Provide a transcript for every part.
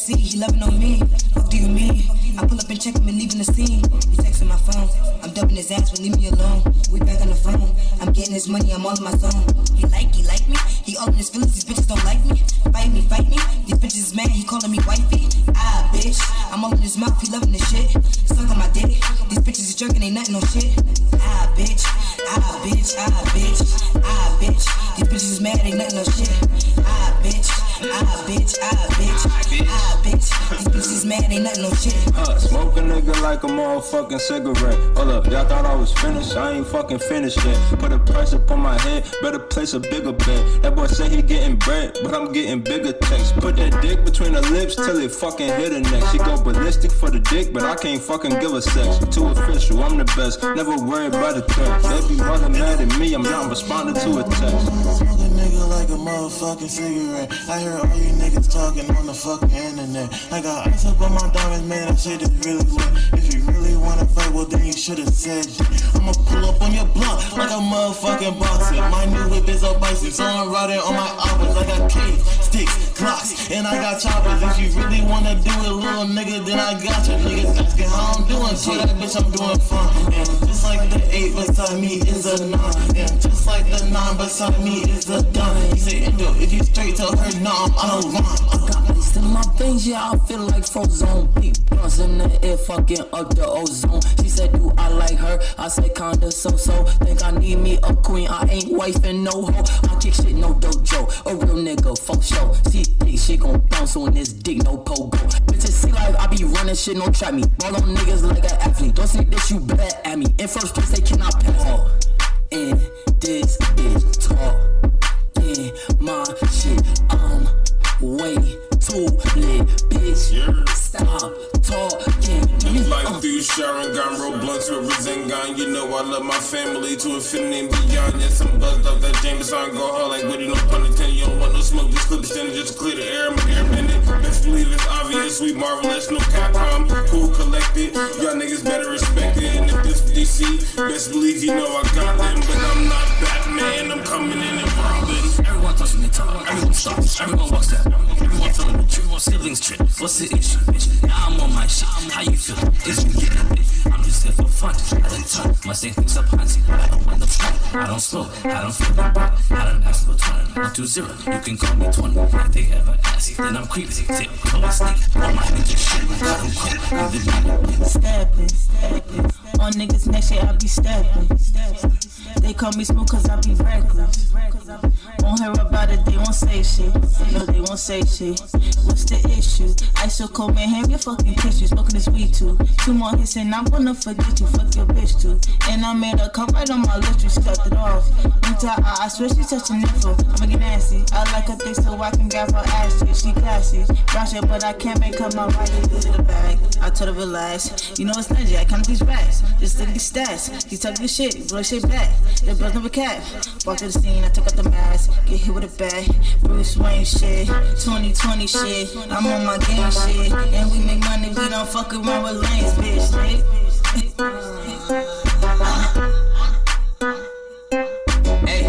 see, he loving on me. What do you mean? I pull up and check him and leaving the scene. He texting my phone. I'm dubbing his ass, but leave me alone. We back on the phone. I'm getting his money, I'm all in my zone. He like me. He all in his feelings, these bitches don't like me. Fight me. These bitches is mad, he calling me wifey. Ah, bitch. I'm all in his mouth, he loving the shit. Suck on my dick. These bitches is jerking, ain't nothing no shit. Ah, bitch. Ah, bitch. Ah, bitch. Ah, bitch. These bitches is mad, ain't nothing no shit. Ah, bitch. Ah, bitch. Ah, bitch. Ah, bitch. These bitches is mad, ain't nothing no shit. Smoke a nigga like a motherfucking cigarette. Hold up, y'all thought I was finished? I ain't fucking finished yet. Put a price up on my head, better place a bigger bet. That boy say he getting bread, but I'm getting bigger checks. Put that dick between her lips till it fucking hit her neck. She go ballistic for the dick, but I can't fucking give her sex. Too official, I'm the best, never worry about the threat. They be mother mad at me, I'm not responding to a text. Smoke a nigga like a motherfucking cigarette. I heard all you niggas talking on the fucking internet. I got ice up on my diamonds, man, that shit is really wet. If you really wanna fight, well then you should've said shit. I'ma pull up on your block like a motherfucking boxer. My new whip is a bison, so I'm riding on my hoppers. I got cake, sticks, clocks, and I got choppers. If you really wanna do it, little nigga, then I got you. Niggas asking how I'm doing, so that bitch I'm doing fine. And just like the 8 beside me is a 9. And just like the 9 beside me is a dime. He say, Indo, if you straight, tell her no, I'm out of line. I got ice in my veins, yeah, I feel like Frozone. Big blunts in the air, fucking up the ozone. She said, do I like her? I said, kinda so-so. Think I need me a queen, I ain't wife and no hoe. I kick shit, no dojo, a real nigga, for sure. See thick, she gon' bounce on this dick, no pogo. Bitches see like I be running shit, no trap me. Ball on niggas like an athlete. Don't say this, you bet at me. In first place, they cannot pass. And this is talk. In my shit, I'm way too lit, bitch. Stop talking to me. Life through Sharon, gun, roll blunts with Rizangon. You know I love my family to infinity and beyond. Yes, I'm buzzed off that Jameson, go hard like Woody, no pun intended. You don't want no smoke, just clip standing just to clear the air. I'm airbending. Best believe it's obvious, we marvelous, no Capcom. Cool collected, y'all niggas better respect it. And if this DC, best believe you know I got them. But I'm not Batman, I'm coming in and robbing. Everyone touching the top, everyone stops, everyone walks that. Everyone feeling the truth, everyone siblings trip. What's the issue, bitch? Now I'm on my shit. How you feel? Is you getting it? I'm just here for fun. At the time, my same things up hunting. I don't win the fight. I don't slow. I don't feel the ball. I don't ask for 20. 1-2-0. You can call me 20. If they ever ask, then I'm creepy. Tip, close, sneak. All my niggas shit. I don't quit. Leave it me. Steppin'. On niggas next shit, I be steppin'. They call me smooth cause I be reckless. Won't hear about it, they won't say shit. No, they won't say shit. What's the issue? I still cold man, have your fucking tissue. Smoking this weed too. 2 more hits and I'm gonna forget you. Fuck your bitch too. And I made her come right on my list, we stepped it off. I swear she touching info. I'ma get nasty. I like her thick so I can grab her ass shit. She classy. Brown shit, but I can't make her my right into the bag. I told her relax. You know it's Ninja, I count these racks. Just look at these stats. He talking the shit, blow shit back. The bros never cap. Walk to the scene, I took out the mask. Get hit with a bat. Bruce Wayne shit. 2020 shit. I'm on my game shit. And we make money, we don't fuck around with lanes, bitch. Hey,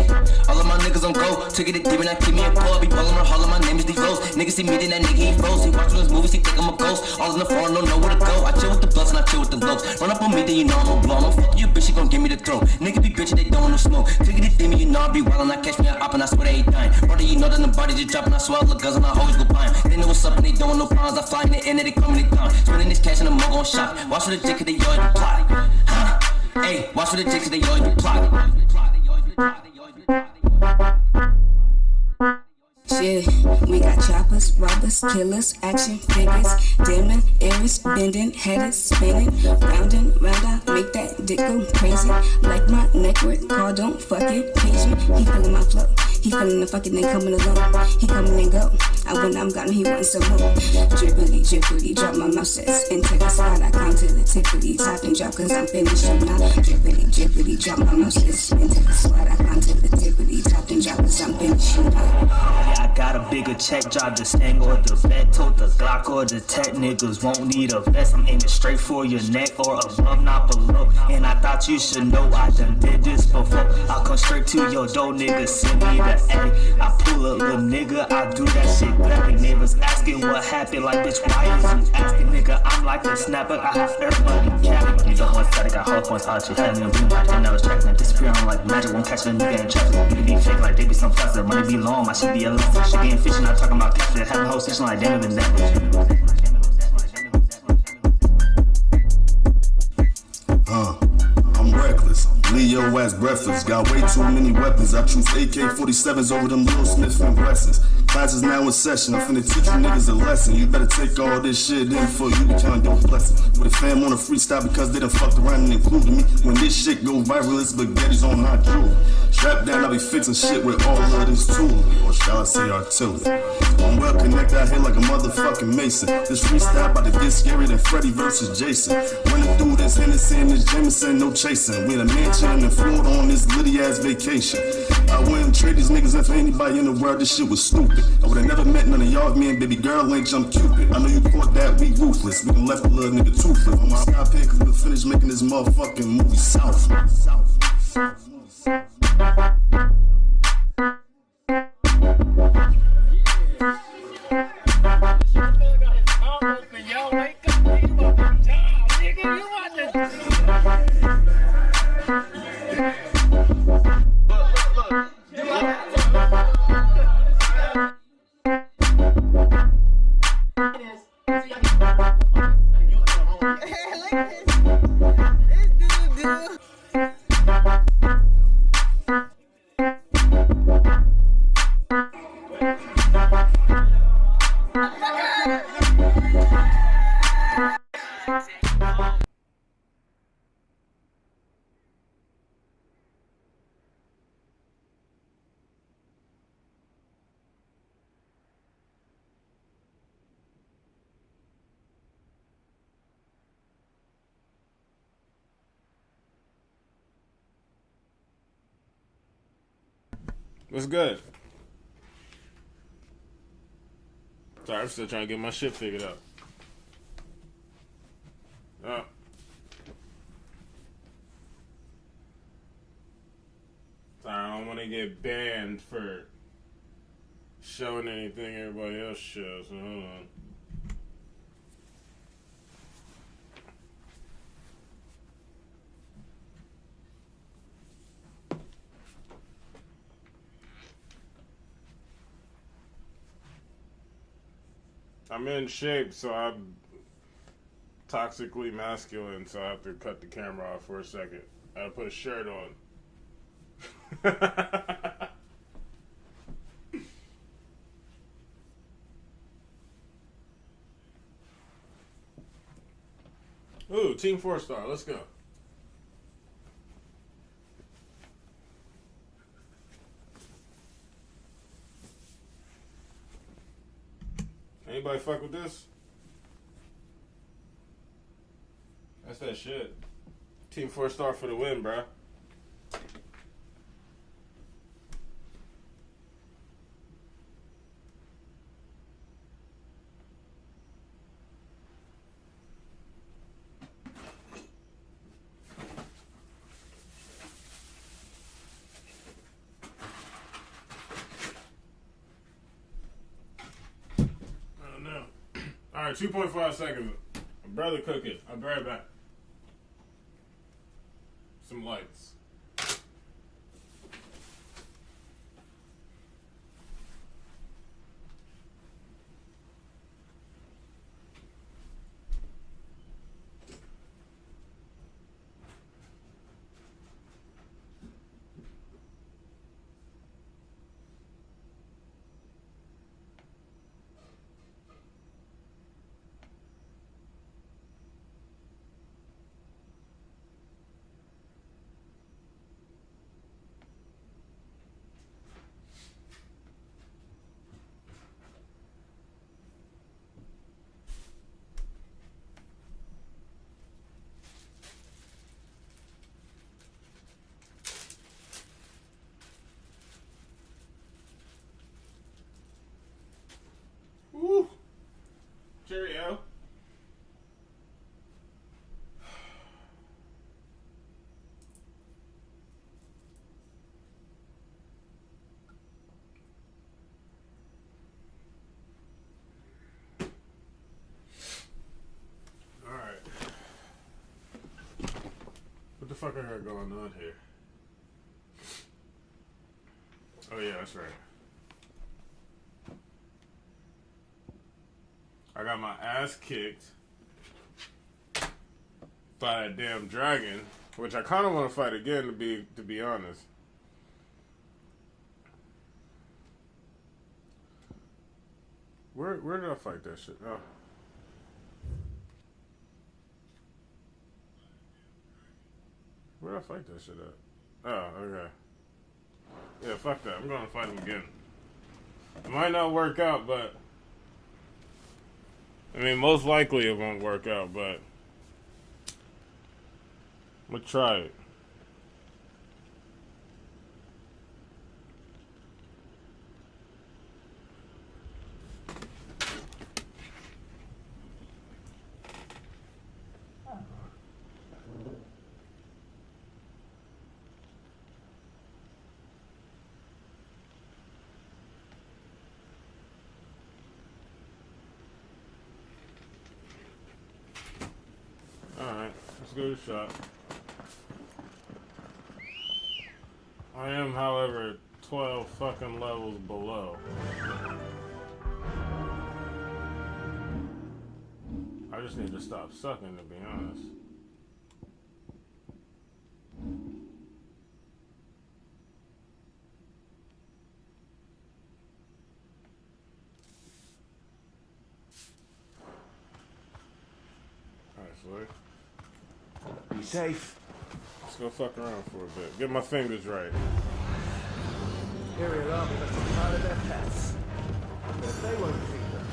all of my niggas on go. Took it to demon, I keep me a pole. Be ballin' around, hollin', my name is D-Rose. Niggas see me, then that nigga, he froze. He watchin' his movies, he think I'm a ghost. All in the foreign, don't know where to go. I chill with the bloods and I chill with the lows. Run up on me, then you know I'm gon' blow. I'm fuck you, bitch, she gon' give me the throat. Nigga be bitchin', they don't want no smoke. Took it to demon, you know I be wildin', I catch me, I up and I swear they ain't dying. Brother, you know that the body just droppin', I swallow the guns and I always go blind. They know what's up and they don't want no problems. I fly in the end and they come and they down. Spending this cash and I'm all gon' shop. Watch for the dick, cause they always be plotting. Huh? Hey, watch for the dick, cause they always be plotting. Shit, we got choppers, robbers, killers, action figures, dimming, ears, bending, headed, spinning, rounding, round, I make that dick go crazy. Like my neck work, call, don't fucking page me. He feeling my flow, he feeling the fucking thing coming along. He coming and go, when I'm gone, he wants some more. Drippity, drippity, drop my mouth sets and take a slide. I count to the tippity, top and drop, cause I'm finished now. Drippity, drippity, drop my mouth sets and take a slide. I count to the tippity, top and drop, cause I'm finished now. I got a bigger check, drive the Stang or the vet, told the Glock or the Tech, niggas won't need a vest. I'm aiming straight for your neck or above, not below. And I thought you should know I done did this before. I'll going straight to your door, nigga. Send me the A. I pull up, little nigga. I do that shit gladly. Neighbors asking what happened, like bitch, why is you asking, nigga? I'm like a snapper. I have everybody capping. You don't want static, got hard points out. You had me on blue light, and I was tracking and disappearing like magic. Won't catch a nigga in traffic. You can be fake like they be some faster. Money be long, I should be elastic. Shit getting fishing, not talking about capture. Having a whole station like damn it, that. I'm reckless. Leave your ass breathless. Got way too many weapons. I choose AK-47s over them Little Smith and Wessons. Class is now in session. I'm finna teach you niggas a lesson. You better take all this shit in for you to count your blessing. With a fam on a freestyle because they done fucked around and included me. When this shit go viral, it's spaghetti's on my jewel. Strapped down, I be fixing shit with all of this tooling. Or shall I say artillery? I'm well connected out here like a motherfucking Mason. This freestyle about to get scarier than Freddy versus Jason. Running through this Hennessy and this Jameson, no chasing. We in a mansion in Florida on this litty ass vacation. I wouldn't trade these niggas in for anybody in the world, this shit was stupid. I would've never met none of y'all, me and baby girl ain't jump Cupid. I know you caught that, we ruthless. We done left the little nigga toothless. On my iPad cause we finished making this motherfucking movie South. What's good? Sorry, I'm still trying to get my shit figured out. Oh. Sorry, I don't want to get banned for showing anything everybody else shows, so hold on. I'm in shape, so I'm toxically masculine, so I have to cut the camera off for a second. I gotta put a shirt on. Ooh, Team 4-star, let's go. Anybody fuck with this? That's that shit. Team 4-star for the win, bruh. Alright, 2.5 seconds. My brother cooking. I'll be right back. Some lights. fuck I got going on here? Oh yeah, that's right. I got my ass kicked by a damn dragon, which I kind of want to fight again, to be honest. Where did I fight that shit? Oh. Where did I fight that shit at? Oh, okay. Yeah, fuck that. I'm gonna fight him again. It might not work out, but I mean, most likely it won't work out, but I'm gonna try it. Alright, let's give it a shot. I am, however, 12 fucking levels below. I just need to stop sucking, to be honest. Alright, Sloy. Be safe. Let's go fuck around for a bit. Get my fingers right. Area alarm must have piled their pets. But they won't see them.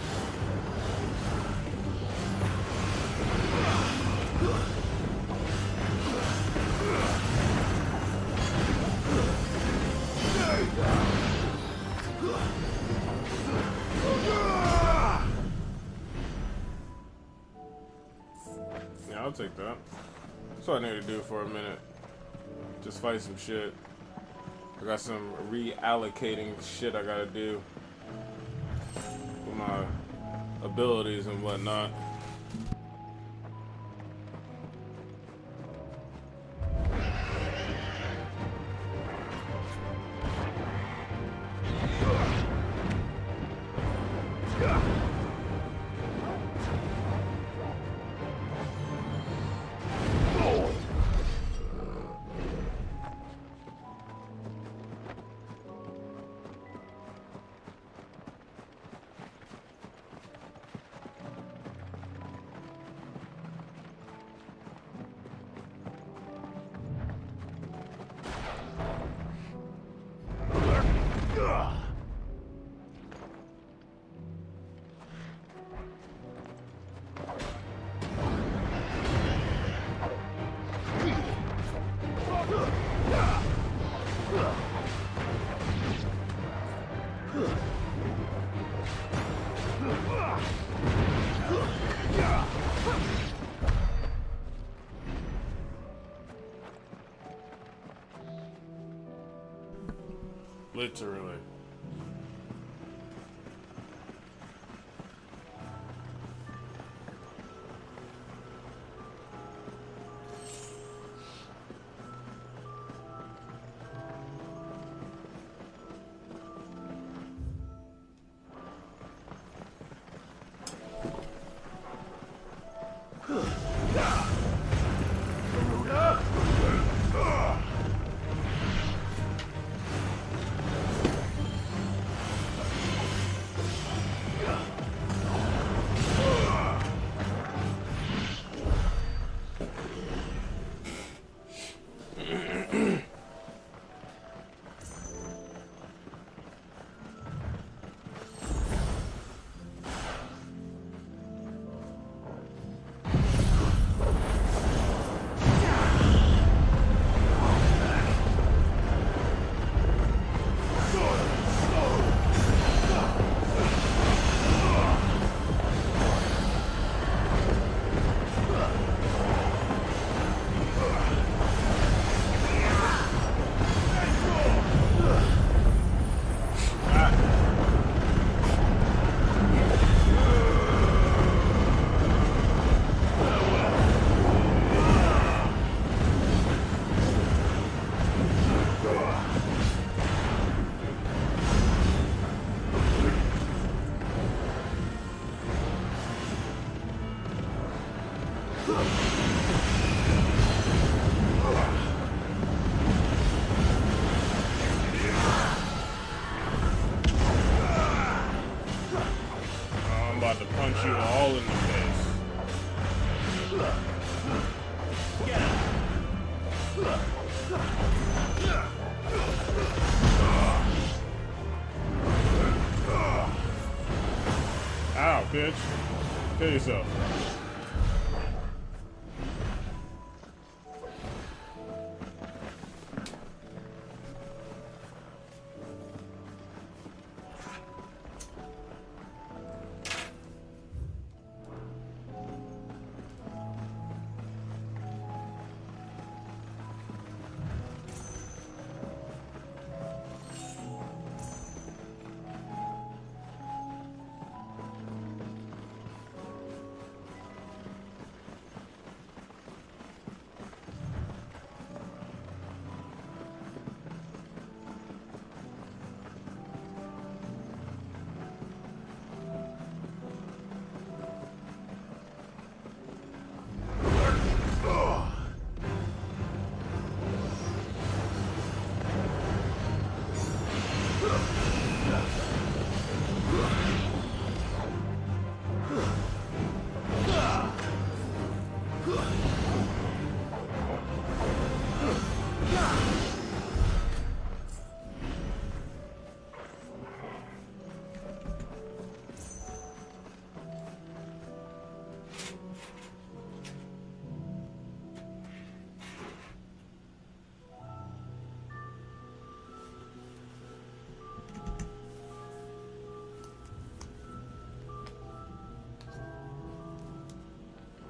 Yeah, I'll take that. That's what I need to do for a minute. Just fight some shit. I got some reallocating shit I gotta do with my abilities and whatnot. Literally. bitch. Kill yourself.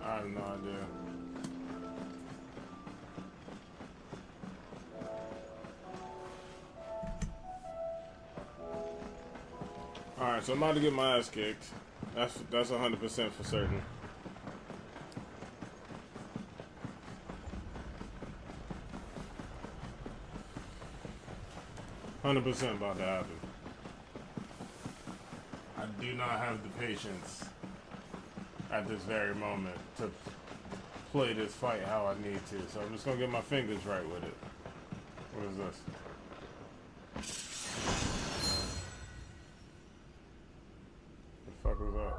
I have no idea. Alright, so I'm about to get my ass kicked. That's 100% for certain. About to happen. I do not have the patience at this very moment to play this fight how I need to. So I'm just gonna get my fingers right with it. What is this? The fuck was that?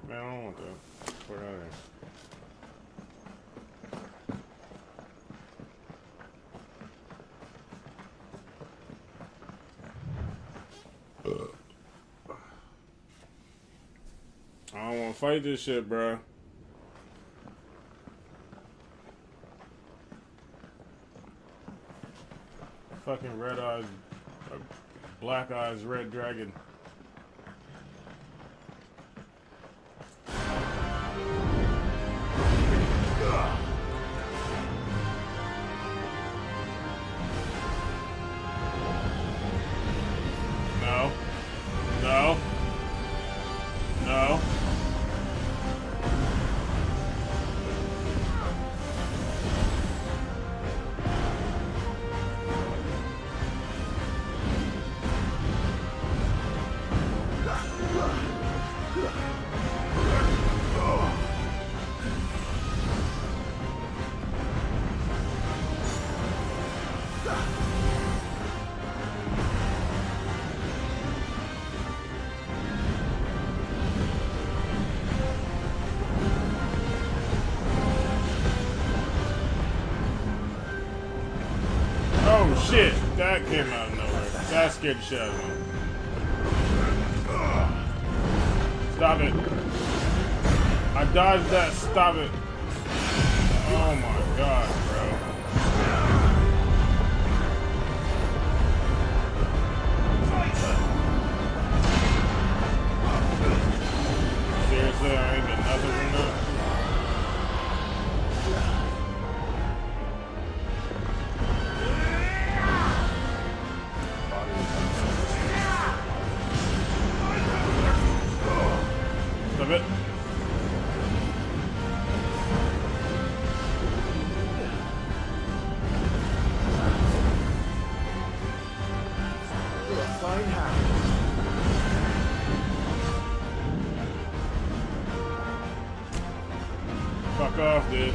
Man, I don't want that. Put it out there. I don't want to fight this shit, bro. Fucking red eyes, black eyes, red dragon. No. No. No. Oh shit, that came out of nowhere. That scared the shit out of me. Stop it. I dodged that, stop it. Oh my god, bro. Seriously, I ain't got nothing from that. Stop it. Fine hand. Fuck off, dude.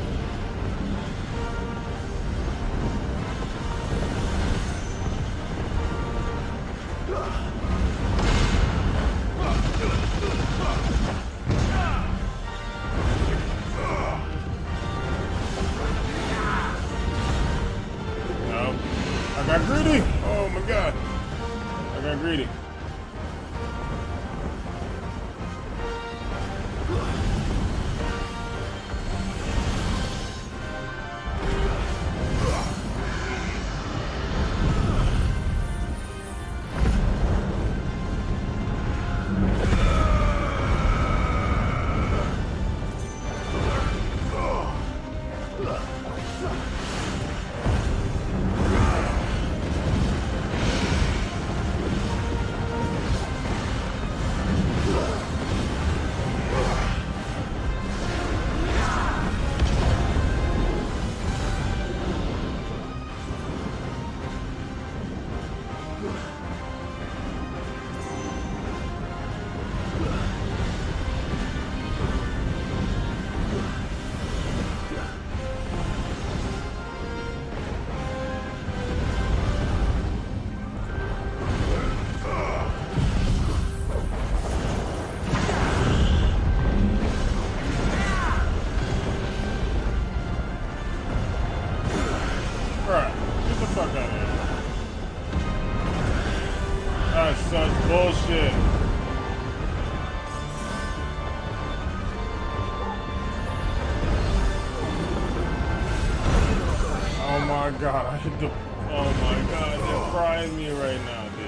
god, I hit the. Oh my god, they're frying me right now, dude.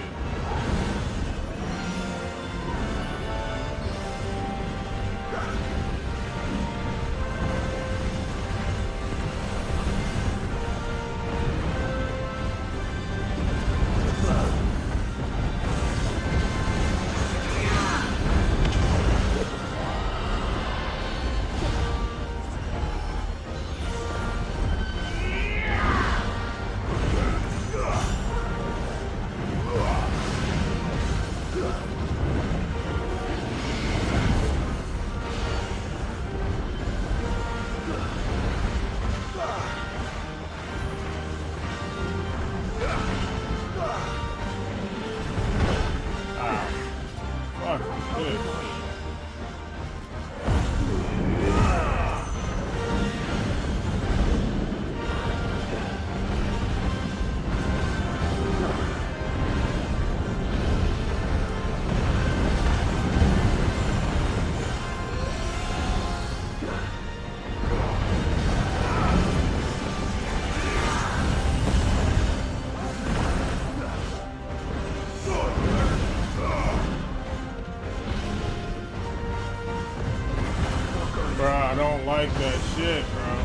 I don't like that shit, bro.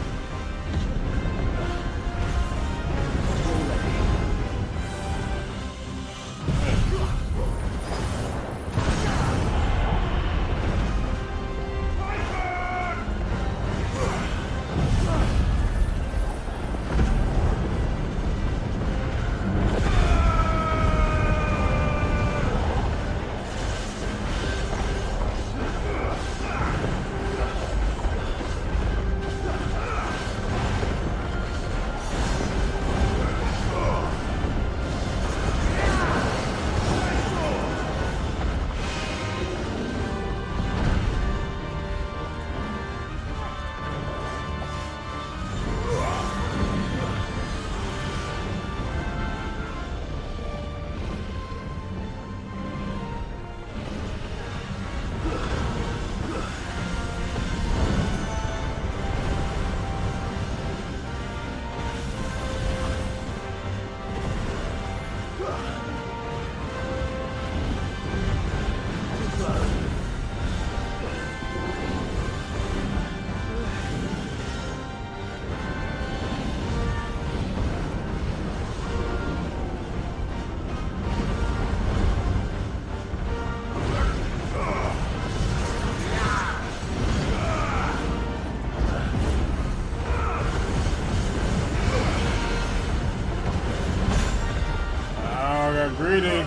Greedy.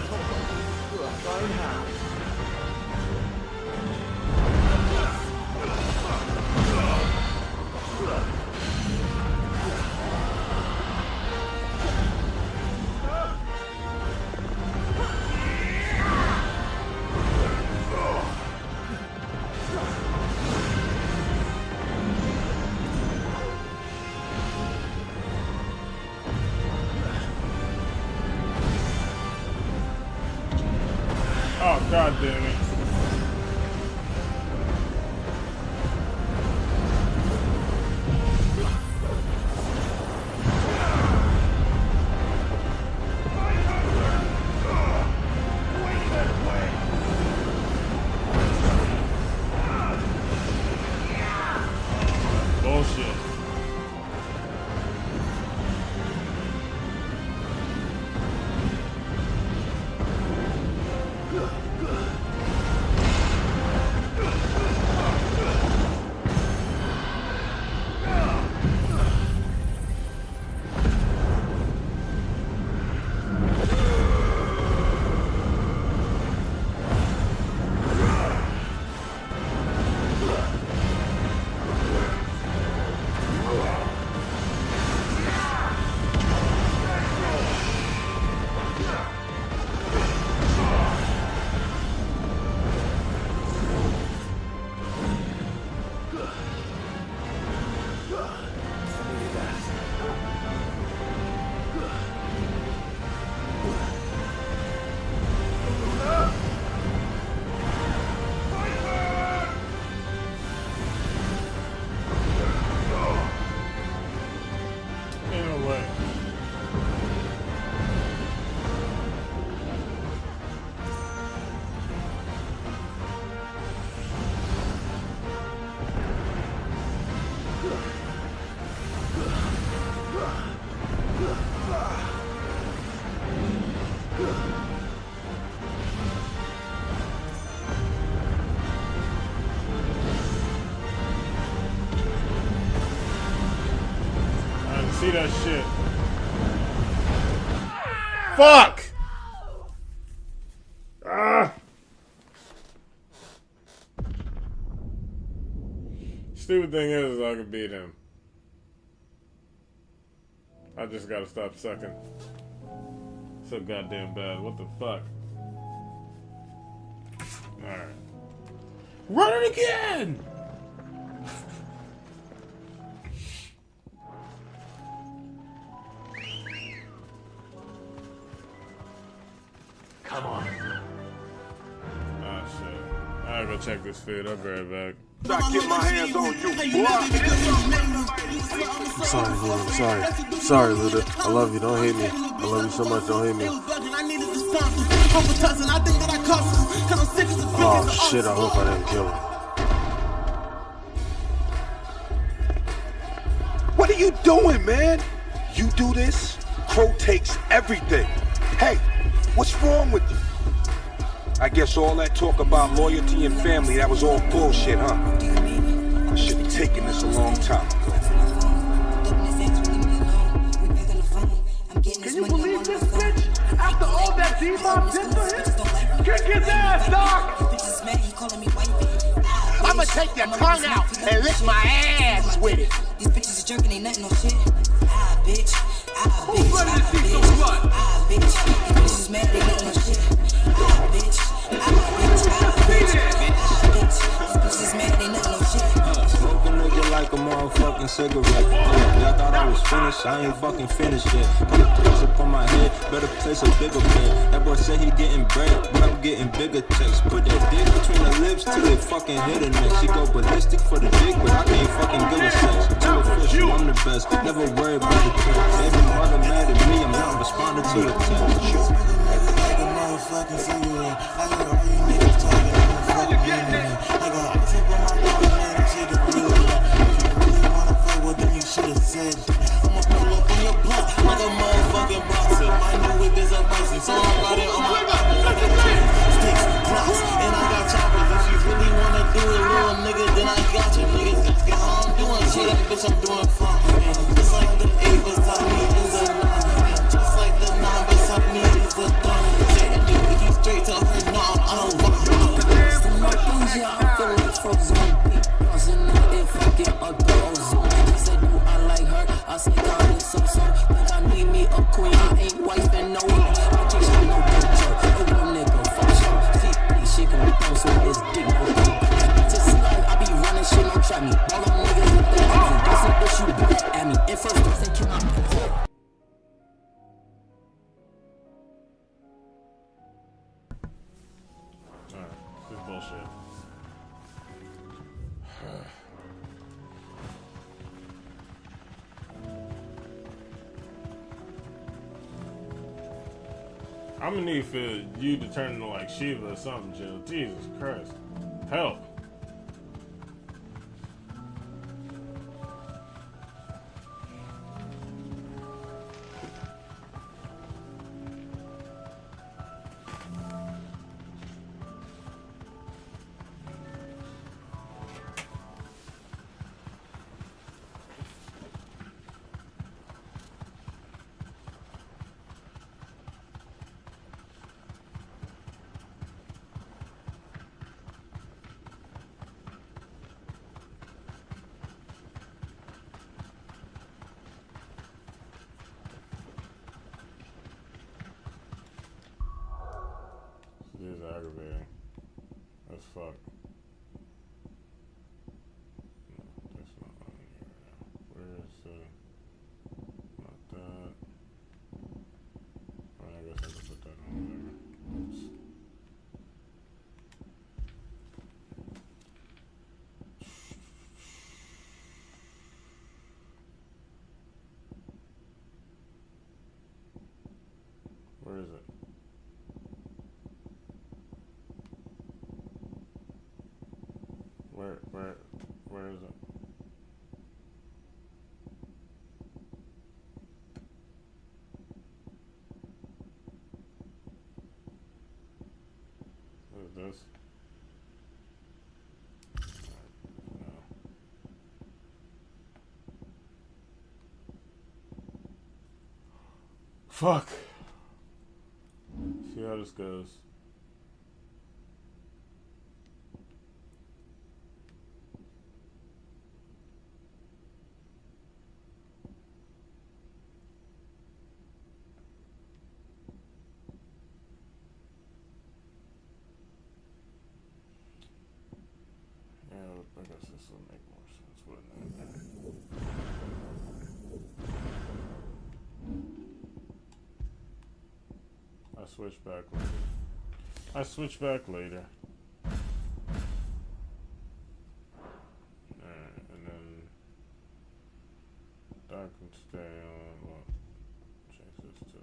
Oh, god damn it. Bullshit. me that shit. Fuck! Ah! Stupid thing is I can beat him. I just gotta stop sucking. So goddamn bad. What the fuck? Alright. Run it again! Come on. Ah, shit. I gotta go check this food. I'll be right back. I get my hands on you, boy. I'm sorry, Luda. I'm sorry. I'm sorry, Luda. I love you. Don't hate me. I love you so much. Don't hate me. Oh, shit. I hope I didn't kill him. What are you doing, man? You do this, Crow takes everything. Hey, what's wrong with you? I guess all that talk about loyalty and family, that was all bullshit, huh? I should have taken this a long time ago. Can you believe this bitch? After all that D-Bob did for him? Kick his ass, Doc! I'ma take your tongue out and lick my ass with it. These bitches are jerking, ain't nothing no shit. Ah, bitch. Ah, bitch. Who's ready to see some blood? Ah, bitch. These bitches mad, they nothing no shit. Ah, bitch. Ah, bitch. Ah, bitch. Ah, bitch. These bitches mad, they nothing no shit. Smoke a nigga like a motherfucking cigarette. Y'all thought I was finished, I ain't fucking finished yet. Put a place up on my head, better place a bigger bet. That boy said he getting bread, but I'm getting bigger checks. Put that dick between the lips till it fucking hit her neck. She go ballistic for the dick, but I can't fucking give her sex. Too official, I'm the best, never worry about the trick. Baby mother mad at me, I'm not responding to the text. Like a motherfucking cigarette. I hear all you niggas talking on the fucking internet. I got ice up on my dog, man, that shit is really wet. If you really wanna fight, well then you should've said that. I'ma pull up on your block like a motherfucking boxer. My new whip is a bison, so I'm riding on my sticks, blocks, and I got choppers. If you really wanna do it, little nigga, then I got you. Niggas got scared, I'm doing shit, bitch, I'm doing fine. Just like the 8 beside me is a 9. Just like the 9 beside me is a 3. Straight to her, no, I don't want to. I feel like frozen beat. Buzzing in the fucking up the ozone. She said, do I like her? I said, God, it's so. Think I need me a queen. I ain't wife and no one. I just got no picture. A real nigga, fuck sure. See, she gon' bounce with this dick. Just see like I be running shit, don't try me. All them niggas with that easy. That's an issue, black at me. In first person, cannot perform. This is bullshit. I'm gonna need for you to turn into like Shiva or something, Jill. Jesus Christ. Help. This is aggravating. That's fuck. No, that's not on here right now. Where is not that. I guess I can put that on there. Oops. Where is it? Where is it? What is this? No. Fuck. See how this goes. Yeah, I guess this will make more sense, wouldn't it? I switch back later. Alright, and then that can stay on. Well, change this to.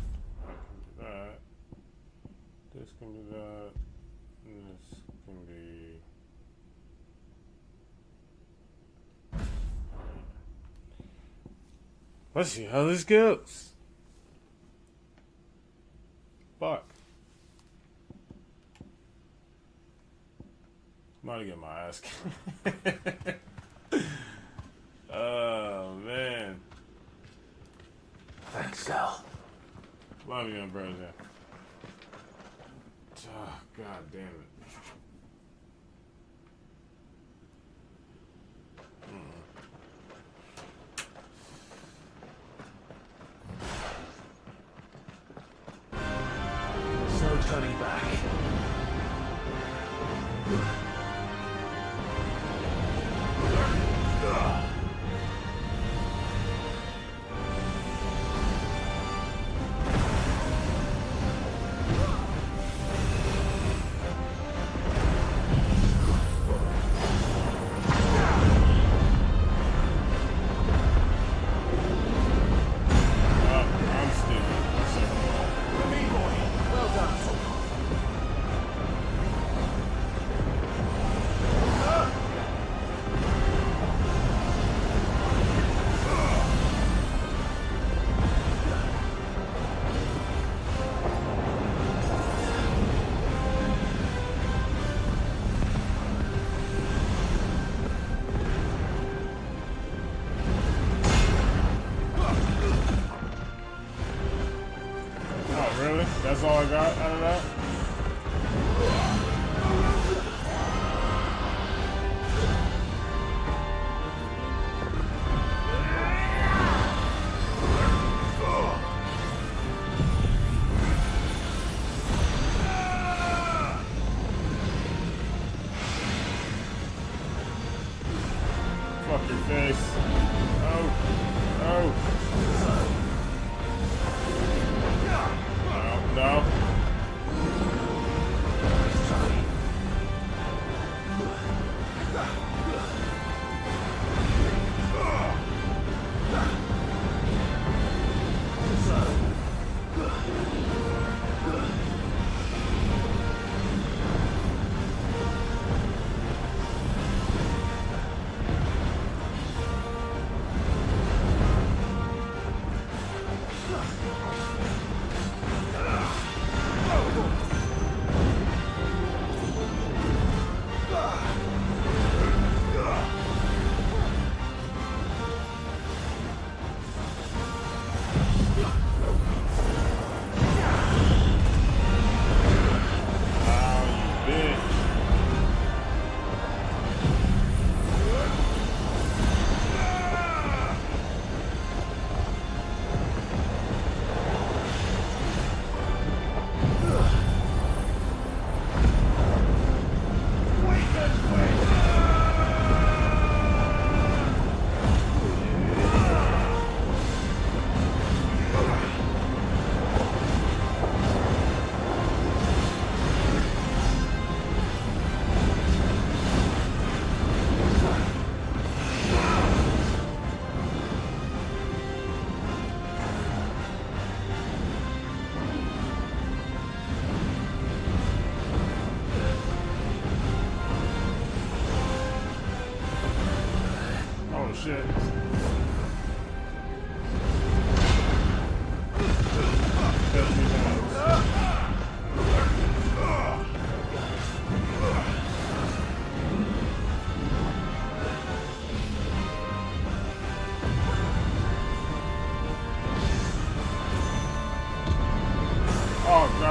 I can do that. This can be that. And this can be. Let's see how this goes. Fuck. I'm about to get my ass kicked. Oh, man. Thanks, Sal. Love you, brother. Oh, God damn it. No turning back. Really? That's all I got out of that? Fuck your face. Oh. Oh. No. Oh shit.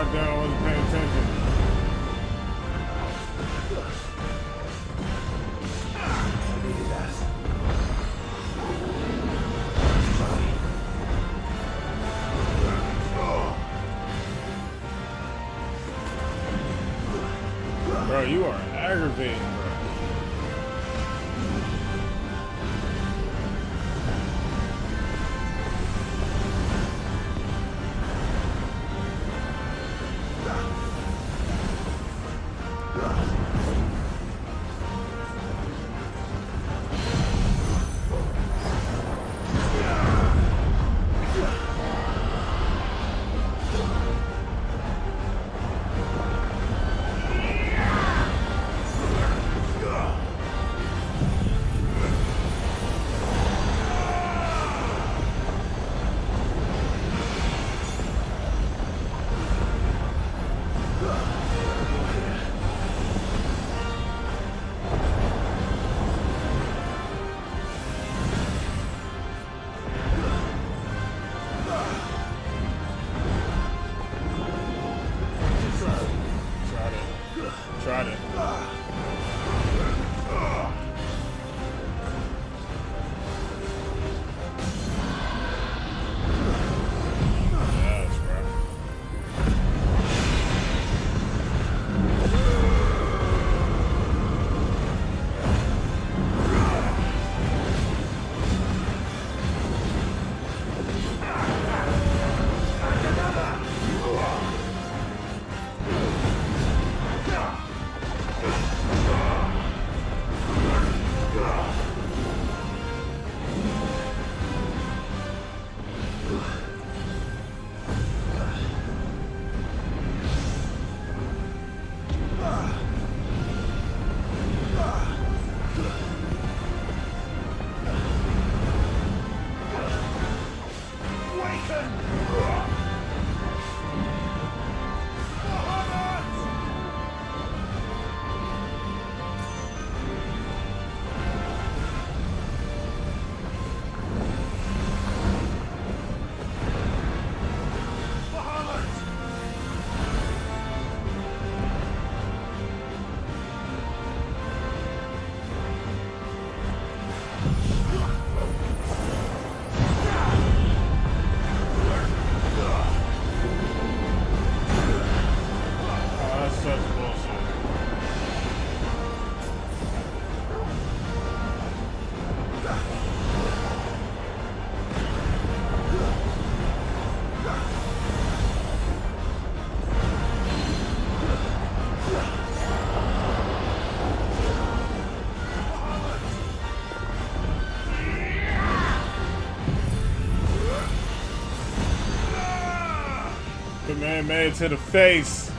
goddamn, I wasn't paying attention. Bro, you are aggravating, bro. Tried it. Yes, bro. Man made to the face.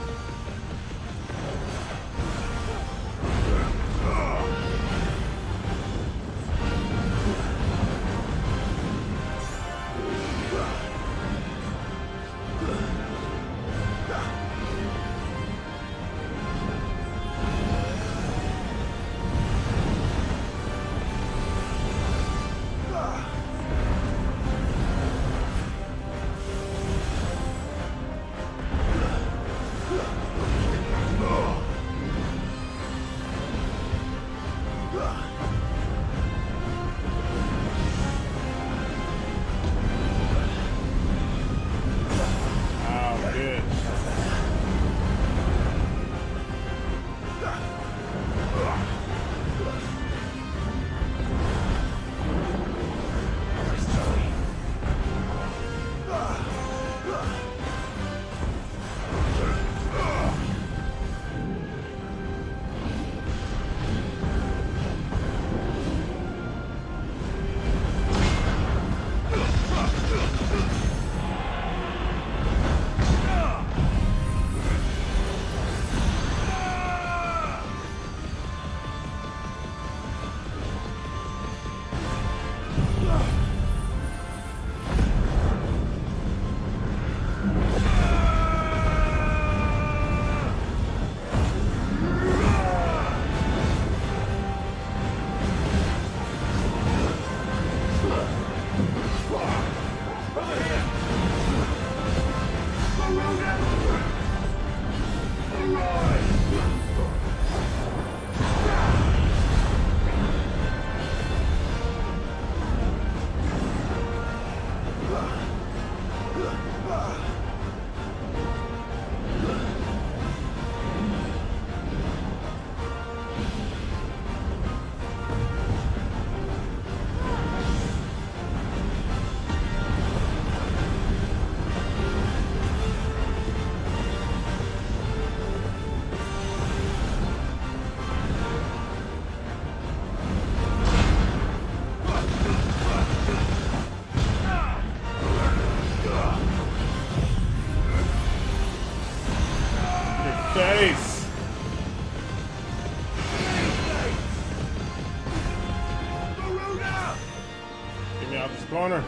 me out this corner.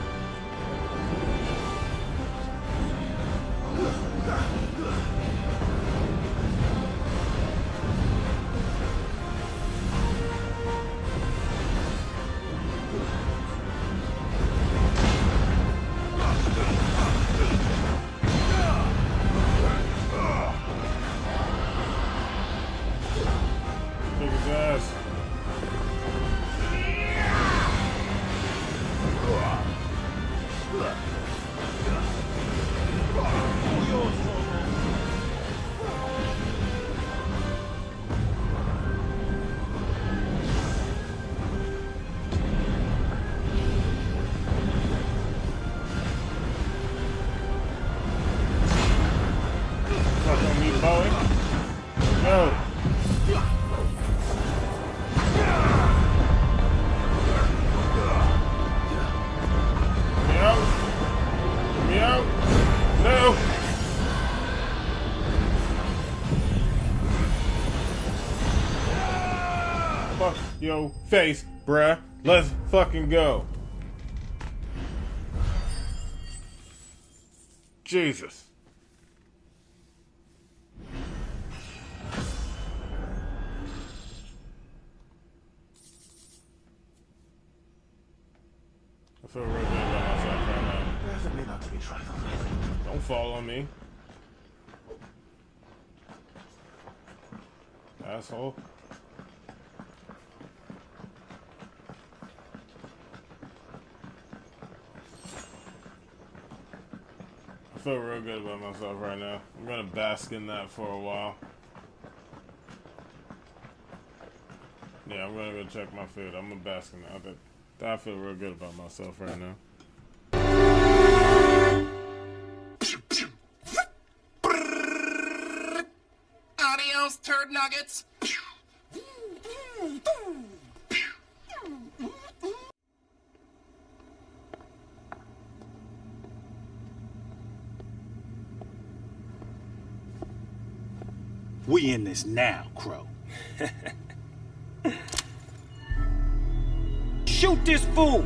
Kick his ass. Fuck on me, boy. Go. Get me out. Get me out. No. Fuck your face, bruh. Let's fucking go. Jesus. I feel real good about myself right now. Doesn't mean not to be trifled. Don't fall on me. Asshole. I feel real good about myself right now. I'm gonna bask in that for a while. Yeah, I'm gonna go check my food. I'm gonna bask in that. I feel real good about myself right now. Adios, turd nuggets. We in this now, Crow. Shoot this fool!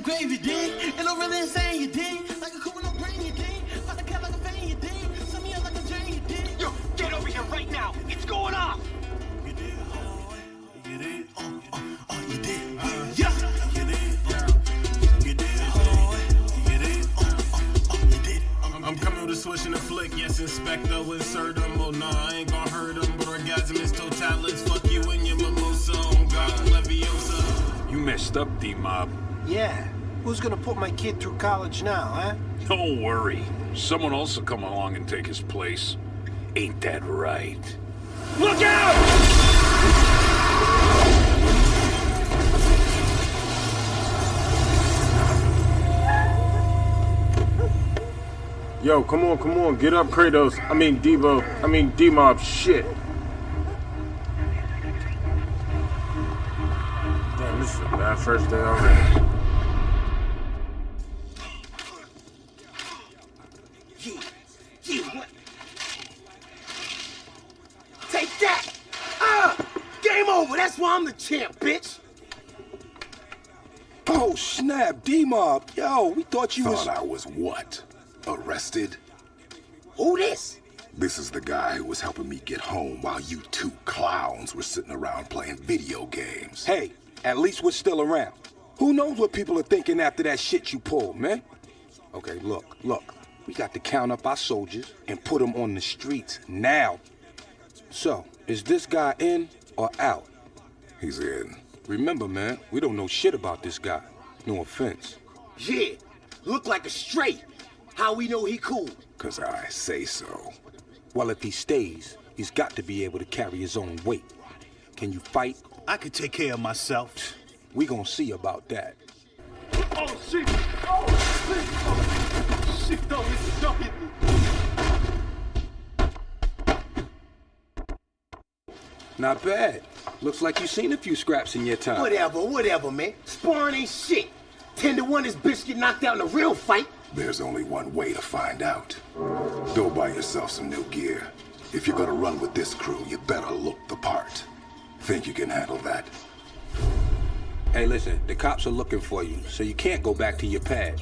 grave, you dig? Ain't no really insane, you dig? Like a cool no brain, you dig? Like a cat, like a fan, you dig? Send me out like a drain, you dig? Yo, get over here right now. It's going off. You dig? You dig? You dig? Yeah. You dig? You dig? You dig? I'm coming with a switch and a flick, yes, Inspector, insert them. Oh, no, I ain't gonna hurt them, but orgasm is totalis. Fuck you and your mimosa on God, Leviosa. You messed up, D-Mob. Yeah. Who's gonna put my kid through college now, huh? Don't worry. Someone else will come along and take his place. Ain't that right? Look out! Yo, come on, get up, Kratos. I mean, Debo. I mean, D-Mob, shit. Damn, this is a bad first day already. Take that! Game over! That's why I'm the champ, bitch! Oh, snap, D-Mob. Yo, we thought you Thought I was what? Arrested? Who this? This is the guy who was helping me get home while you two clowns were sitting around playing video games. Hey, at least we're still around. Who knows what people are thinking after that shit you pulled, man? Okay, look. We got to count up our soldiers and put them on the streets now. So, is this guy in or out? He's in. Remember, man, we don't know shit about this guy. No offense. Yeah, look like a straight. How we know he cool? 'Cause I say so. Well, if he stays, he's got to be able to carry his own weight. Can you fight? I could take care of myself. We gonna see about that. Oh, shit! Oh, shit! Oh, shit, don't hit me. Not bad. Looks like you've seen a few scraps in your time. Whatever, man. Sparring ain't shit. 10 to 1 this bitch get knocked out in a real fight. There's only one way to find out. Go buy yourself some new gear. If you're gonna run with this crew, you better look the part. Think you can handle that? Hey, listen, the cops are looking for you, so you can't go back to your pad.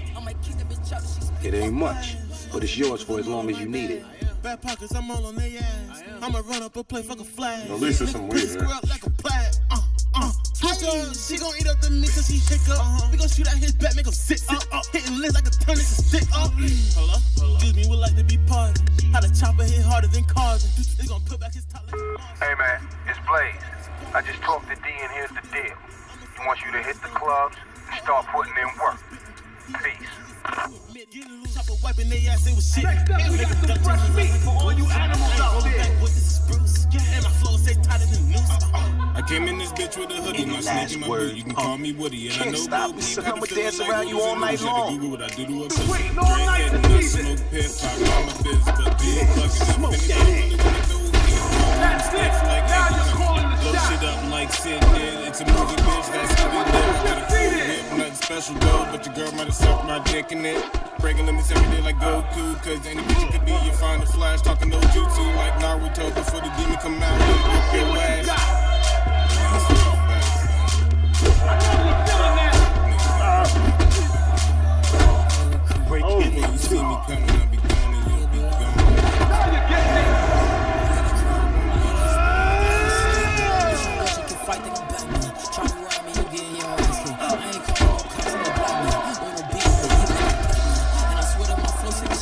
It ain't much, but it's yours for as long as you need it. Back pockets, I'm all on their ass. I'ma run up a play, fuck a flag. At least there's some weed here. Like a plaid. She gon' eat up the meat till she shake up. We gon' shoot at his back, make him sit up. Hitting lips like a ton, it's a stick up. Hello? Excuse me, would like to be pardoned. How the chopper hit harder than cars. They gon' put back his top like Hey man, it's Blaze. I just talked to D and here's the deal. He wants you to hit the clubs and start putting in work. Peace. Chopper wiping their ass, they was shit. Next up, we got some fresh meat for all you animals out there. And my flow stays tighter than noose. I came in this bitch with a hoodie, my snake in my boot. You can call me Woody, and I know stop me, so I'ma dance around you all night long. What I do to a Just waiting all night to see it. smoke piss, talk all my biz, but they ain't fucking up. That's it. Now you're calling the Blow shot. shit up like Sid did. It's a movie, bitch. That's how we live. Got a cool whip, nothing special though, but your girl might have sucked my dick in it. Breaking limits every day like Goku, cause any bitch you could be, you find a flash. Talking no jutsu like Naruto before the demon come out and whip your ass. When you see me coming, I'll be gone and you'll be gone. Now you get it.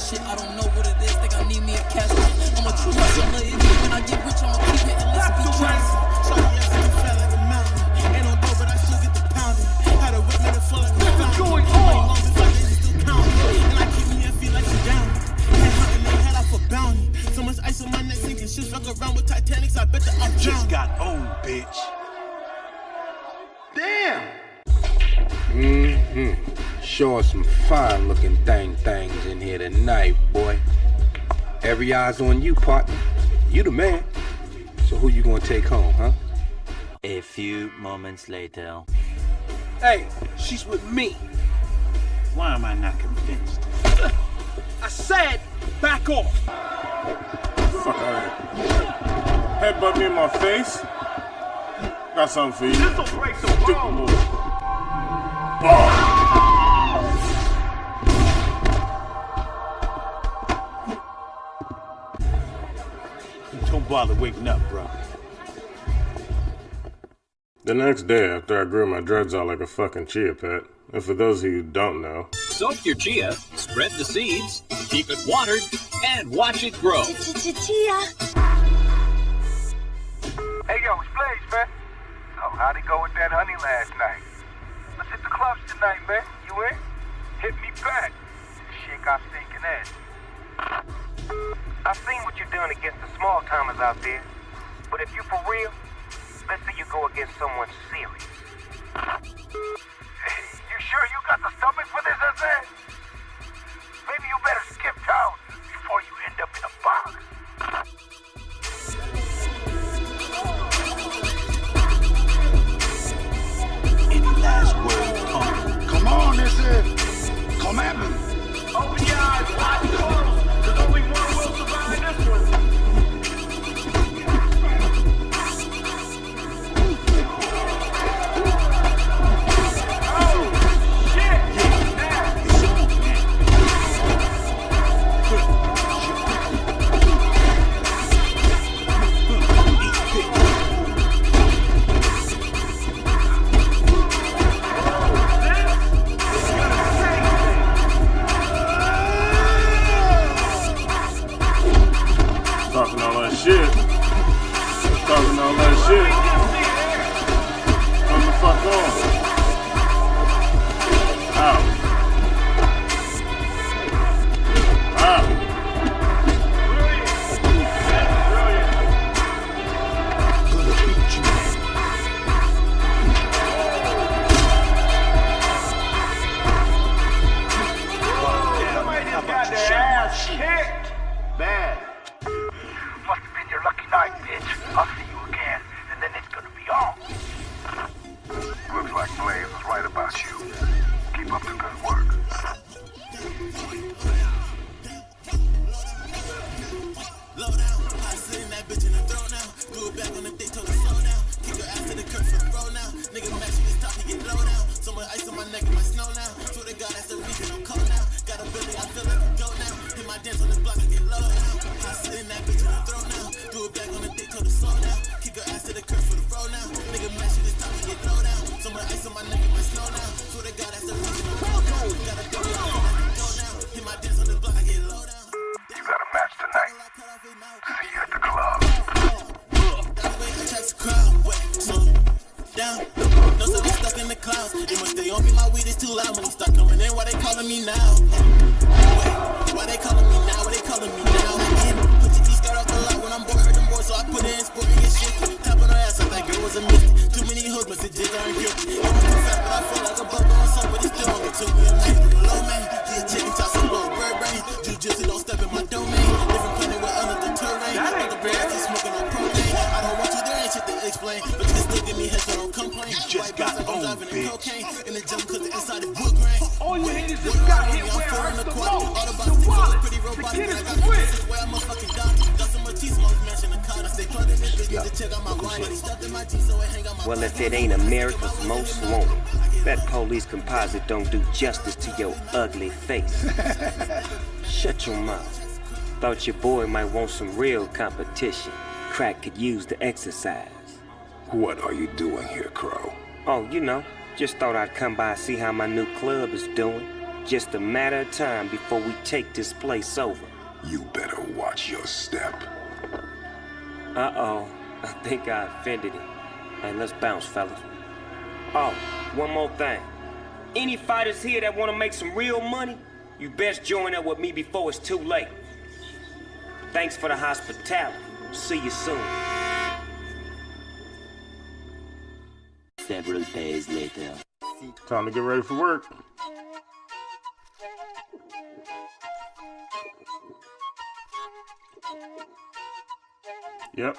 Shit, I don't know what it is. Think I need me a cash. I'm a true hustler. When I get rich, I'ma keep it and let's be dressed. So yes, I'm fat like a mountain. Ain't no dough, but I still get the pounding. Had a whip, made it flow like a fountain. Going on? Still counting. And I keep me and feel like I'm down. Head hunting, they head out for bounty. So much ice on my neck, sinking shit. Fuck around with Titanics, I bet that I'm Just got owned, bitch. Damn. Sure some fine looking things in here tonight, boy. Every eye's on you, partner. You the man. So who you gonna take home, huh? A few moments later. Hey, she's with me. Why am I not convinced? I said, back off. Fuck out of here. Headbutt me in my face. Got something for you. This'll break the bone. Don't bother waking up, bro. The next day after I grew my dreads out like a fucking chia pet, and for those of you who don't know, soak your chia, spread the seeds, keep it watered, and watch it grow. Chia. Hey yo, it's Blaze, man. So how'd it go with that honey last night? Let's hit the clubs tonight, man. You in? Hit me back. Shit got stinking ass. I seen what you're doing against the small timers out there. But if you for real, let's say you go against someone serious. Hey, you sure you got the stomach for this, Azan? Maybe you better skip town before you end up in a box. Any last word, punk? Come on, this is. Come at me. Open your eyes wide and close. There's only one will survive this one. Oh, shit! Now, you. Keep up the good work. Low down, I sit in that bitch in the throat now. Do it back on the dick, told her slow down. Kick her ass to the curb for the road now. Nigga match with this top, he get low down. So much ice on my neck and my snow now. Swear to God, that's the reason I'm cold now. Got a Billy, I feel like a goat now. Hit my dance on the block, I get low down. I sit in that bitch in the throat now. Do it back on the dick, told her slow down. Kick her ass to the curb for the road now. Nigga match with this top, he get low down. So much ice on my neck and my snow now. Swear to God, that's the reason I'm cold now. Got a Billy, I feel like a goat now. Hit my dance on the block, I get low down. You got a match tonight. See you at the club. Down. No, so they stuck in the clouds. It must stay on me, my weed is too loud. When they start coming in, why they calling me now? Wait, why they calling me now? Why they calling me now? Put the T-skirt off the lot when I'm bored with them boys, so I put it in sporty and shit. Tap on her ass, I thought girl was a myth. Too many hood messages aren't guilty. I'm too fat, but I feel like a bubble on some, but it still only took me a minute. Low man, yeah, chicken toss and low bird brain. Jiu-jitsu don't step in my domain. Different planet with under the terrain. Like the birds is smoking on propane. I don't want you, there ain't shit to explain. But you still give me head, so don't complain. You just got owned, bitch. Cocaine in the jump cause the inside the wood grain. All you haters just got hit where it hurts the most. The wallet. The kid is quick. Where I'm a fucking dog. Got some machismo, mansion the car. I stay plugged in this bitch to check out my wine. But he stuffed in my jeans, so it hang out my. Well, if it ain't America's Most Wanted, that police composite don't do justice to your ugly face. Shut your mouth. Thought your boy might want some real competition. Crack could use the exercise. What are you doing here, Crow? Oh, you know, just thought I'd come by and see how my new club is doing. Just a matter of time before we take this place over. You better watch your step. Uh-oh, I think I offended him. Hey, let's bounce, fellas. Oh, one more thing. Any fighters here that want to make some real money, you best join up with me before it's too late. Thanks for the hospitality. See you soon. Several days later. Time to get ready for work. Yep.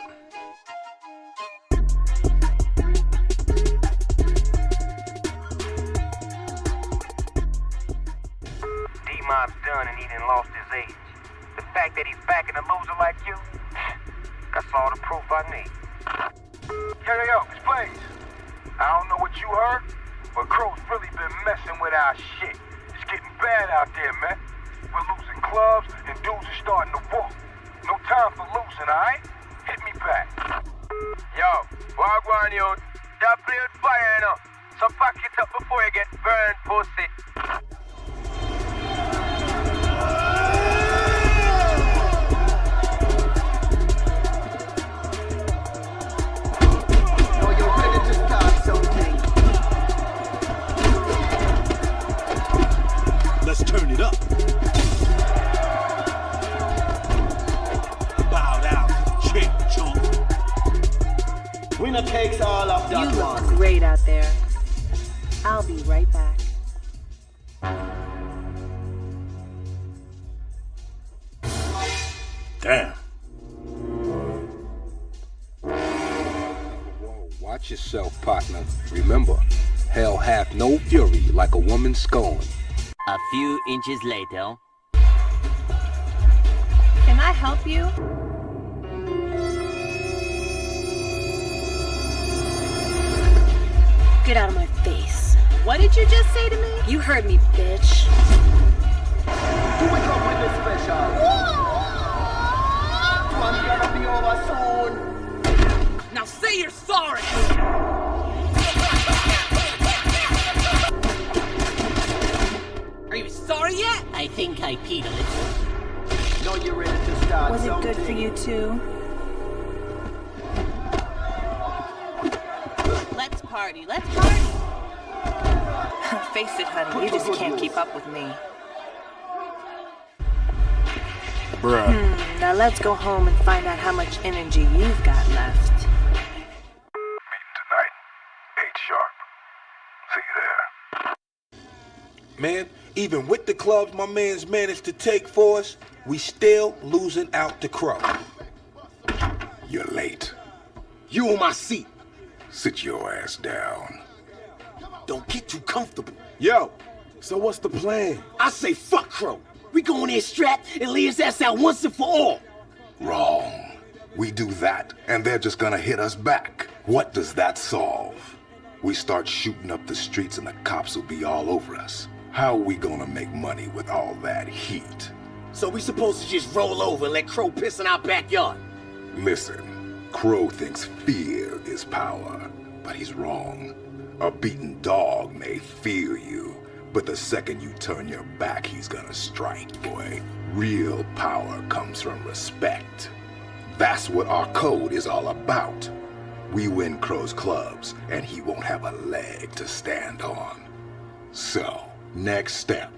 D-Mob's done and he done lost his age. The fact that he's backing a loser like you, that's all the proof I need. Yo, it's Blaze. I don't know what you heard, but Crow's really been messing with our shit. It's getting bad out there, man. We're losing clubs and dudes are starting to walk. No time for losing, alright? Hit me back. Yo, wagwan you. Y'all play with fire, you know. So pack it up before you get burned, pussy. Let's turn it up. Bow down, chick, chunk. Winner takes all of that. You look great out there. I'll be right back. Damn. Watch yourself, partner. Remember, hell hath no fury like a woman scorned. A few inches later. Can I help you? Get out of my face. What did you just say to me? You heard me, bitch. Do it up with the special. One's gonna be over soon. Now say you're sorry! Are you sorry yet? I think I peed a little. Now you're ready to start. Was it good for you too? Let's party. Face it, honey, you just can't keep up with me. Bruh. Now let's go home and find out how much energy you've got left. Meeting tonight, 8 sharp. See you there. Man, even with the clubs my man's managed to take for us, we still losing out to Crow. You're late. You on my seat. Sit your ass down. Don't get too comfortable. Yo, so what's the plan? I say fuck Crow. We go in there strapped and lay his ass out once and for all. Wrong. We do that, and they're just gonna hit us back. What does that solve? We start shooting up the streets and the cops will be all over us. How are we gonna make money with all that heat? So we supposed to just roll over and let Crow piss in our backyard? Listen, Crow thinks fear is power, but he's wrong. A beaten dog may fear you, but the second you turn your back, he's gonna strike, boy. Real power comes from respect. That's what our code is all about. We win Crow's clubs, and he won't have a leg to stand on. So, next step.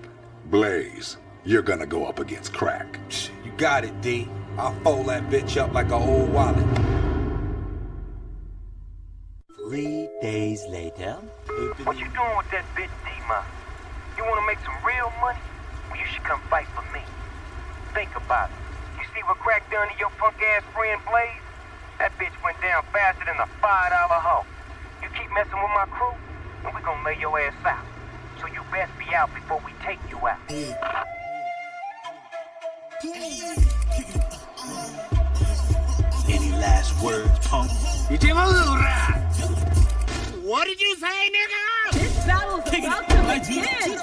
Blaze, you're gonna go up against Crack. You got it, D. I'll fold that bitch up like a old wallet. 3 days later. What you doing with that bitch D-Ma? You wanna make some real money? Well, you should come fight for me. Think about it. You see what Crack done to your punk-ass friend Blaze? That bitch went down faster than a $5 hoe. You keep messing with my crew, and we gonna lay your ass out. So you best be out before we take you out. Any last words, punk? What did you say, nigga? This battle's about to begin.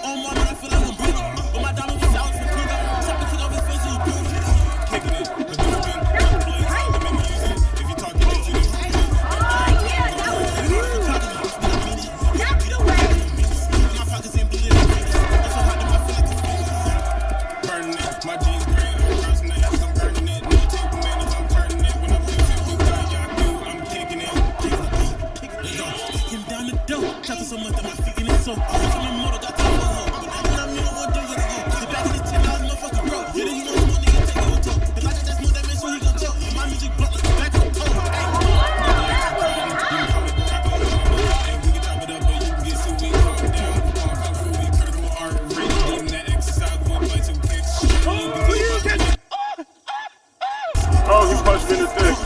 Oh, he punched me in the dick.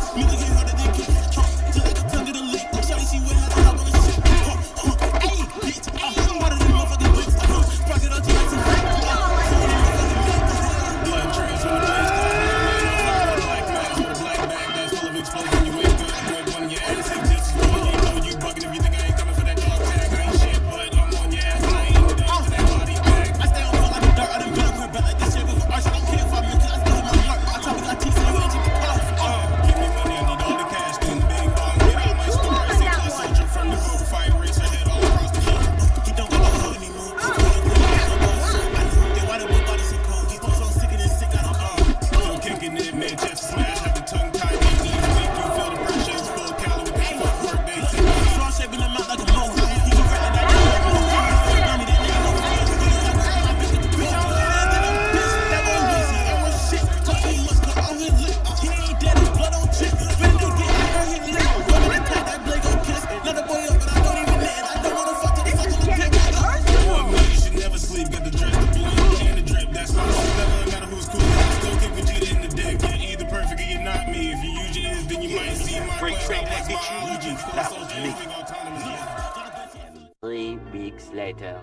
Later.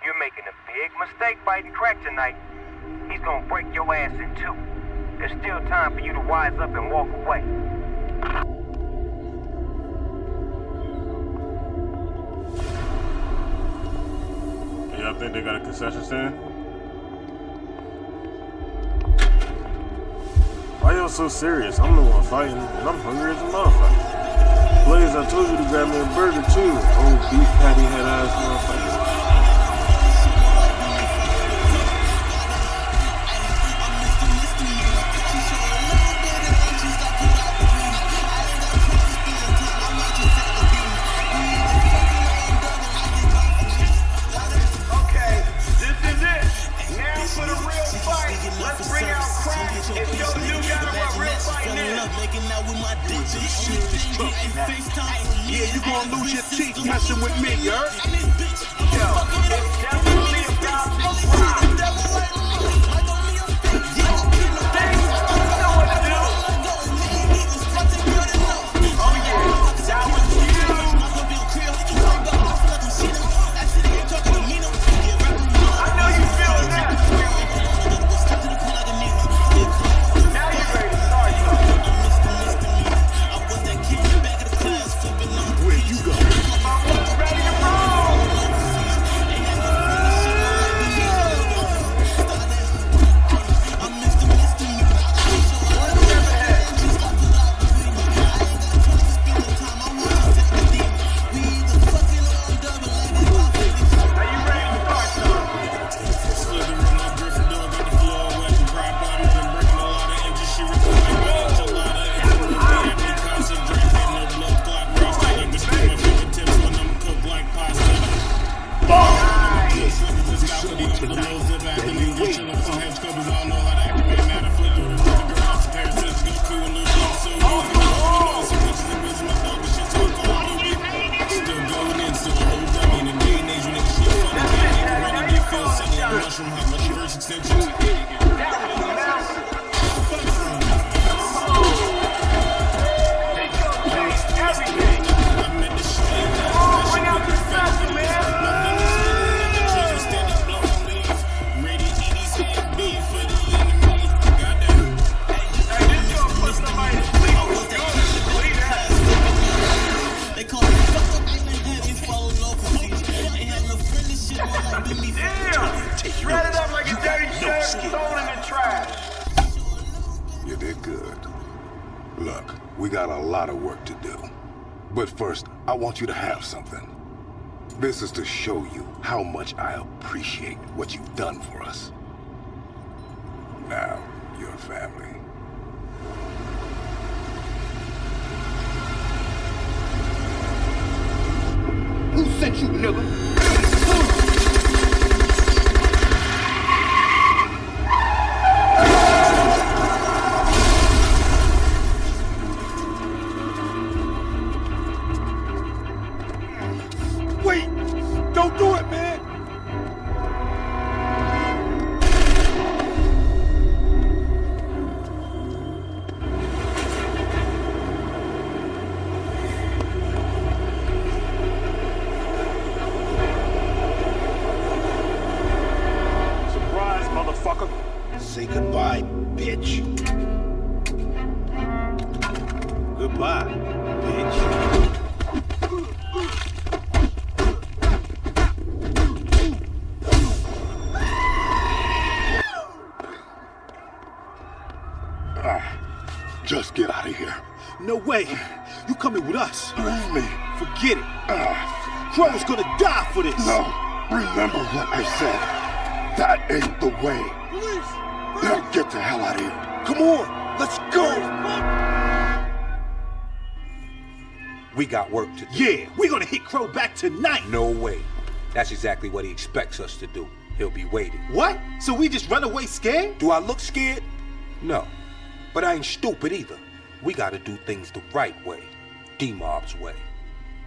You're making a big mistake fighting Crack tonight. He's gonna break your ass in two. There's still time for you to wise up and walk away. Y'all think they got a concession stand? Why y'all so serious? I'm the one fighting, and I'm hungry as a motherfucker. Blaze, I told you to grab me a burger too. Old beef patty head ass motherfucker. Okay, this is it. Now for the real fight. Let's bring out Crack and show the new guy what real fighting is. Yeah, you gonna lose your teeth messing with me, you heard? Yo, it's definitely about to rock. Know what to do. Oh yeah, that was you. basket. Thrown in the trash. You did good. Look, we got a lot of work to do. But first, I want you to have something. This is to show you how much I appreciate what you've done for us. Now, your family. Who sent you, nigga? Wait! Don't do it, man! Surprise, motherfucker. Say goodbye, bitch. Goodbye, bitch. Just get out of here. No way. You coming with us. Leave me. Forget it. Crow's gonna die for this. No. Remember what I said. That ain't the way. Now get the hell out of here. Come on. Let's go. We got work to do. Yeah, we're gonna hit Crow back tonight. No way. That's exactly what he expects us to do. He'll be waiting. What? So we just run away scared? Do I look scared? No. But I ain't stupid either. We gotta do things the right way. D-Mob's way.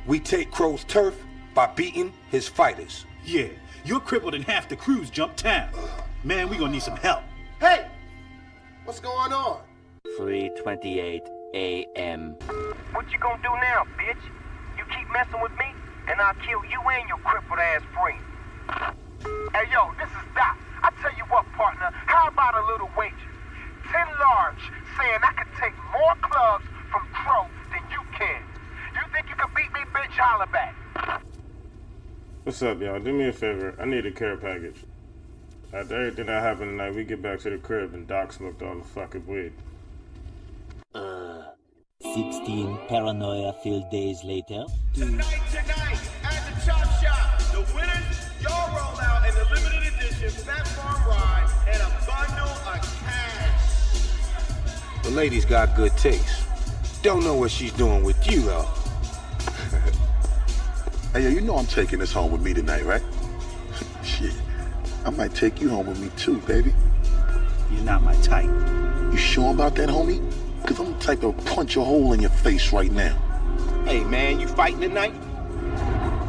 We take Crow's turf by beating his fighters. Yeah, you're crippled and half the crews jumped town. Man, we gonna need some help. Hey! What's going on? 3:28 a.m. What you gonna do now, bitch? You keep messing with me, and I'll kill you and your crippled ass friend. Hey, yo, this is Doc. I tell you what, partner, how about a little wager? 10 large, saying I can take more clubs from Crow than you can. You think you can beat me, bitch? Holla back. What's up, y'all? Do me a favor. I need a care package. After everything that happened tonight, we get back to the crib and Doc smoked all the fucking weed. 16 paranoia-filled days later. Tonight, at the Chop Shop, the winners, y'all roll out in the limited edition Fat Farm Ride and a bundle of cash. The lady's got good taste. Don't know what she's doing with you, though. Hey, yo, you know I'm taking this home with me tonight, right? Shit. I might take you home with me too, baby. You're not my type. You sure about that, homie? Cause I'm the type to punch a hole in your face right now. Hey, man, you fighting tonight?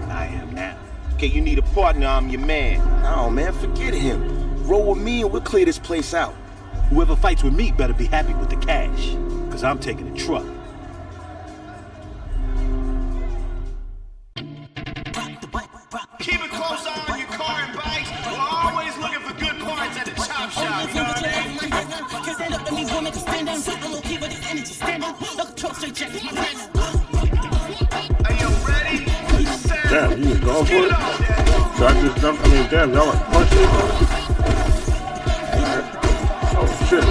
I am now. Okay, you need a partner, I'm your man. No, man, forget him. Roll with me and we'll clear this place out. Whoever fights with me better be happy with the cash, cause I'm taking the truck. Keep a close eye on your car and bikes. We're always looking for good parts at the Chop Shop. You know what I mean? Are you ready? Damn, you was going for it? So I just jumped, I mean, damn, y'all like punching each other? Oh, shit.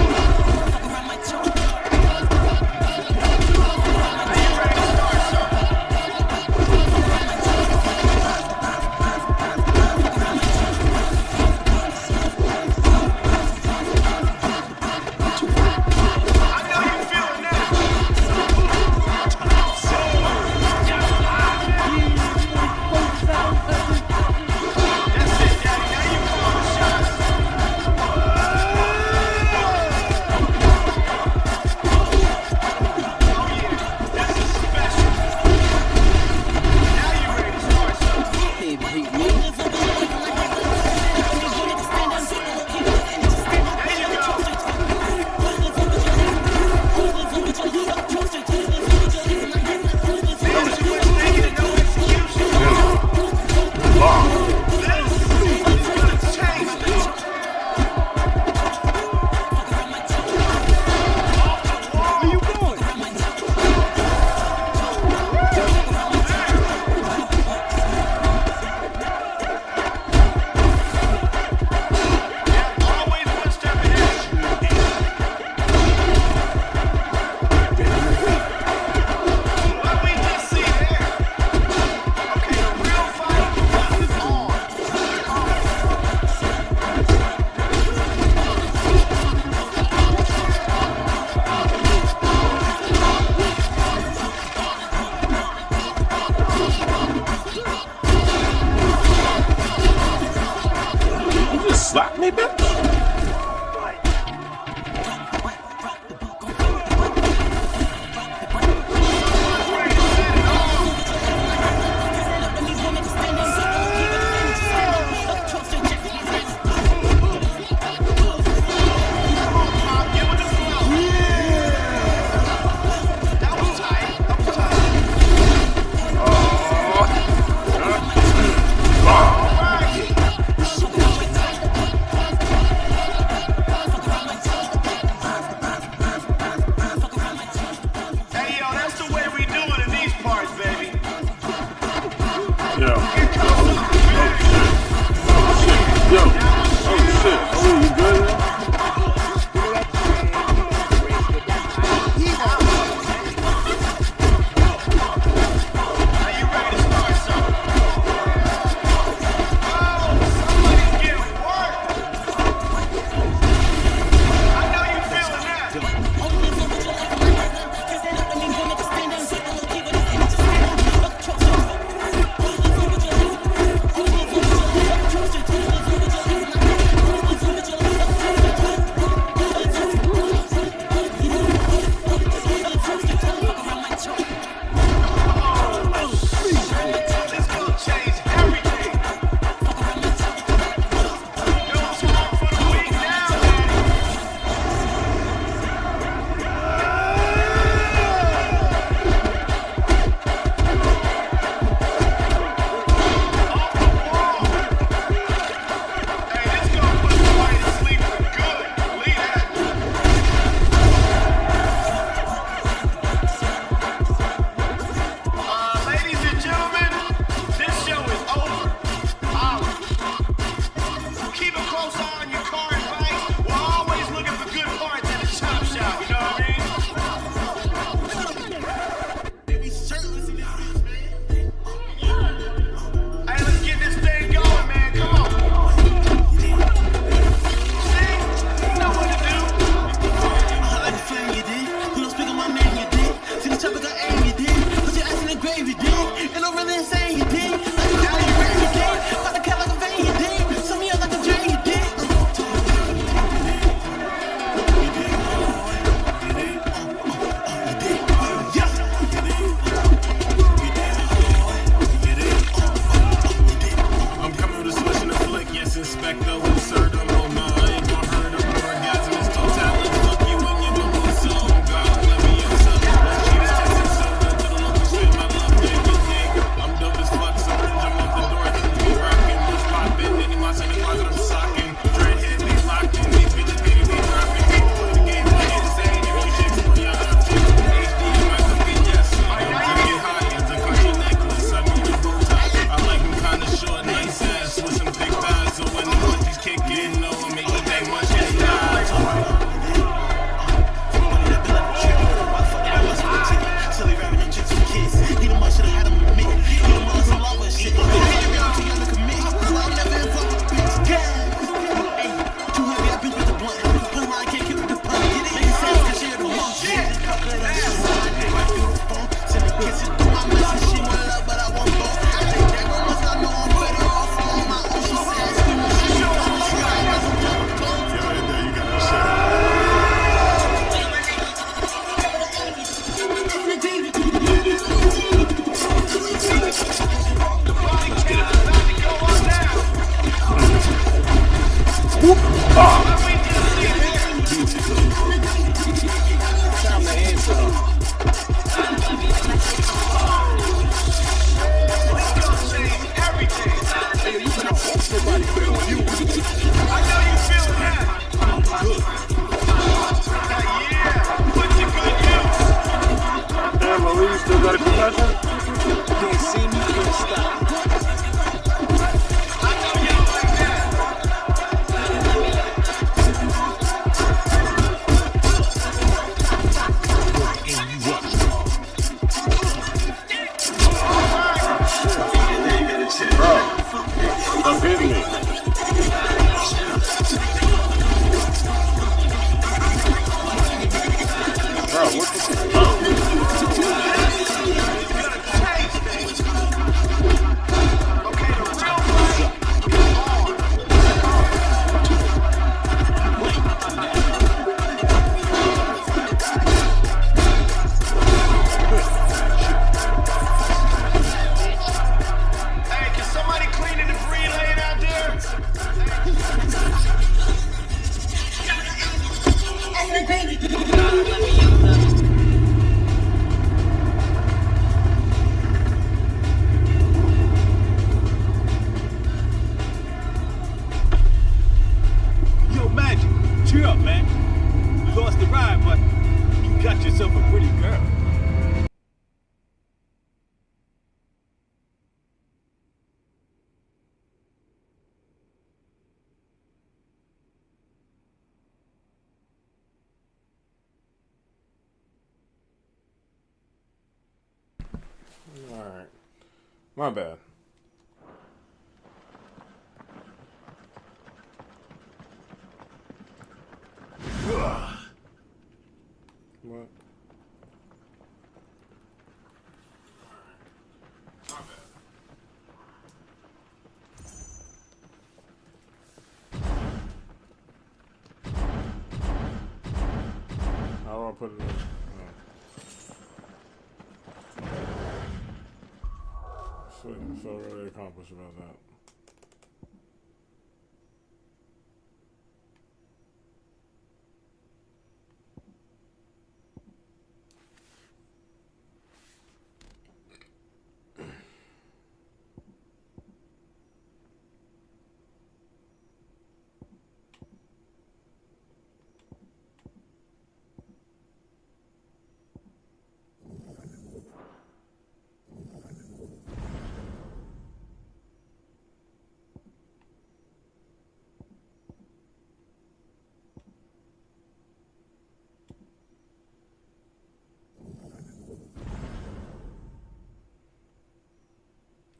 slap me, bitch? My bad. What? How do I put it in? Sweet, I feel really accomplished about that.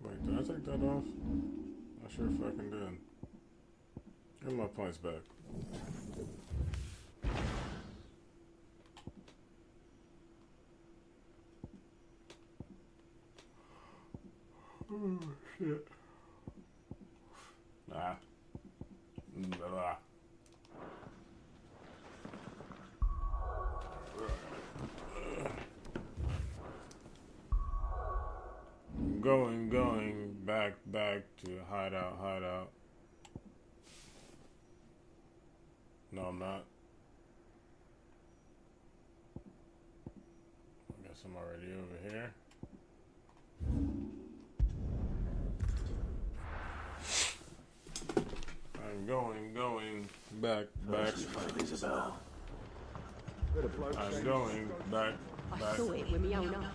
Wait, did I take that off? I sure fucking did. Get my points back. Oh, shit. Nah. Blah. Going, back to hideout. No, I'm not. I guess I'm already over here. I'm going, back. Isabel. I'm going, back. I saw it with my own eyes.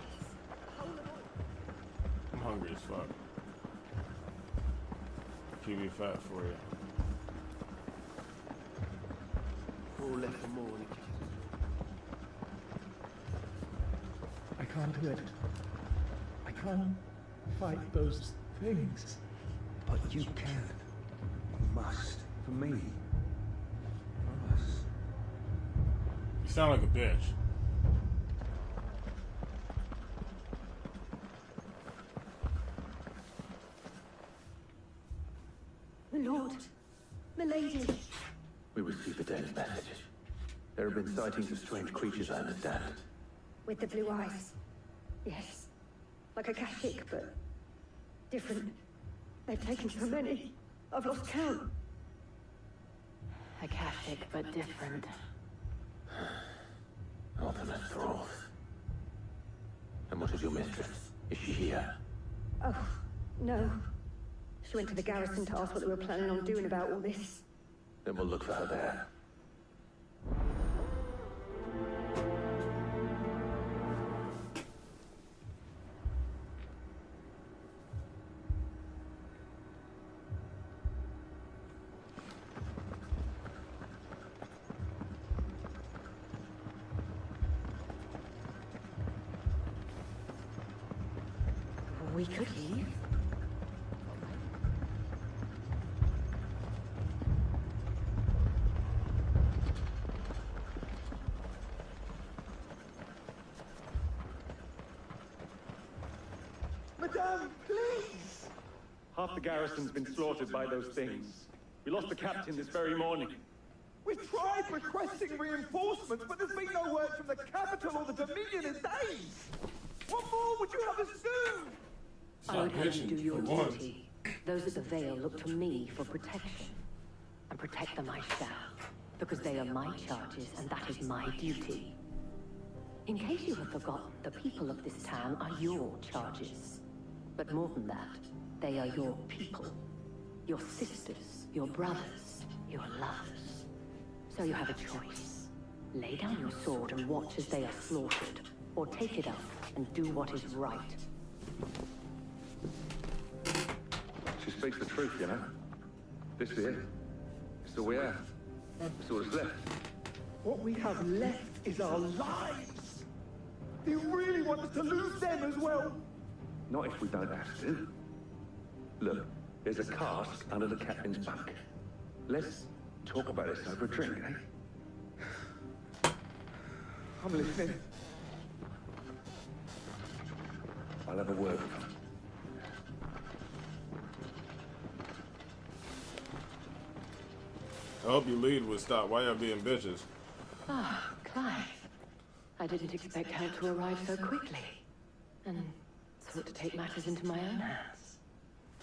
I'm hungry as fuck. QB fat for you. All left for morning. I can't do it. I can't fight those things. But you can. You must. For me. For us. You sound like a bitch. My lord, my lady. We received a daily message. There have been sightings of strange creatures, I understand. With the blue eyes. Yes. Like a Kashik, but different. They've taken so many. I've lost count. A Kashik, but different. Ultimate thralls. And what is your mistress? Is she here? Oh, no. She went to the garrison to ask what they were planning on doing about all this. Then we'll look for her there. We could leave. Madame, please! Half the garrison's been slaughtered by those things. We lost the captain this very morning. We've tried requesting reinforcements, but there's been no word from the capital or the Dominion in days! What more would you have us do? I would have you do your duty. Those at the Vale look to me for protection. And protect them I shall. Because they are my charges, and that is my duty. In case you have forgotten, the people of this town are your charges. But more than that, they are your people. Your sisters, your brothers, your lovers. So you have a choice. Lay down your sword and watch as they are slaughtered. Or take it up and do what is right. She speaks the truth, you know. This is it. It's all we have. It's all that's left. What we have left is our lives! Do you really want us to lose them as well? Not if we don't have to. Look, there's a cask under the captain's bunk. Let's talk about this over a drink, eh? I'm listening. I'll have a word with him. I hope you lead with stop. Why y'all being bitches? Ah, Clive. I didn't expect help to arrive so quickly. And sought to take matters into my own hands.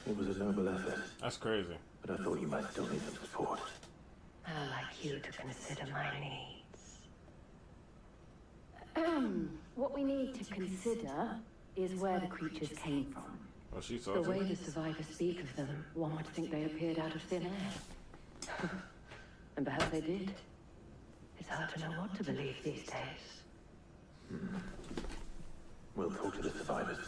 It was a noble effort, That's crazy. but I thought you might still need some support. I'd like you to consider my needs. What we need to consider is where the creatures came from. Oh, she saw The it. way the survivors speak of them, one would think they appeared out of thin air. And perhaps they did. It's hard to know what to believe these days. We'll talk to the survivors.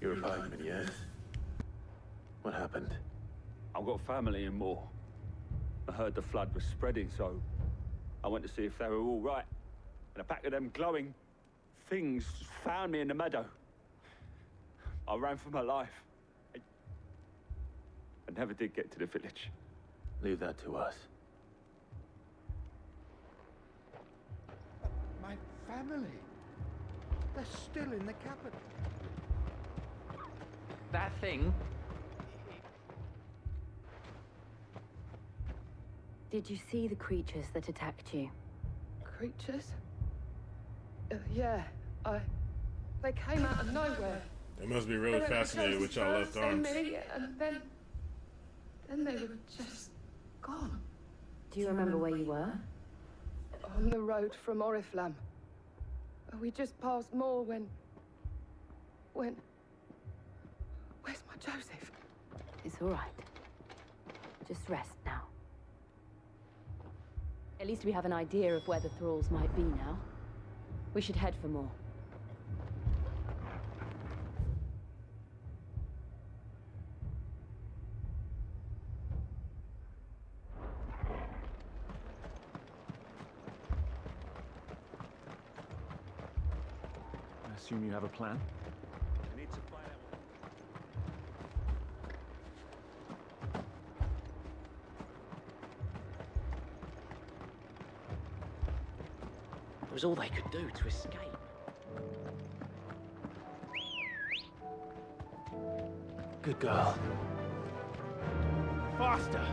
Your apartment, yes? What happened? I've got family in Moore. I heard the flood was spreading, so I went to see if they were all right. And a pack of them glowing things found me in the meadow. I ran for my life. I never did get to the village. Leave that to us. My family. They're still in the capital. That thing, Did you see the creatures that attacked you? Creatures? Yeah, they came out of nowhere. They must be really fascinated with y'all left arms. And then they were just gone. Do you remember where you were? On the road from Oriflamme. We just passed more when... Where's my Joseph? It's all right. Just rest now. At least we have an idea of where the thralls might be now. We should head for more. I assume you have a plan? We need to find out. It was all they could do to escape. Good girl. Faster!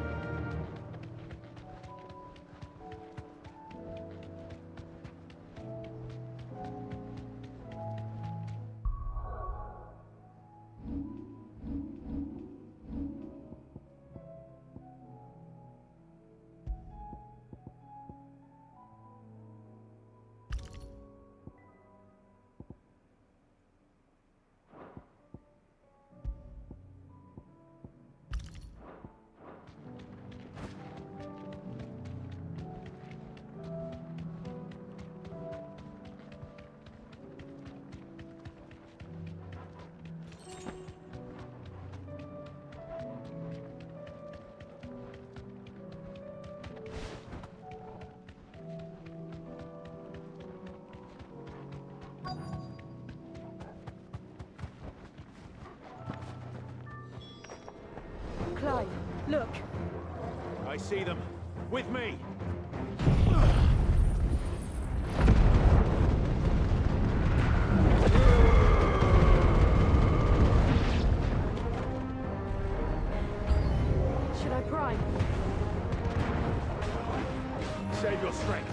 Clive, look. I see them. With me! Should I prime? Save your strength.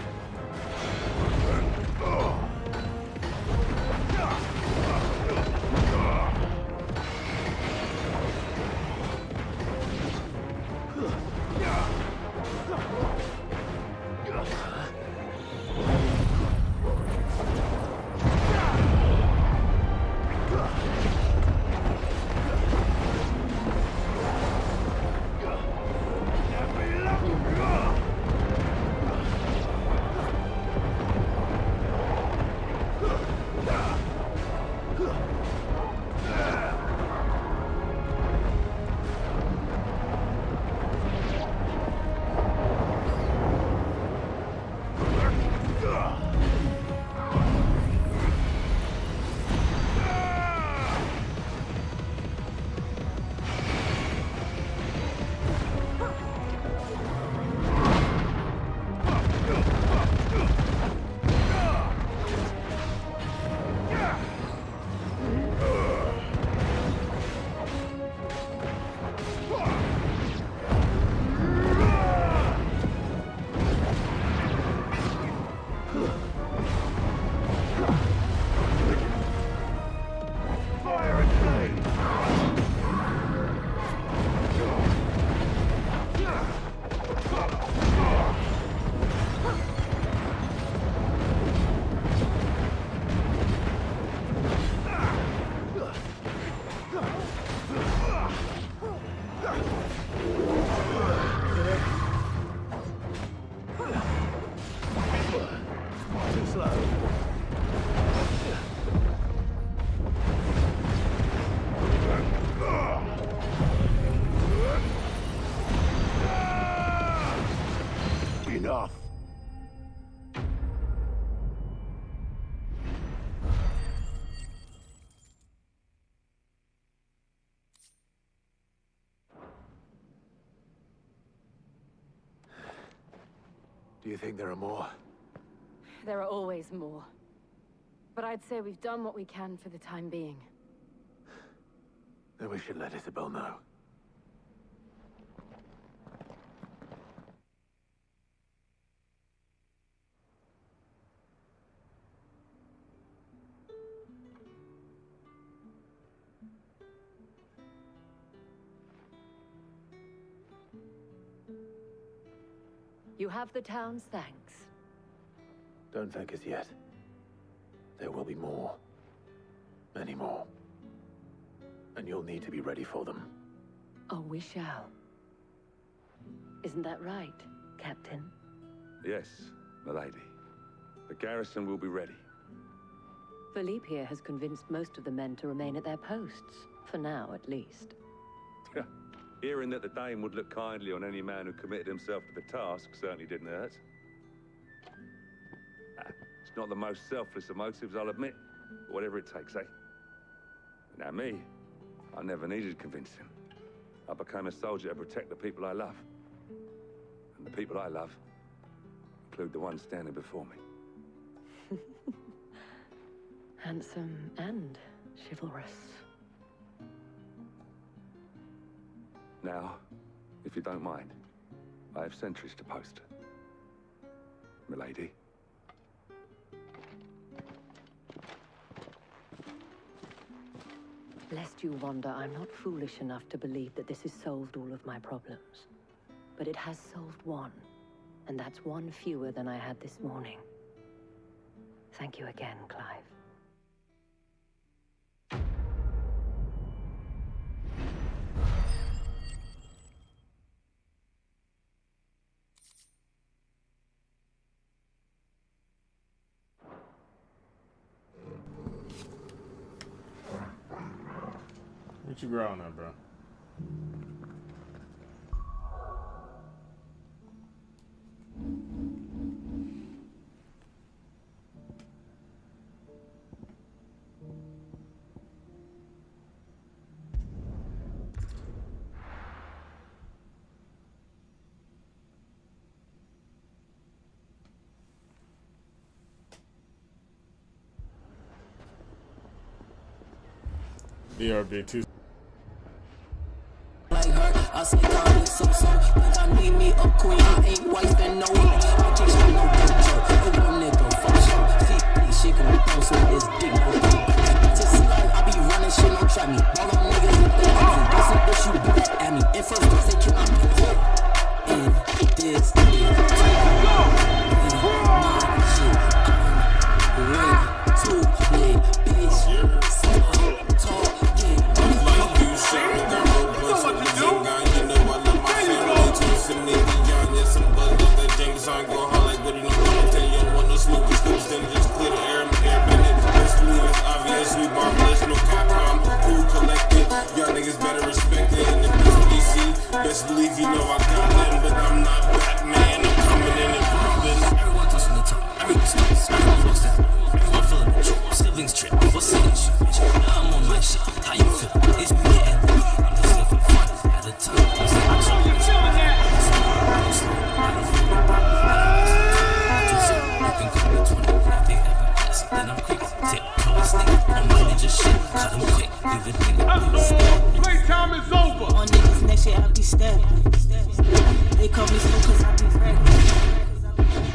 Enough. Do you think there are more? There are always more. But I'd say we've done what we can for the time being. Then we should let Isabel know. You have the town's thanks. Don't thank us yet. There will be more. Many more. And you'll need to be ready for them. Oh, we shall. Isn't that right, Captain? Yes, milady. The garrison will be ready. Philippe here has convinced most of the men to remain at their posts. For now, at least. Hearing that the Dane would look kindly on any man who committed himself to the task certainly didn't hurt. It's not the most selfless of motives, I'll admit. But whatever it takes, eh? Now me, I never needed convincing. I became a soldier to protect the people I love. And the people I love include the ones standing before me. Handsome and chivalrous. Now, if you don't mind, I have sentries to post. Milady. Lest you wonder, I'm not foolish enough to believe that this has solved all of my problems. But it has solved one, and that's one fewer than I had this morning. Thank you again, Clive. What you growling at, bro? BRB 2. I say God is so think I need me a queen. I ain't wife and no I just want no picture. A real nigga for sure. She gon' bounce with this dick. Just see like I be running shit, don't try me. All them niggas with the envy. That's an issue, back at me. And first off, they cannot be here. And this is my shit. I'm ready to play, bitch. Small, tall, yeah. Like you shot me down. I go hard like what you know. I'll tell you, want no smoky scoops, then just clear the air. My air bending. Best believe it's obvious. We marvelous, no cap. I'm cool, collected. Y'all niggas better respect it. And the best DC, best believe you know I got them, but I'm not Batman. I'm coming in and robbing. Everyone goes from the top. Everyone stops. Everyone looks down. Everyone feeling the trip. Siblings trip. What's the issue, bitch? Now I'm on my shit. How you feel? It's me and me. I'm just here for fun. At a time. Then I'm quick, tip, close, nigga. I'm really just shit, cut him quick, leave it nigga. Playtime is over. On niggas next year, I be stabbing. They call me slow cause I be reckless.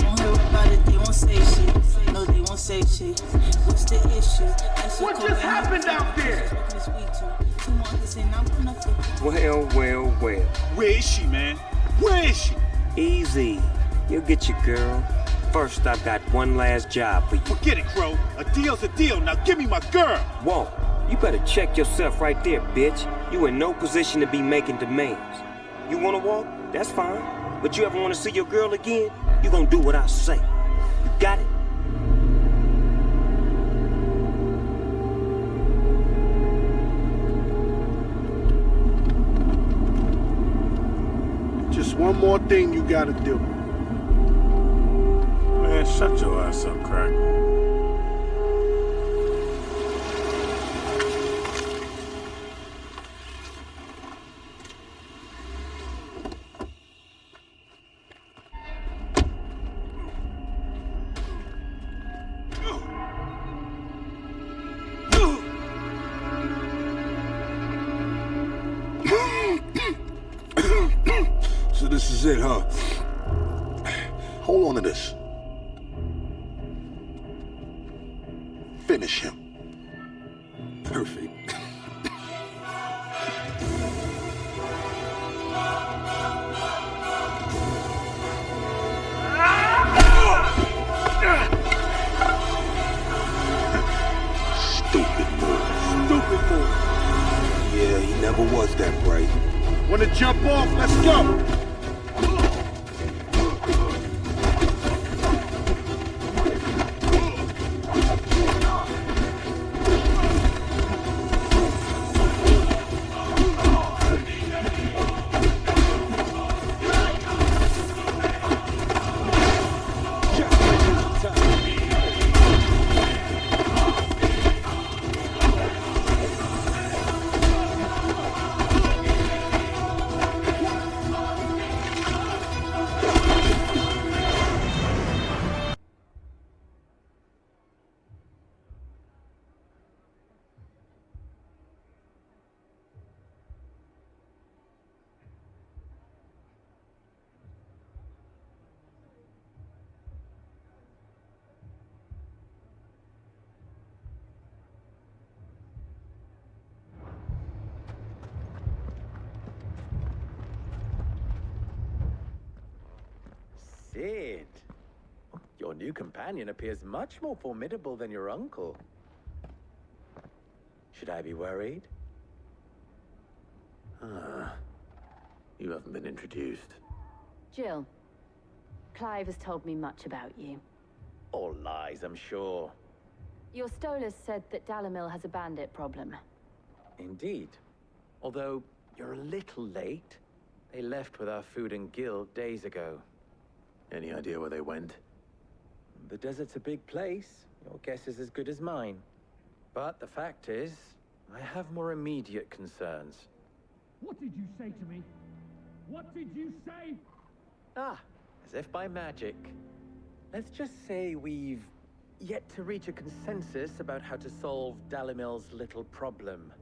Won't hear about it, they won't say shit. No, they won't say shit. What's the issue? What just happened out there? Well. Where is she, man? Where is she? Easy. You'll get your girl. First, I've got one last job for you. Forget it, Crow. A deal's a deal. Now give me my girl. Whoa. You better check yourself right there, bitch. You in no position to be making demands. You wanna walk? That's fine. But you ever wanna see your girl again? You gonna do what I say. You got it? Just one more thing you gotta do. Man, shut your ass up, crack. So this is it, huh? Hold on to this. Finish him. Perfect. Wanna jump off? Let's go! Sid, your new companion appears much more formidable than your uncle. Should I be worried? You haven't been introduced. Jill, Clive has told me much about you. All lies, I'm sure. Your Stolas said that Dalimil has a bandit problem. Indeed. Although, you're a little late. They left with our food and guild days ago. Any idea where they went? The desert's a big place. Your guess is as good as mine. But the fact is, I have more immediate concerns. What did you say to me? What did you say? Ah, as if by magic. Let's just say we've yet to reach a consensus about how to solve Dalimil's little problem.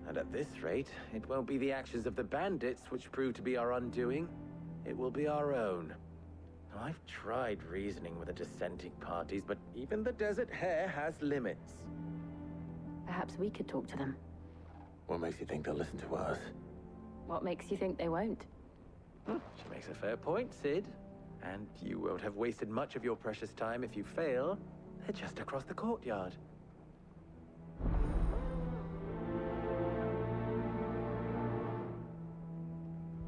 And at this rate, it won't be the actions of the bandits which prove to be our undoing. It will be our own. Now, I've tried reasoning with the dissenting parties, but even the Desert Hare has limits. Perhaps we could talk to them. What makes you think they'll listen to us? What makes you think they won't? She makes a fair point, Sid. And you won't have wasted much of your precious time if you fail. They're just across the courtyard.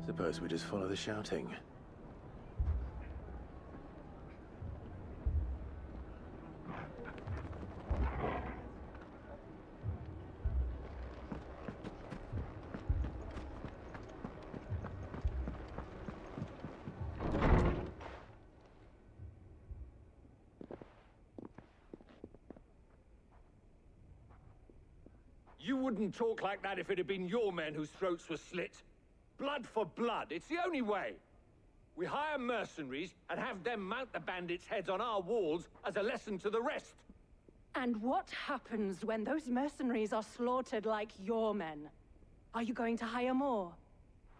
Suppose we just follow the shouting. You wouldn't talk like that if it had been your men whose throats were slit. Blood for blood, it's the only way. We hire mercenaries and have them mount the bandits' heads on our walls as a lesson to the rest. And what happens when those mercenaries are slaughtered like your men? Are you going to hire more?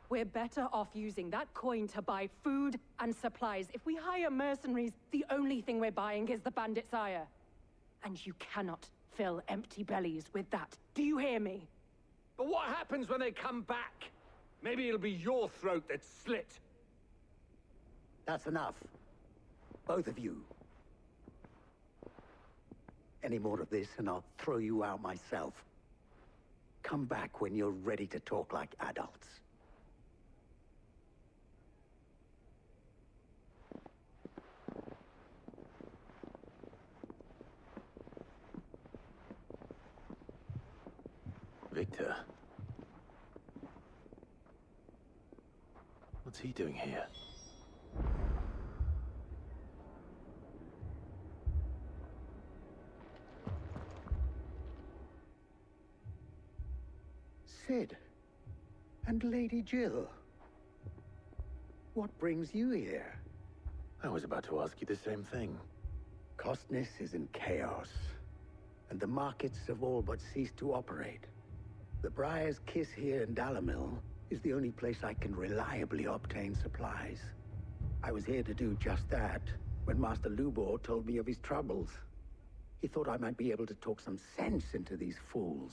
We're better off using that coin to buy food and supplies. If we hire mercenaries, the only thing we're buying is the bandit's ire. And you cannot fill empty bellies with that. Do you hear me? But what happens when they come back? Maybe it'll be your throat that's slit. That's enough. Both of you. Any more of this and I'll throw you out myself. Come back when you're ready to talk like adults. Victor. What's he doing here? Sid. And Lady Jill. What brings you here? I was about to ask you the same thing. Costness is in chaos, and the markets have all but ceased to operate. The Briar's Kiss here in Dalimil is the only place I can reliably obtain supplies. I was here to do just that when Master Lubor told me of his troubles. He thought I might be able to talk some sense into these fools.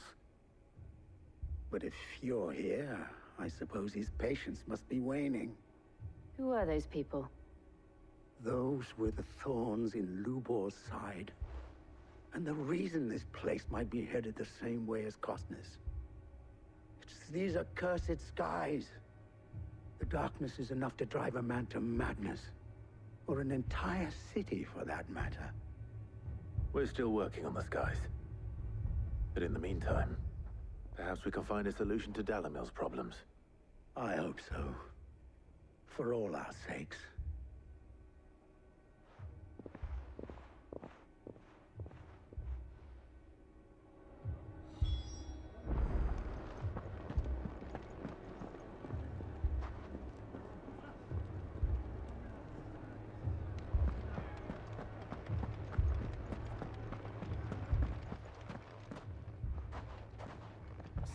But if you're here, I suppose his patience must be waning. Who are those people? Those were the thorns in Lubor's side. And the reason this place might be headed the same way as Costness. It's these accursed skies. The darkness is enough to drive a man to madness. Or an entire city, for that matter. We're still working on the skies. But in the meantime, perhaps we can find a solution to Dalimil's problems. I hope so. For all our sakes.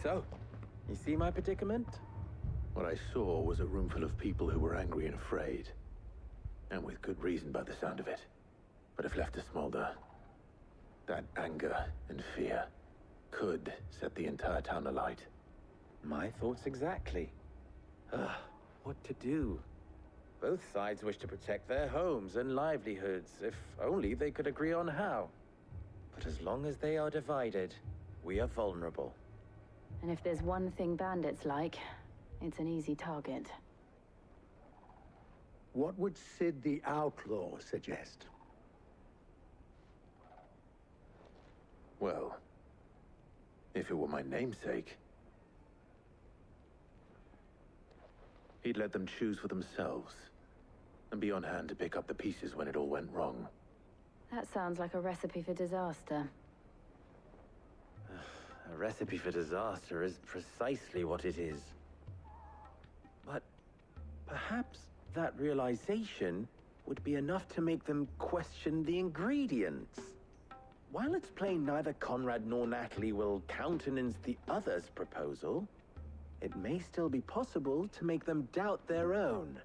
So, you see my predicament? What I saw was a room full of people who were angry and afraid. And with good reason by the sound of it. But if left to smolder, that anger and fear could set the entire town alight. My thoughts exactly. What to do? Both sides wish to protect their homes and livelihoods, if only they could agree on how. But as long as they are divided, we are vulnerable. And if there's one thing bandits like, it's an easy target. What would Sid the Outlaw suggest? Well, if it were my namesake, he'd let them choose for themselves, and be on hand to pick up the pieces when it all went wrong. That sounds like a recipe for disaster. A recipe for disaster is precisely what it is. But perhaps that realization would be enough to make them question the ingredients. While it's plain neither Conrad nor Natalie will countenance the other's proposal, it may still be possible to make them doubt their own.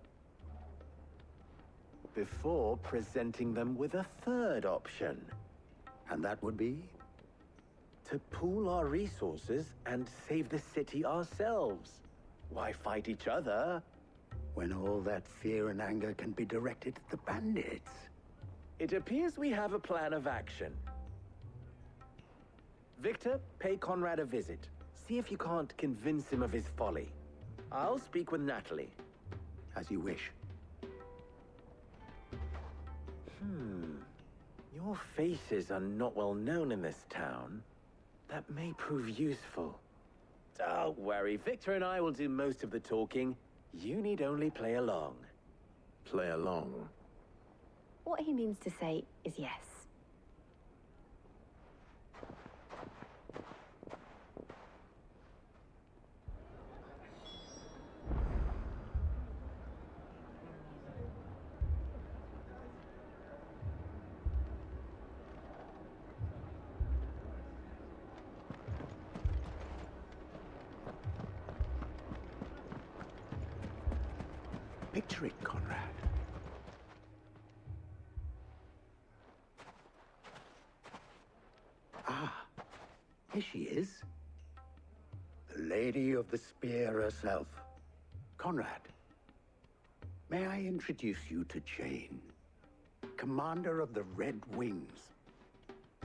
Before presenting them with a third option. And that would be? To pool our resources and save the city ourselves. Why fight each other? When all that fear and anger can be directed at the bandits. It appears we have a plan of action. Victor, pay Conrad a visit. See if you can't convince him of his folly. I'll speak with Natalie. As you wish. Your faces are not well known in this town. That may prove useful. Don't worry, Victor and I will do most of the talking. You need only play along. Play along? What he means to say is yes. Picture it, Conrad. Ah, here she is. The Lady of the Spear herself. Conrad, may I introduce you to Jane, commander of the Red Wings,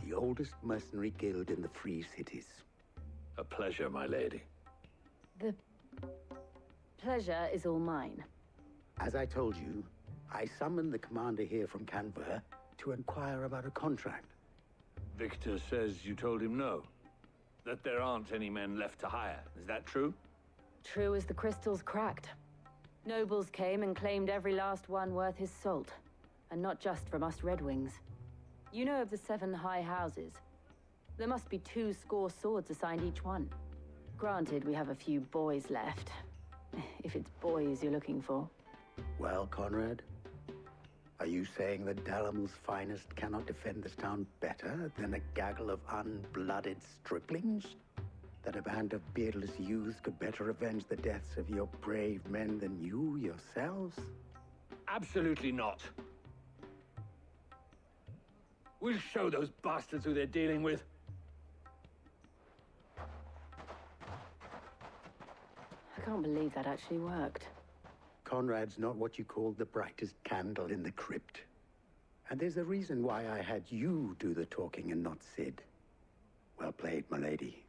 the oldest mercenary guild in the Free Cities. A pleasure, my lady. The pleasure is all mine. As I told you, I summoned the commander here from Canberra to inquire about a contract. Victor says you told him no. That there aren't any men left to hire. Is that true? True as the crystals cracked. Nobles came and claimed every last one worth his salt. And not just from us Red Wings. You know of the 7 high houses. There must be 2 score swords assigned each one. Granted, we have a few boys left. If it's boys you're looking for. Well, Conrad, are you saying that Dalimil's finest cannot defend this town better than a gaggle of unblooded striplings? That a band of beardless youths could better avenge the deaths of your brave men than you yourselves? Absolutely not. We'll show those bastards who they're dealing with. I can't believe that actually worked. Conrad's not what you call the brightest candle in the crypt. And there's a reason why I had you do the talking and not Sid. Well played, my lady.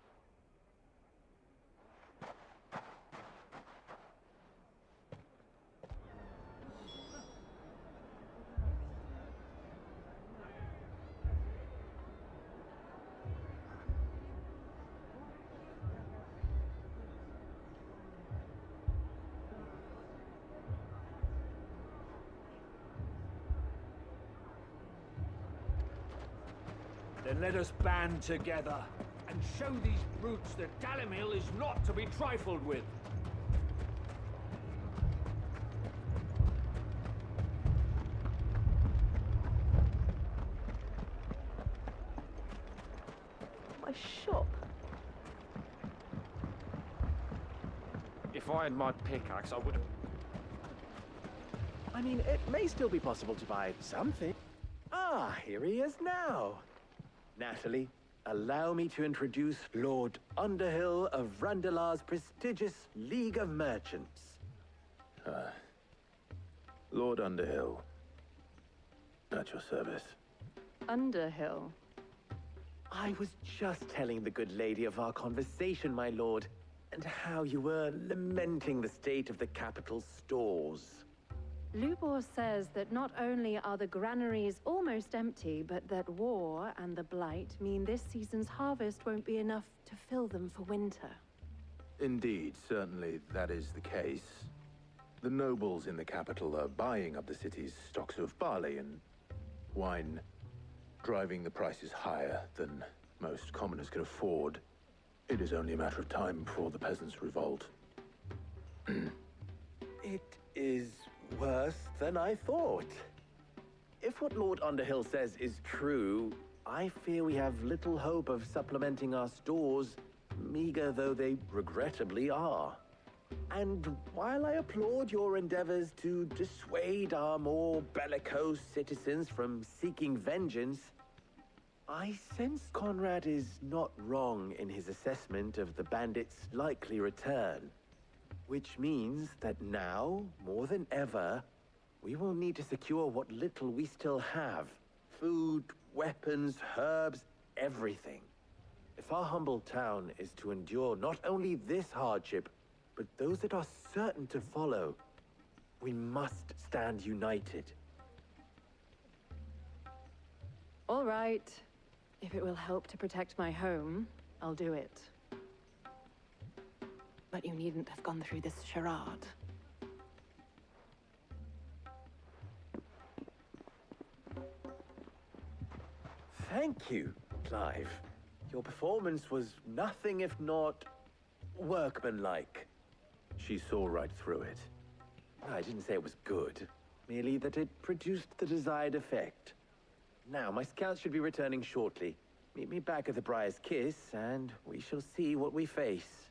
Then let us band together and show these brutes that Dalimil is not to be trifled with. My shop. If I had my pickaxe, I would have... I mean, it may still be possible to buy something. Ah, here he is now. Natalie, allow me to introduce Lord Underhill of Randalar's prestigious League of Merchants. Lord Underhill. At your service. Underhill. I was just telling the good lady of our conversation, my lord, and how you were lamenting the state of the capital's stores. Lubor says that not only are the granaries almost empty, but that war and the Blight mean this season's harvest won't be enough to fill them for winter. Indeed, certainly that is the case. The nobles in the capital are buying up the city's stocks of barley and wine, driving the prices higher than most commoners can afford. It is only a matter of time before the peasants revolt. It is worse than I thought. If what Lord Underhill says is true, I fear we have little hope of supplementing our stores, meager though they regrettably are. And while I applaud your endeavors to dissuade our more bellicose citizens from seeking vengeance, I sense Conrad is not wrong in his assessment of the bandits' likely return. Which means that now, more than ever, we will need to secure what little we still have. Food, weapons, herbs, everything. If our humble town is to endure not only this hardship, but those that are certain to follow, we must stand united. All right. If it will help to protect my home, I'll do it. But you needn't have gone through this charade. Thank you, Clive. Your performance was nothing if not workmanlike. She saw right through it. I didn't say it was good, merely that it produced the desired effect. Now, my scouts should be returning shortly. Meet me back at the Briar's Kiss, and we shall see what we face.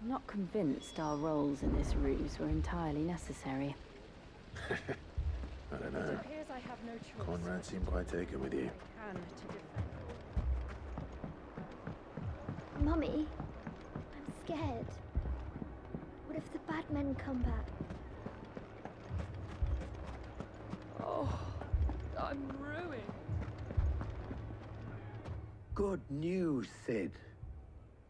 I'm not convinced our roles in this ruse were entirely necessary. I don't know. It appears I have no choice. Conrad seemed quite taken with you. Can to defend. Mummy, I'm scared. What if the bad men come back? Oh, I'm ruined. Good news, Sid.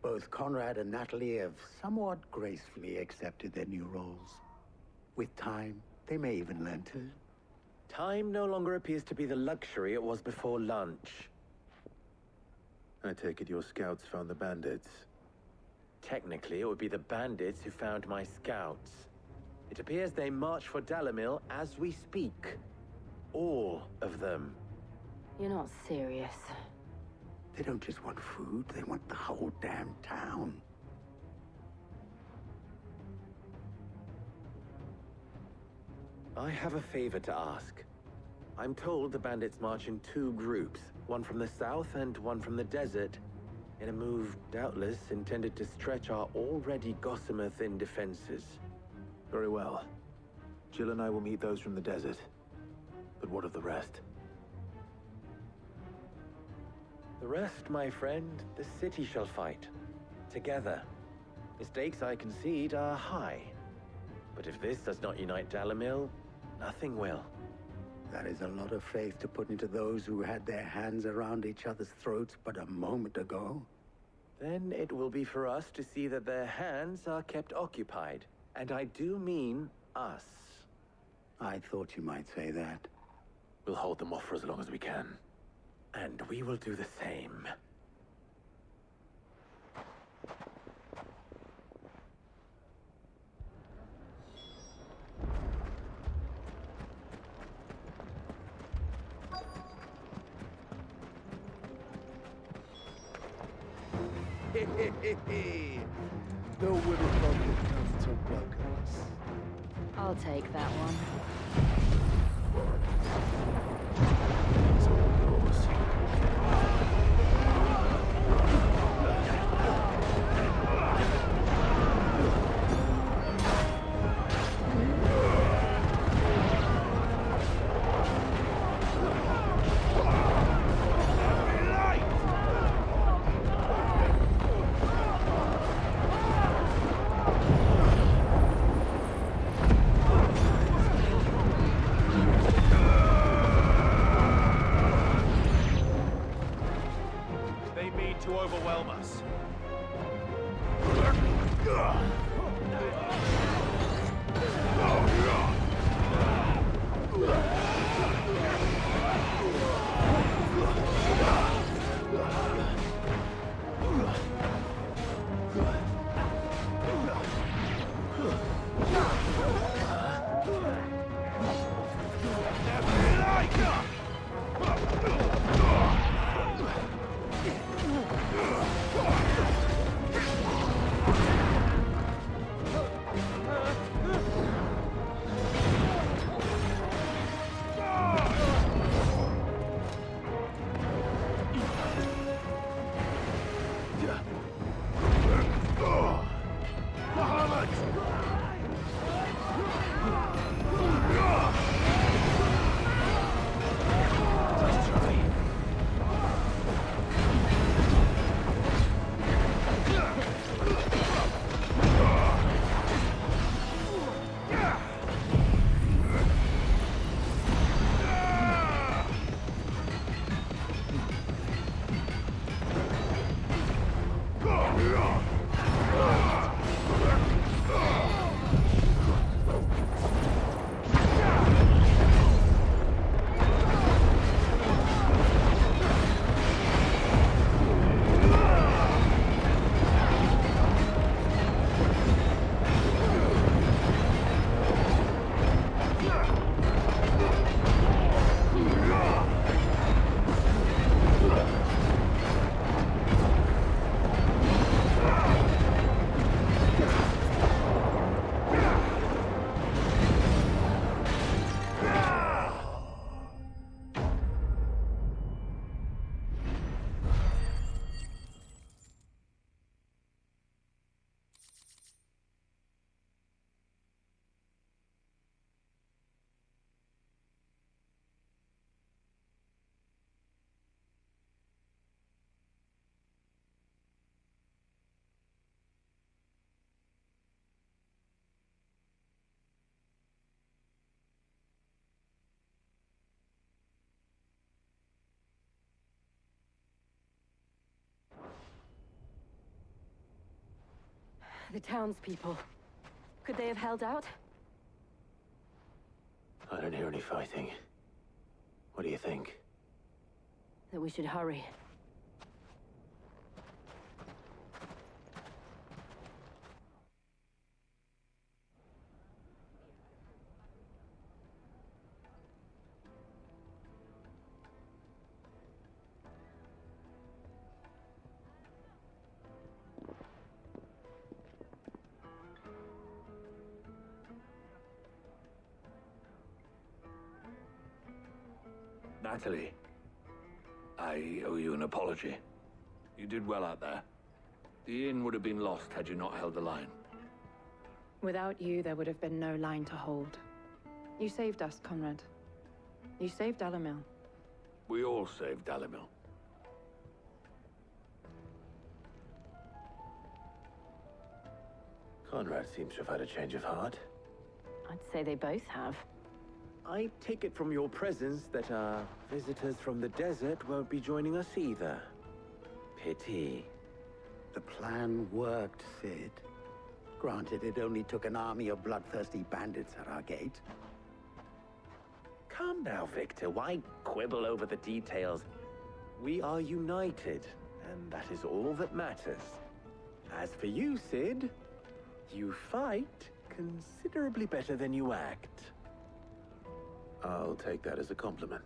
Both Conrad and Natalie have somewhat gracefully accepted their new roles. With time, they may even learn to. Time no longer appears to be the luxury it was before lunch. I take it your scouts found the bandits. Technically, it would be the bandits who found my scouts. It appears they march for Dalimil as we speak. All of them. You're not serious. They don't just want food, they want the whole damn town. I have a favor to ask. I'm told the bandits march in two groups, one from the south and one from the desert, in a move doubtless intended to stretch our already gossamer-thin defenses. Very well. Jill and I will meet those from the desert. But what of the rest? The rest, my friend, the city shall fight. Together. The stakes, I concede, are high. But if this does not unite Dalimil, nothing will. That is a lot of faith to put into those who had their hands around each other's throats but a moment ago. Then it will be for us to see that their hands are kept occupied. And I do mean us. I thought you might say that. We'll hold them off for as long as we can. And we will do the same. The women problem comes to buggers. I'll take that one. It's all yours. They mean to overwhelm us. The townspeople. Could they have held out? I don't hear any fighting. What do you think? That we should hurry. Natalie, I owe you an apology. You did well out there. The inn would have been lost had you not held the line. Without you, there would have been no line to hold. You saved us, Conrad. You saved Dalimil. We all saved Dalimil. Conrad seems to have had a change of heart. I'd say they both have. I take it from your presence that our visitors from the desert won't be joining us either. Pity. The plan worked, Sid. Granted, it only took an army of bloodthirsty bandits at our gate. Calm now, Victor. Why quibble over the details? We are united, and that is all that matters. As for you, Sid, you fight considerably better than you act. I'll take that as a compliment.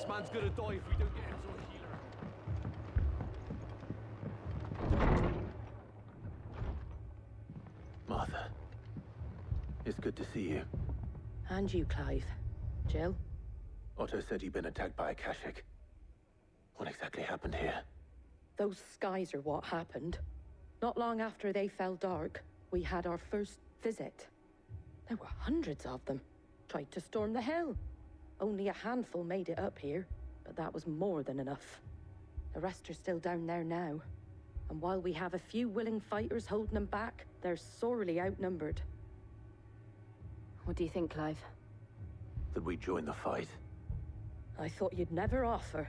This man's gonna die if we don't get him to a healer. Martha. It's good to see you. And you, Clive. Jill? Otto said you'd been attacked by Akashic. What exactly happened here? Those skies are what happened. Not long after they fell dark, we had our first visit. There were hundreds of them. Tried to storm the Hell. Only a handful made it up here, but that was more than enough. The rest are still down there now. And while we have a few willing fighters holding them back, they're sorely outnumbered. What do you think, Clive? That we join the fight? I thought you'd never offer.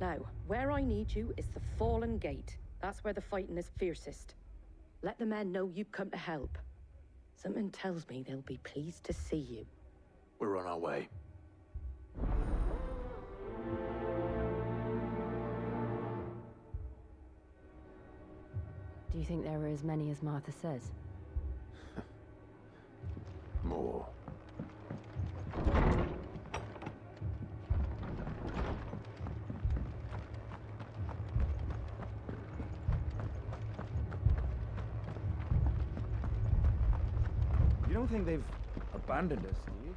Now, where I need you is the Fallen Gate. That's where the fighting is fiercest. Let the men know you've come to help. Something tells me they'll be pleased to see you. We're on our way. Do you think there were as many as Martha says? More. You don't think they've abandoned us, do you?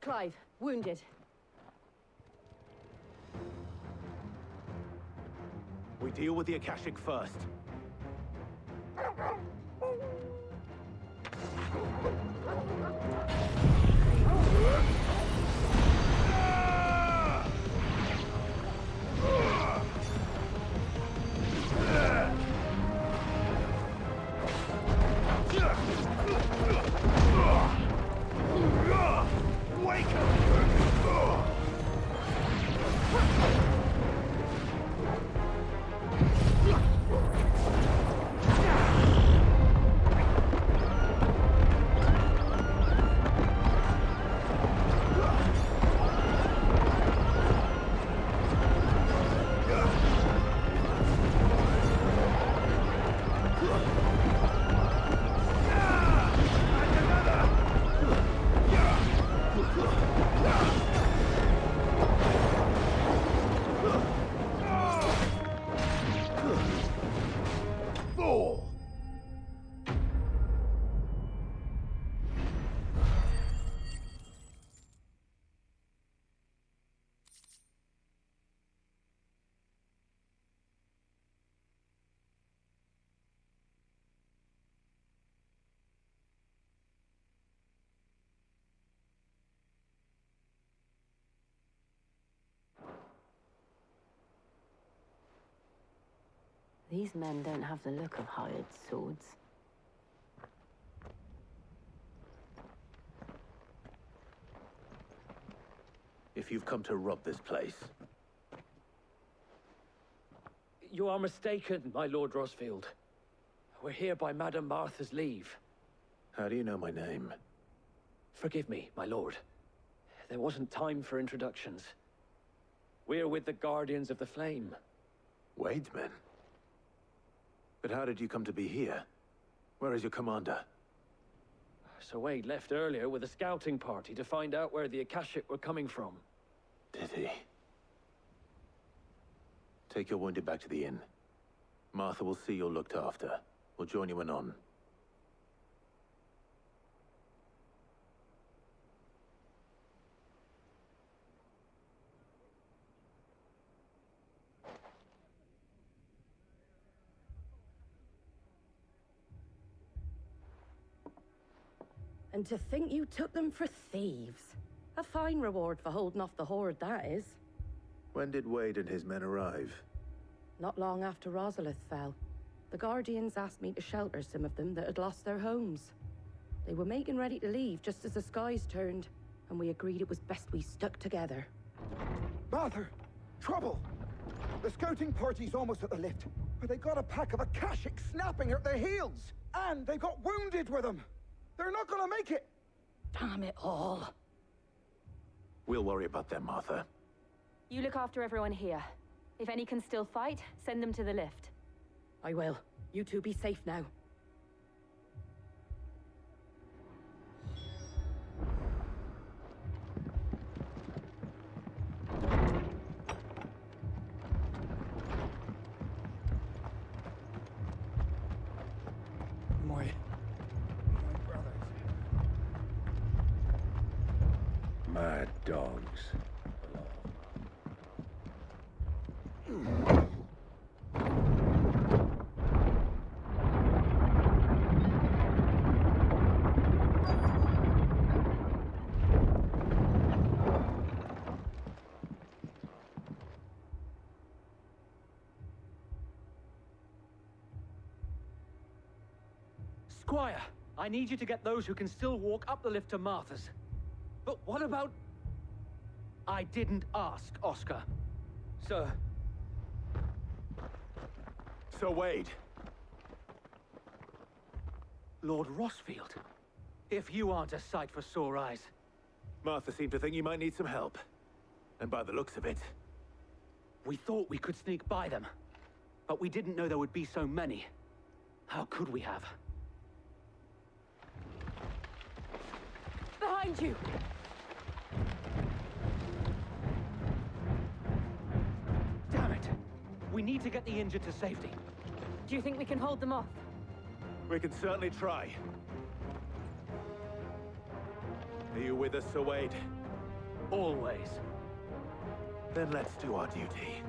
Clive, wounded. We deal with the Akashic first. These men don't have the look of hired swords. If you've come to rob this place, You are mistaken, my Lord Rosfield. We're here by Madame Martha's leave. how do you know my name? Forgive me, my lord. There wasn't time for introductions. We're with the Guardians of the Flame. Wade's men? But how did you come to be here? Where is your commander? Sir Wade left earlier with a scouting party to find out where the Akashic were coming from. Did he? Take your wounded back to the inn. Martha will see you're looked after. We'll join you anon. And to think you took them for thieves. A fine reward for holding off the horde, that is. When did Wade and his men arrive? Not long after Rosalith fell. The Guardians asked me to shelter some of them that had lost their homes. They were making ready to leave just as the skies turned, and we agreed it was best we stuck together. Martha! Trouble! The scouting party's almost at the lift, but they got a pack of Akashic snapping at their heels! And they got wounded with them! They're not gonna make it! Damn it all. We'll worry about them, Martha. You look after everyone here. If any can still fight, send them to the lift. I will. You two be safe now. My My dogs. Squire, I need you to get those who can still walk up the lift to Martha's. But what about... I didn't ask, Oscar. Sir. Sir Wade. Lord Rossfield. If you aren't a sight for sore eyes. Martha seemed to think you might need some help. And by the looks of it... We thought we could sneak by them. But we didn't know there would be so many. How could we have? Behind you! Damn it! We need to get the injured to safety. Do you think we can hold them off? We can certainly try. Are you with us, Sir Wade? Always. Then let's do our duty.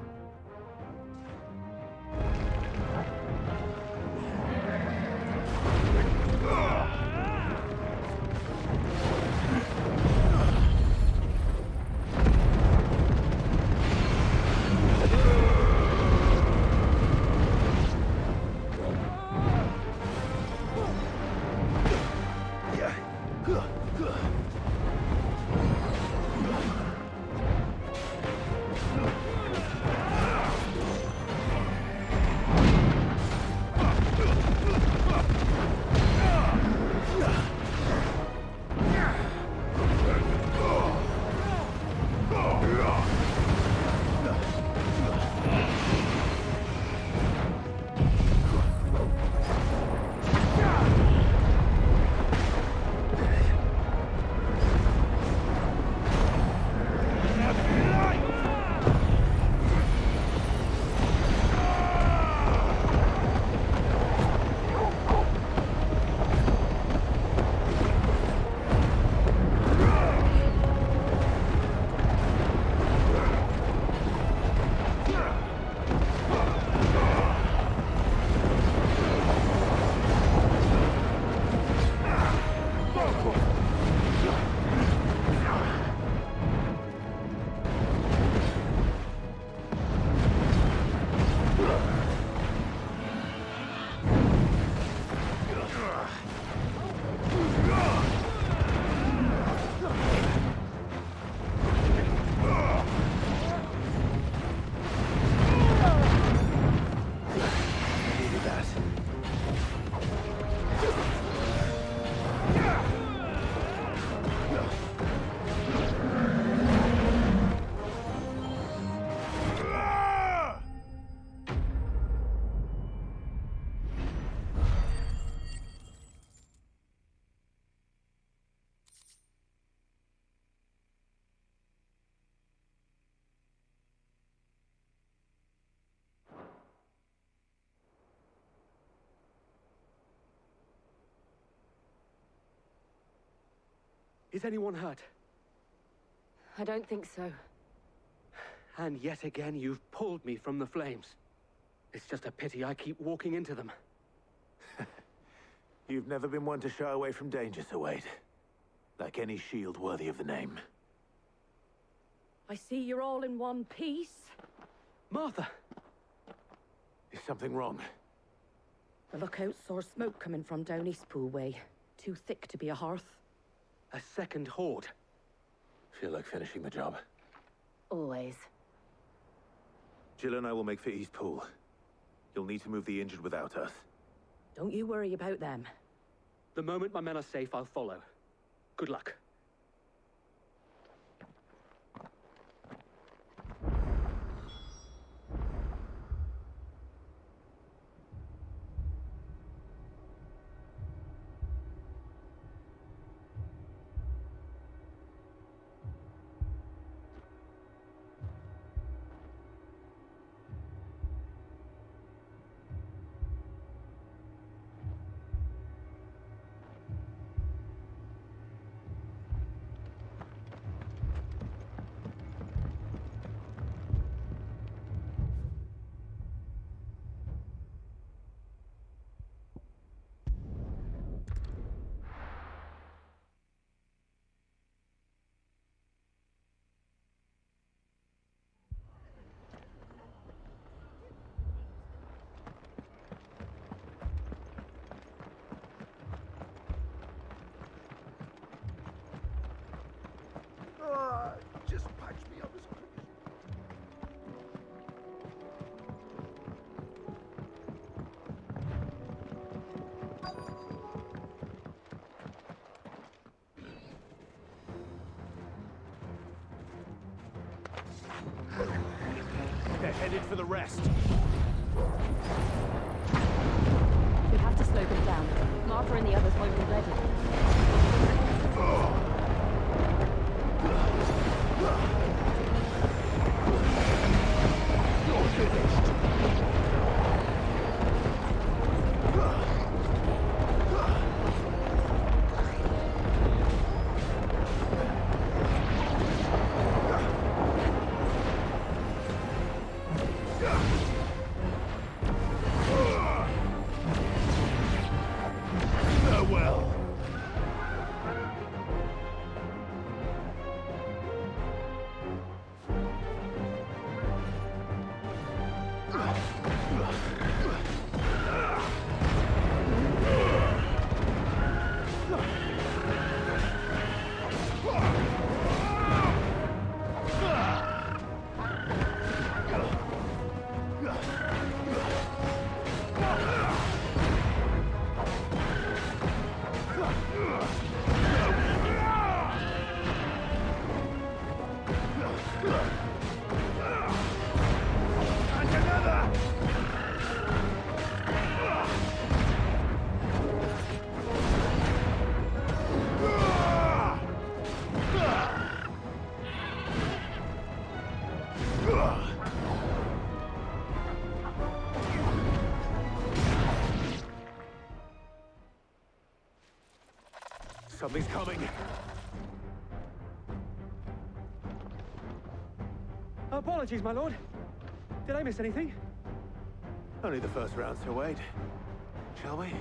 Is anyone hurt? I don't think so. And yet again, you've pulled me from the flames. It's just a pity I keep walking into them. You've never been one to shy away from danger, Sir Wade. Like any shield worthy of the name. I see you're all in one piece. Martha! Is something wrong? The lookout saw smoke coming from down Eastpool way. Too thick to be a hearth. A second horde. Feel like finishing the job. Always. Jill and I will make for East Pool. You'll need to move the injured without us. Don't you worry about them. The moment my men are safe, I'll follow. Good luck. Just patch me up as quick as... They're headed for the rest. We have to slow them down. Martha and the others won't be ready. Farewell. Something's coming. Apologies, my lord. Did I miss anything? Only the first round, so wait. Shall we?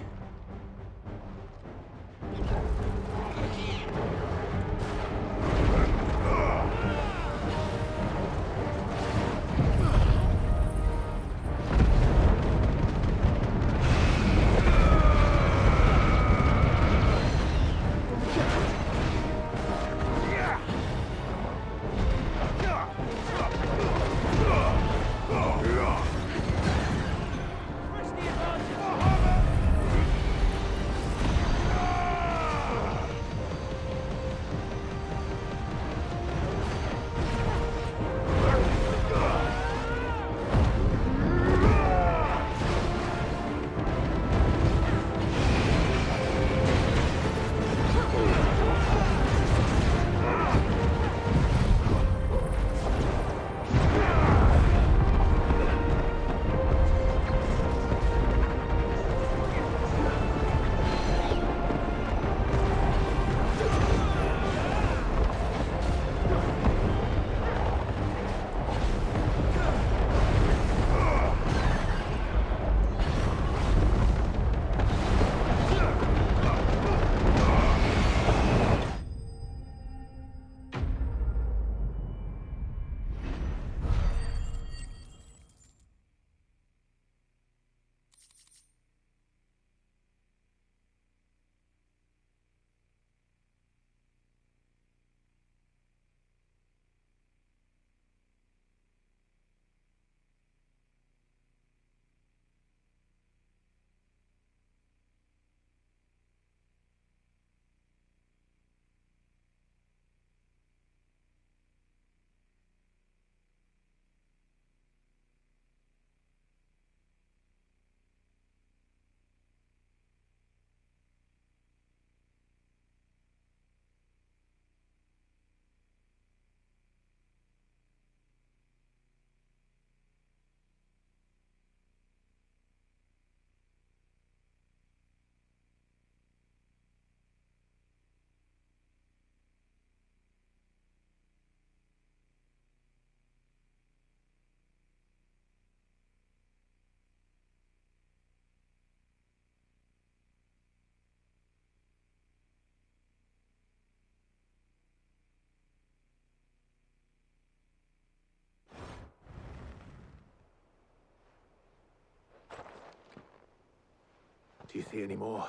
see any more?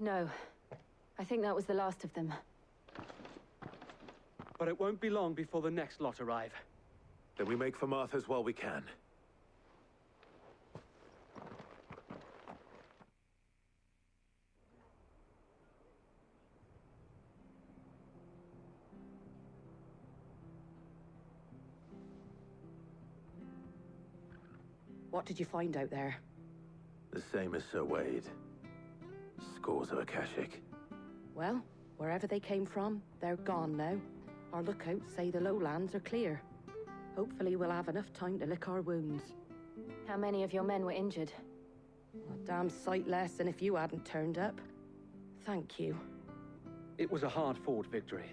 No. I think that was the last of them. But it won't be long before the next lot arrive. Then we make for Martha's while we can. What did you find out there? The same as Sir Wade. Scores of Akashic. Well, wherever they came from, they're gone now. Our lookouts say the lowlands are clear. Hopefully we'll have enough time to lick our wounds. How many of your men were injured? A damn sight less than if you hadn't turned up. Thank you. It was a hard-fought victory.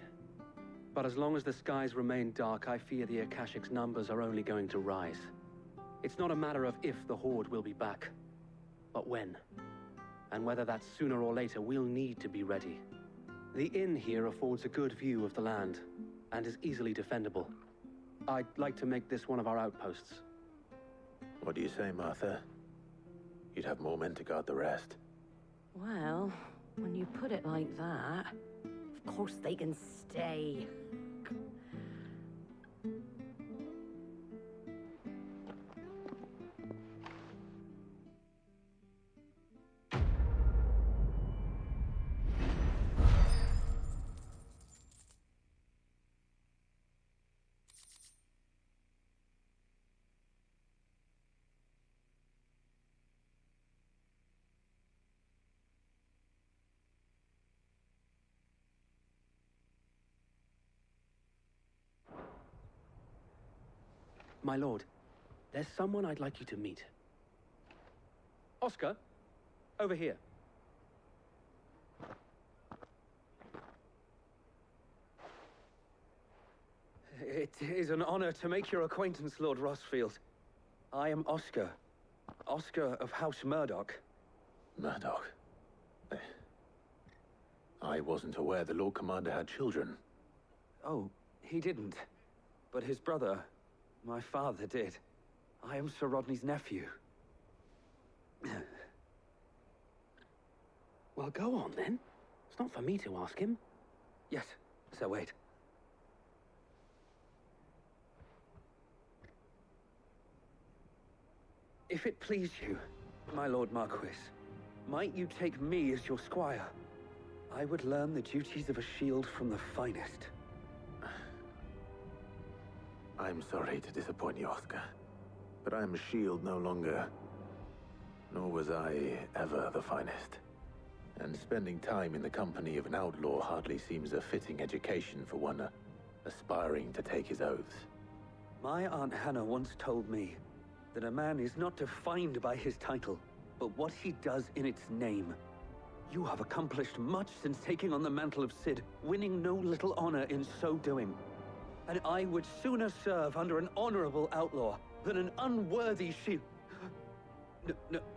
But as long as the skies remain dark, I fear the Akashic's numbers are only going to rise. It's not a matter of if the Horde will be back, but when. And whether that's sooner or later, we'll need to be ready. The inn here affords a good view of the land, and is easily defendable. I'd like to make this one of our outposts. What do you say, Martha? You'd have more men to guard the rest. Well, when you put it like that, of course they can stay. My lord, there's someone I'd like you to meet. Oscar, over here. It is an honor to make your acquaintance, Lord Rosfield. I am Oscar. Oscar of House Murdoch. Murdoch? I wasn't aware the Lord Commander had children. Oh, he didn't. But his brother, my father, did. I am Sir Rodney's nephew. Well, go on then. It's not for me to ask him. Yes, Sir Wade. If it please you, my Lord Marquis, might you take me as your squire? I would learn the duties of a shield from the finest. I'm sorry to disappoint you, Oscar, but I am a shield no longer. Nor was I ever the finest. And spending time in the company of an outlaw hardly seems a fitting education for one aspiring to take his oaths. My Aunt Hannah once told me that a man is not defined by his title, but what he does in its name. You have accomplished much since taking on the mantle of Cid, winning no little honor in so doing. And I would sooner serve under an honorable outlaw than an unworthy shield.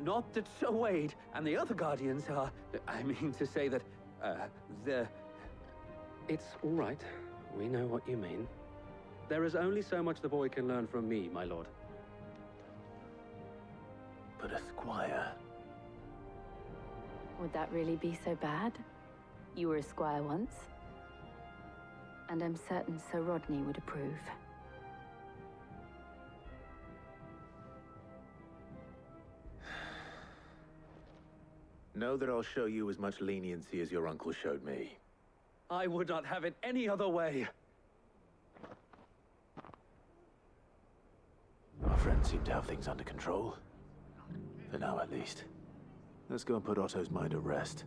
Not that Sir Wade and the other Guardians are... I mean to say that, they're... It's all right. We know what you mean. There is only so much the boy can learn from me, my lord. But a squire... Would that really be so bad? You were a squire once. And I'm certain Sir Rodney would approve. Know that I'll show you as much leniency as your uncle showed me. I would not have it any other way. Our friends seem to have things under control. For now, at least. Let's go and put Otto's mind at rest.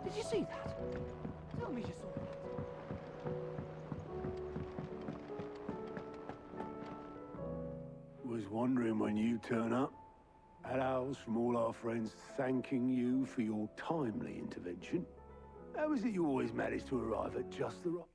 Did you see that? Tell me you saw that. Was wondering when you turn up. Had owls from all our friends thanking you for your timely intervention. How is it you always manage to arrive at just the right...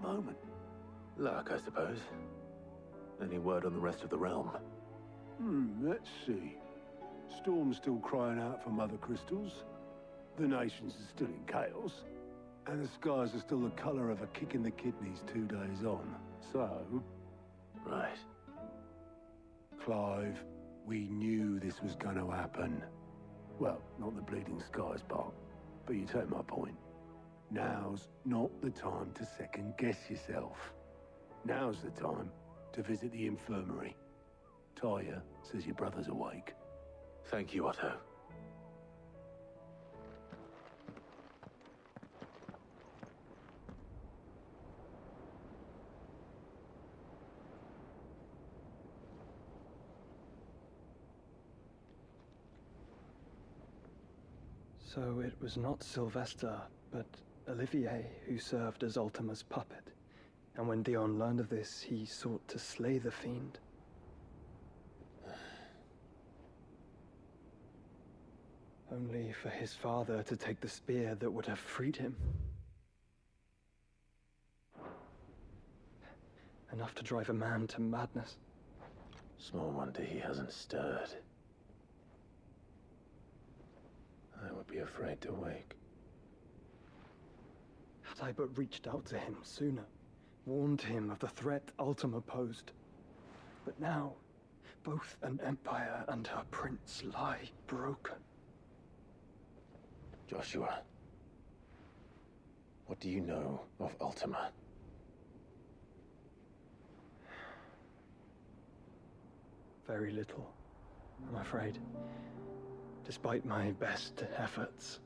moment? Luck, I suppose. Any word on the rest of the realm? Let's see. Storm's still crying out for Mother Crystals. The nations are still in chaos. And the skies are still the colour of a kick in the kidneys 2 days on. So... Right. Clive, we knew this was going to happen. Well, not the bleeding skies part, but you take my point. Now's not the time to second-guess yourself. Now's the time to visit the infirmary. Talia says your brother's awake. Thank you, Otto. So it was not Sylvester, but Olivier who served as Ultima's puppet. And when Dion learned of this, he sought to slay the fiend. Only for his father to take the spear that would have freed him. Enough to drive a man to madness. Small wonder he hasn't stirred. I would be afraid to wake. Had I but reached out to him sooner, warned him of the threat Ultima posed. But now, both an empire and her prince lie broken. Joshua, what do you know of Ultima? Very little, I'm afraid. Despite my best efforts.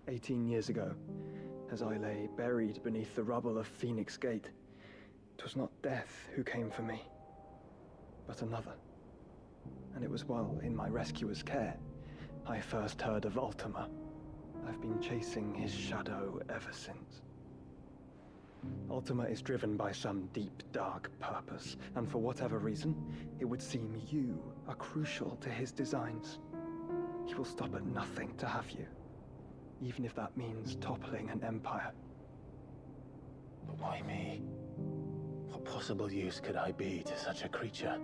18 years ago, as I lay buried beneath the rubble of Phoenix Gate, 'twas not death who came for me, but another. And it was while in my rescuer's care I first heard of Ultima. I've been chasing his shadow ever since. Ultima is driven by some deep, dark purpose, and for whatever reason, it would seem you are crucial to his designs. He will stop at nothing to have you, even if that means toppling an empire. But why me? What possible use could I be to such a creature?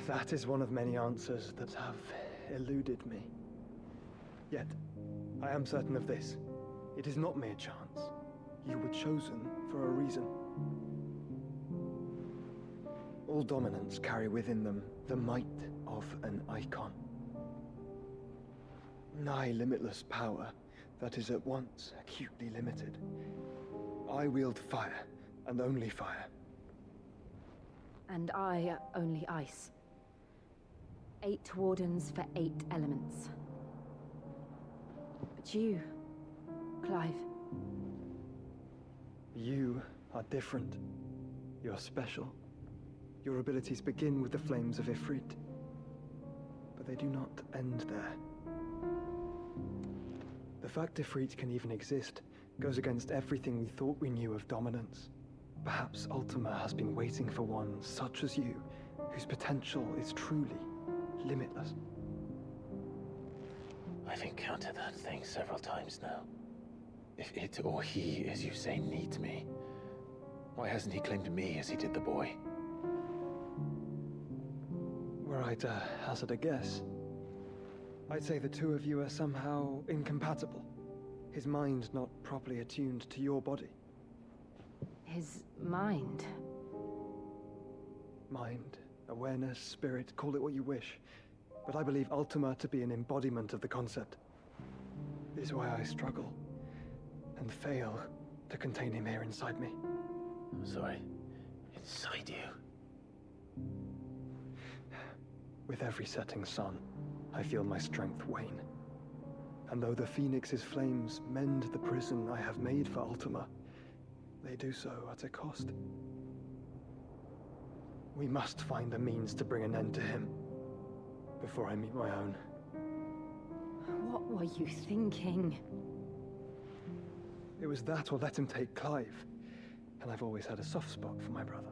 That is one of many answers that have eluded me. Yet, I am certain of this. It is not mere chance. You were chosen for a reason. All dominants carry within them the might of an icon. Nigh limitless power that is at once acutely limited. I wield fire, and only fire. And I only ice. 8 wardens for 8 elements. But you, Clive. You are different. You're special. Your abilities begin with the flames of Ifrit. But they do not end there. The fact Ifrit can even exist goes against everything we thought we knew of dominance. Perhaps Ultima has been waiting for one such as you, whose potential is truly limitless. I've encountered that thing several times now. If it or he, as you say, needs me, why hasn't he claimed me as he did the boy? Were I to hazard a guess, I'd say the two of you are somehow incompatible. His mind not properly attuned to your body. His mind? Mind, awareness, spirit, call it what you wish. But I believe Ultima to be an embodiment of the concept. This is why I struggle and fail to contain him here inside me. I'm sorry. Inside you? With every setting sun, I feel my strength wane. And though the Phoenix's flames mend the prison I have made for Ultima, they do so at a cost. We must find a means to bring an end to him before I meet my own. What were you thinking? It was that or let him take Clive. And I've always had a soft spot for my brother.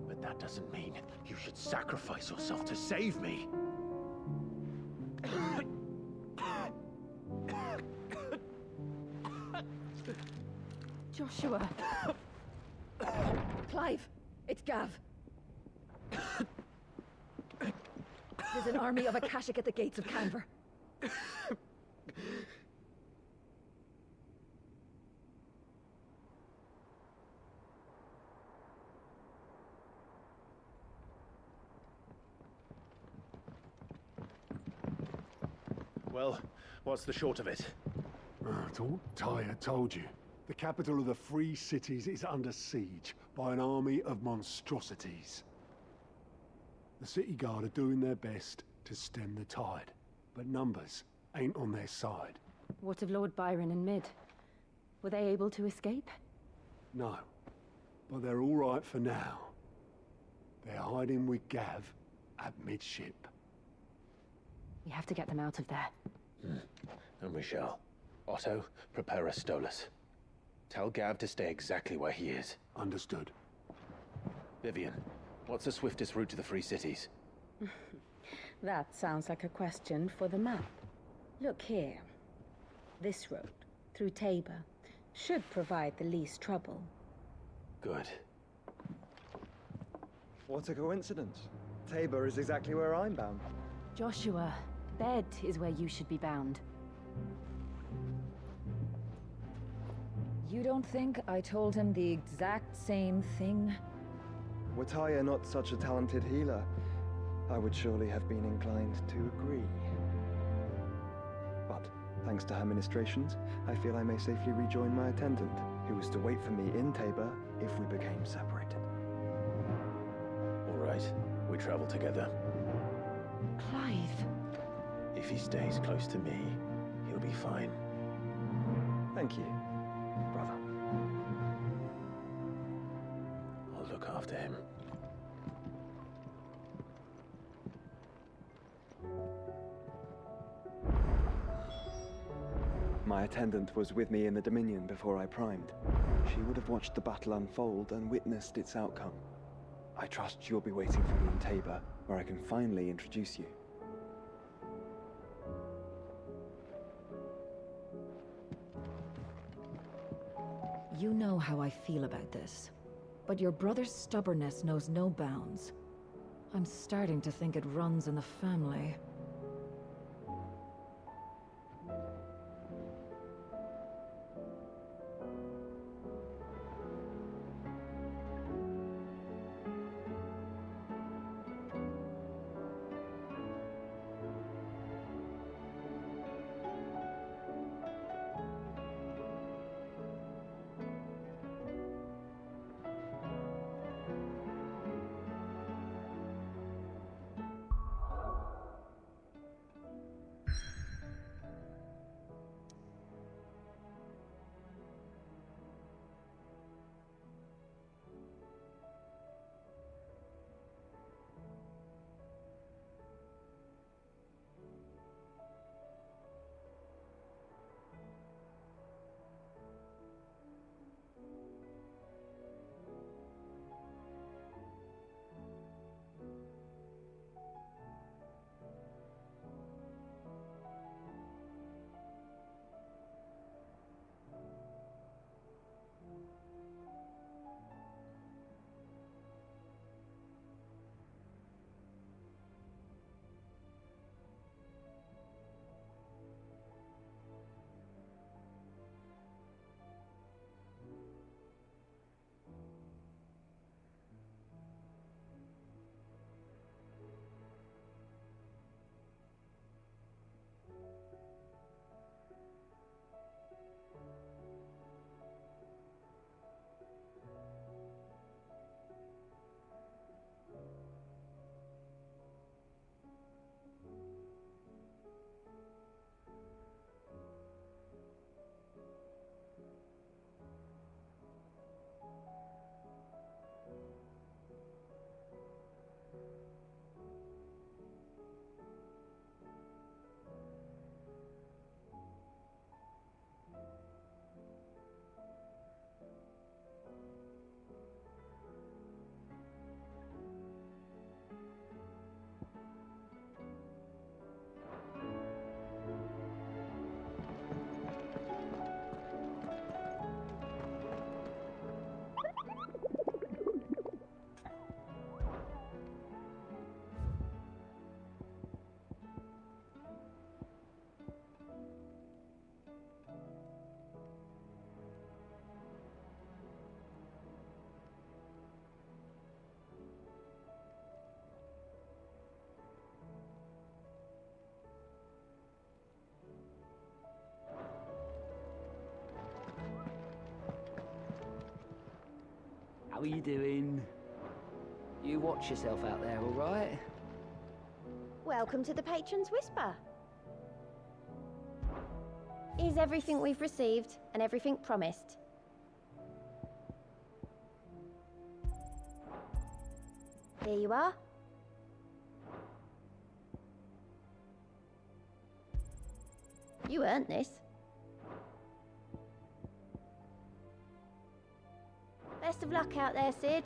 But that doesn't mean you should sacrifice yourself to save me. Joshua. Clive, it's Gav. There's an army of Akashic at the gates of Canver. Well, what's the short of it? Tyre told you. The capital of the Free Cities is under siege by an army of monstrosities. The City Guard are doing their best to stem the tide, but numbers ain't on their side. What of Lord Byron and Mid? Were they able to escape? No, but they're all right for now. They're hiding with Gav at midship. We have to get them out of there. And we shall. Otto, prepare a Stolas. Tell Gav to stay exactly where he is. Understood. Vivian, what's the swiftest route to the Free Cities? That sounds like a question for the map. Look here. This road, through Tabor, should provide the least trouble. Good. What a coincidence. Tabor is exactly where I'm bound. Joshua, Bed is where you should be bound. You don't think I told him the exact same thing? Were Tyre not such a talented healer, I would surely have been inclined to agree. But, thanks to her ministrations, I feel I may safely rejoin my attendant, who was to wait for me in Tabor if we became separated. All right, we travel together. Clive. If he stays close to me, he'll be fine. Thank you, brother. I'll look after him. My attendant was with me in the Dominion before I primed. She would have watched the battle unfold and witnessed its outcome. I trust you'll be waiting for me in Tabor, where I can finally introduce you. You know how I feel about this, but your brother's stubbornness knows no bounds. I'm starting to think it runs in the family. How are you doing? You watch yourself out there, all right? Welcome to the Patron's Whisper. Is everything we've received and everything promised? Here you are. You earned this. Best of luck out there, Sid.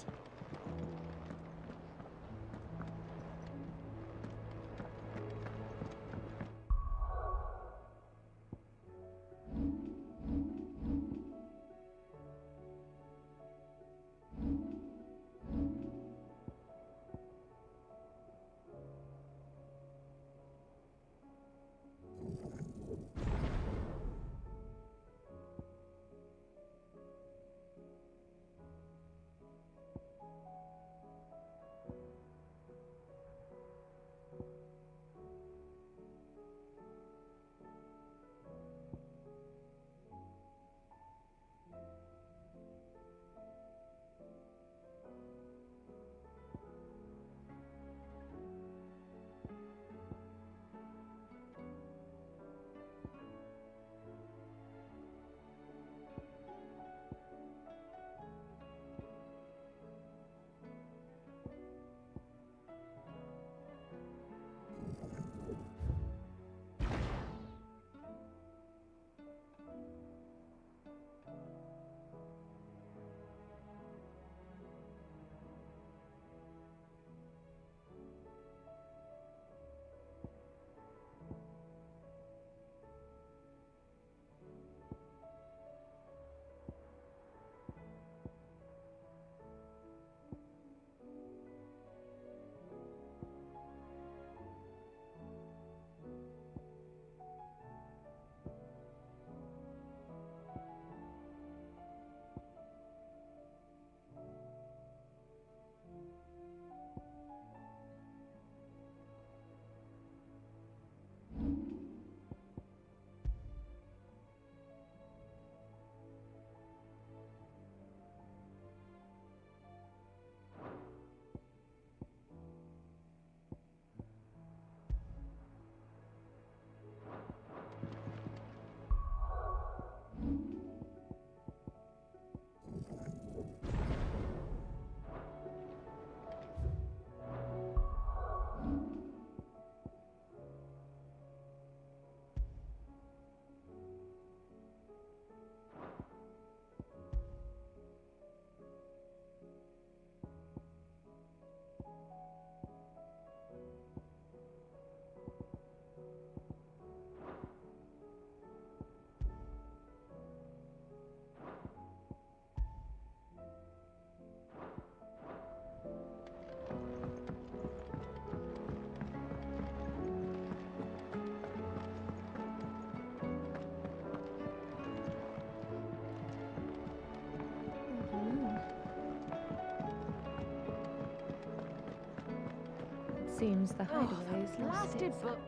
Seems the hideaway is Blasted lost. book.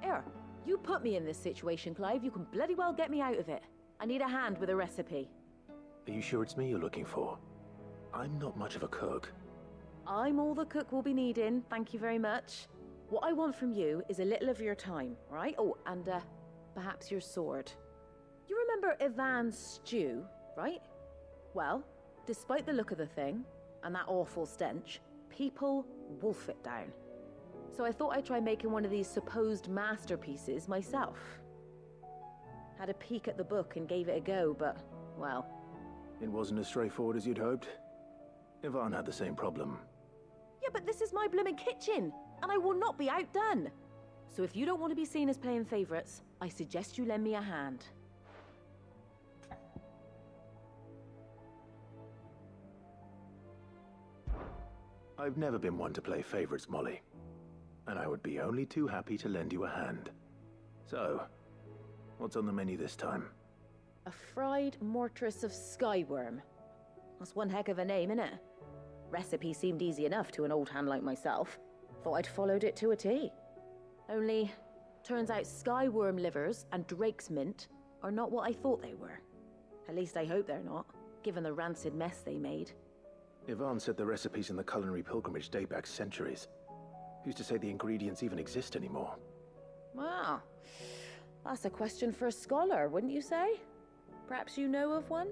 Here, you put me in this situation, Clive. You can bloody well get me out of it. I need a hand with a recipe. Are you sure it's me you're looking for? I'm not much of a cook. I'm all the cook will be needing, thank you very much. What I want from you is a little of your time, right? Oh, and perhaps your sword. You remember Ivan's stew, right? Well, despite the look of the thing, and that awful stench, people wolf it down. So I thought I'd try making one of these supposed masterpieces myself. Had a peek at the book and gave it a go, but, well... It wasn't as straightforward as you'd hoped. Ivan had the same problem. Yeah, but this is my blooming kitchen, and I will not be outdone. So if you don't want to be seen as playing favorites, I suggest you lend me a hand. I've never been one to play favorites, Molly. And I would be only too happy to lend you a hand. So, what's on the menu this time? A fried mortress of skyworm. That's one heck of a name, innit? Recipe seemed easy enough to an old hand like myself. Thought I'd followed it to a T. Only, turns out skyworm livers and drake's mint are not what I thought they were. At least I hope they're not. given the rancid mess they made. Yvonne said the recipes in the culinary pilgrimage date back centuries. Who's to say the ingredients even exist anymore? Wow. That's a question for a scholar, wouldn't you say? Perhaps you know of one?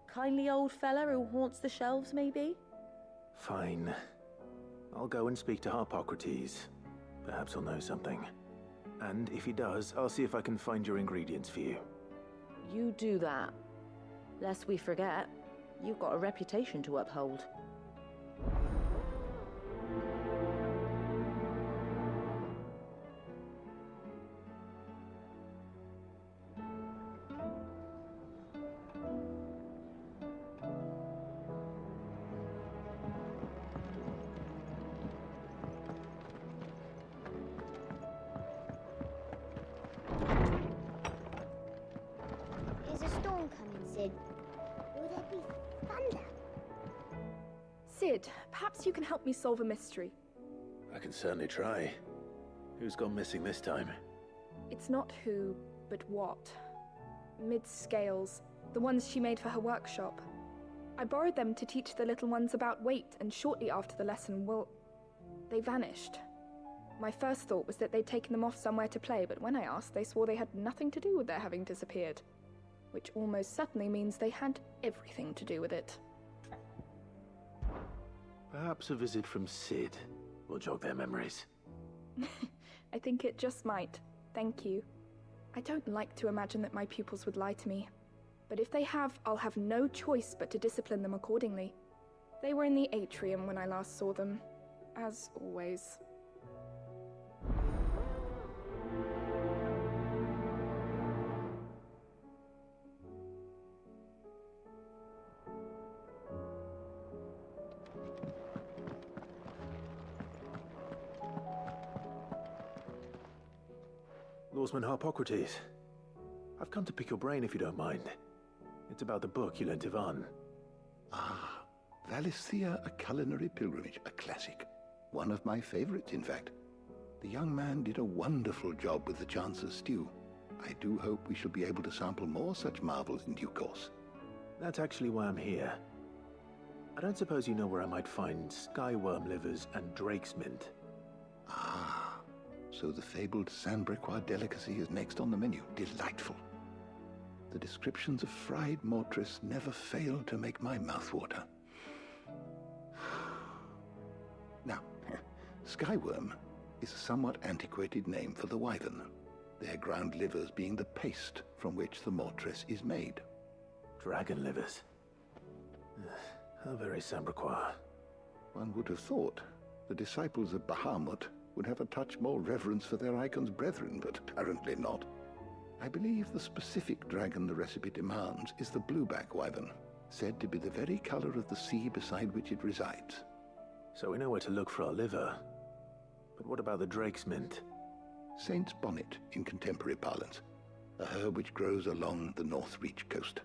Kindly old fella who haunts the shelves, maybe? Fine. I'll go and speak to Harpocrates. Perhaps he'll know something. And if he does, I'll see if I can find your ingredients for you. You do that. Lest we forget, you've got a reputation to uphold. Is a storm coming, Sid? Will there be thunder? Sid, perhaps you can help me solve a mystery. I can certainly try. Who's gone missing this time? It's not who, but what. Mid's scales, the ones she made for her workshop. I borrowed them to teach the little ones about weight, and shortly after the lesson, well, they vanished. My first thought was that they'd taken them off somewhere to play, but when I asked, they swore they had nothing to do with their having disappeared. Which almost certainly means they had everything to do with it. Perhaps a visit from Sid will jog their memories. I think it just might. Thank you. I don't like to imagine that my pupils would lie to me. But if they have, I'll have no choice but to discipline them accordingly. They were in the atrium when I last saw them. As always. Lawsman Harpocrates. I've come to pick your brain if you don't mind. It's about the book you lent Yvonne. Ah, Valisthea, A Culinary Pilgrimage, a classic. One of my favorites, in fact. The young man did a wonderful job with the Chance's stew. I do hope we shall be able to sample more such marvels in due course. That's actually why I'm here. I don't suppose you know where I might find skyworm livers and drake's mint. Ah, so the fabled Sandbrequois delicacy is next on the menu. Delightful. The descriptions of fried mortris never fail to make my mouth water. Now, skyworm is a somewhat antiquated name for the wyvern, their ground livers being the paste from which the mortris is made. Dragon livers. How very Sandbrequois. One would have thought the disciples of Bahamut would have a touch more reverence for their icon's brethren, but apparently not. I believe the specific dragon the recipe demands is the blueback wyvern, said to be the very color of the sea beside which it resides. So we know where to look for our liver. But what about the drake's mint? Saint's bonnet in contemporary parlance, a herb which grows along the North Reach coast.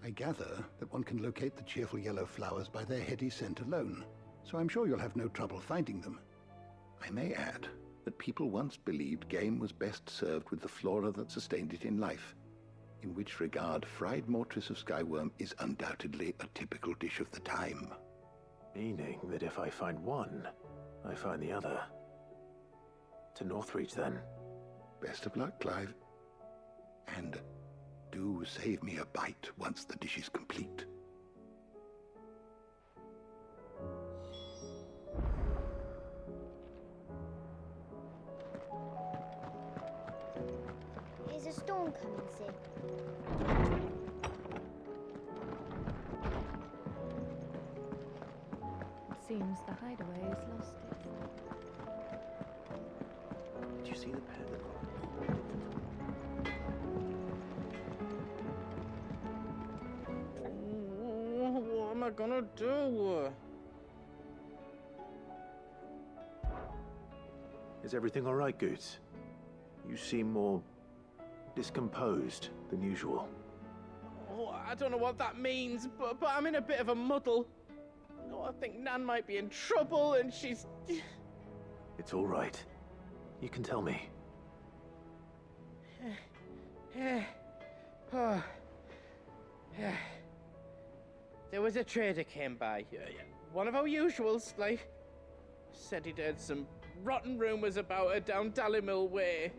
I gather that one can locate the cheerful yellow flowers by their heady scent alone, so I'm sure you'll have no trouble finding them. I may add that people once believed game was best served with the flora that sustained it in life, in which regard fried mortris of skyworm is undoubtedly a typical dish of the time. Meaning that if I find one, I find the other. To Northreach, then. Best of luck, Clive. And do save me a bite once the dish is complete. Is a storm coming, Sid? Seems the hideaway has lost it. Did you see the pair that What am I gonna do? Is everything all right, Goots? You seem more discomposed than usual. Oh, I don't know what that means, but I'm in a bit of a muddle. Oh, I think Nan might be in trouble, and she's... It's all right. You can tell me. There was a trader came by. One of our usuals, like. Said he'd heard some rotten rumours about her down Dalimil Way.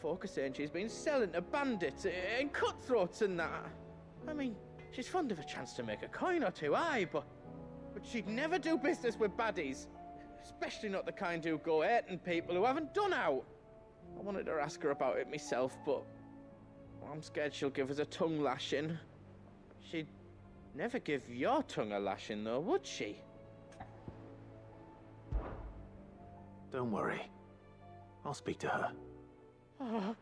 Folk are saying she's been selling to bandits and cutthroats and that. I mean, she's fond of a chance to make a coin or two, aye, but she'd never do business with baddies. Especially not the kind who go hurting people who haven't done out. I wanted to ask her about it myself, but I'm scared she'll give us a tongue lashing. She'd never give your tongue a lashing, though, would she? Don't worry. I'll speak to her. Oh,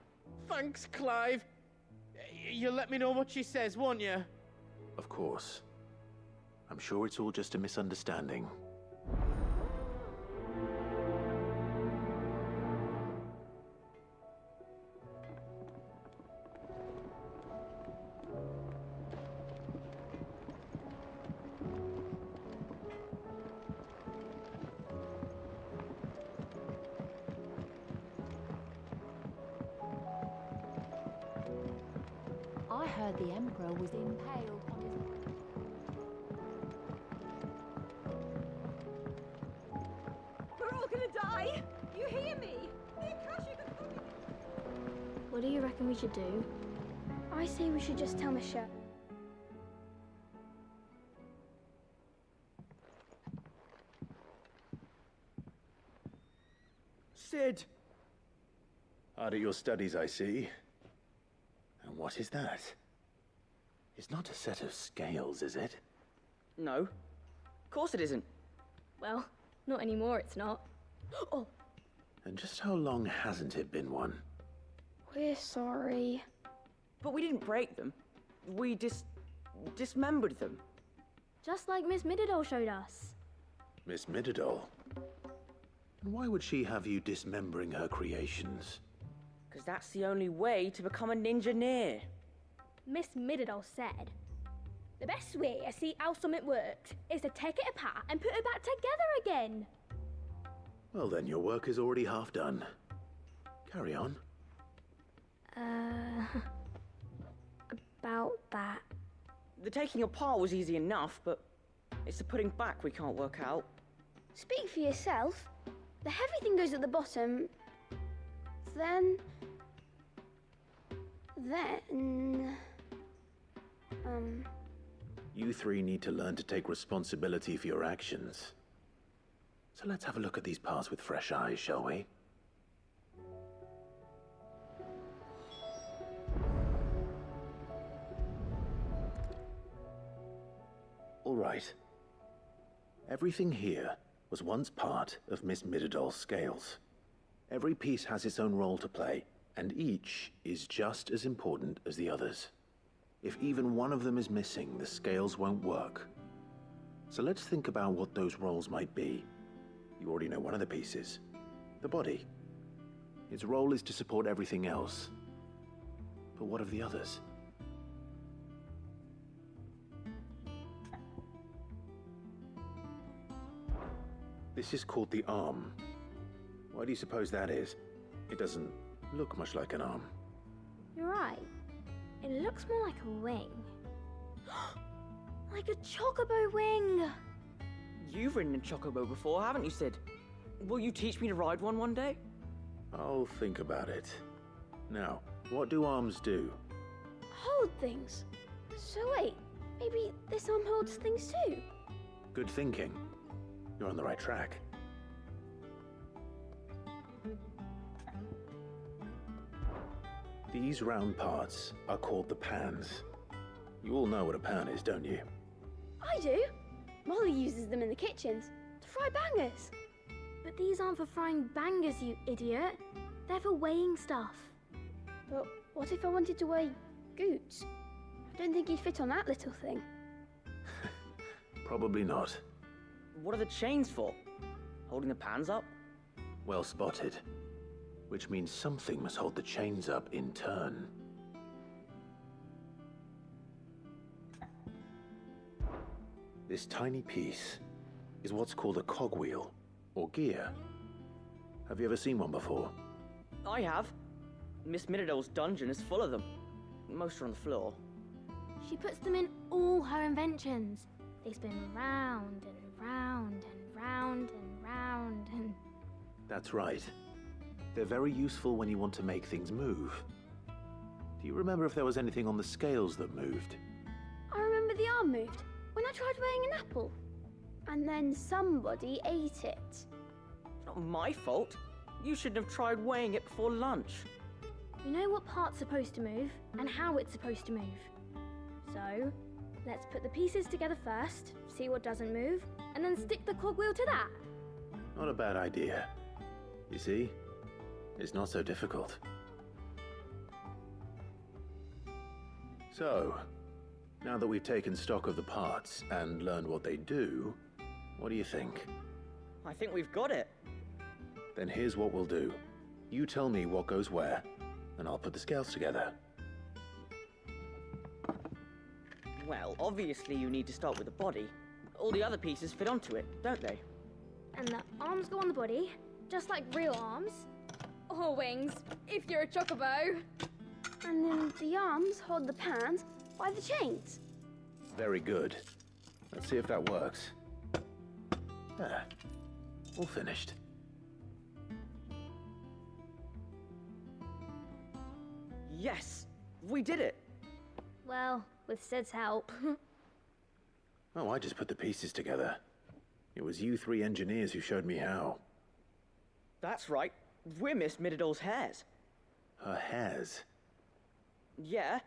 thanks, Clive. You'll let me know what she says, won't you? Of course. I'm sure it's all just a misunderstanding. I heard the Emperor was impaled on his... We're all gonna die! You hear me? What do you reckon we should do? I say we should just tell Michelle. Cid! Hard at your studies, I see. And what is that? It's not a set of scales, is it? No. Of course it isn't. Well, not anymore, it's not. Oh, And just how long hasn't it been one? we're sorry. But we didn't break them. We dismembered them. Just like Miss Mididol showed us. Miss Mididol? And why would she have you dismembering her creations? Because that's the only way to become a ninja-near. Miss Mididol said, the best way to see how something works is to take it apart and put it back together again. Well then, your work is already half done. Carry on. About that. The taking apart was easy enough, but it's the putting back we can't work out. Speak for yourself. The heavy thing goes at the bottom. Then... You three need to learn to take responsibility for your actions. So let's have a look at these parts with fresh eyes, shall we? All right. Everything here was once part of Miss Mididol's scales. Every piece has its own role to play, and each is just as important as the others. If even one of them is missing, the scales won't work. So let's think about what those roles might be. You already know one of the pieces, the body. Its role is to support everything else. But what of the others? This is called the arm. Why do you suppose that is? It doesn't look much like an arm. You're right. It looks more like a wing. Like a chocobo wing! You've ridden a chocobo before, haven't you, Cid? Will you teach me to ride one day? I'll think about it. Now, what do arms do? Hold things. So wait, maybe this arm holds things too? Good thinking. You're on the right track. These round parts are called the pans. You all know what a pan is, don't you? I do. Molly uses them in the kitchens to fry bangers. But these aren't for frying bangers, you idiot. They're for weighing stuff. But what if I wanted to weigh Goots? I don't think he'd fit on that little thing. Probably not. What are the chains for? Holding the pans up? Well spotted. Which means something must hold the chains up in turn. This tiny piece is what's called a cogwheel, or gear. Have you ever seen one before? I have. Miss Mididol's dungeon is full of them. Most are on the floor. She puts them in all her inventions. They spin round and round and round and round and... That's right. They're very useful when you want to make things move. Do you remember if there was anything on the scales that moved? I remember the arm moved when I tried weighing an apple. And then somebody ate it. It's not my fault. You shouldn't have tried weighing it before lunch. You know what part's supposed to move and how it's supposed to move. So, let's put the pieces together first, see what doesn't move, and then stick the cogwheel to that. Not a bad idea. You see? It's not so difficult. So, now that we've taken stock of the parts and learned what they do, what do you think? I think we've got it. Then here's what we'll do. You tell me what goes where, and I'll put the scales together. Well, obviously you need to start with the body. All the other pieces fit onto it, don't they? And the arms go on the body, just like real arms. Or wings, if you're a chocobo. And then the arms hold the pans by the chains. Very good. Let's see if that works. There. All finished. Yes! We did it! Well, with Sid's help. Oh, I just put the pieces together. It was you three engineers who showed me how. That's right. We're Miss Mididol's hairs. Her hairs? Yeah,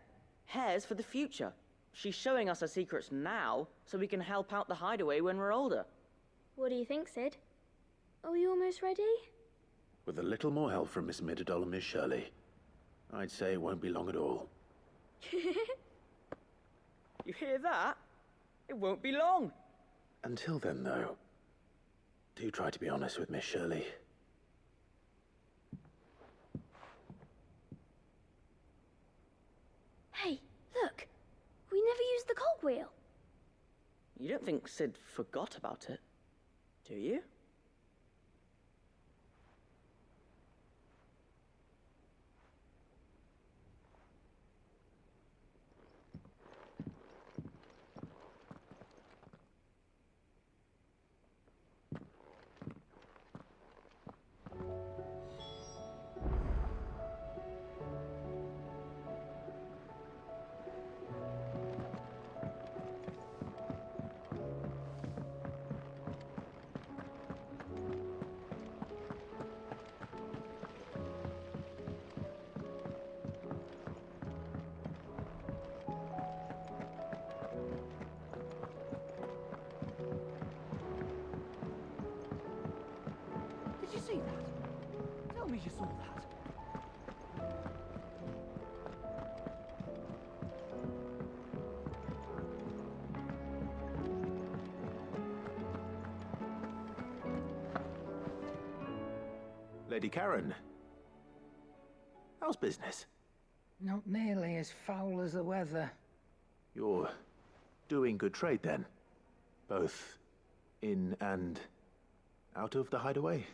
hairs for the future. She's showing us her secrets now, so we can help out the hideaway when we're older. What do you think, Sid? Are you almost ready? With a little more help from Miss Mididol and Miss Shirley, I'd say it won't be long at all. You hear that? It won't be long. Until then, though, do try to be honest with Miss Shirley. Hey, look! We never used the cogwheel. You don't think Sid forgot about it, do you? Did you see that? Tell me you saw that. Lady Karen, how's business? Not nearly as foul as the weather. You're doing good trade then? Both in and out of the hideaway?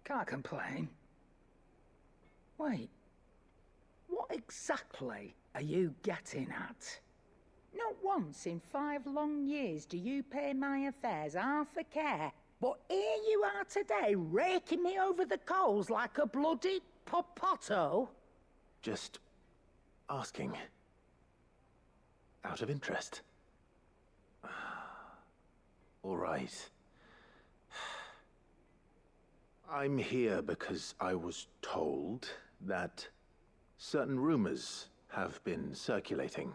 Can't complain. Wait, what exactly are you getting at? Not once in 5 long years do you pay my affairs half a care, but here you are today, raking me over the coals like a bloody popoto? Just asking. Out of interest. All right. I'm here because I was told that certain rumors have been circulating.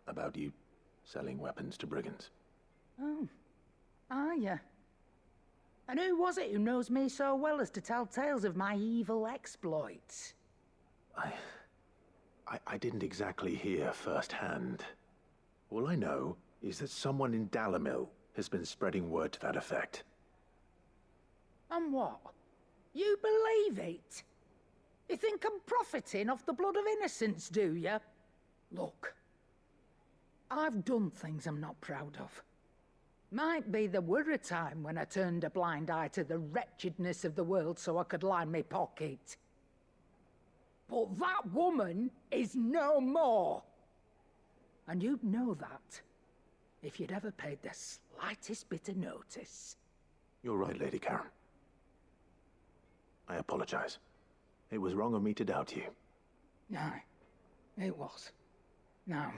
About you selling weapons to brigands. Oh, are you? And who was it who knows me so well as to tell tales of my evil exploits? I didn't exactly hear firsthand. All I know is that someone in Dalimil has been spreading word to that effect. And what? You believe it? You think I'm profiting off the blood of innocents, do you? Look, I've done things I'm not proud of. Might be there were a time when I turned a blind eye to the wretchedness of the world so I could line my pocket. But that woman is no more. And you'd know that if you'd ever paid the slightest bit of notice. You're right, Lady Karen. I apologize. It was wrong of me to doubt you. No, it was. Now,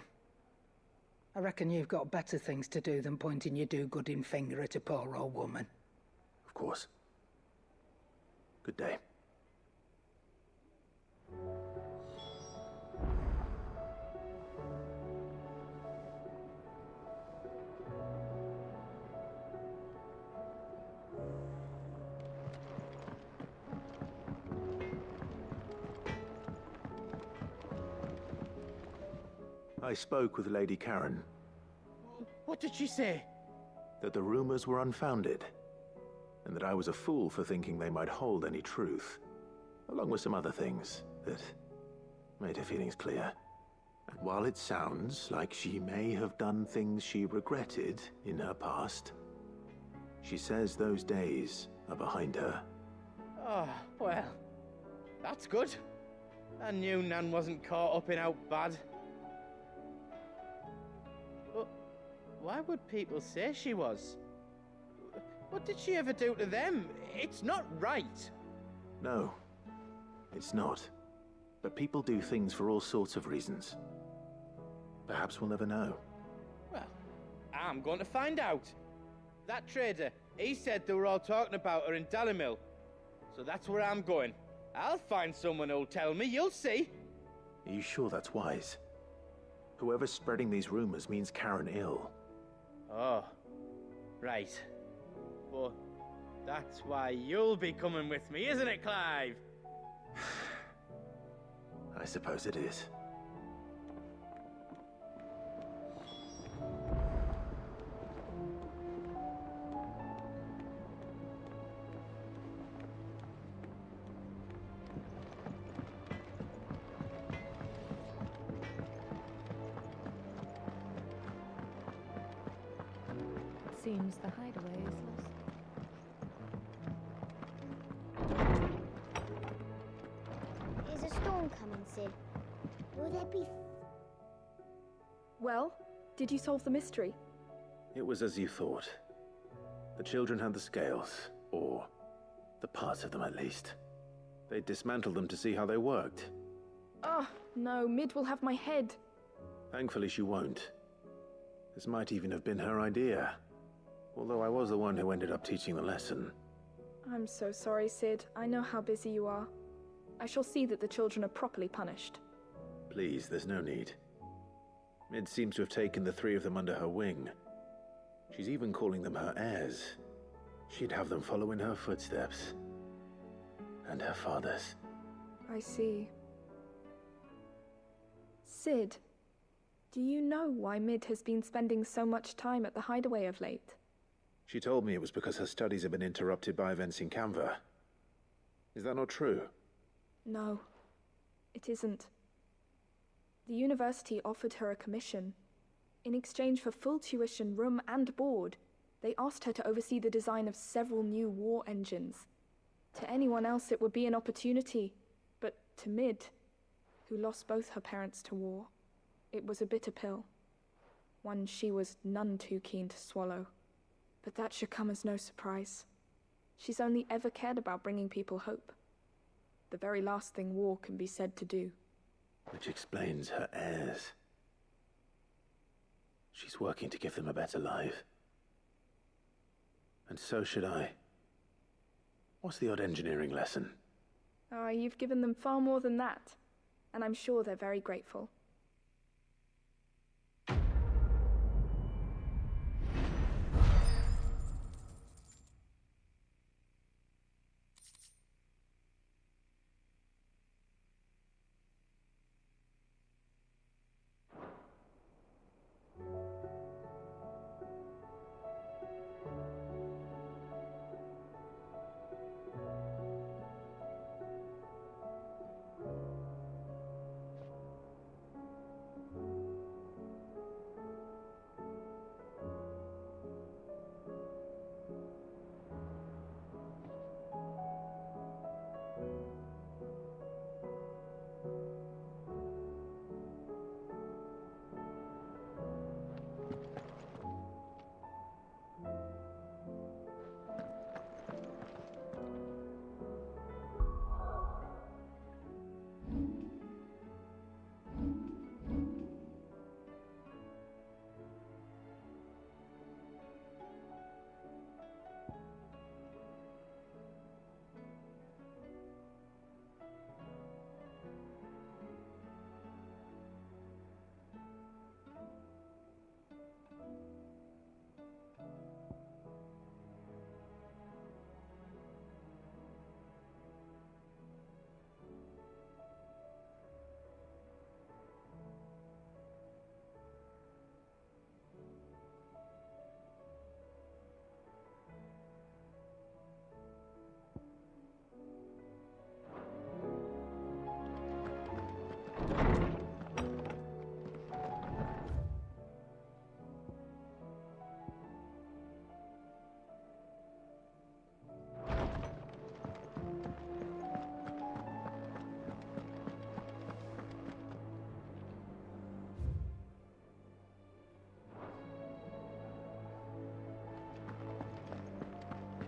I reckon you've got better things to do than pointing your do-gooding finger at a poor old woman. Of course. Good day. I spoke with Lady Karen. What did she say? That the rumors were unfounded, and that I was a fool for thinking they might hold any truth, along with some other things that made her feelings clear. And while it sounds like she may have done things she regretted in her past, she says those days are behind her. Oh, well, that's good. I knew Nan wasn't caught up in out bad. But why would people say she was? What did she ever do to them? It's not right. No, it's not. But people do things for all sorts of reasons. Perhaps we'll never know. Well, I'm going to find out. That trader, he said they were all talking about her in Dalimil. So that's where I'm going. I'll find someone who'll tell me, you'll see. Are you sure that's wise? Whoever's spreading these rumors means Karen ill. Oh, right. But that's why you'll be coming with me, isn't it, Clive? I suppose it is. Seems the hideaway is lost. Is a storm coming, Sid? Will there be... Well, did you solve the mystery? It was as you thought. The children had the scales, or the parts of them at least. They dismantled them to see how they worked. Oh, no, Mid will have my head. Thankfully she won't. This might even have been her idea. Although I was the one who ended up teaching the lesson. I'm so sorry, Sid. I know how busy you are. I shall see that the children are properly punished. Please, there's no need. Mid seems to have taken the three of them under her wing. She's even calling them her heirs. She'd have them follow in her footsteps. And her father's. I see. Sid, do you know why Mid has been spending so much time at the hideaway of late? She told me it was because her studies have been interrupted by events in Canva. Is that not true? No, it isn't. The university offered her a commission. In exchange for full tuition, room and board, they asked her to oversee the design of several new war engines. To anyone else it would be an opportunity, but to Mid, who lost both her parents to war, it was a bitter pill. One she was none too keen to swallow. But that should come as no surprise. She's only ever cared about bringing people hope. The very last thing war can be said to do. Which explains her heirs. She's working to give them a better life. And so should I. What's the odd engineering lesson? Ah, you've given them far more than that. And I'm sure they're very grateful.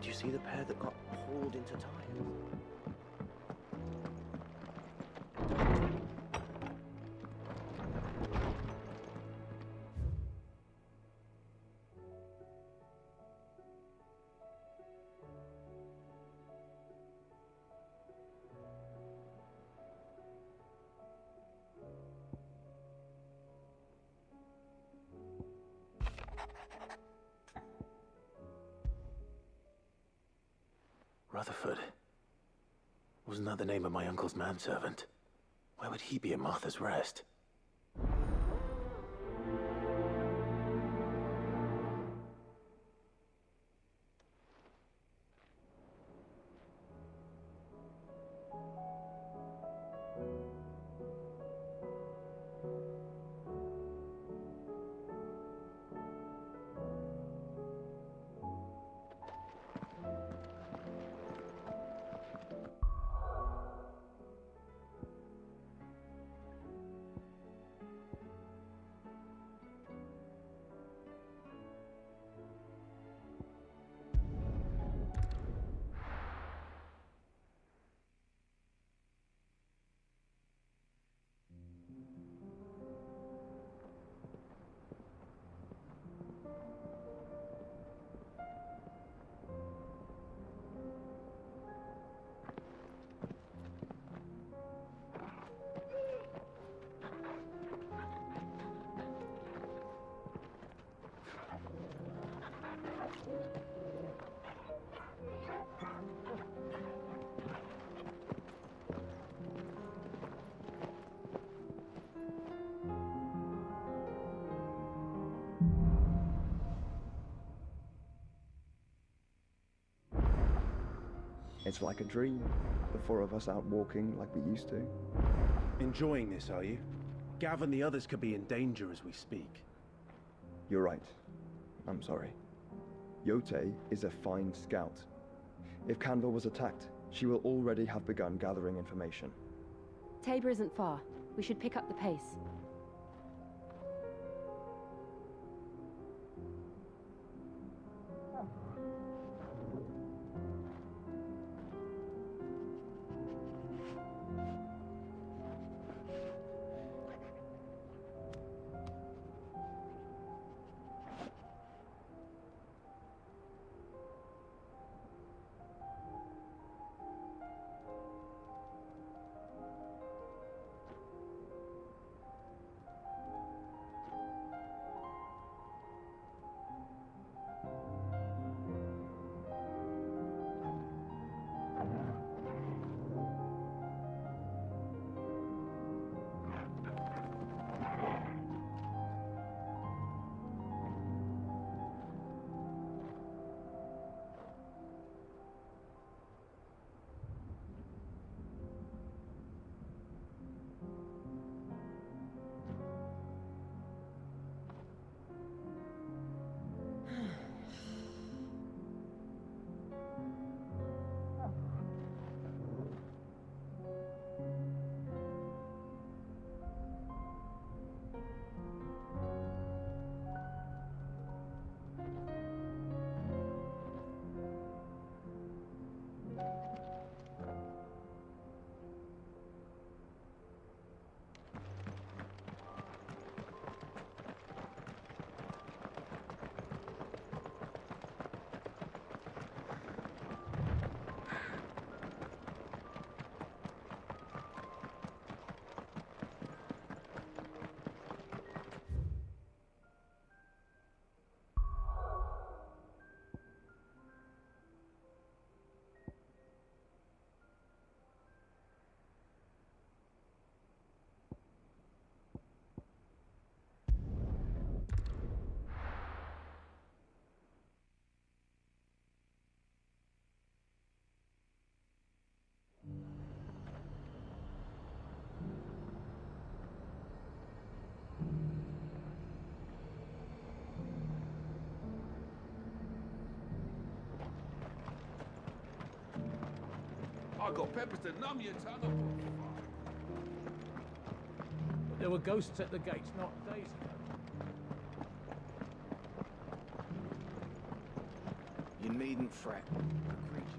Did you see the pair that got pulled into time? Rutherford. Wasn't that the name of my uncle's manservant? Why would he be at Martha's Rest? It's like a dream. The four of us out walking like we used to. Enjoying this, are you? Gav and the others could be in danger as we speak. You're right. I'm sorry. Yote is a fine scout. If Candle was attacked, she will already have begun gathering information. Tabor isn't far. We should pick up the pace. I got peppers to numb your tongue. There were ghosts at the gates not days ago. You needn't fret. The creatures.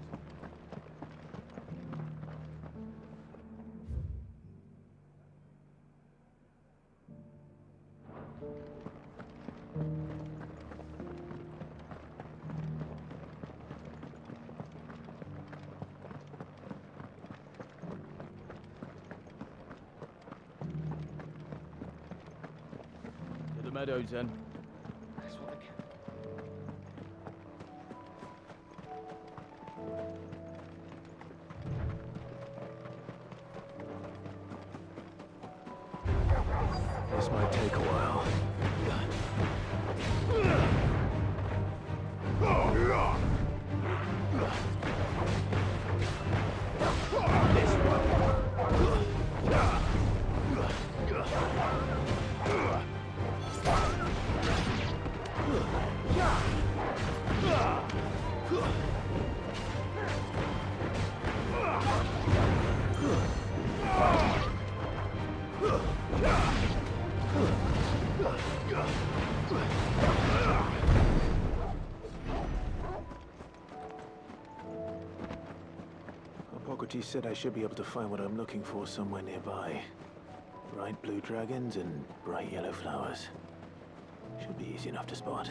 To the meadows, then. That's what they This might take a while. Hippocrates said I should be able to find what I'm looking for somewhere nearby. Bright blue dragons and bright yellow flowers. Should be easy enough to spot.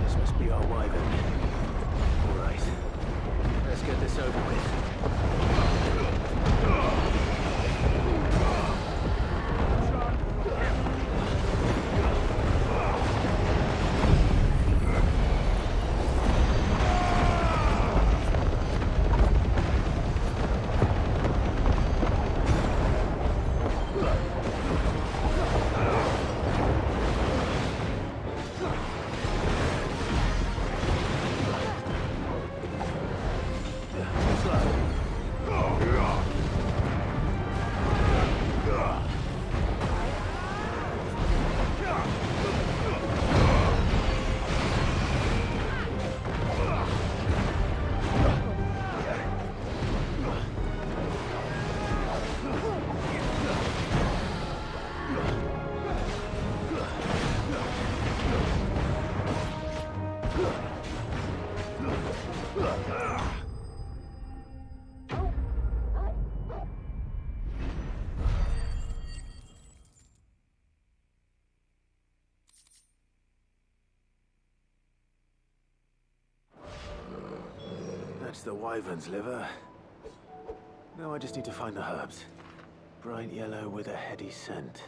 This must be our wyvern. All right. Let's get this over with. That's the wyvern's liver. Now I just need to find the herbs. Bright yellow with a heady scent.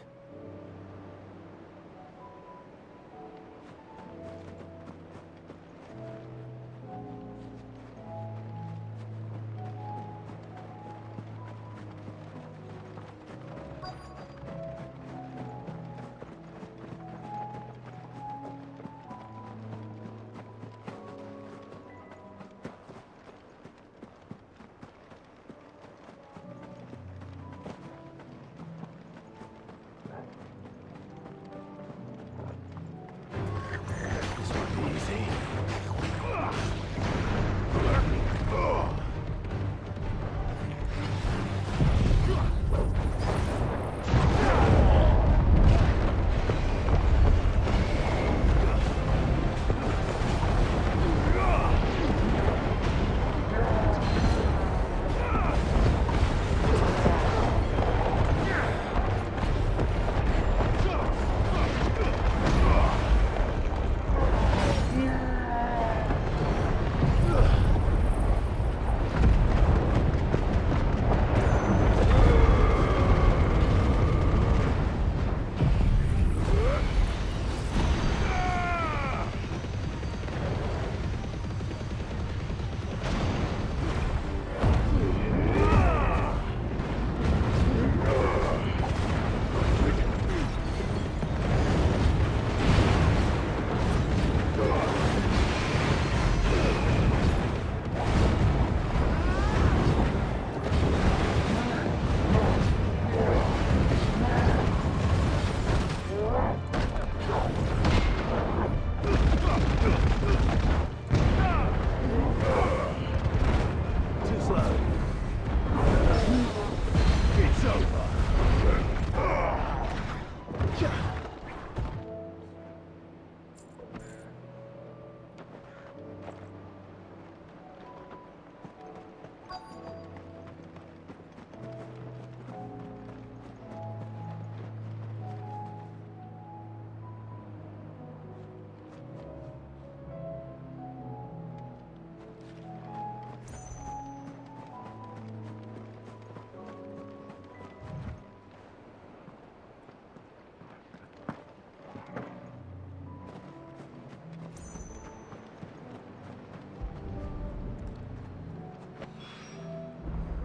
creature!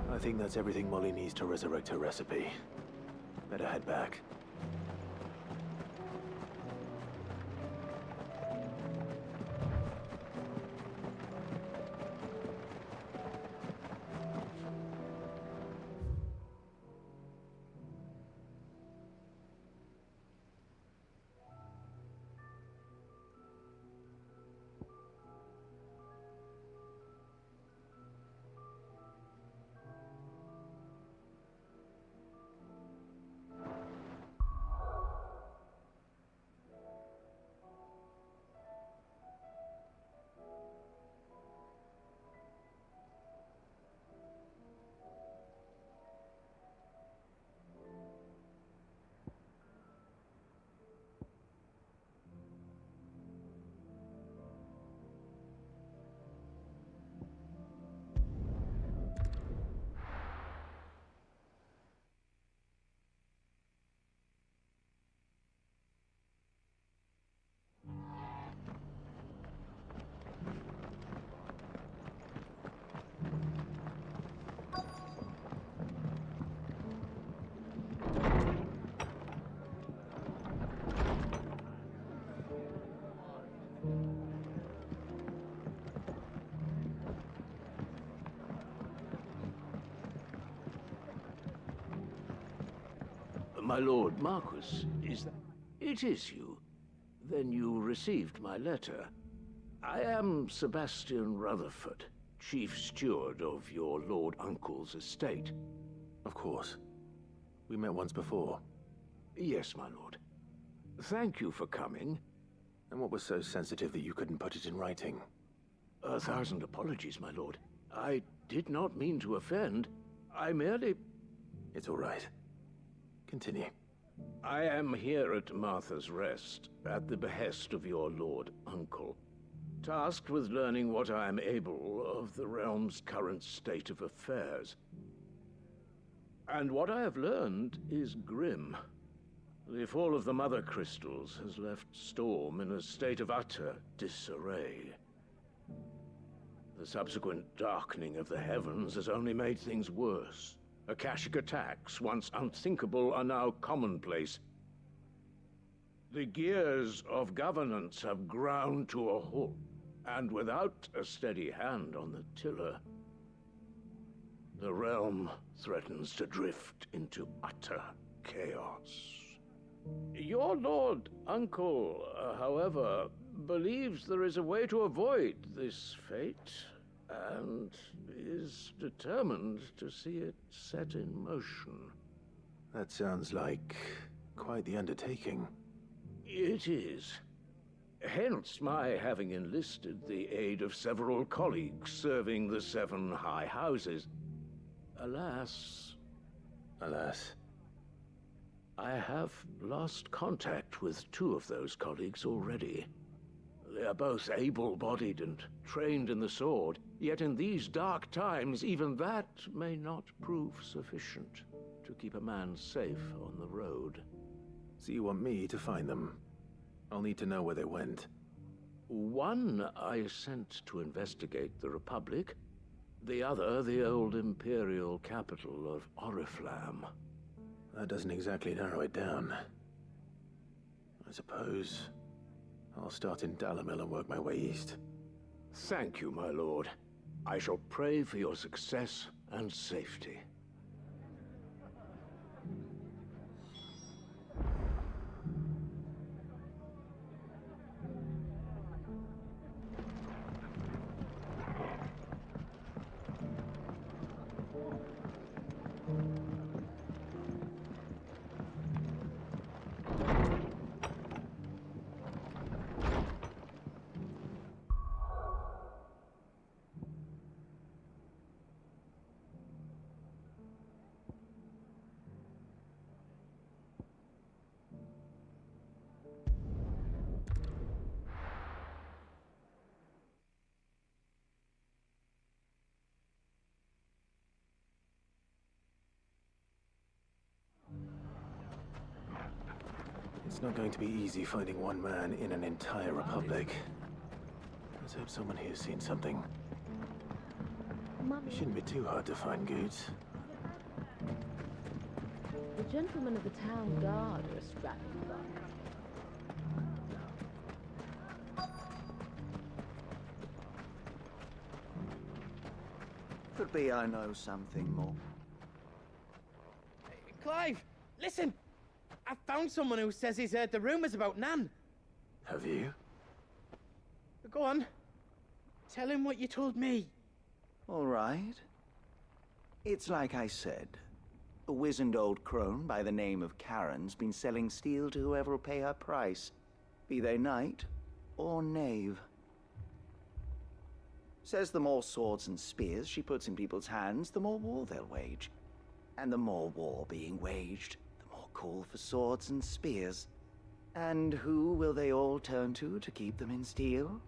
I think that's everything Molly needs to resurrect her recipe. Better head back. My lord Marquis, is that... It is you. Then you received my letter. I am Sebastian Rutherford, Chief Steward of your Lord Uncle's estate. Of course. We met once before. Yes, my lord. Thank you for coming. And what was so sensitive that you couldn't put it in writing? 1,000 apologies, my lord. I did not mean to offend. I merely... It's all right. Continue. I am here at Martha's Rest, at the behest of your Lord Uncle, tasked with learning what I am able of the realm's current state of affairs. And what I have learned is grim. The fall of the Mother Crystals has left Storm in a state of utter disarray. The subsequent darkening of the heavens has only made things worse. Akashic attacks, once unthinkable, are now commonplace. The gears of governance have ground to a halt, and without a steady hand on the tiller, the realm threatens to drift into utter chaos. Your Lord Uncle, however, believes there is a way to avoid this fate, and is determined to see it set in motion. That sounds like quite the undertaking. It is. Hence my having enlisted the aid of several colleagues serving the 7 high houses. Alas... Alas? I have lost contact with 2 of those colleagues already. They are both able-bodied and trained in the sword, yet in these dark times, even that may not prove sufficient to keep a man safe on the road. So you want me to find them? I'll need to know where they went. One I sent to investigate the Republic, the other the old Imperial capital of Oriflamme. That doesn't exactly narrow it down. I suppose I'll start in Dalimil and work my way east. Thank you, my lord. I shall pray for your success and safety. It's not going to be easy finding one man in an entire republic. Let's hope someone here's seen something. It shouldn't be too hard to find goods. The gentlemen of the town guard are a strapping bunch. Could be I know something more. Clive, listen! I found someone who says he's heard the rumors about Nan. Have you? Go on. Tell him what you told me. All right. It's like I said. A wizened old crone by the name of Karen's been selling steel to whoever will pay her price, be they knight or knave. Says the more swords and spears she puts in people's hands, the more war they'll wage. And the more war being waged, the more call for swords and spears. And who will they all turn to keep them in steel?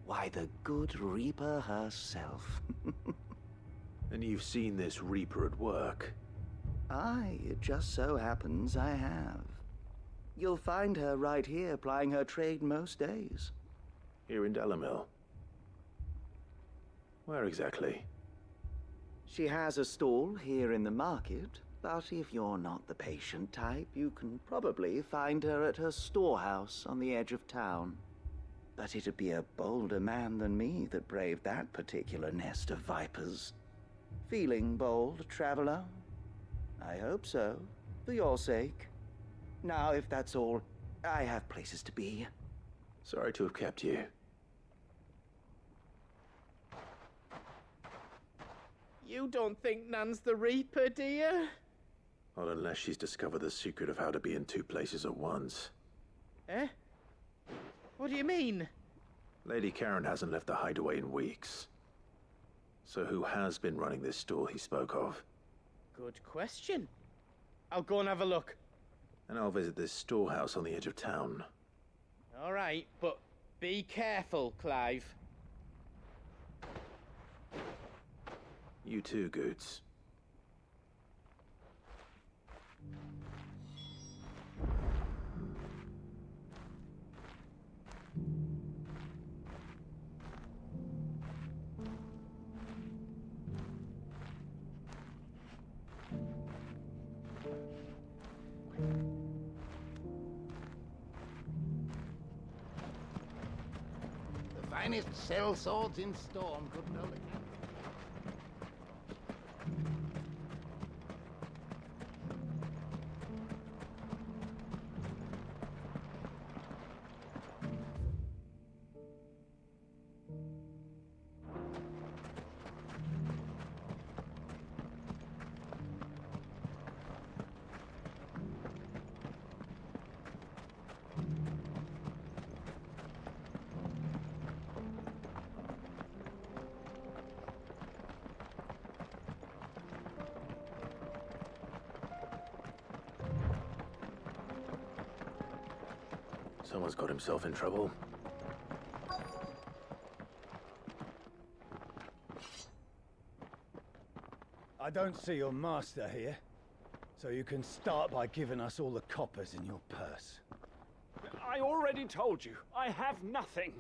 Why, the good Reaper herself. And you've seen this Reaper at work? Aye, it just so happens I have. You'll find her right here plying her trade most days. Here in Dalimil? Where exactly? She has a stall here in the market, but if you're not the patient type, you can probably find her at her storehouse on the edge of town. But it'd be a bolder man than me that braved that particular nest of vipers. Feeling bold, traveler? I hope so, for your sake. Now, if that's all, I have places to be. Sorry to have kept you. You don't think Nan's the Reaper, do you? Not unless she's discovered the secret of how to be in two places at once. Eh? What do you mean? Lady Karen hasn't left the hideaway in weeks. So who has been running this stall he spoke of? Good question. I'll go and have a look. And I'll visit this storehouse on the edge of town. All right, but be careful, Clive. You too, Goods. The finest sell swords in Storm couldn't hold it. Someone's got himself in trouble. I don't see your master here, so you can start by giving us all the coppers in your purse. I already told you, I have nothing.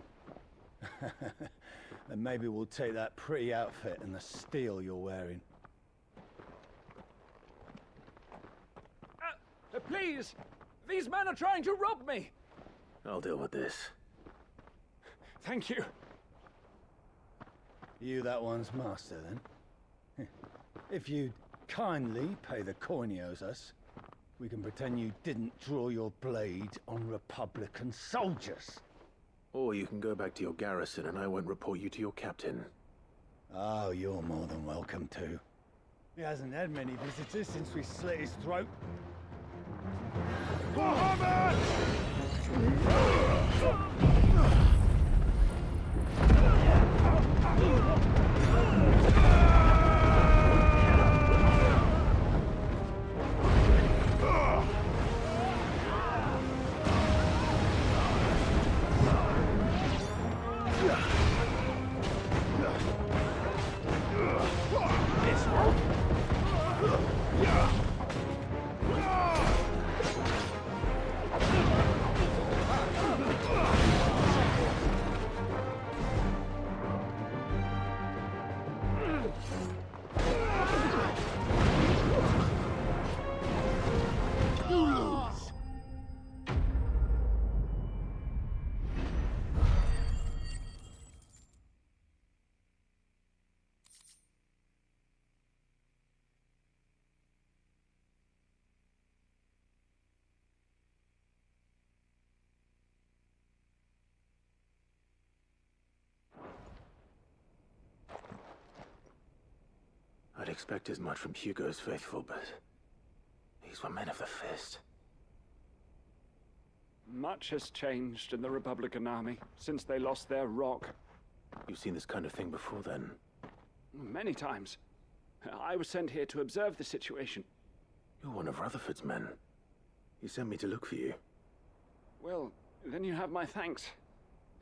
Then maybe we'll take that pretty outfit and the steel you're wearing. Please! These men are trying to rob me! I'll deal with this. Thank you. You that one's master, then? If you'd kindly pay the coin he owes us, we can pretend you didn't draw your blade on Republican soldiers. Or you can go back to your garrison and I won't report you to your captain. Oh, you're more than welcome to. He hasn't had many visitors since we slit his throat. Muhammad! expect as much from Hugo's faithful, but these were men of the Fist. Much has changed in the Republican Army since they lost their rock. You've seen this kind of thing before, then? Many times. I was sent here to observe the situation. You're one of Rutherford's men. He sent me to look for you. Well, then you have my thanks.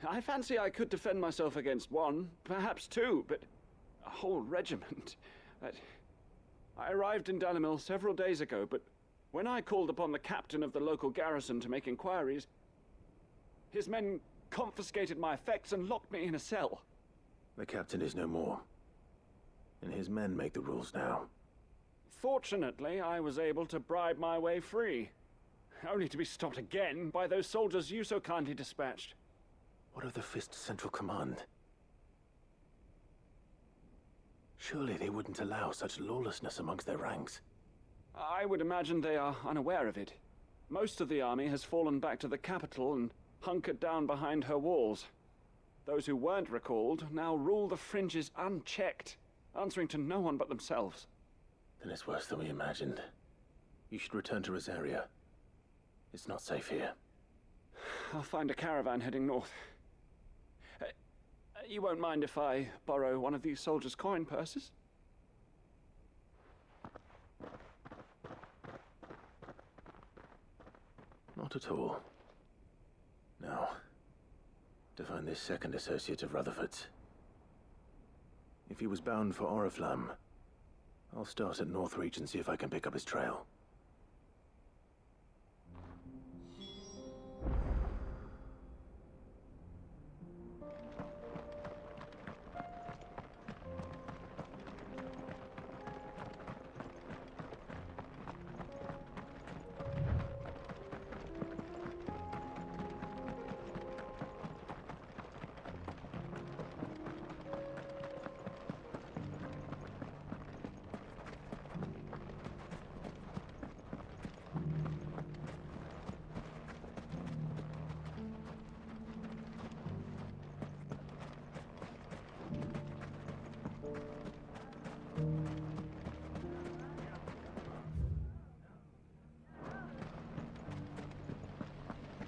I fancy I could defend myself against one, perhaps two, but a whole regiment. I arrived in Dalimil several days ago, but when I called upon the captain of the local garrison to make inquiries, his men confiscated my effects and locked me in a cell. The captain is no more, and his men make the rules now. Fortunately, I was able to bribe my way free, only to be stopped again by those soldiers you so kindly dispatched. What of the Fist Central Command? Surely they wouldn't allow such lawlessness amongst their ranks. I would imagine they are unaware of it. Most of the army has fallen back to the capital and hunkered down behind her walls. Those who weren't recalled now rule the fringes unchecked, answering to no one but themselves. Then it's worse than we imagined. You should return to Rosaria. It's not safe here. I'll find a caravan heading north. You won't mind if I borrow one of these soldiers' coin purses? Not at all. Now, to find this second associate of Rutherford's. If he was bound for Oriflamme, I'll start at Northreach and see if I can pick up his trail.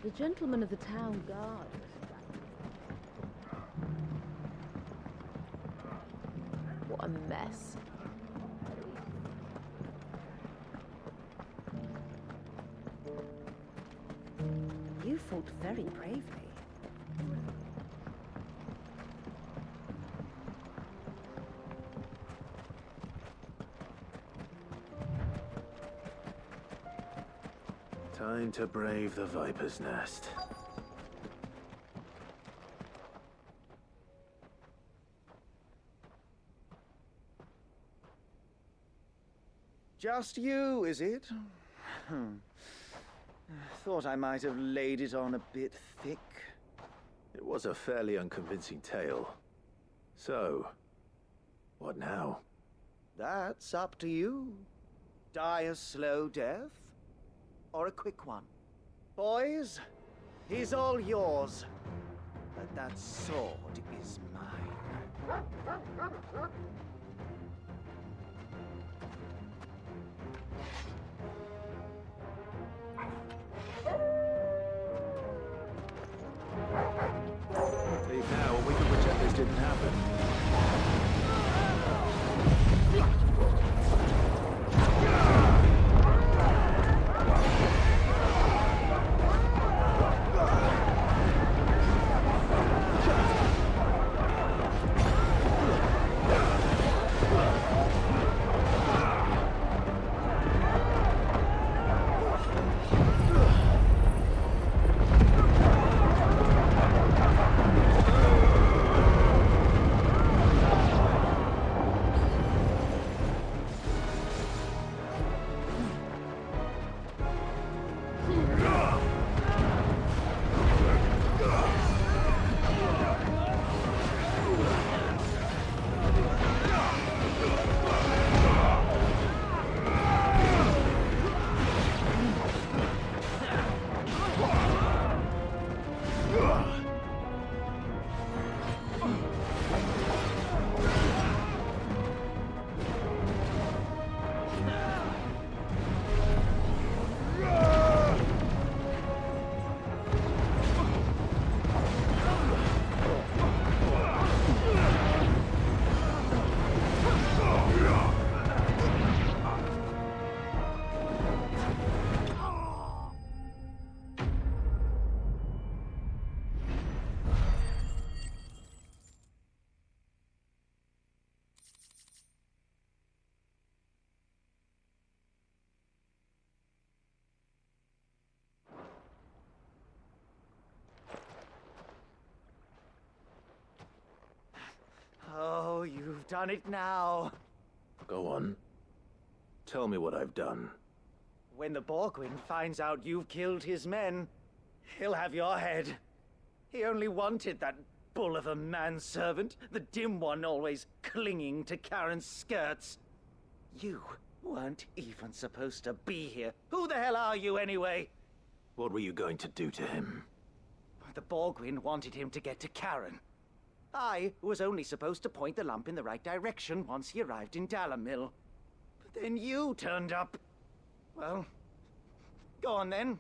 The gentleman of the town guard. What a mess. You fought very bravely. Time to brave the Viper's Nest. Just you, is it? Thought I might have laid it on a bit thick. It was a fairly unconvincing tale. So, what now? That's up to you. Die a slow death, or a quick one. Boys, he's all yours. But that sword is mine. Leave now, or we can pretend this didn't happen. done it now. Go on. Tell me what I've done. When the Borgwyn finds out you've killed his men, he'll have your head. He only wanted that bull of a manservant, the dim one always clinging to Karen's skirts. You weren't even supposed to be here. Who the hell are you anyway? What were you going to do to him? The Borgwyn wanted him to get to Karen. I was only supposed to point the lamp in the right direction once he arrived in Dalamil. But then you turned up. Well, go on then.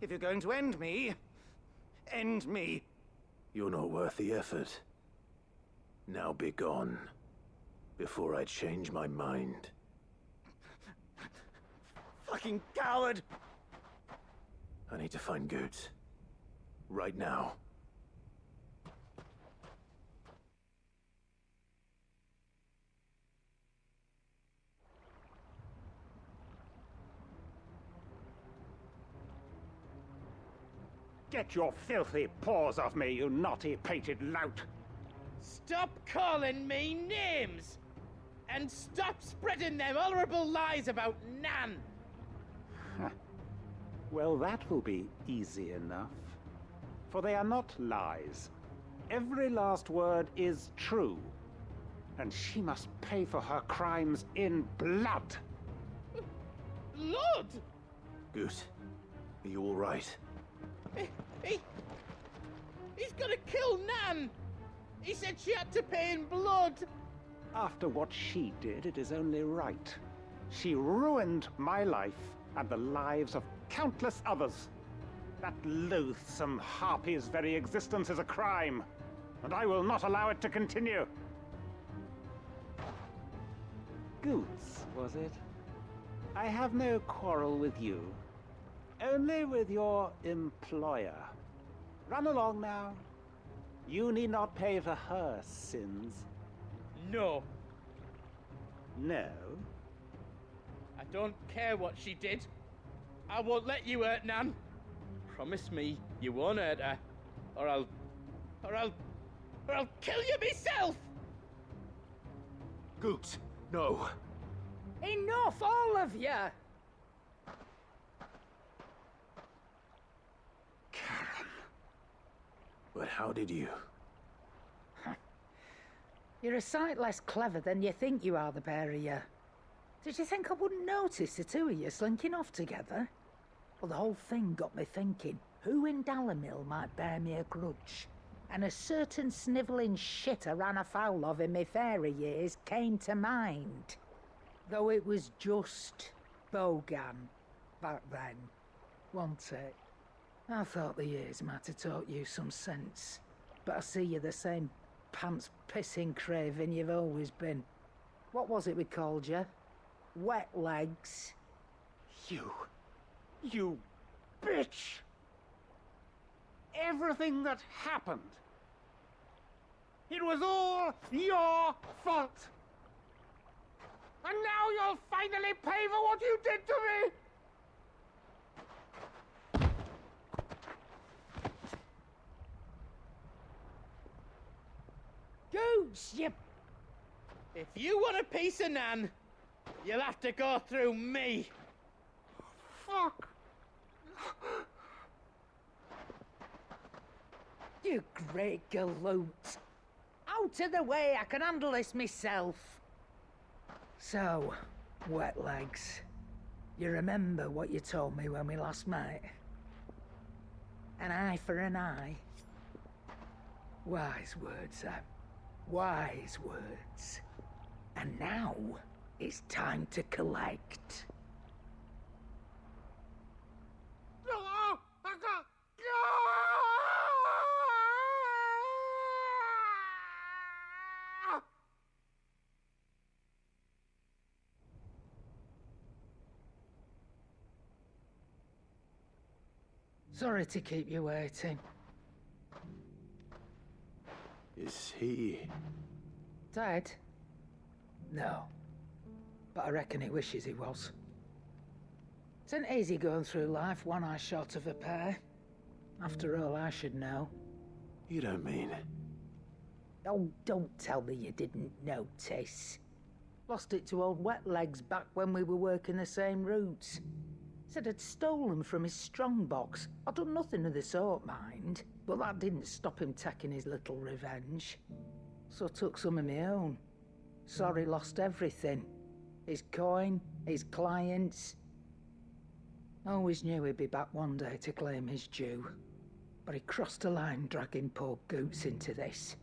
If you're going to end me, end me. You're not worth the effort. Now be gone, before I change my mind. Fucking coward! I need to find Goods. Right now. Get your filthy paws off me, you naughty-pated lout! Stop calling me names! And stop spreading them horrible lies about Nan! Well, that will be easy enough. For they are not lies. Every last word is true. And she must pay for her crimes in blood. Blood? Goose, are you all right? He's gonna kill Nan! He said she had to pay in blood! After what she did, it is only right. She ruined my life and the lives of countless others. That loathsome harpy's very existence is a crime, and I will not allow it to continue. Goods, was it? I have no quarrel with you. Only with your employer. Run along now. You need not pay for her sins. No. No? I don't care what she did. I won't let you hurt Nan. Promise me you won't hurt her, or I'll kill you myself! Goots, no. Enough, all of you! But how did you? You're a sight less clever than you think you are, the pair of you. Did you think I wouldn't notice the two of you slinking off together? Well, the whole thing got me thinking, who in Dalamil might bear me a grudge? And a certain snivelling shit I ran afoul of in my fairy years came to mind. Though it was just Bogan back then, wasn't it? I thought the years might have taught you some sense, but I see you're the same pants-pissing craven you've always been. What was it we called you? Wet legs? You bitch! Everything that happened, it was all your fault! And now you'll finally pay for what you did to me! Goots, you... If you want a piece of Nan, you'll have to go through me. Fuck! You great galoot. Out of the way, I can handle this myself. So, wet legs, you remember what you told me when we last met? An eye for an eye. Wise words, Sam. Wise words. And now, it's time to collect. Sorry to keep you waiting. Is he... Dead? No. But I reckon he wishes he was. It isn't easy going through life one eye short of a pair. After all, I should know. You don't mean... Oh, don't tell me you didn't notice. Lost it to old Wet Legs back when we were working the same routes. Said I'd stolen from his strongbox. I'd done nothing of the sort, mind, but that didn't stop him taking his little revenge. So I took some of my own. Sorry, lost everything. His coin, his clients. Always knew he'd be back one day to claim his due. But he crossed a line dragging poor Goots into this.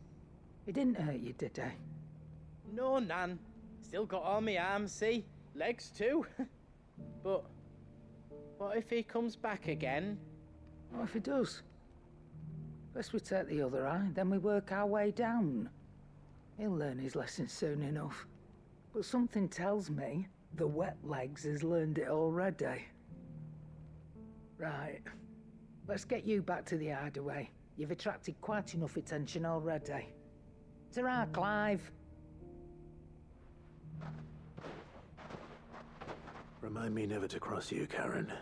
He didn't hurt you, did he? No, Nan. Still got all my arms, see? Legs too. But what if he comes back again? What if he does? First we take the other eye, then we work our way down. He'll learn his lesson soon enough. But something tells me the Wet Legs has learned it already. Right. Let's get you back to the hideaway. You've attracted quite enough attention already. Ta-ra, Clive. Remind me never to cross you, Karen.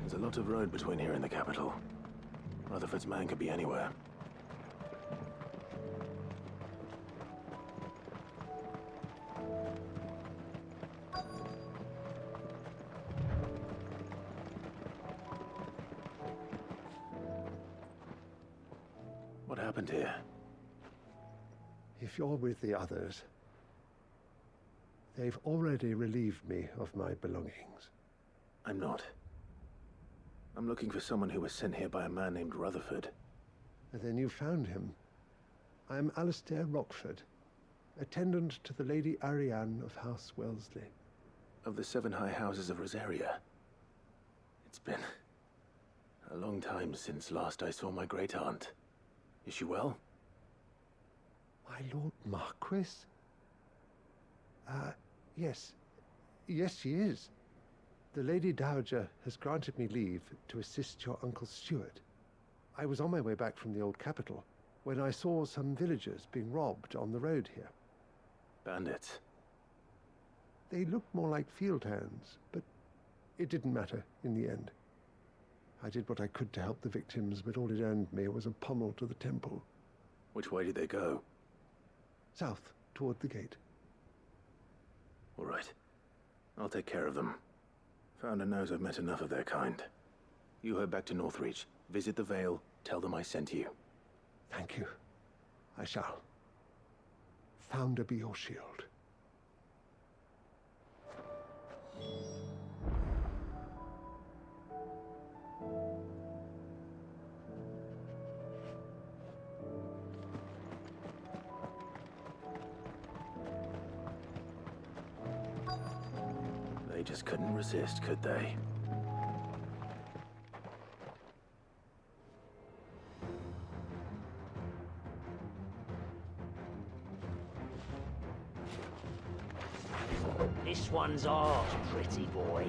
There's a lot of road between here and the capital. Rutherford's man could be anywhere. What happened here? If you're with the others, they've already relieved me of my belongings. I'm not. I'm looking for someone who was sent here by a man named Rutherford. And then you found him. I am Alistair Rockford, attendant to the Lady Ariane of House Wellesley. Of the 7 high houses of Rosaria. It's been a long time since last I saw my great-aunt. Is she well? My Lord Marquis? Yes. Yes, she is. The Lady Dowager has granted me leave to assist your Uncle Stuart. I was on my way back from the old capital when I saw some villagers being robbed on the road here. Bandits? They looked more like field hands, but it didn't matter in the end. I did what I could to help the victims, but all it earned me was a pommel to the temple. Which way did they go? South, toward the gate. All right. I'll take care of them. Founder knows I've met enough of their kind. You head back to Northreach, visit the Vale, tell them I sent you. Thank you. I shall. Founder be your shield. They just couldn't resist, could they? This one's ours, pretty boy.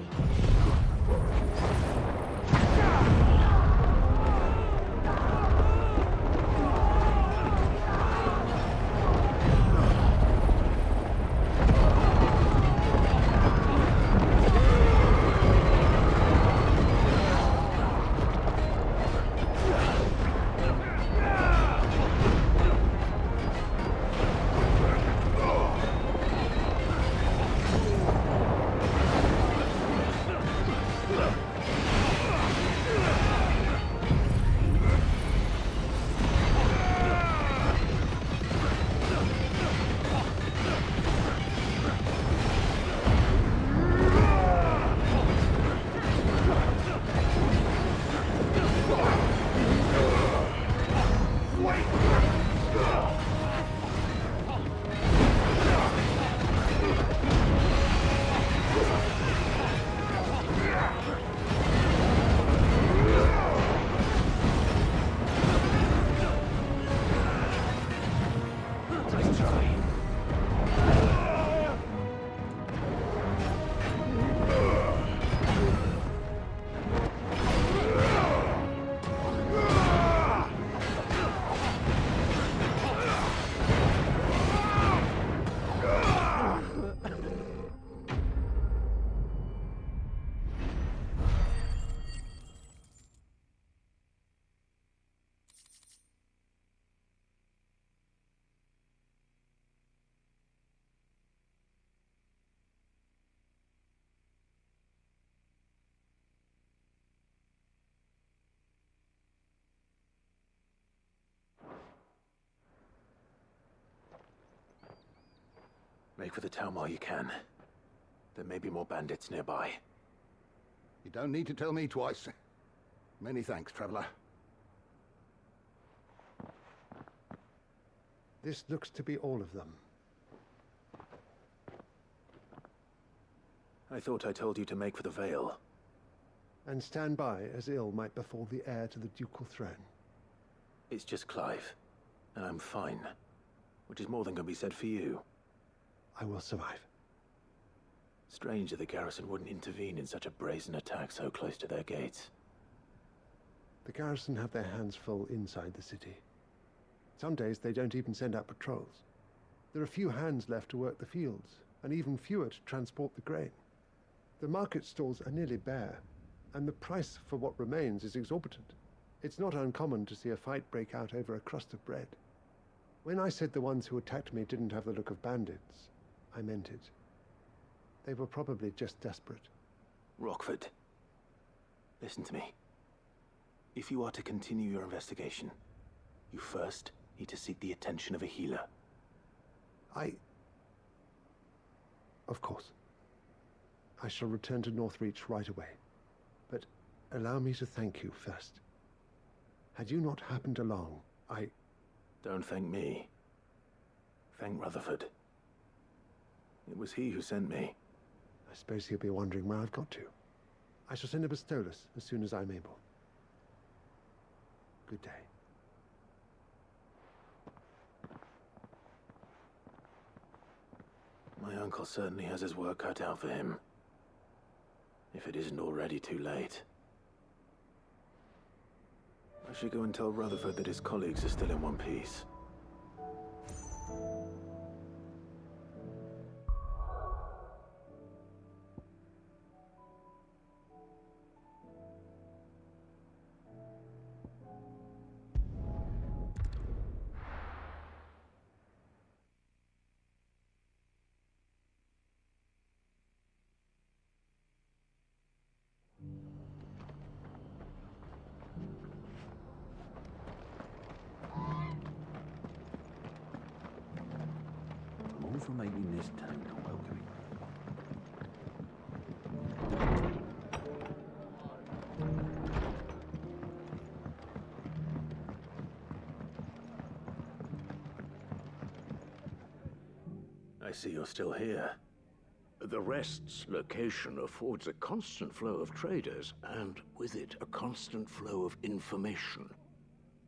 Make for the town while you can. There may be more bandits nearby. You don't need to tell me twice. Many thanks, traveler. This looks to be all of them. I thought I told you to make for the Vale. And stand by as ill might befall the heir to the ducal throne. It's just Clive, and I'm fine. Which is more than can be said for you. I will survive. Strange that the garrison wouldn't intervene in such a brazen attack so close to their gates. The garrison have their hands full inside the city. Some days they don't even send out patrols. There are few hands left to work the fields, and even fewer to transport the grain. The market stalls are nearly bare, and the price for what remains is exorbitant. It's not uncommon to see a fight break out over a crust of bread. When I said the ones who attacked me didn't have the look of bandits, I meant it. They were probably just desperate. Rockford, listen to me. If you are to continue your investigation, you first need to seek the attention of a healer. Of course. I shall return to Northreach right away. But allow me to thank you first. Had you not happened along, Don't thank me. Thank Rutherford. It was he who sent me. I suppose he'll be wondering where I've got to. I shall send a Bastolus as soon as I'm able. Good day. My uncle certainly has his work cut out for him. If it isn't already too late. I should go and tell Rutherford that his colleagues are still in one piece. All for making this town welcoming. I see you're still here. The Rest's location affords a constant flow of traders, and with it, a constant flow of information.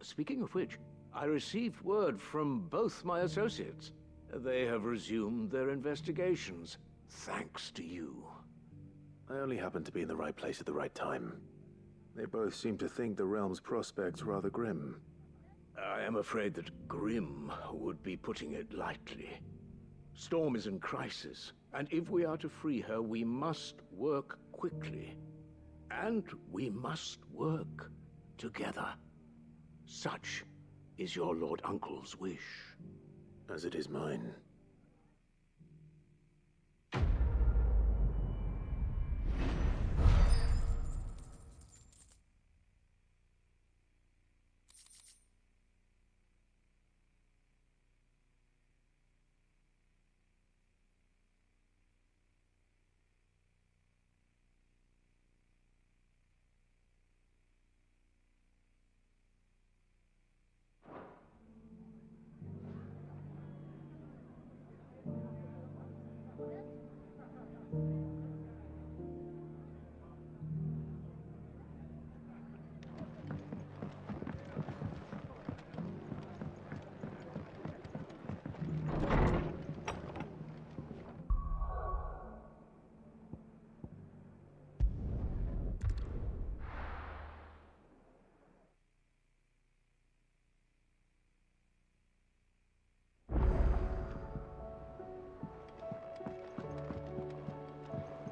Speaking of which, I received word from both my associates. They have resumed their investigations, thanks to you. I only happened to be in the right place at the right time. They both seem to think the realm's prospects rather grim. I am afraid that grim would be putting it lightly. Storm is in crisis, and if we are to free her, we must work quickly. And we must work together. Such is your Lord Uncle's wish. As it is mine.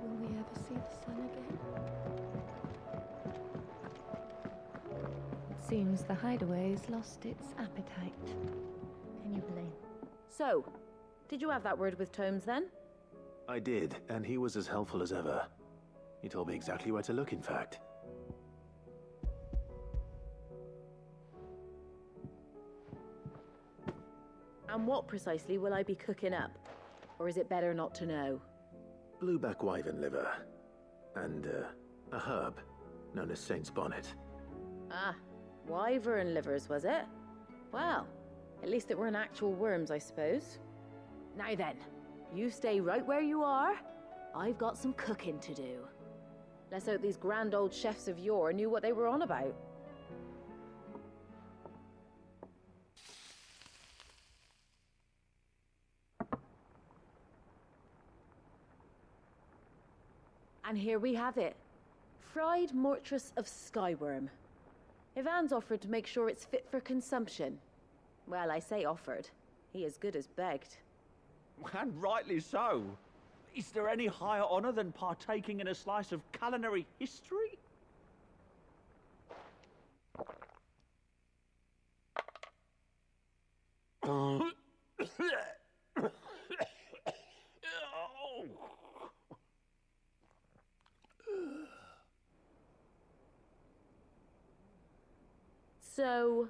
Will we ever see the sun again? It seems the hideaway's lost its appetite. Can you blame? So, did you have that word with Tomes then? I did, and he was as helpful as ever. He told me exactly where to look, in fact. And what precisely will I be cooking up? Or is it better not to know? Blueback wyvern liver. And, a herb known as Saint's Bonnet. Ah, wyvern livers, was it? Well, at least it weren't actual worms, I suppose. Now then, you stay right where you are. I've got some cooking to do. Let's hope these grand old chefs of yore knew what they were on about. And here we have it. Fried mortress of skyworm. Ivan's offered to make sure it's fit for consumption. Well, I say offered. He as good as begged. And rightly so. Is there any higher honor than partaking in a slice of culinary history? So,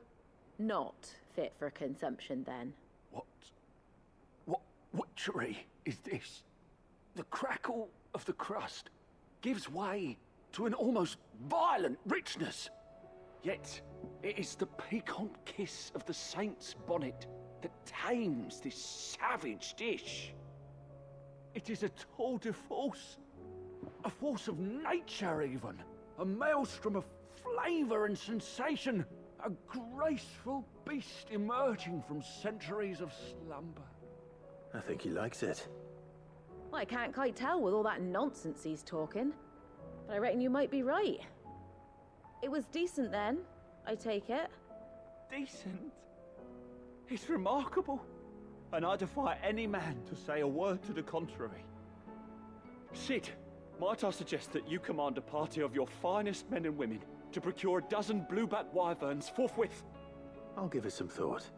not fit for consumption then? What witchery is this? The crackle of the crust gives way to an almost violent richness. Yet, it is the piquant kiss of the Saint's Bonnet that tames this savage dish. It is a tour de force, a force of nature even, a maelstrom of flavor and sensation, a graceful beast emerging from centuries of slumber. I think he likes it. Well, I can't quite tell with all that nonsense he's talking. But I reckon you might be right. It was decent then, I take it. Decent? It's remarkable. And I defy any man to say a word to the contrary. Sid, might I suggest that you command a party of your finest men and women to procure a dozen blueback wyverns forthwith? I'll give it some thought.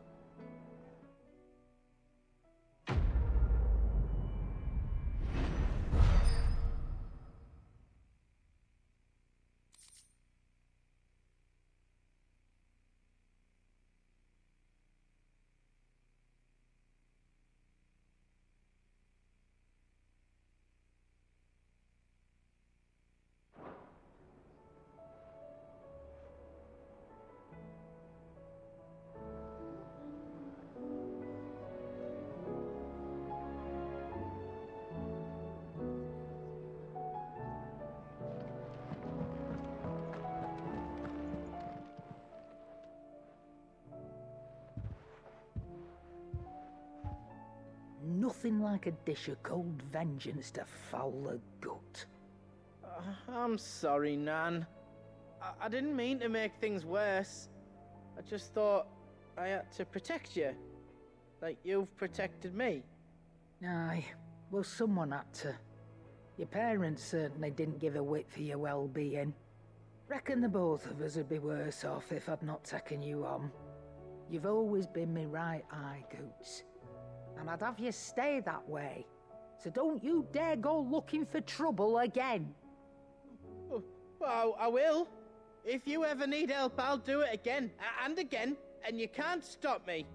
Nothing like a dish of cold vengeance to foul the gut. I'm sorry, Nan. I didn't mean to make things worse. I just thought I had to protect you. Like you've protected me. Aye, well, someone had to. Your parents certainly didn't give a whit for your well-being. Reckon the both of us would be worse off if I'd not taken you on. You've always been me right eye, Goots. And I'd have you stay that way. So don't you dare go looking for trouble again. Well, I will. If you ever need help, I'll do it again and again, and you can't stop me.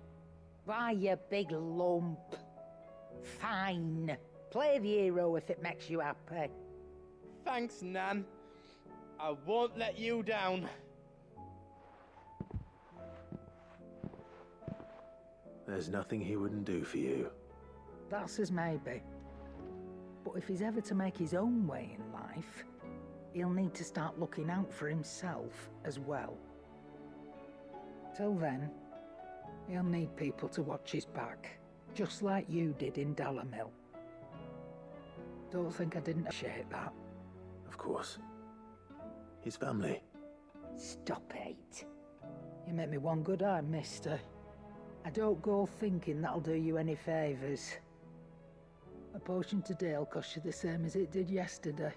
Why, you big lump. Fine. Play the hero if it makes you happy. Thanks, Nan. I won't let you down. There's nothing he wouldn't do for you. That's as maybe. But if he's ever to make his own way in life, he'll need to start looking out for himself as well. Till then, he'll need people to watch his back, just like you did in Dalamil. Don't think I didn't appreciate that. Of course. His family. Stop it. You make me one good eye, mister. I don't go thinking that'll do you any favours. A potion today'll cost you the same as it did yesterday.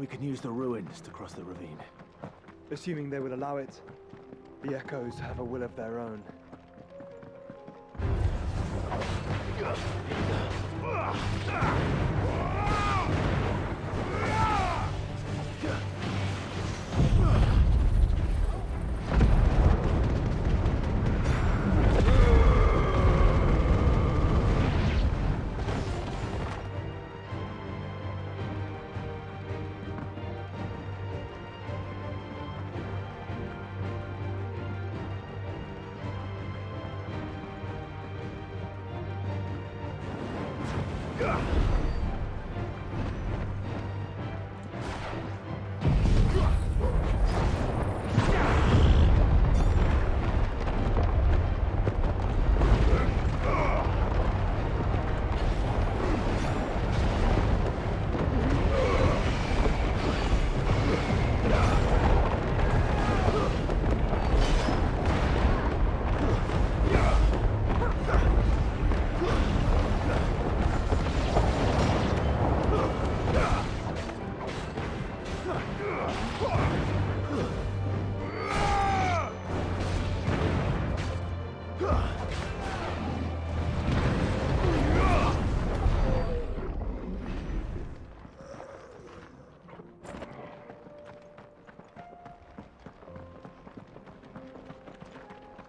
We can use the ruins to cross the ravine. Assuming they will allow it. The Echoes have a will of their own.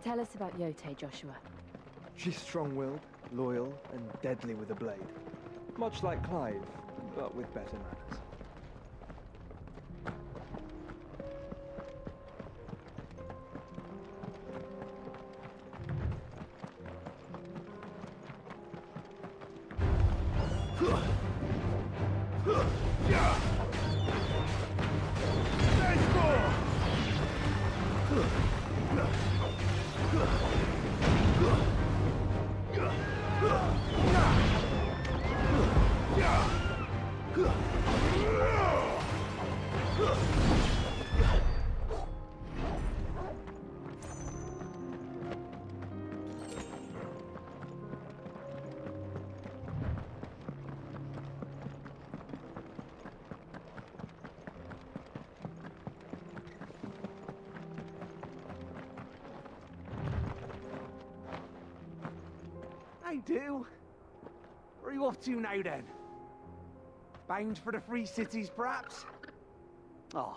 Tell us about Yote, Joshua. She's strong-willed, loyal, and deadly with a blade. Much like Clive, but with better manners. I do. Where are you off to now, then? Bound for the Free Cities, perhaps? Oh,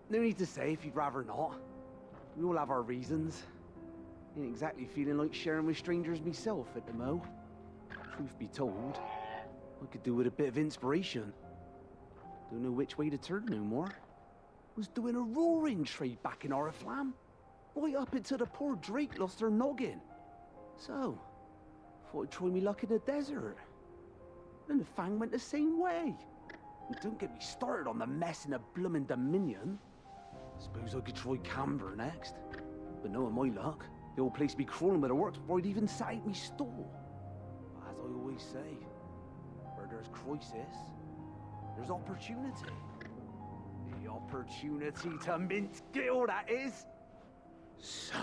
no need to say if you'd rather not. We all have our reasons. Ain't exactly feeling like sharing with strangers myself at the mo. Truth be told, I could do with a bit of inspiration. Don't know which way to turn no more. Was doing a roaring trade back in Oriflamme. Right up until the poor Drake lost her noggin. So, thought I'd try me luck in the desert. And the Fang went the same way. And don't get me started on the mess in the bloomin' Dominion. Suppose I could try Camber next. But knowing my luck, the old place be crawling with the works before I'd even sat out me stall. But as I always say, where there's crisis, there's opportunity. The opportunity to mint skill, that is. So,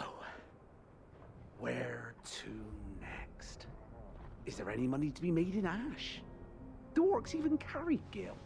where to next? Is there any money to be made in Ash? Do orcs even carry gil?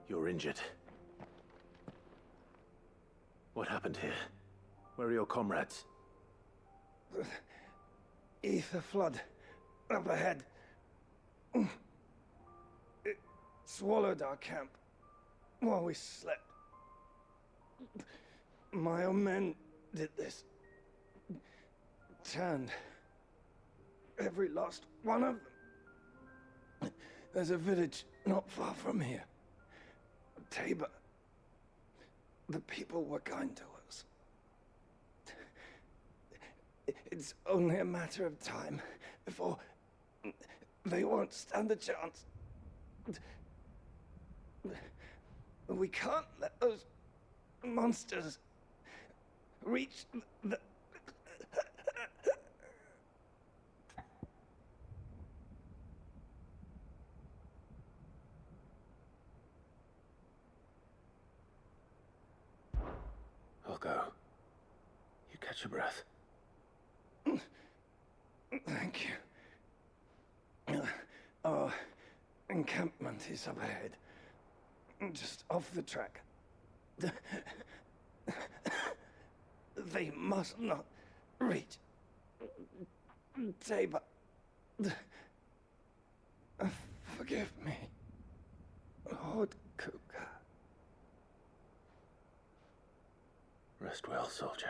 You're injured. What happened here? Where are your comrades? Ether flood. Up ahead. It swallowed our camp while we slept. My own men did this. Turned every last one of them. There's a village not far from here. Tabor. The people were kind to us. It's only a matter of time before they won't stand a chance. We can't let those monsters reach the Catch your breath. Thank you. Our encampment is up ahead. Just off the track. They must not reach. Tabor. Forgive me, Lord Kupka. Rest well, soldier.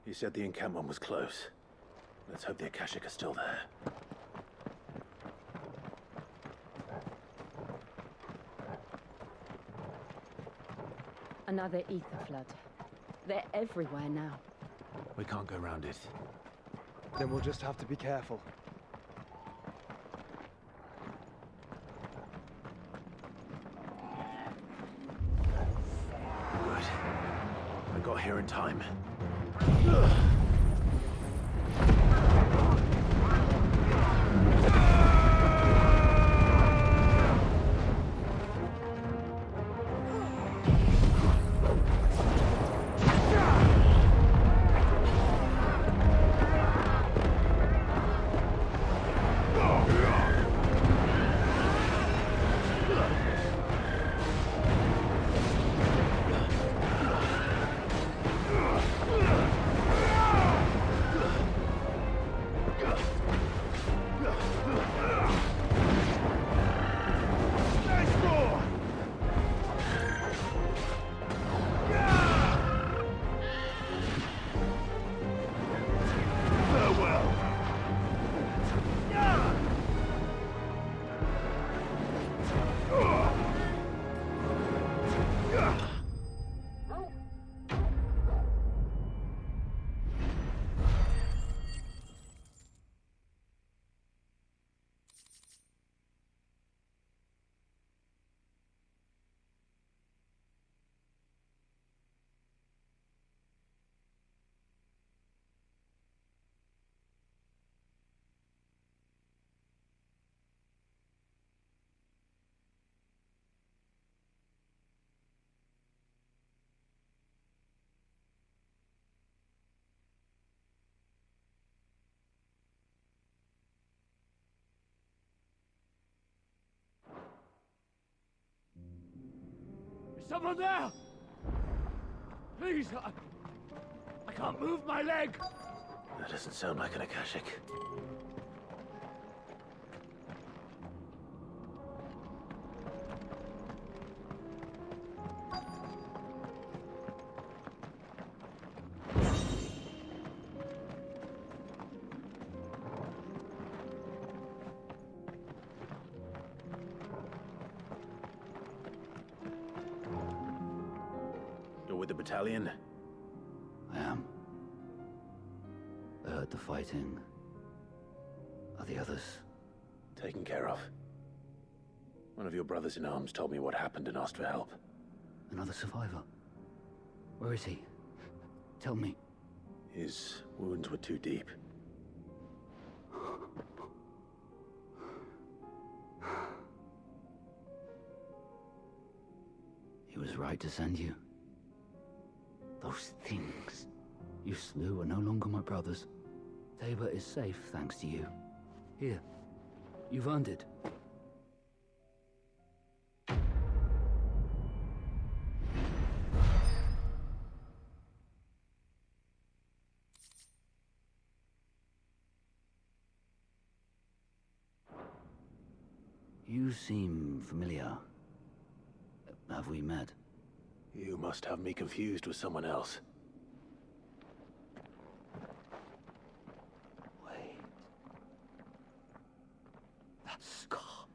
He said the encampment was close. Let's hope the Akashic are still there. Another ether flood. They're everywhere now. We can't go round it. Then we'll just have to be careful. Good. I got here in time. Is someone there? Please, I can't move my leg. That doesn't sound like an Akashic. You're with the battalion? I am. I heard the fighting. Are the others? Taken care of. One of your brothers in arms told me what happened and asked for help. Another survivor? Where is he? Tell me. His wounds were too deep. He was right to send you. Those things you slew are no longer my brothers. Tabor is safe thanks to you. Here, you've earned it. You seem familiar. Have we met? You must have me confused with someone else. Wait. That scar.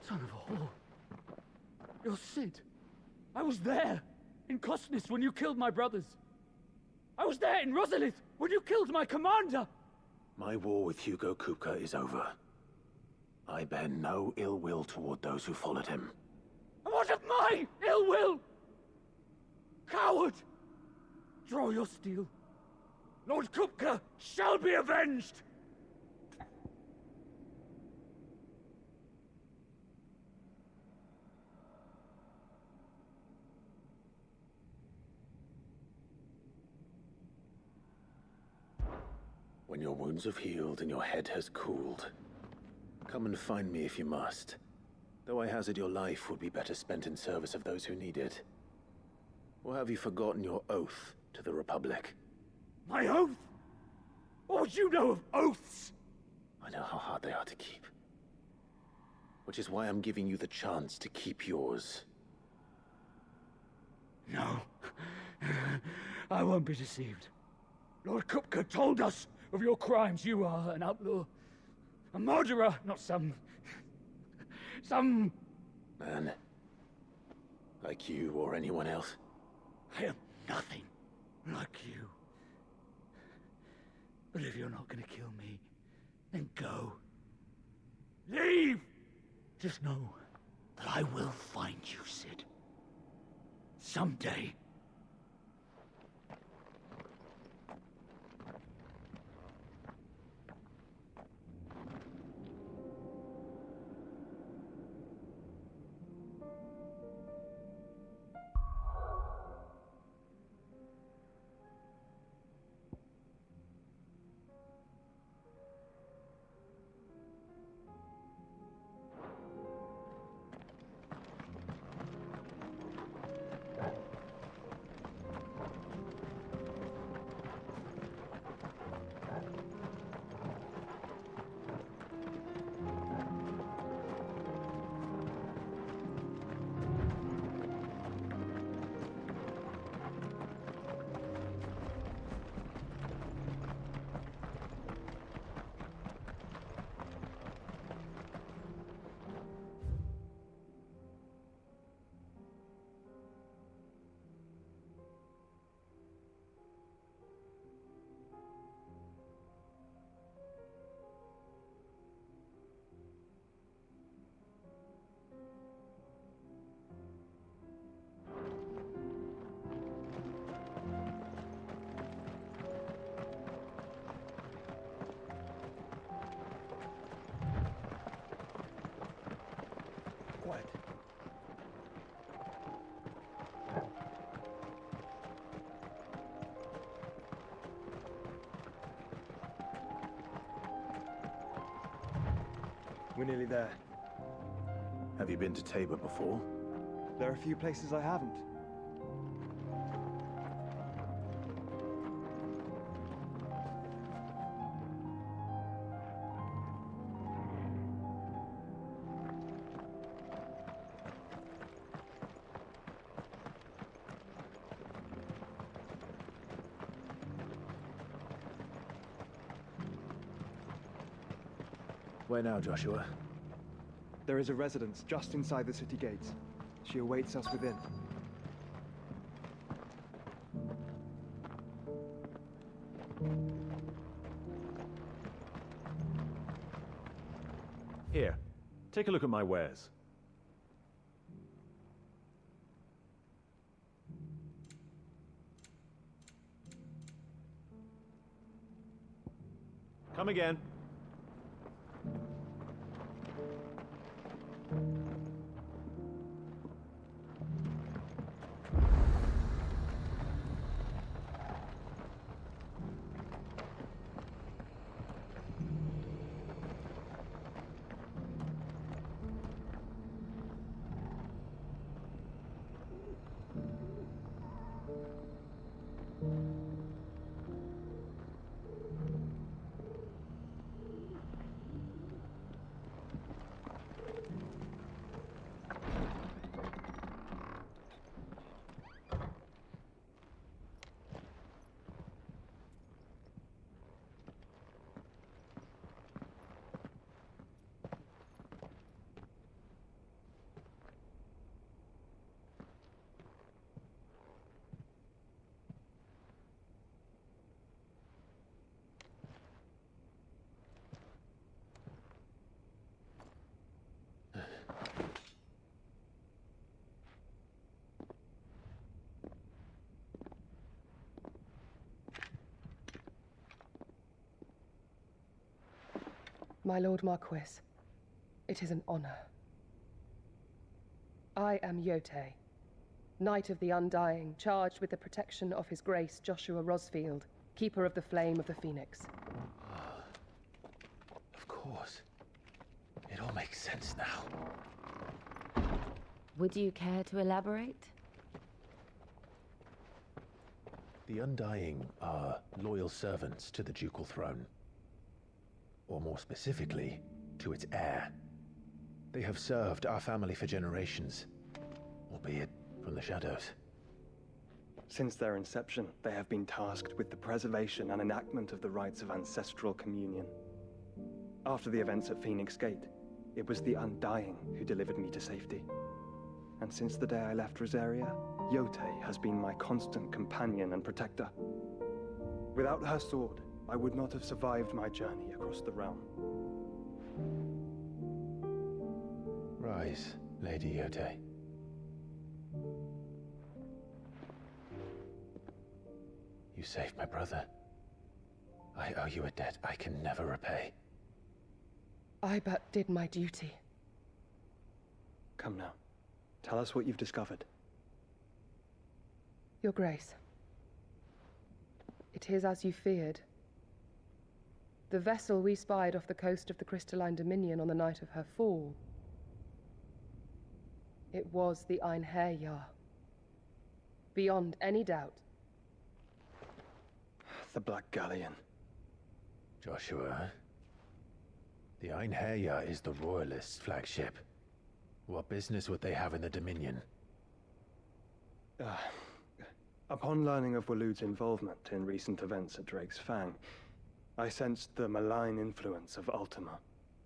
Son of a whore. You're Sid. I was there in Kosnis when you killed my brothers. I was there in Rosalith when you killed my commander. My war with Hugo Kupka is over. I bear no ill will toward those who followed him. And what of my ill will? Coward! Draw your steel. Lord Kupka shall be avenged! When your wounds have healed and your head has cooled, come and find me if you must. Though I hazard your life would be better spent in service of those who need it. Or have you forgotten your oath to the Republic? My oath? What would you know of oaths? I know how hard they are to keep. Which is why I'm giving you the chance to keep yours. No. I won't be deceived. Lord Kupka told us of your crimes. You are an outlaw. A murderer, not some man. Like you or anyone else. I am nothing like you. But if you're not gonna kill me, then go. Leave! Just know that I will find you, Cid. Someday. Quiet. We're nearly there. Have you been to Tabor before? There are a few places I haven't. Where now, Joshua? There is a residence just inside the city gates. She awaits us within. Here, take a look at my wares. Come again. My Lord Marquis, it is an honor. I am Yote, Knight of the Undying, charged with the protection of His Grace Joshua Rosfield, Keeper of the Flame of the Phoenix. Of course. It all makes sense now. Would you care to elaborate? The Undying are loyal servants to the ducal throne. Or more specifically, to its heir. They have served our family for generations, albeit from the shadows. Since their inception, they have been tasked with the preservation and enactment of the rites of ancestral communion. After the events at Phoenix Gate, it was the Undying who delivered me to safety. And since the day I left Rosaria, Yote has been my constant companion and protector. Without her sword, I would not have survived my journey across the realm. Rise, Lady Yote. You saved my brother. I owe you a debt I can never repay. I but did my duty. Come now. Tell us what you've discovered. Your Grace. It is as you feared. The vessel we spied off the coast of the Crystalline Dominion on the night of her fall. It was the Einherjar. Beyond any doubt. The Black Galleon. Joshua, the Einherjar is the Royalists' flagship. What business would they have in the Dominion? Upon learning of Waloed's involvement in recent events at Drake's Fang, I sensed the malign influence of Ultima,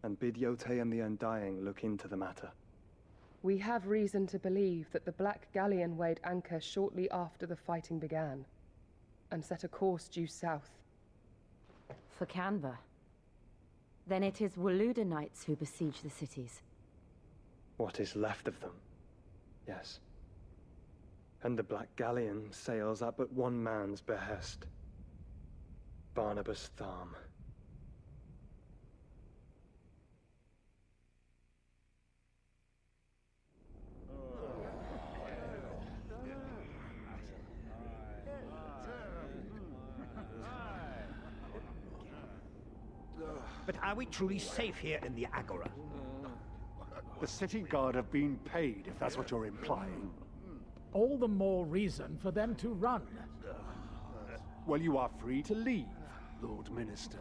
and bid Yote and the Undying look into the matter. We have reason to believe that the Black Galleon weighed anchor shortly after the fighting began, and set a course due south. For Canva. Then it is Waloeda Knights who besiege the cities. What is left of them, yes. And the Black Galleon sails at but one man's behest. Barnabas Tharm. But are we truly safe here in the Agora? The city guard have been paid, if that's what you're implying. All the more reason for them to run. Well, you are free to leave, Lord Minister.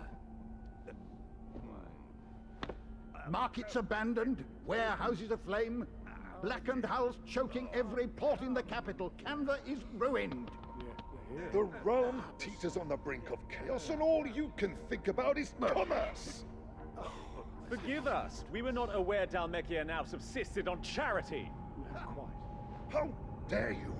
Markets abandoned, warehouses aflame, blackened hulls choking every port in the capital. Canva is ruined. The realm teeters on the brink of chaos, and all you can think about is commerce! Forgive us. We were not aware Dhalmekia now subsisted on charity. How dare you?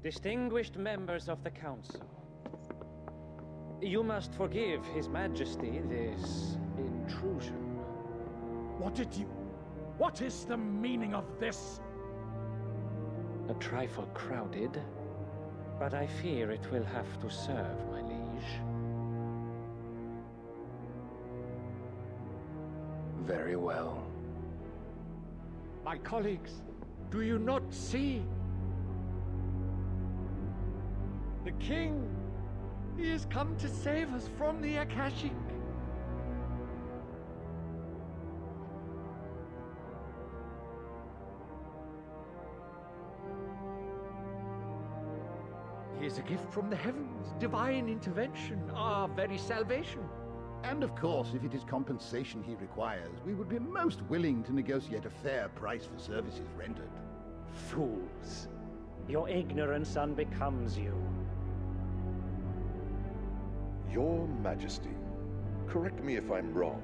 Distinguished members of the Council, you must forgive His Majesty this intrusion. What is the meaning of this? A trifle crowded, but I fear it will have to serve, my liege. Very well. My colleagues, do you not see? The king, he has come to save us from the Akashic. He is a gift from the heavens, divine intervention, our very salvation. And of course, if it is compensation he requires, we would be most willing to negotiate a fair price for services rendered. Fools. Your ignorance unbecomes you. Your Majesty, correct me if I'm wrong,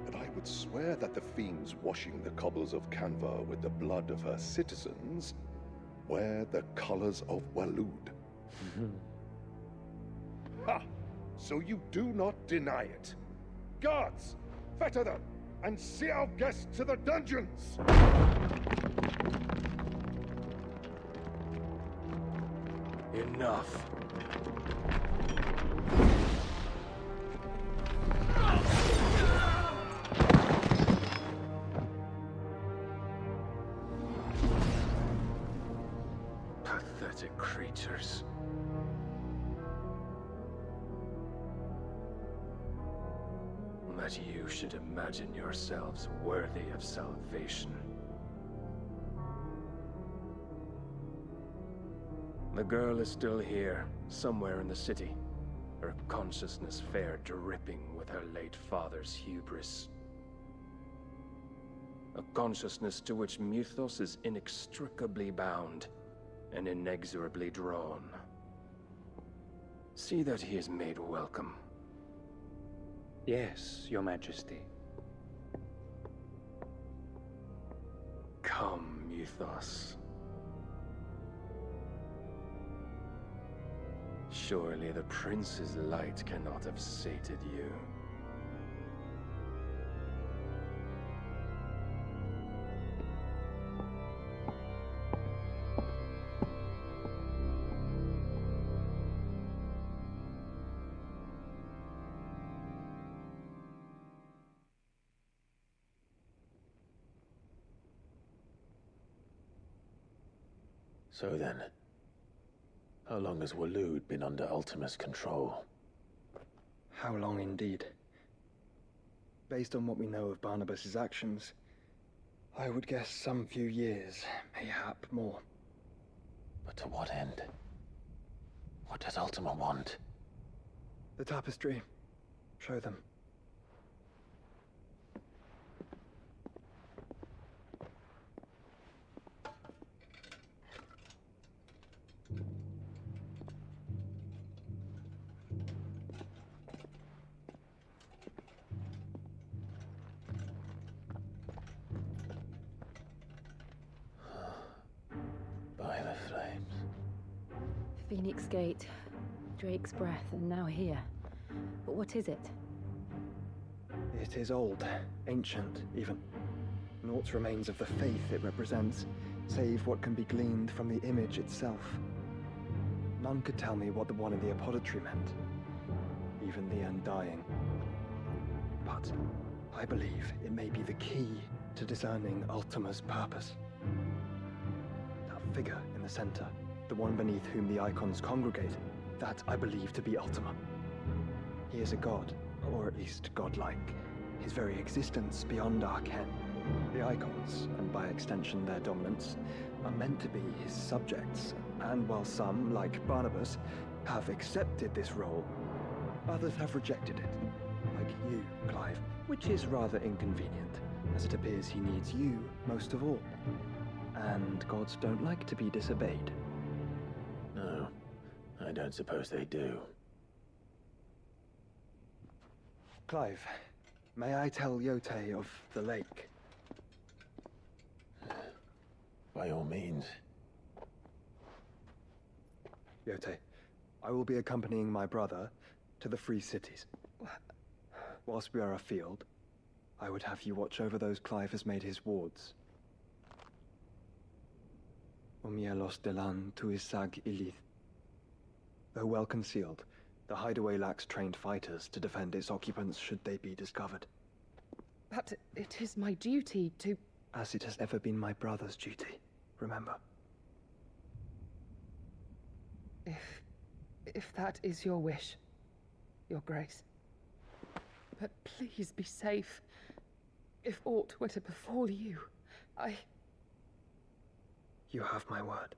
but I would swear that the fiends washing the cobbles of Canva with the blood of her citizens wear the colors of Waloed. Ha! So you do not deny it. Guards, fetter them, and see our guests to the dungeons! Enough. Pathetic creatures. That you should imagine yourselves worthy of salvation. The girl is still here, somewhere in the city, her consciousness fair dripping with her late father's hubris. A consciousness to which Mythos is inextricably bound and inexorably drawn. See that he is made welcome. Yes, Your Majesty. Come, Mythos. Surely the prince's light cannot have sated you. So then, how long has Waloed been under Ultima's control? How long indeed? Based on what we know of Barnabas's actions, I would guess some few years, mayhap more. But to what end? What does Ultima want? The tapestry. Show them. By the flames. Phoenix Gate, Drake's Breath, and now here. But what is it? It is old, ancient, even. Naught remains of the faith it represents, save what can be gleaned from the image itself. None could tell me what the one in the apothecary meant, even the Undying. But I believe it may be the key to discerning Ultima's purpose. That figure in the center, the one beneath whom the icons congregate, that I believe to be Ultima. He is a god, or at least godlike, his very existence beyond our ken. The icons, and by extension their dominants, are meant to be his subjects, and while some, like Barnabas, have accepted this role, others have rejected it, like you, Clive, which is rather inconvenient, as it appears he needs you most of all. And gods don't like to be disobeyed. No, I don't suppose they do. Clive, may I tell Yote of the lake? By all means. Yote, I will be accompanying my brother to the Free Cities. Whilst we are afield, I would have you watch over those Clive has made his wards. Umielos delan tuisag ilith. Though well concealed, the hideaway lacks trained fighters to defend its occupants should they be discovered. But it is my duty to... As it has ever been my brother's duty, remember. If that is your wish, Your Grace. But please be safe. If aught were to befall you, You have my word.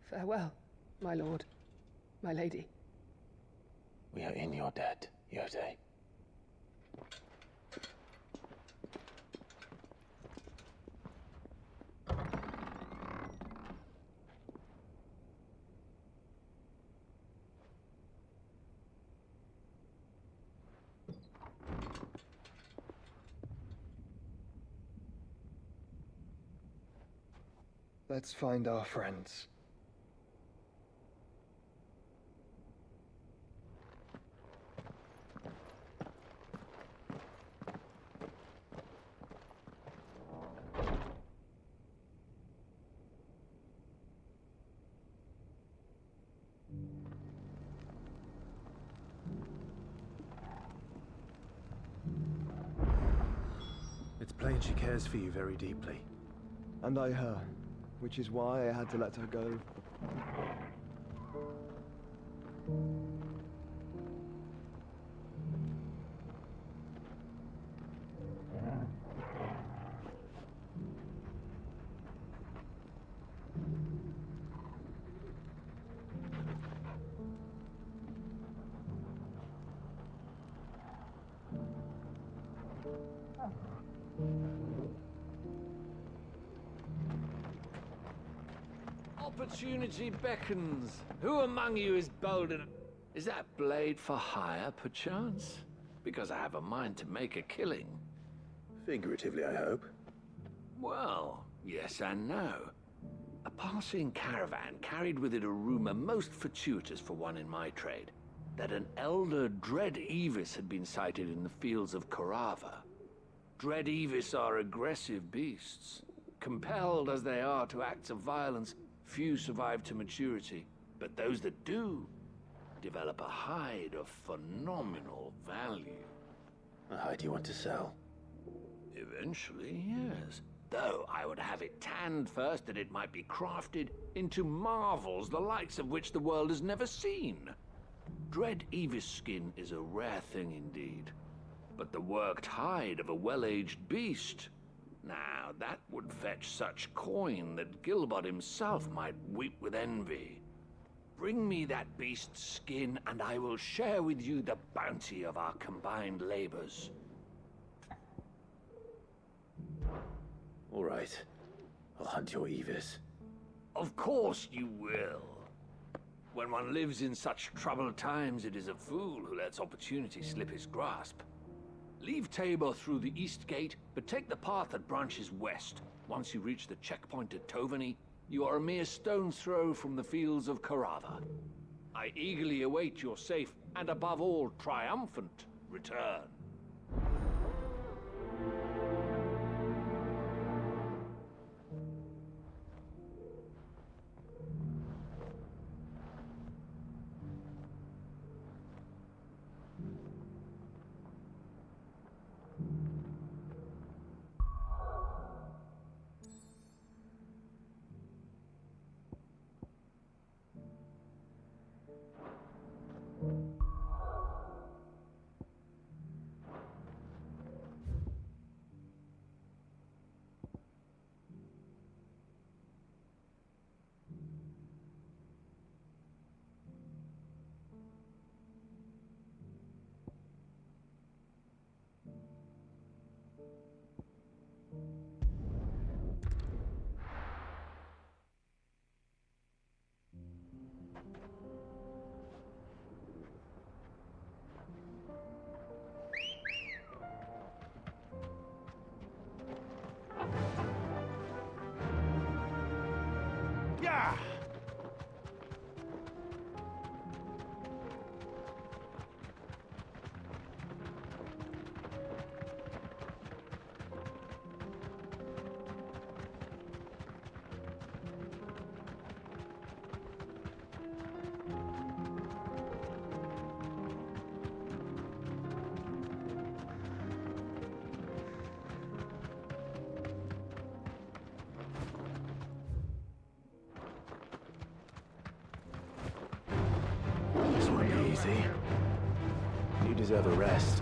Farewell, my lord, my lady. We are in your debt, Yote. Let's find our friends. It's plain she cares for you very deeply. And I her, which is why I had to let her go. Opportunity beckons. Who among you is bold enough? Is that blade for hire, perchance? Because I have a mind to make a killing. Figuratively, I hope. Well, yes and no. A passing caravan carried with it a rumor most fortuitous for one in my trade, that an elder Dread Evis had been sighted in the fields of Korava. Dread Evis are aggressive beasts. Compelled as they are to acts of violence, few survive to maturity, but those that do develop a hide of phenomenal value. A hide you want to sell? Eventually, yes. Though I would have it tanned first that it might be crafted into marvels the likes of which the world has never seen. Dread Evis skin is a rare thing indeed. But the worked hide of a well-aged beast, now that would fetch such coin that Gilbert himself might weep with envy. Bring me that beast's skin, and I will share with you the bounty of our combined labors. All right. I'll hunt your Evis. Of course you will. When one lives in such troubled times, it is a fool who lets opportunity slip his grasp. Leave Tabor through the east gate, but take the path that branches west. Once you reach the checkpoint at Tovany, you are a mere stone's throw from the fields of Korava. I eagerly await your safe, and above all, triumphant return. Yeah! This won't be easy. You deserve a rest.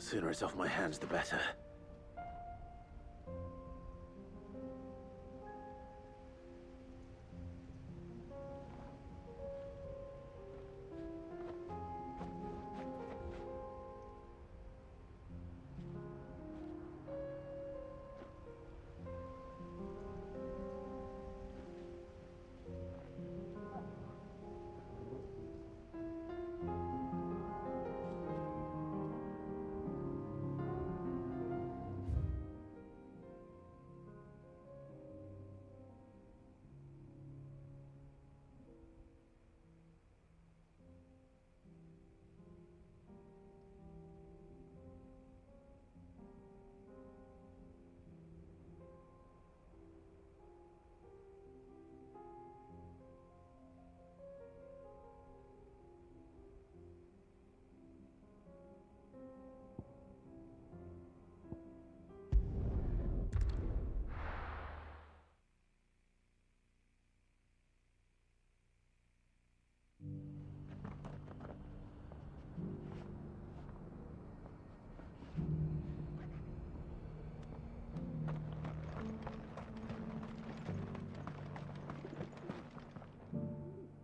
sooner it's off my hands, the better.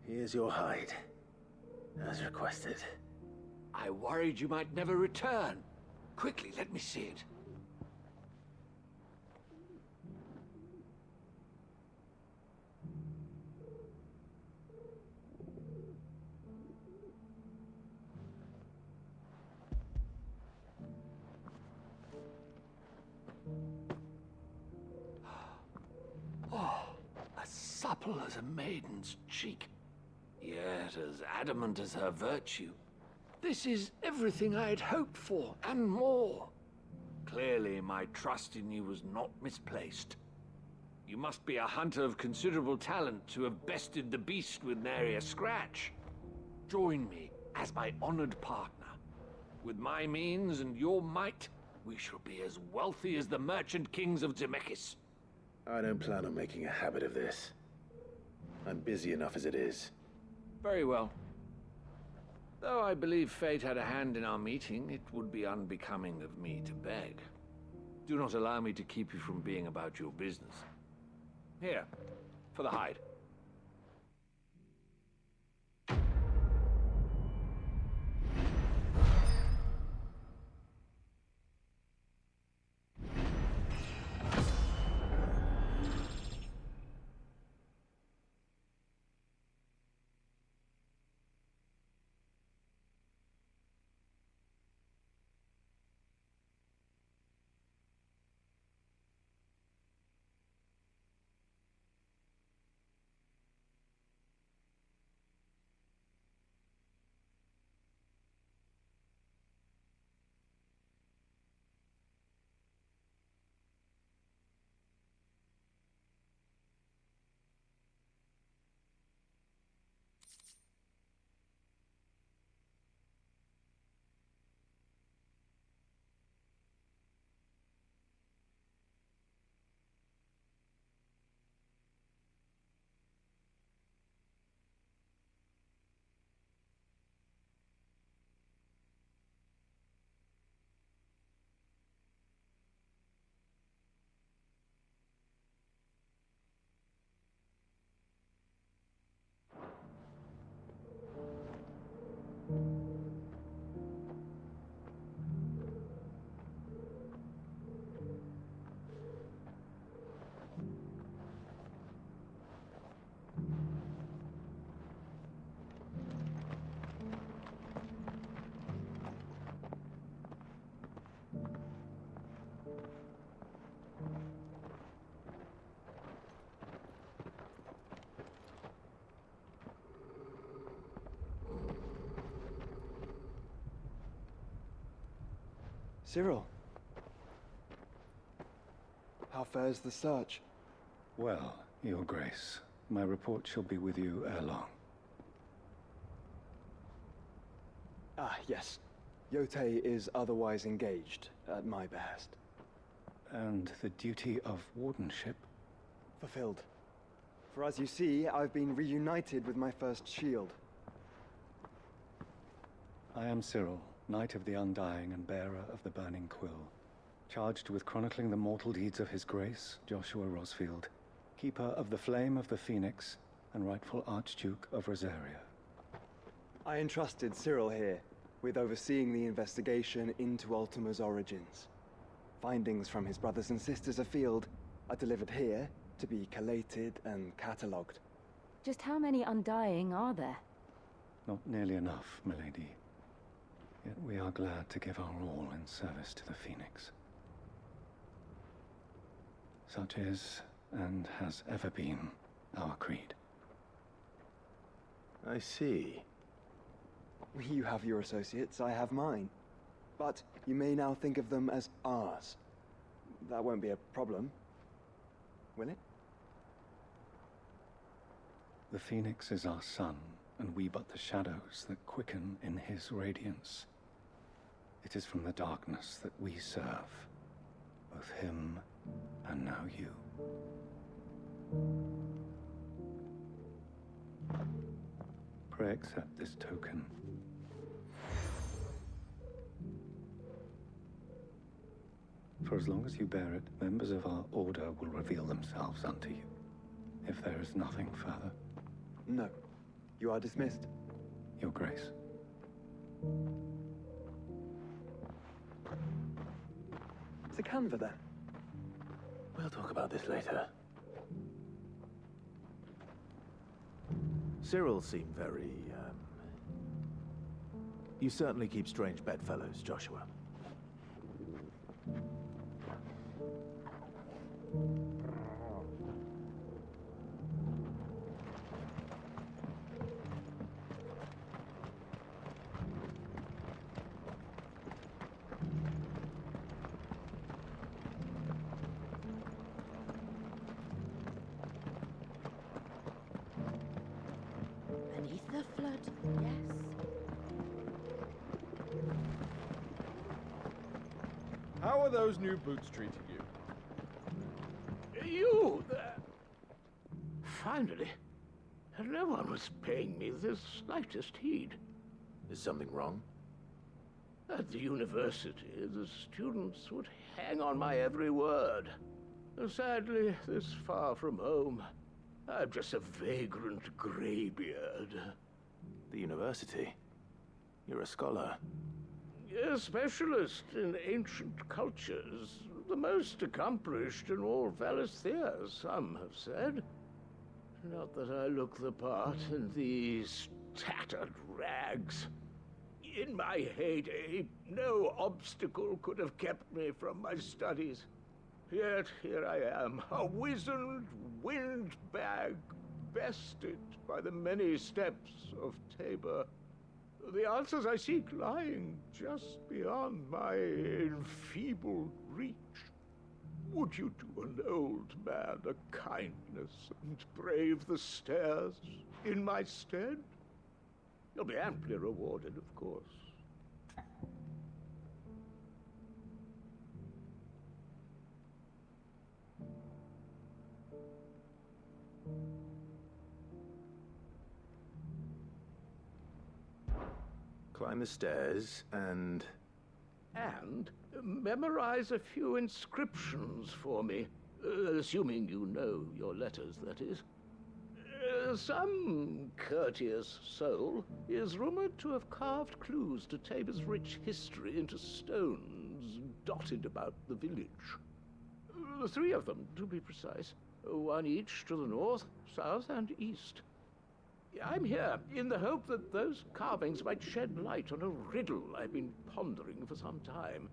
Here's your hide, as requested. I worried you might never return. Quickly, let me see it. Oh, as supple as a maiden's cheek, yet as adamant as her virtue. This is everything I had hoped for, and more. Clearly, my trust in you was not misplaced. You must be a hunter of considerable talent to have bested the beast with nary a scratch. Join me as my honored partner. With my means and your might, we shall be as wealthy as the merchant kings of Zemeckis. I don't plan on making a habit of this. I'm busy enough as it is. Very well. Though I believe fate had a hand in our meeting, it would be unbecoming of me to beg. Do not allow me to keep you from being about your business. Here, for the hide. Cyril, how fares the search? Well, Your Grace, my report shall be with you ere long. Ah, yes. Yotei is otherwise engaged, at my behest. And the duty of wardenship? Fulfilled. For as you see, I've been reunited with my first shield. I am Cyril, Knight of the Undying and bearer of the Burning Quill, charged with chronicling the mortal deeds of His Grace, Joshua Rosfield, keeper of the Flame of the Phoenix and rightful Archduke of Rosaria. I entrusted Cyril here with overseeing the investigation into Ultima's origins. Findings from his brothers and sisters afield are delivered here to be collated and catalogued. Just how many Undying are there? Not nearly enough, milady. Yet we are glad to give our all in service to the Phoenix. Such is, and has ever been, our creed. I see. You have your associates, I have mine. But you may now think of them as ours. That won't be a problem, will it? The Phoenix is our sun, and we but the shadows that quicken in his radiance. It is from the darkness that we serve, both him and now you. Pray accept this token. For as long as you bear it, members of our order will reveal themselves unto you, if there is nothing further. No. You are dismissed. Your Grace. Is the Canva there? We'll talk about this later. Cyril seemed very, You certainly keep strange bedfellows, Joshua. Beneath the flood, yes. How are those new boots treating you? You there! Finally. No one was paying me the slightest heed. Is something wrong? At the university, the students would hang on my every word. Sadly, this far from home, I'm just a vagrant graybeard. The university? You're a scholar. A specialist in ancient cultures. The most accomplished in all Valisthea, some have said. Not that I look the part in these tattered rags. In my heyday, no obstacle could have kept me from my studies. Yet here I am, a wizened windbag, bested by the many steps of Tabor. The answers I seek lying just beyond my enfeebled reach. Would you do an old man a kindness and brave the stairs in my stead? You'll be amply rewarded, of course. Climb the stairs and... And memorize a few inscriptions for me, assuming you know your letters, that is. Some courteous soul is rumored to have carved clues to Tabor's rich history into stones dotted about the village. 3 of them, to be precise. 1 each to the north, south, and east. I'm here in the hope that those carvings might shed light on a riddle I've been pondering for some time.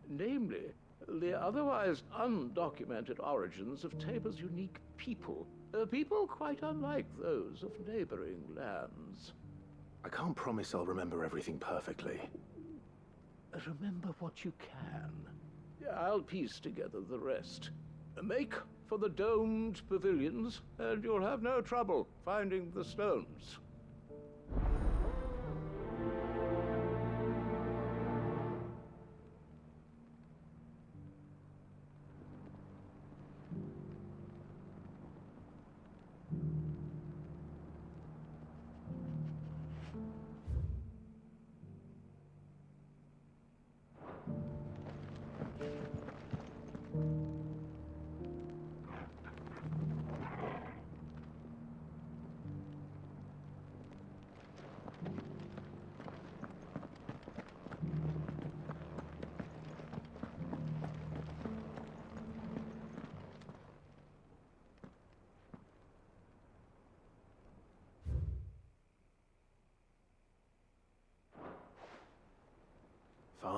Namely, the otherwise undocumented origins of Tabor's unique people. People quite unlike those of neighboring lands. I can't promise I'll remember everything perfectly. Remember what you can. I'll piece together the rest. Make for the domed pavilions, and you'll have no trouble finding the stones.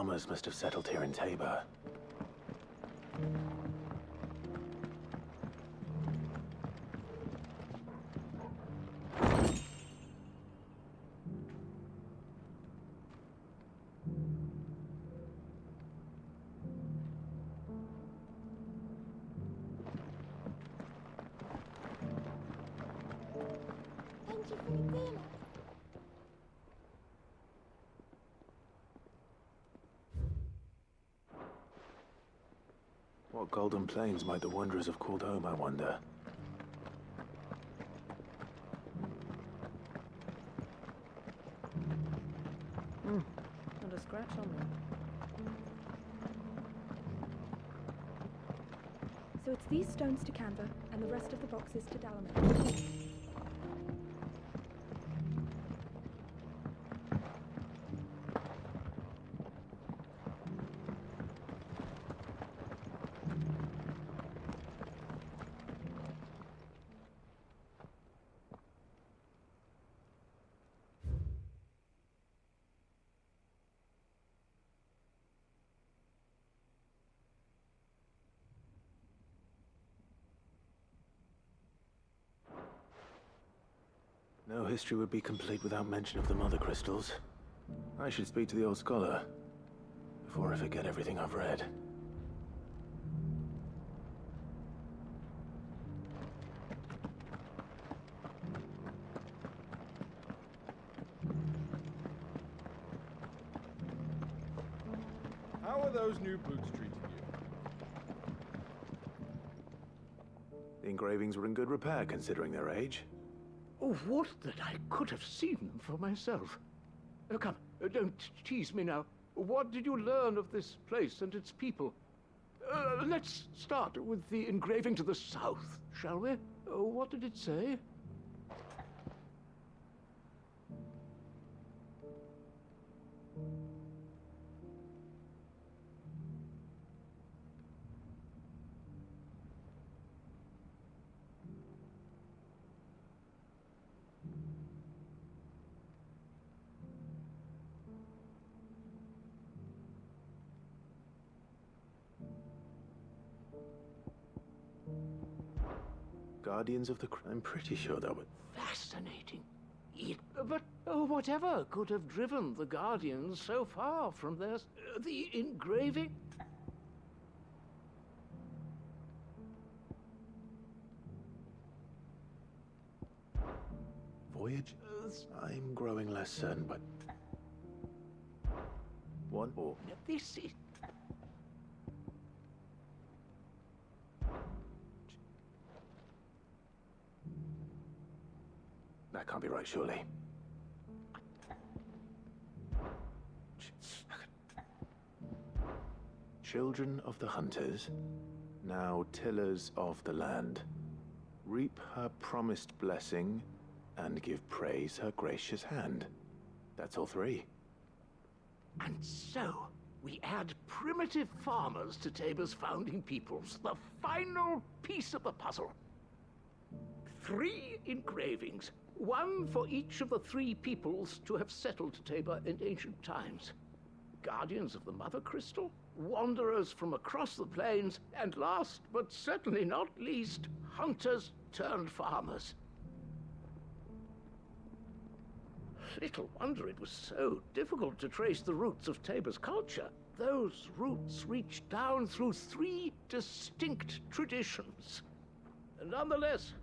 farmers must have settled here in Tabor. Thank you for the dinner. What golden plains might the wanderers have called home, I wonder? Not a scratch on them. So it's these stones to Canva, and the rest of the boxes to Dalaman. No history would be complete without mention of the Mother Crystals. I should speak to the old scholar before I forget everything I've read. How are those new boots treating you? The engravings were in good repair considering their age. Oh, would that I could have seen them for myself. Oh, come, don't tease me now. What did you learn of this place and its people? Let's start with the engraving to the south, shall we? What did it say? Guardians of the... I'm pretty sure that would... Fascinating. But whatever could have driven the Guardians so far from their... the engraving? Voyage? I'm growing less certain, but... One more. This is... That can't be right, surely. Children of the hunters, now tillers of the land, reap her promised blessing and give praise her gracious hand. That's all three. And so, we add primitive farmers to Tabor's founding peoples, the final piece of the puzzle. 3 engravings, one for each of the 3 peoples to have settled Tabor in ancient times. Guardians of the Mother Crystal, wanderers from across the plains, and last but certainly not least, hunters turned farmers. Little wonder it was so difficult to trace the roots of Tabor's culture. Those roots reach down through 3 distinct traditions. Nonetheless,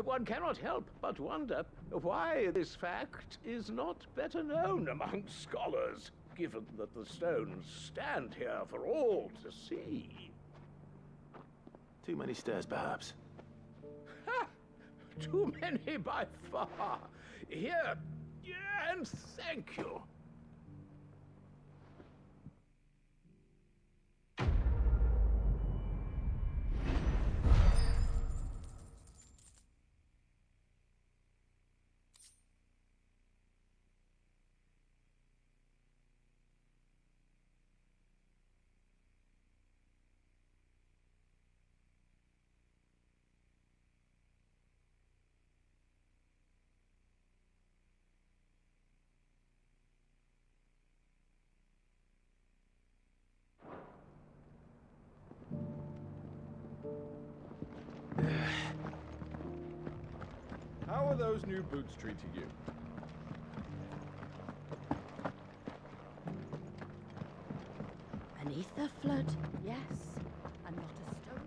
one cannot help but wonder why this fact is not better known among scholars, given that the stones stand here for all to see. Too many stairs, perhaps. Ha! Too many by far. Here, and thank you. How are those new boots treating you? Beneath the flood, yes, and not a stone.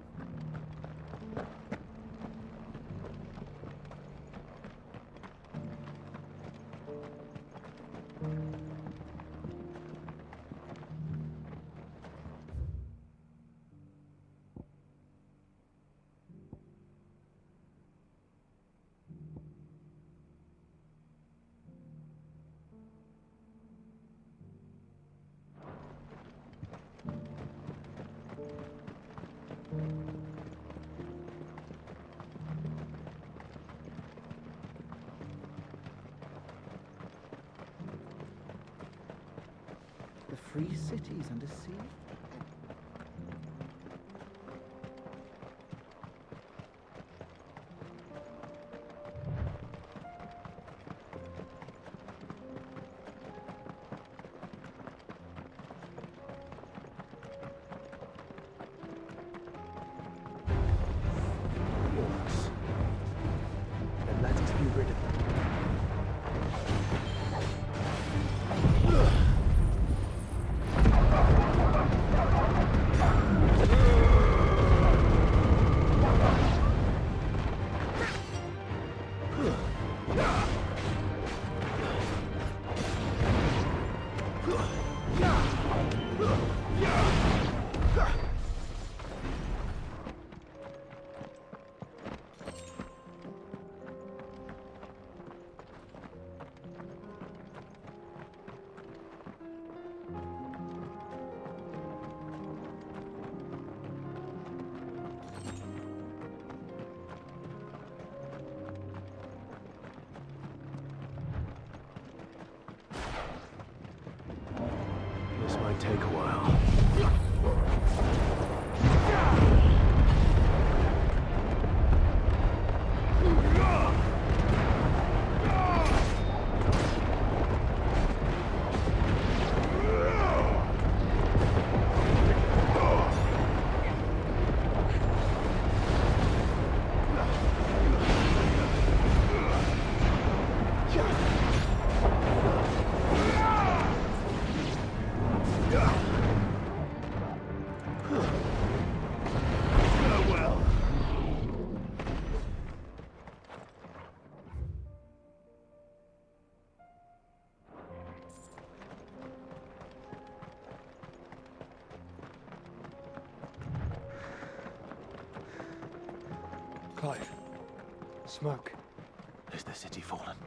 The free cities under sea? Orcs. Then let us be rid of them. This might take a while. Clive. Smoke. Is the city fallen?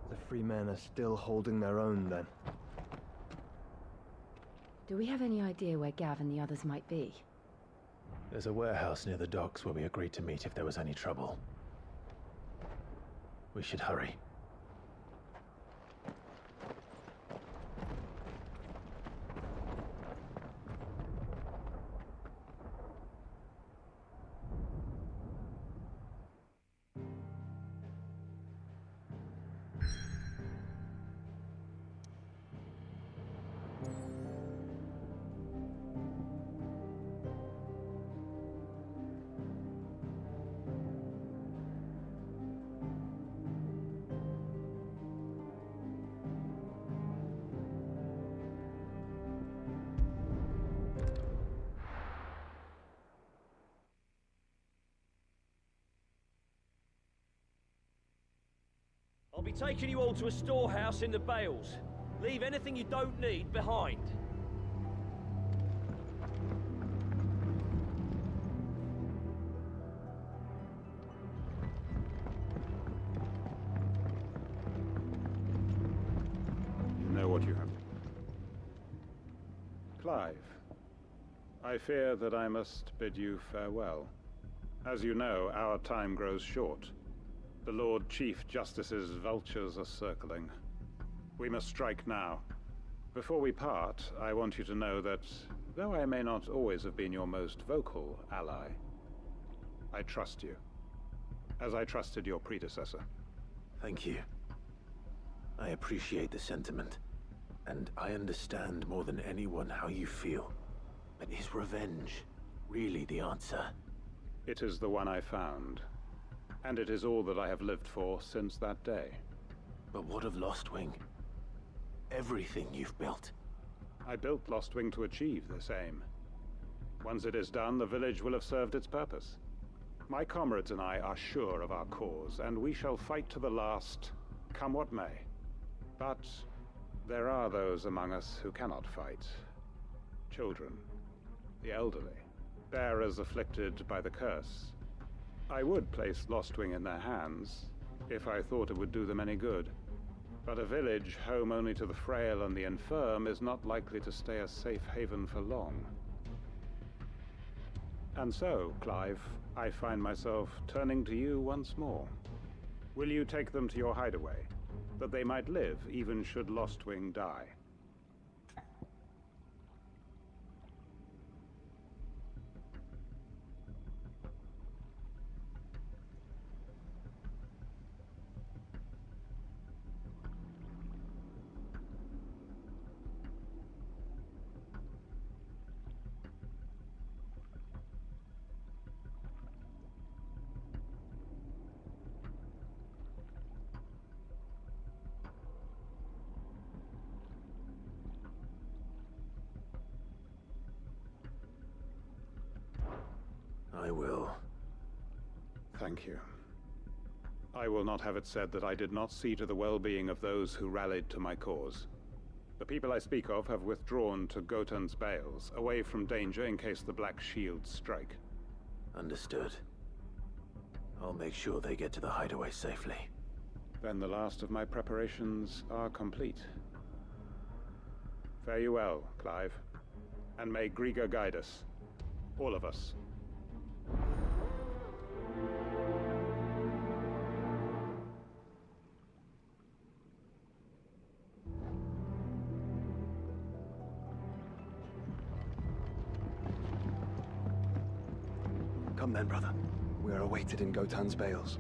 The free men are still holding their own, then. Do we have any idea where Gav and the others might be? There's a warehouse near the docks where we agreed to meet if there was any trouble. We should hurry. I'll be taking you all to a storehouse in the Bales. Leave anything you don't need behind. You know what you have to do. Clive, I fear that I must bid you farewell. As you know, our time grows short. The Lord Chief Justice's vultures are circling. We must strike now. Before we part, I want you to know that, though I may not always have been your most vocal ally, I trust you, as I trusted your predecessor. Thank you. I appreciate the sentiment, and I understand more than anyone how you feel. But is revenge really the answer? It is the one I found, and it is all that I have lived for since that day. But what of Lostwing? Everything you've built. I built Lostwing to achieve this aim. Once it is done, the village will have served its purpose. My comrades and I are sure of our cause, and we shall fight to the last, come what may. But there are those among us who cannot fight. Children, the elderly, bearers afflicted by the curse. I would place Lostwing in their hands, if I thought it would do them any good. But a village home only to the frail and the infirm is not likely to stay a safe haven for long. And so, Clive, I find myself turning to you once more. Will you take them to your hideaway, that they might live even should Lostwing die? I will. Thank you. I will not have it said that I did not see to the well-being of those who rallied to my cause. The people I speak of have withdrawn to Gotan's Bales, away from danger in case the Black Shields strike. Understood. I'll make sure they get to the hideaway safely. Then the last of my preparations are complete. Fare you well, Clive. And may Griga guide us. All of us. Come then, brother. We are awaited in Gotan's Bales.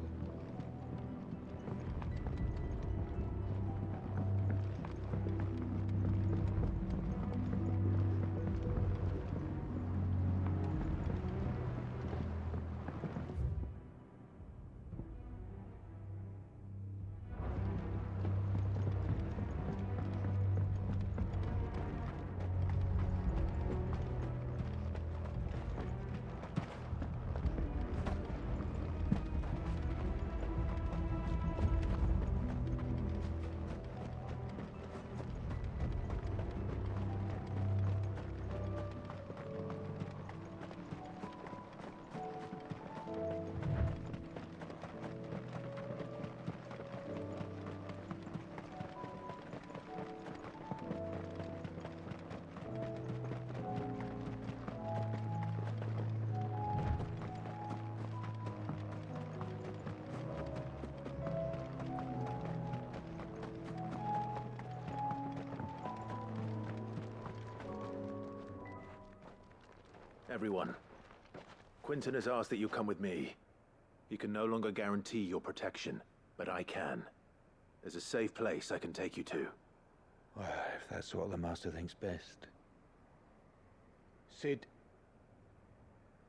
Everyone, Quinton has asked that you come with me. He can no longer guarantee your protection, but I can. There's a safe place I can take you to. Well, if that's what the Master thinks best. Sid,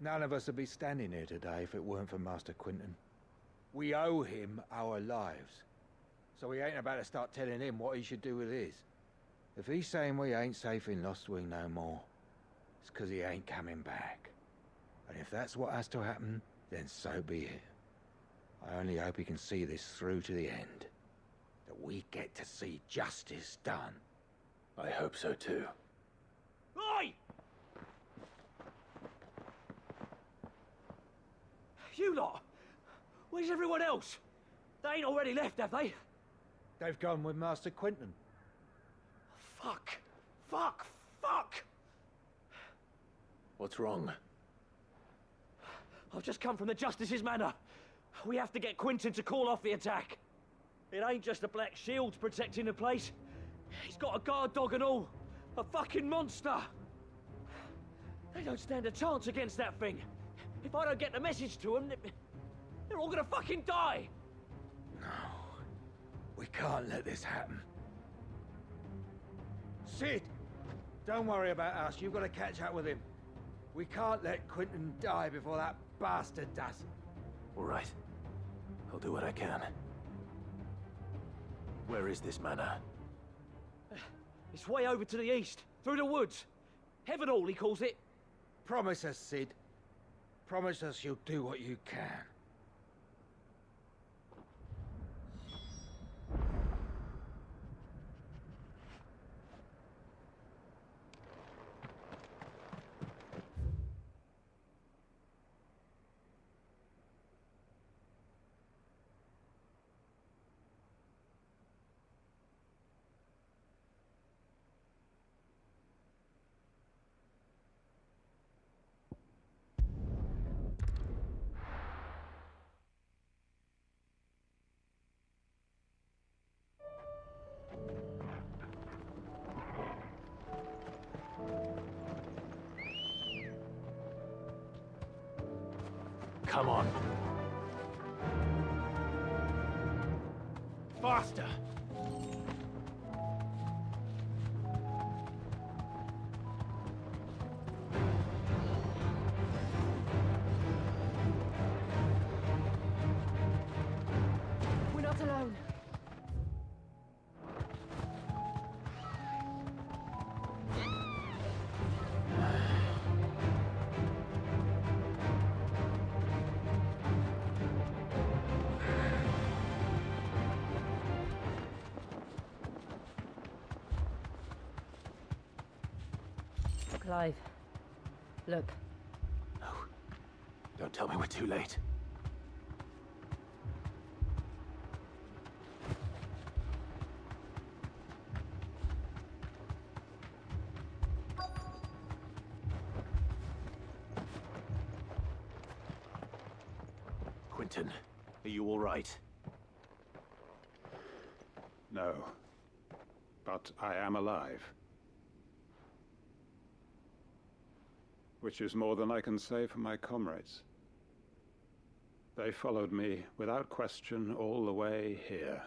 none of us would be standing here today if it weren't for Master Quinton. We owe him our lives. So we ain't about to start telling him what he should do with his. If he's saying we ain't safe in Lostwing no more, it's 'cause he ain't coming back. And if that's what has to happen, then so be it. I only hope he can see this through to the end. That we get to see justice done. I hope so too. Oi! You lot! Where's everyone else? They ain't already left, have they? They've gone with Master Quinton. Fuck! Fuck! Fuck! What's wrong? I've just come from the Justice's Manor. We have to get Quentin to call off the attack. It ain't just the Black Shields protecting the place. He's got a guard dog and all. A fucking monster. They don't stand a chance against that thing. If I don't get the message to them, they're all gonna fucking die. No. We can't let this happen. Sid! Don't worry about us. You've got to catch up with him. We can't let Quentin die before that bastard does. All right. I'll do what I can. Where is this manor? It's way over to the east, through the woods. Heavenhall, he calls it. Promise us, Sid. Promise us you'll do what you can. Come on. Faster! We're not alone. Clive, look. No. Don't tell me we're too late. Quentin, are you all right? No. But I am alive. Which is more than I can say for my comrades. They followed me without question all the way here.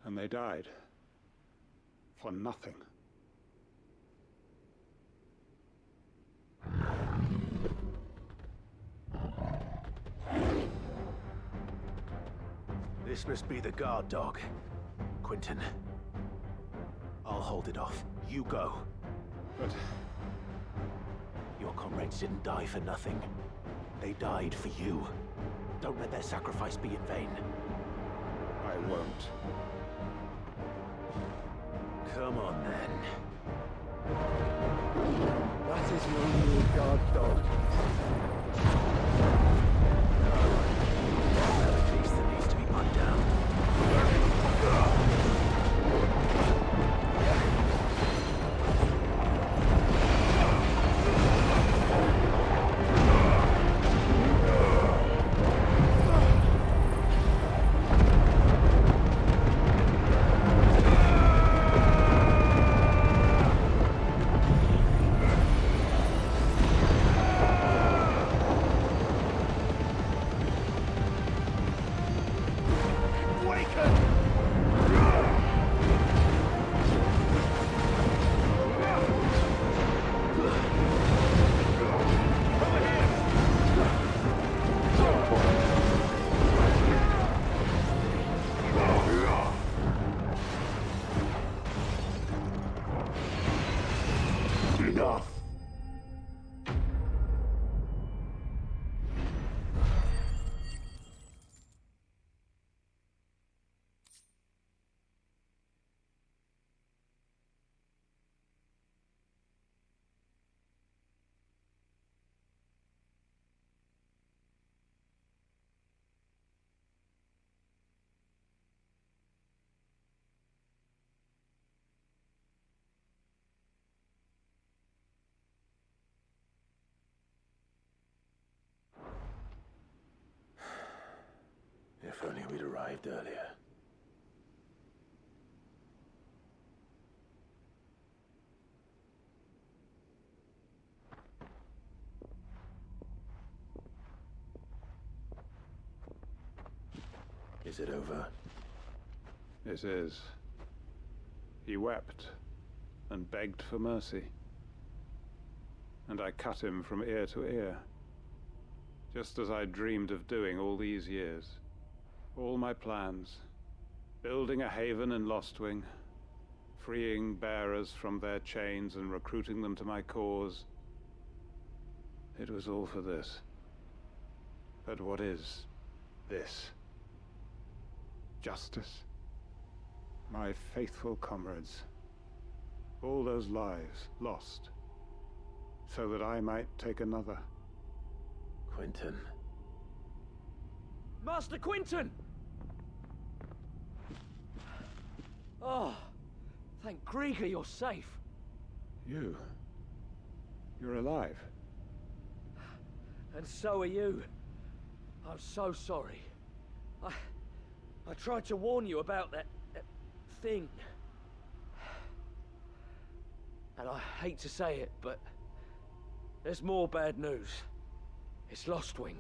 And they died. For nothing. This must be the guard dog. Quentin. I'll hold it off. You go. But... your comrades didn't die for nothing. They died for you. Don't let their sacrifice be in vain. I won't. Come on, then. That is your new guard dog. Another piece that needs to be put down. Enough! If only we'd arrived earlier. Is it over? It is. He wept and begged for mercy. And I cut him from ear to ear. Just as I dreamed of doing all these years. All my plans. Building a haven in Lostwing. Freeing bearers from their chains and recruiting them to my cause. It was all for this. But what is this? Justice. My faithful comrades. All those lives lost. So that I might take another. Quentin. Master Quentin! Oh, thank Grieger you're safe. You're alive. And so are you. I'm so sorry. I tried to warn you about that thing. And I hate to say it, but there's more bad news. It's Lostwing.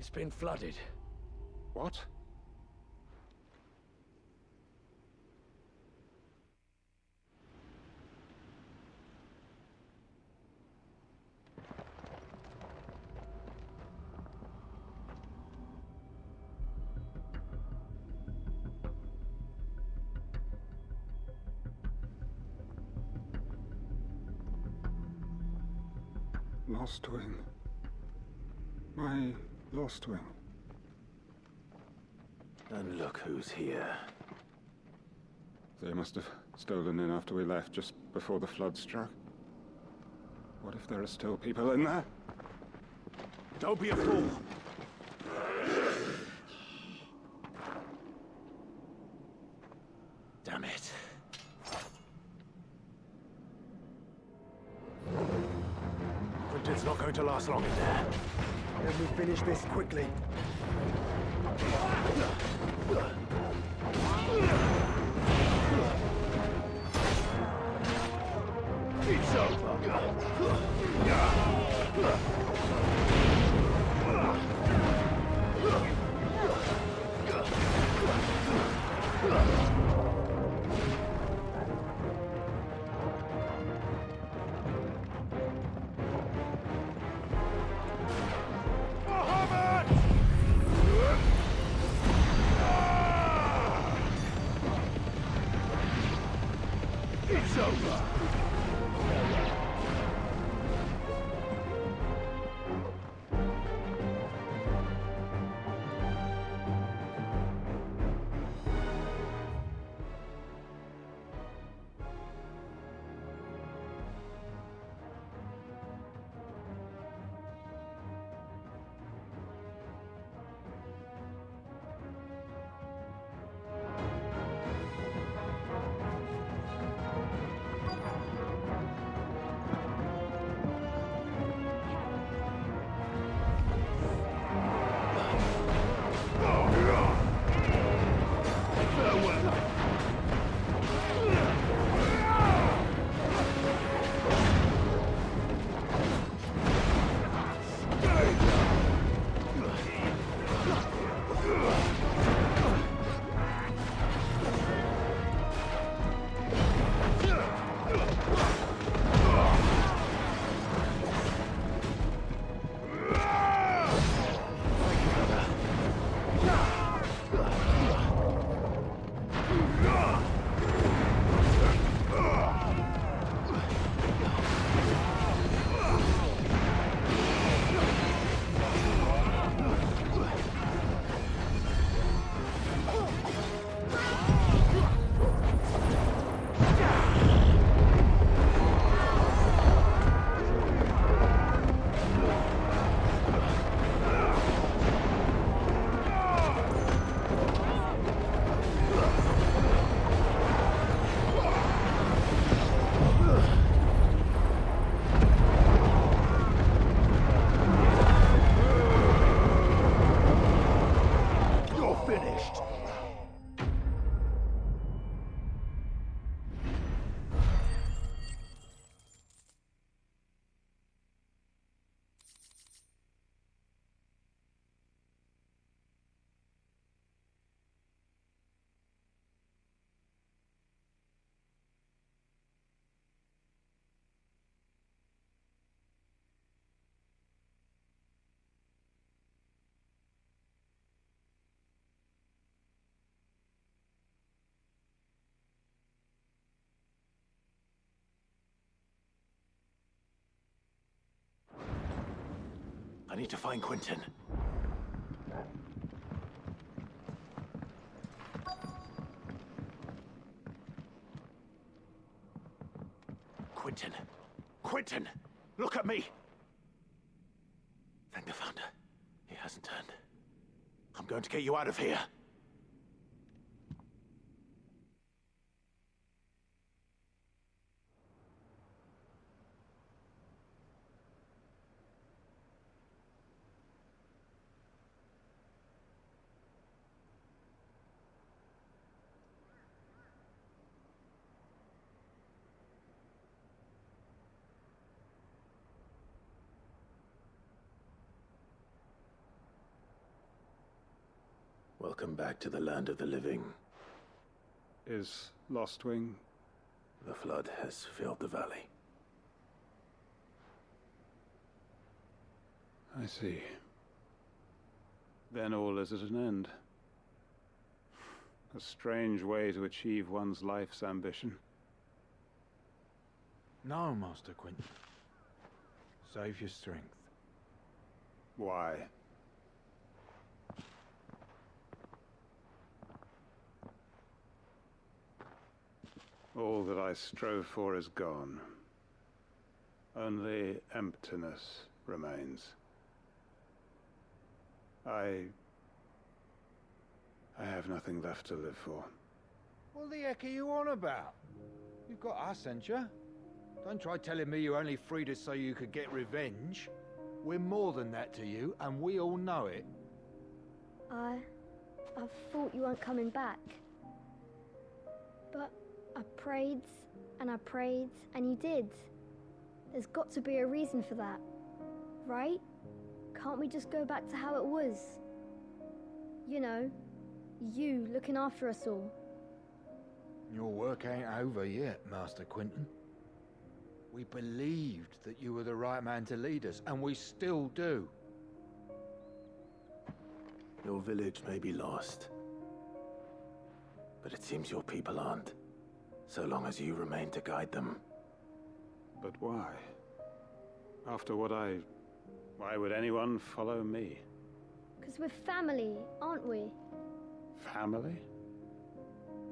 It's been flooded. What? Lostwing. My Lostwing. And look who's here. They must have stolen in after we left, just before the flood struck. What if there are still people in there? Don't be a fool! Damn it. Quentin's not going to last long in there. Let me finish this quickly. It's over. It's over. I need to find Quentin. Quentin! Quentin! Look at me! Thank the Founder. He hasn't turned. I'm going to get you out of here. Welcome back to the land of the living. Is Lostwing? The flood has filled the valley. I see. Then all is at an end. A strange way to achieve one's life's ambition. No, Master Quentin. Save your strength. Why? All that I strove for is gone. Only emptiness remains. I have nothing left to live for. What the heck are you on about? You've got us, ain't you? Don't try telling me you only freed us so you could get revenge. We're more than that to you, and we all know it. I thought you weren't coming back. But I prayed, and you did. There's got to be a reason for that, right? Can't we just go back to how it was? You know, you looking after us all. Your work ain't over yet, Master Quentin. We believed that you were the right man to lead us, and we still do. Your village may be lost, but it seems your people aren't. So long as you remain to guide them. But why? After what why would anyone follow me? 'Cause we're family, aren't we? Family?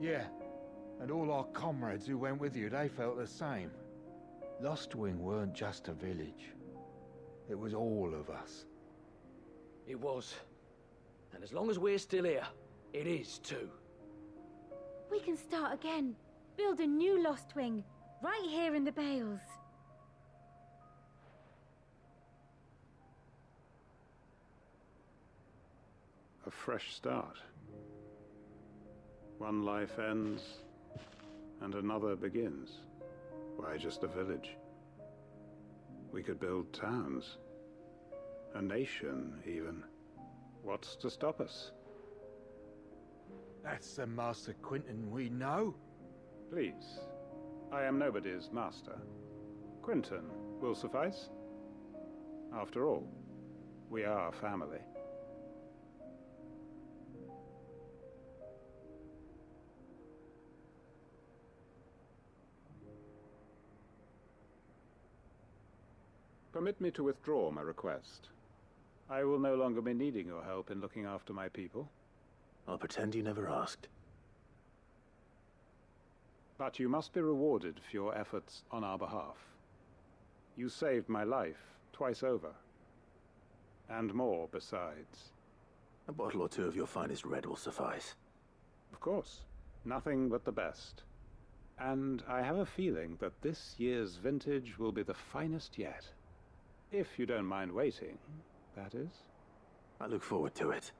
Yeah, and all our comrades who went with you, they felt the same. Lostwing weren't just a village. It was all of us. It was. And as long as we're still here, it is too. We can start again. Build a new Lostwing, right here in the Bales. A fresh start. One life ends, and another begins. Why just a village? We could build towns. A nation, even. What's to stop us? That's the Master Quentin we know. Please. I am nobody's master. Quentin will suffice. After all, we are family. Permit me to withdraw my request. I will no longer be needing your help in looking after my people. I'll pretend you never asked. But you must be rewarded for your efforts on our behalf. You saved my life twice over. And more besides. A bottle or two of your finest red will suffice. Of course. Nothing but the best. And I have a feeling that this year's vintage will be the finest yet. If you don't mind waiting, that is. I look forward to it.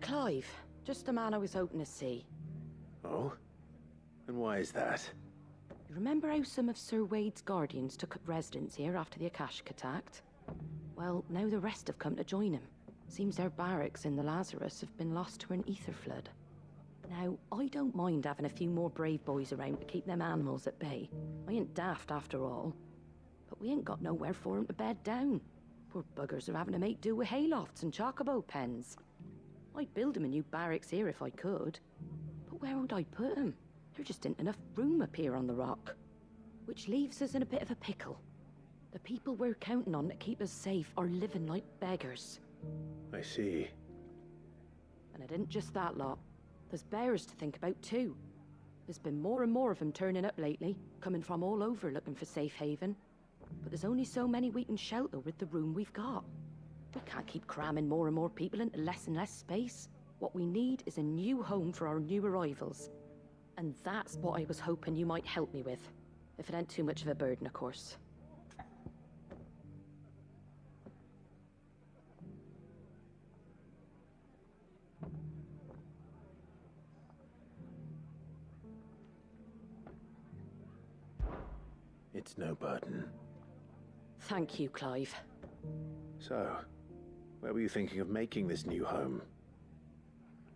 Clive. Just the man I was hoping to see. Oh? And why is that? You remember how some of Sir Wade's guardians took up residence here after the Akashic attacked? Well, now the rest have come to join him. Seems their barracks in the Lazarus have been lost to an ether flood. Now, I don't mind having a few more brave boys around to keep them animals at bay. I ain't daft after all. But we ain't got nowhere for 'em to bed down. Poor buggers are having to make do with haylofts and chocobo pens. I'd build 'em a new barracks here if I could. But where would I put 'em? There just ain't enough room up here on the rock. Which leaves us in a bit of a pickle. The people we're counting on to keep us safe are living like beggars. I see. And it isn't just that lot. There's bears to think about too. There's been more and more of them turning up lately, coming from all over looking for safe haven. But there's only so many we can shelter with the room we've got. We can't keep cramming more and more people into less and less space. What we need is a new home for our new arrivals. And that's what I was hoping you might help me with. If it ain't too much of a burden, of course. It's no burden. Thank you, Clive. So, where were you thinking of making this new home?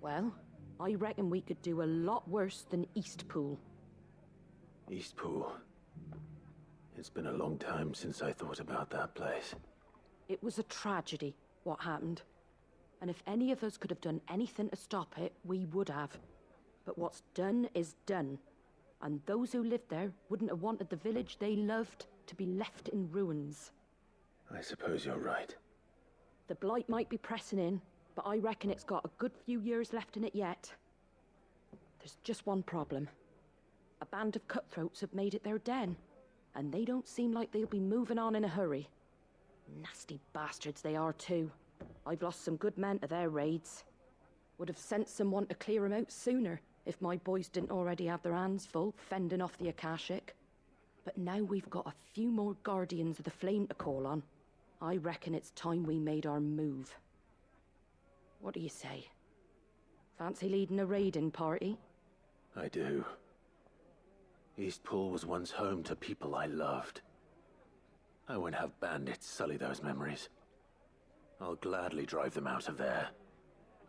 Well, I reckon we could do a lot worse than Eastpool. Eastpool. It's been a long time since I thought about that place. It was a tragedy, what happened. And if any of us could have done anything to stop it, we would have. But what's done is done. And those who lived there wouldn't have wanted the village they loved to be left in ruins. I suppose you're right. The blight might be pressing in, but I reckon it's got a good few years left in it yet. There's just one problem. A band of cutthroats have made it their den, and they don't seem like they'll be moving on in a hurry. Nasty bastards they are too. I've lost some good men to their raids. Would have sent someone to clear 'em out sooner, if my boys didn't already have their hands full fending off the Akashic. But now we've got a few more Guardians of the Flame to call on. I reckon it's time we made our move. What do you say? Fancy leading a raiding party? I do. Eastpool was once home to people I loved. I won't have bandits sully those memories. I'll gladly drive them out of there.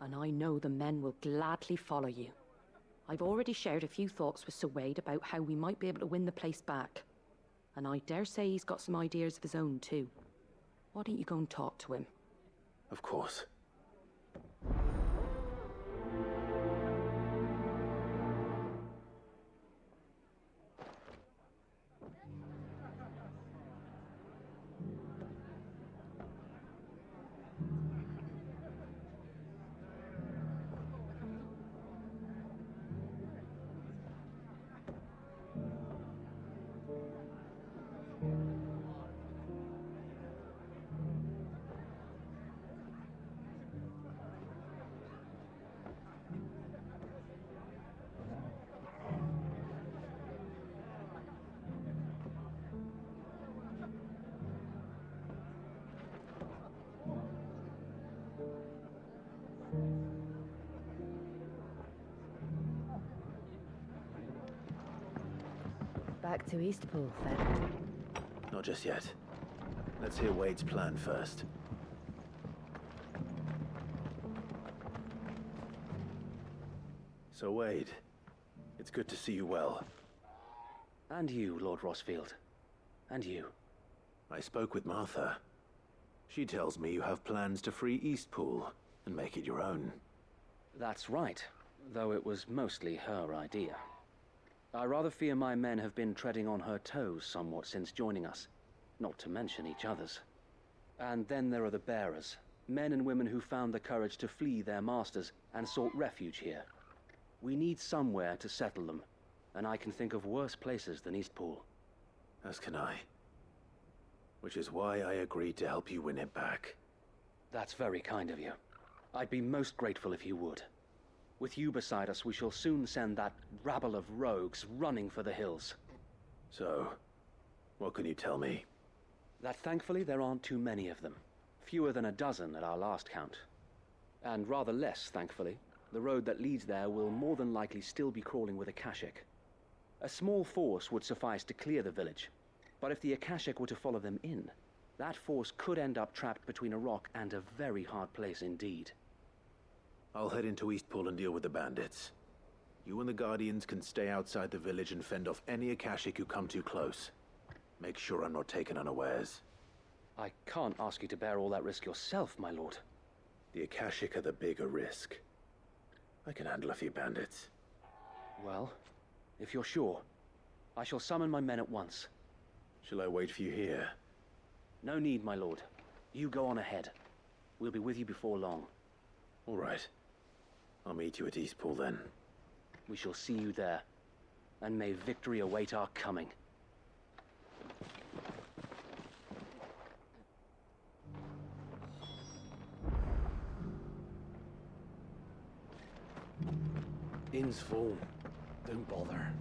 And I know the men will gladly follow you. I've already shared a few thoughts with Sir Wade about how we might be able to win the place back. And I dare say he's got some ideas of his own too. Why don't you go and talk to him? Of course. Back to Eastpool, then. Not just yet. Let's hear Wade's plan first. So Wade, it's good to see you well. And you, Lord Rosfield. And you. I spoke with Martha. She tells me you have plans to free Eastpool and make it your own. That's right, though it was mostly her idea. I rather fear my men have been treading on her toes somewhat since joining us, not to mention each other's. And then there are the bearers, men and women who found the courage to flee their masters and sought refuge here. We need somewhere to settle them, and I can think of worse places than Eastpool. As can I. Which is why I agreed to help you win it back. That's very kind of you. I'd be most grateful if you would. With you beside us, we shall soon send that rabble of rogues running for the hills. So, what can you tell me? That thankfully there aren't too many of them. Fewer than a dozen at our last count. And rather less, thankfully. The road that leads there will more than likely still be crawling with Akashic. A small force would suffice to clear the village, but if the Akashic were to follow them in, that force could end up trapped between a rock and a very hard place indeed. I'll head into Eastpool and deal with the bandits. You and the Guardians can stay outside the village and fend off any Akashic who come too close. Make sure I'm not taken unawares. I can't ask you to bear all that risk yourself, my lord. The Akashic are the bigger risk. I can handle a few bandits. Well, if you're sure, I shall summon my men at once. Shall I wait for you here? No need, my lord. You go on ahead. We'll be with you before long. All right. I'll meet you at Eastpool then. We shall see you there. And may victory await our coming. Inn's full. Don't bother.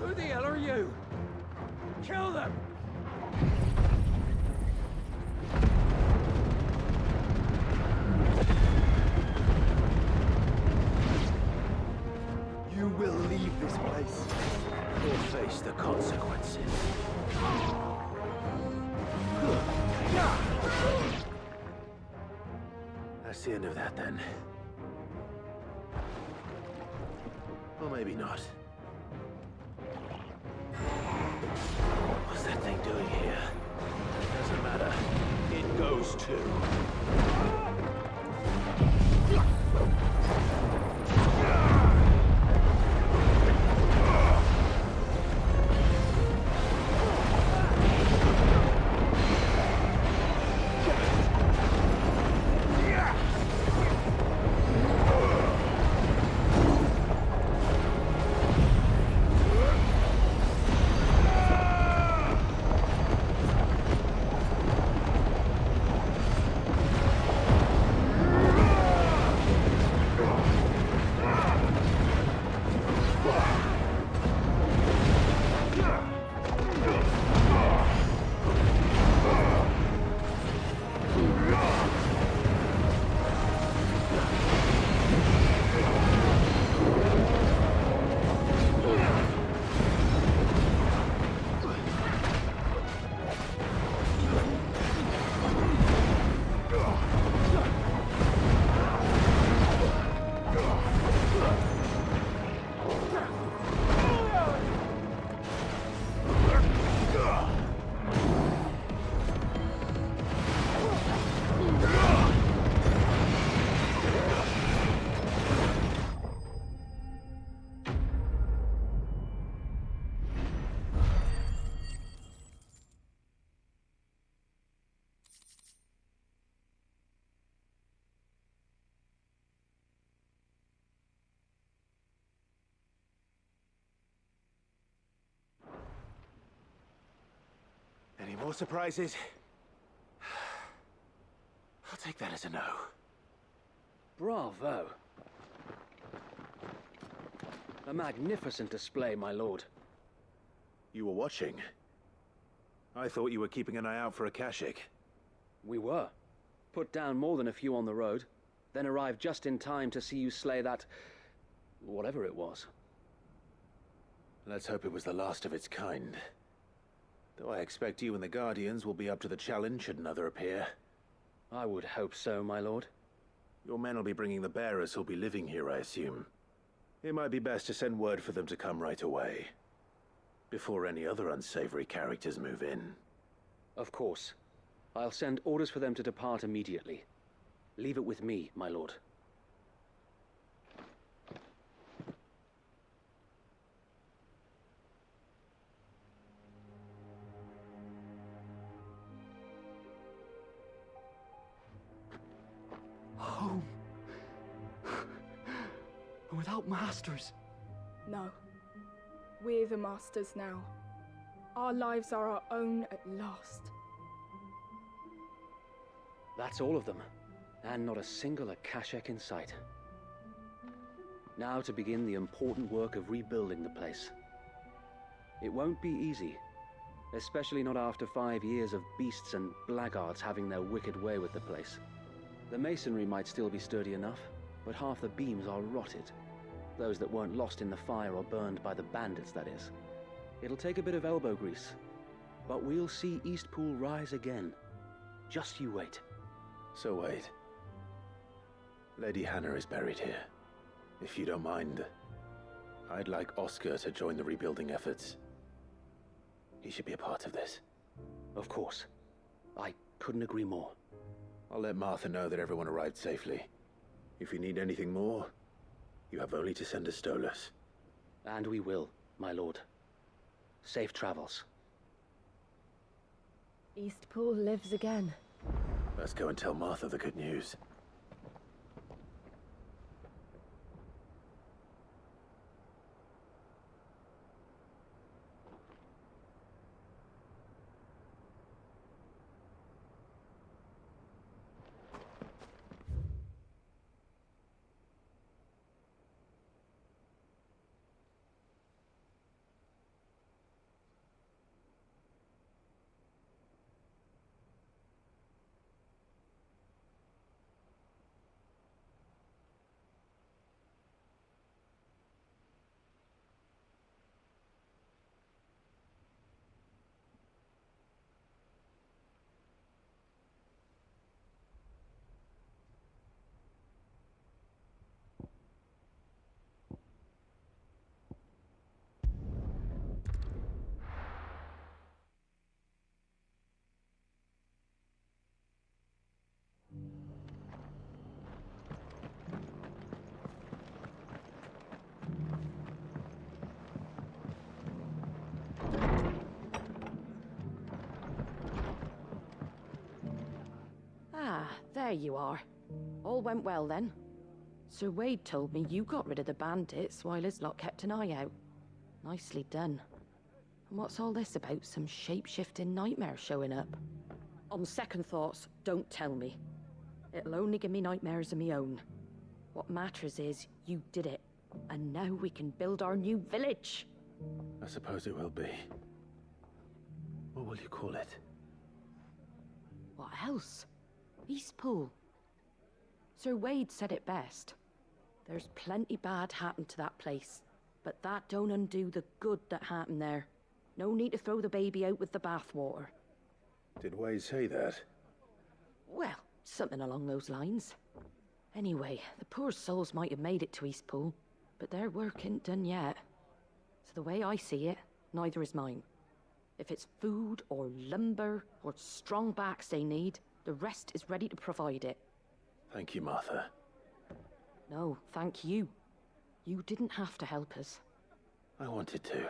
Who the hell are you? Kill them! You will leave this place. Or face the consequences. That's the end of that then. Or maybe not. What's that thing doing here? Doesn't matter. It goes too. more surprises? I'll take that as a no. Bravo. A magnificent display, my lord. You were watching? I thought you were keeping an eye out for a Kashik. We were. Put down more than a few on the road, then arrived just in time to see you slay that... whatever it was. Let's hope it was the last of its kind. Though I expect you and the Guardians will be up to the challenge should another appear. I would hope so, my lord. Your men will be bringing the bearers who'll be living here, I assume. It might be best to send word for them to come right away, before any other unsavory characters move in. Of course. I'll send orders for them to depart immediately. Leave it with me, my lord. Home. Without masters. No. We're the masters now. Our lives are our own at last. That's all of them, and not a single Akashak in sight. Now to begin the important work of rebuilding the place. It won't be easy, especially not after 5 years of beasts and blackguards having their wicked way with the place. The masonry might still be sturdy enough, but half the beams are rotted. Those that weren't lost in the fire or burned by the bandits, that is. It'll take a bit of elbow grease, but we'll see Eastpool rise again. Just you wait. So wait. Lady Hannah is buried here. If you don't mind, I'd like Oscar to join the rebuilding efforts. He should be a part of this. Of course. I couldn't agree more. I'll let Martha know that everyone arrived safely. If you need anything more, you have only to send a Stolas. And we will, my lord. Safe travels. Eastpool lives again. Let's go and tell Martha the good news. There you are. All went well then. Sir Wade told me you got rid of the bandits while his lot kept an eye out. Nicely done. And what's all this about some shape-shifting nightmare showing up? On second thoughts, don't tell me. It'll only give me nightmares of me own. What matters is you did it. And now we can build our new village. I suppose it will be. What will you call it? What else? Eastpool. Sir Wade said it best. There's plenty bad happened to that place, but that don't undo the good that happened there. No need to throw the baby out with the bathwater. Did Wade say that? Well, something along those lines. Anyway, the poor souls might have made it to Eastpool, but their work ain't done yet. So the way I see it, neither is mine. If it's food or lumber or strong backs they need, the rest is ready to provide it. Thank you, Martha. No, thank you. You didn't have to help us. I wanted to.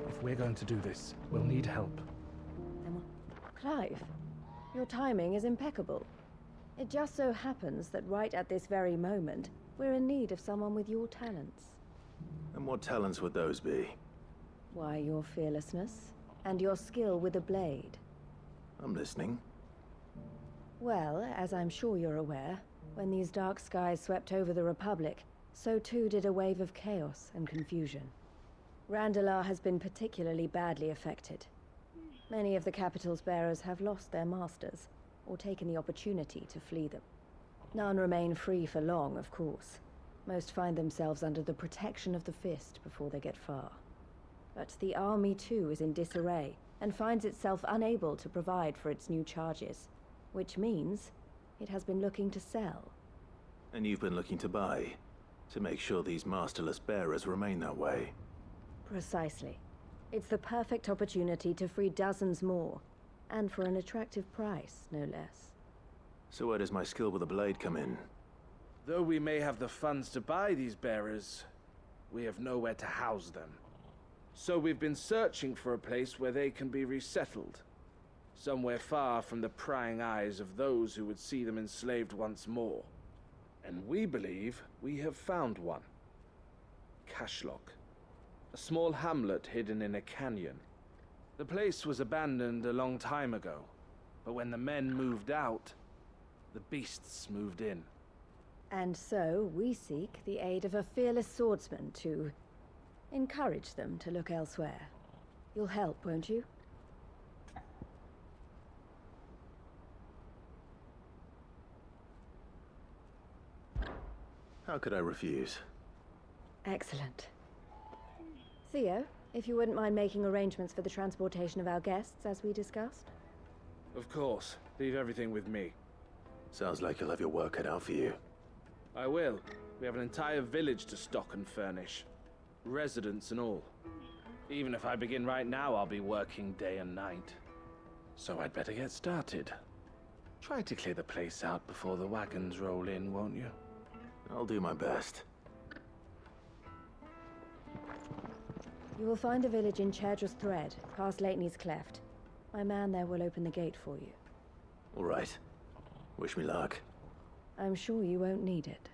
If we're going to do this, we'll need help. Clive, your timing is impeccable. It just so happens that right at this very moment, we're in need of someone with your talents. And what talents would those be? Why, your fearlessness, and your skill with a blade. I'm listening. Well, as I'm sure you're aware, when these dark skies swept over the Republic, so too did a wave of chaos and confusion. Randalar has been particularly badly affected. Many of the capital's bearers have lost their masters, or taken the opportunity to flee them. None remain free for long, of course. Most find themselves under the protection of the Fist before they get far. But the army too is in disarray, and finds itself unable to provide for its new charges, which means it has been looking to sell. And you've been looking to buy, to make sure these masterless bearers remain that way. Precisely. It's the perfect opportunity to free dozens more, and for an attractive price, no less. So where does my skill with a blade come in? Though we may have the funds to buy these bearers, we have nowhere to house them. So we've been searching for a place where they can be resettled. Somewhere far from the prying eyes of those who would see them enslaved once more. And we believe we have found one. Cashlock. A small hamlet hidden in a canyon. The place was abandoned a long time ago, but when the men moved out, the beasts moved in. And so we seek the aid of a fearless swordsman to encourage them to look elsewhere. You'll help, won't you? How could I refuse? Excellent. Theo, if you wouldn't mind making arrangements for the transportation of our guests, as we discussed. Of course. Leave everything with me. Sounds like you'll have your work cut out for you. I will. We have an entire village to stock and furnish. Residents and all. Even if I begin right now, I'll be working day and night. So I'd better get started. Try to clear the place out before the wagons roll in, won't you? I'll do my best. You will find a village in Chairdress Thread, past Lateney's Cleft. My man there will open the gate for you. All right. Wish me luck. I'm sure you won't need it.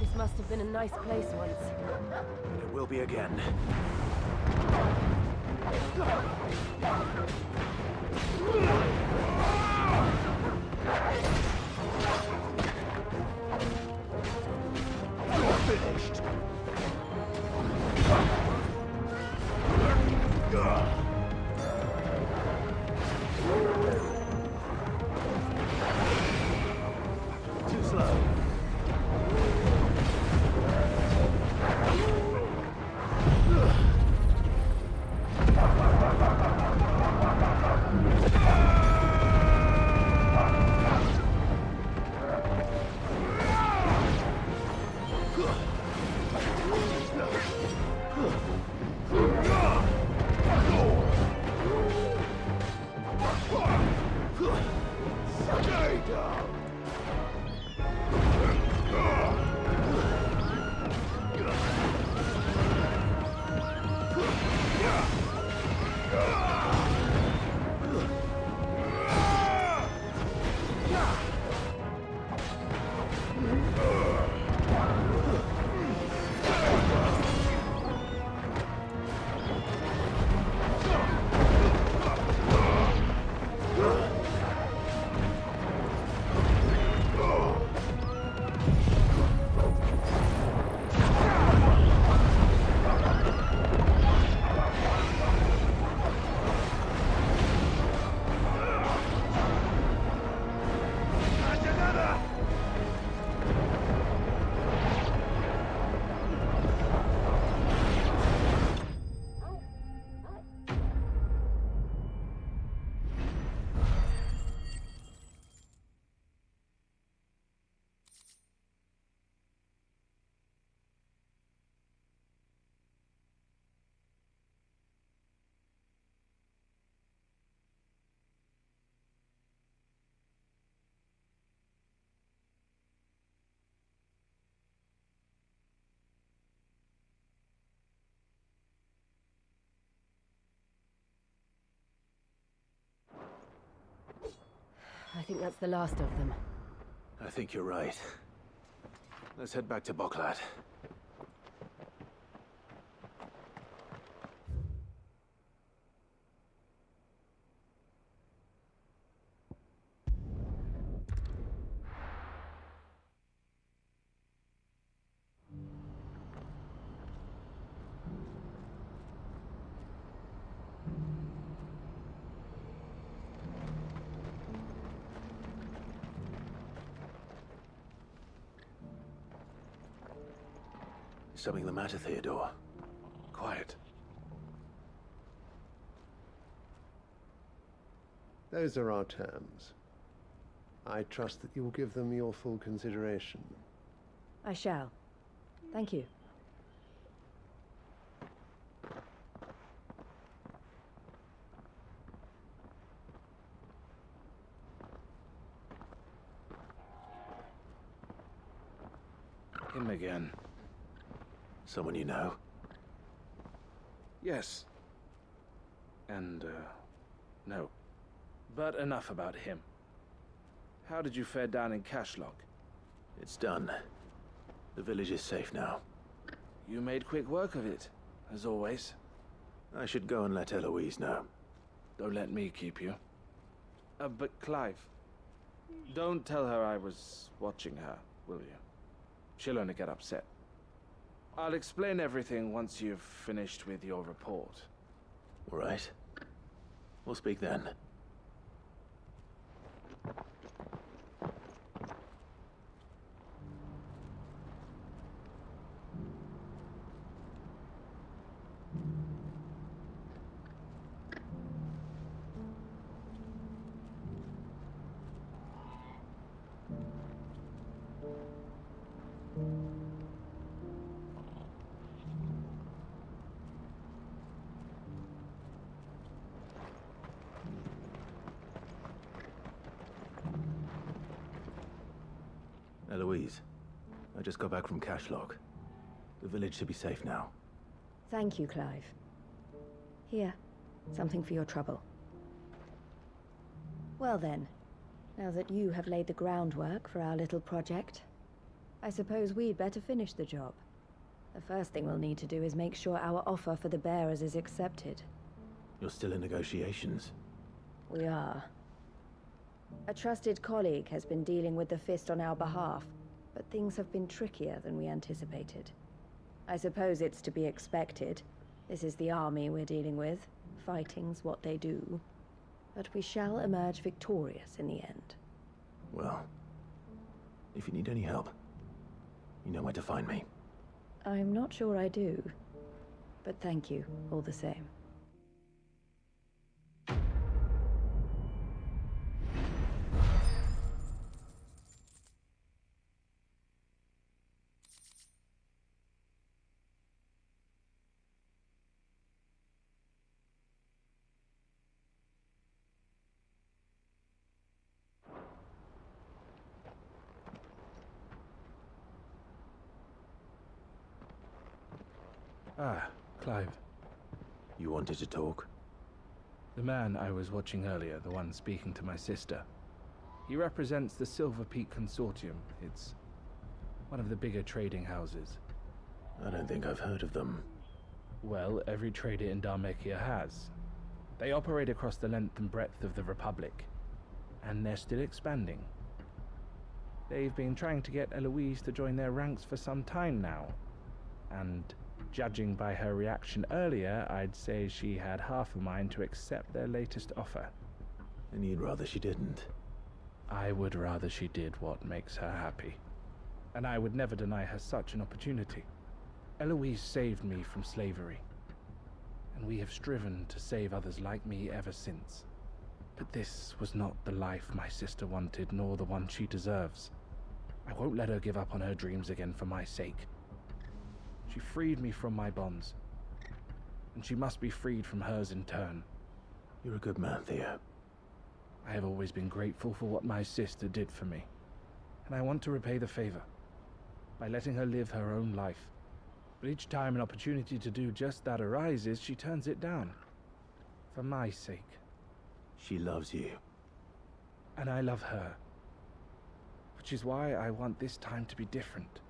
This must have been a nice place once. It will be again. Finished. Too slow. Stay down. I think that's the last of them. I think you're right. Let's head back to Boklat. Is something the matter, Theodore? Quiet. Those are our terms. I trust that you will give them your full consideration. I shall. Thank you. Him again. Someone you know? Yes. And, no. But enough about him. How did you fare down in Cashlog? It's done. The village is safe now. You made quick work of it, as always. I should go and let Eloise know. Don't let me keep you. But Clive, don't tell her I was watching her, will you? She'll only get upset. I'll explain everything once you've finished with your report. All right. We'll speak then. Eloise, I just got back from Cashlog. The village should be safe now. Thank you, Clive. Here, something for your trouble. Well then, now that you have laid the groundwork for our little project, I suppose we'd better finish the job. The first thing we'll need to do is make sure our offer for the bearers is accepted. You're still in negotiations. We are. A trusted colleague has been dealing with the Fist on our behalf, but things have been trickier than we anticipated. I suppose it's to be expected. This is the army we're dealing with. Fighting's what they do. But we shall emerge victorious in the end. Well, if you need any help, you know where to find me. I'm not sure I do. But thank you, all the same. Ah, Clive. You wanted to talk? The man I was watching earlier, the one speaking to my sister. He represents the Silver Peak Consortium. It's one of the bigger trading houses. I don't think I've heard of them. Well, every trader in Dharmekia has. They operate across the length and breadth of the Republic, and they're still expanding. They've been trying to get Eloise to join their ranks for some time now, and judging by her reaction earlier, I'd say she had half a mind to accept their latest offer. And you'd rather she didn't? I would rather she did what makes her happy. And I would never deny her such an opportunity. Eloise saved me from slavery, and we have striven to save others like me ever since. But this was not the life my sister wanted, nor the one she deserves. I won't let her give up on her dreams again for my sake. She freed me from my bonds, and she must be freed from hers in turn. You're a good man, Theo. I have always been grateful for what my sister did for me, and I want to repay the favor by letting her live her own life. But each time an opportunity to do just that arises, she turns it down. For my sake. She loves you. And I love her. Which is why I want this time to be different.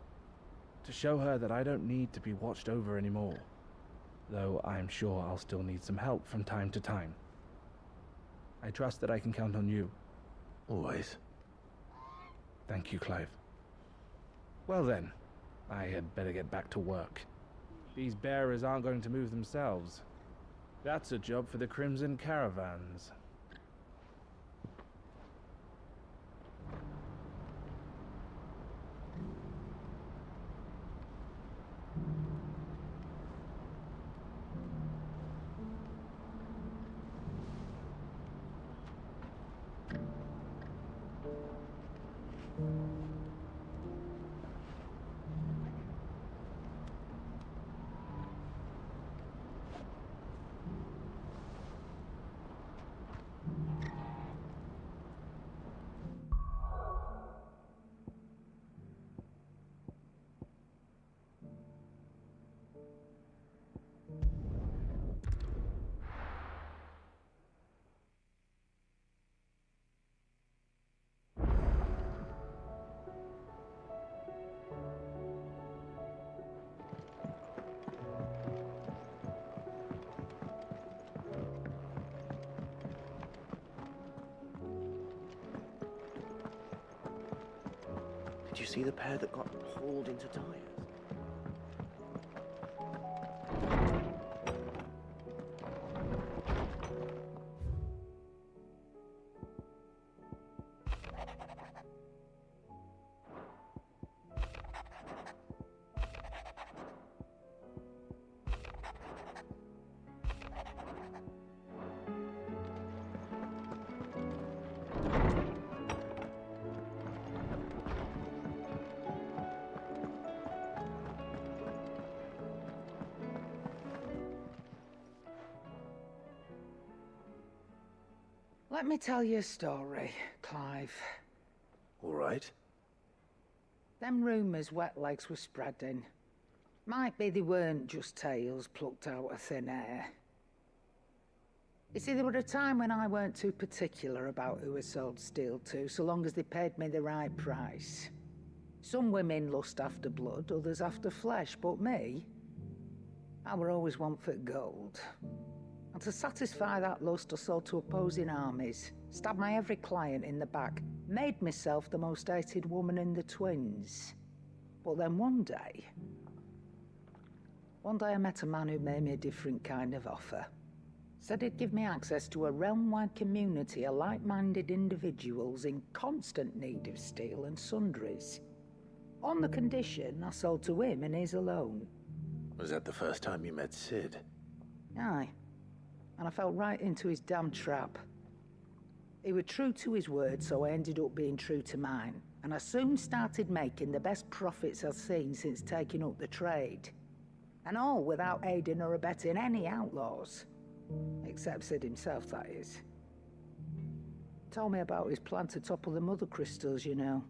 To show her that I don't need to be watched over anymore. Though I'm sure I'll still need some help from time to time. I trust that I can count on you. Always. Thank you, Clive. Well then, I had better get back to work. These bearers aren't going to move themselves. That's a job for the Crimson Caravans. Did you see the pair that got hauled into tires? Let me tell you a story, Clive. All right. Them rumours Wetlegs were spreading. Might be they weren't just tales plucked out of thin air. You see, there were a time when I weren't too particular about who I sold steel to, so long as they paid me the right price. Some women lust after blood, others after flesh, but me, I were always one for gold. And to satisfy that lust, I sold to opposing armies, stabbed my every client in the back, made myself the most hated woman in the Twins. But then one day I met a man who made me a different kind of offer. Said he'd give me access to a realm-wide community of like-minded individuals in constant need of steel and sundries. On the condition I sold to him and his alone. Was that the first time you met Sid? Aye. And I fell right into his damn trap. He was true to his word, so I ended up being true to mine. And I soon started making the best profits I've seen since taking up the trade. And all without aiding or abetting any outlaws. Except Sid himself, that is. Told me about his plan to topple the Mother Crystals, you know.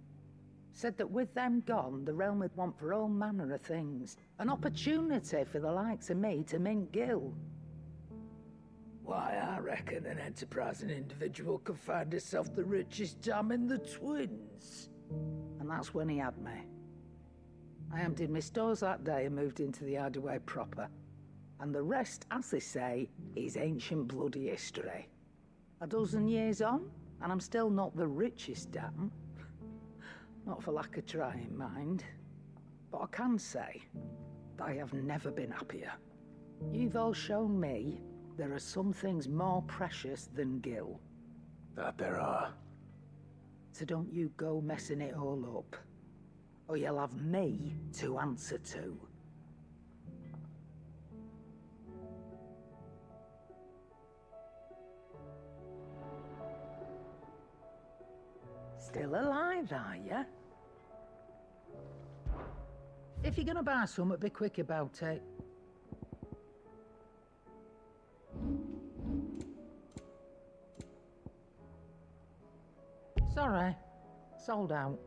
Said that with them gone, the realm would want for all manner of things. An opportunity for the likes of me to mint Gil. Why, I reckon an enterprising individual could find himself the richest dam in the Twins. And that's when he had me. I emptied my stores that day and moved into the Hideaway proper. And the rest, as they say, is ancient bloody history. A dozen years on, and I'm still not the richest dam. Not for lack of trying, mind. But I can say that I have never been happier. You've all shown me there are some things more precious than Gil. That there are. So don't you go messing it all up. Or you'll have me to answer to. Still alive, are you? If you're gonna buy something, be quick about it. Sorry, sold out.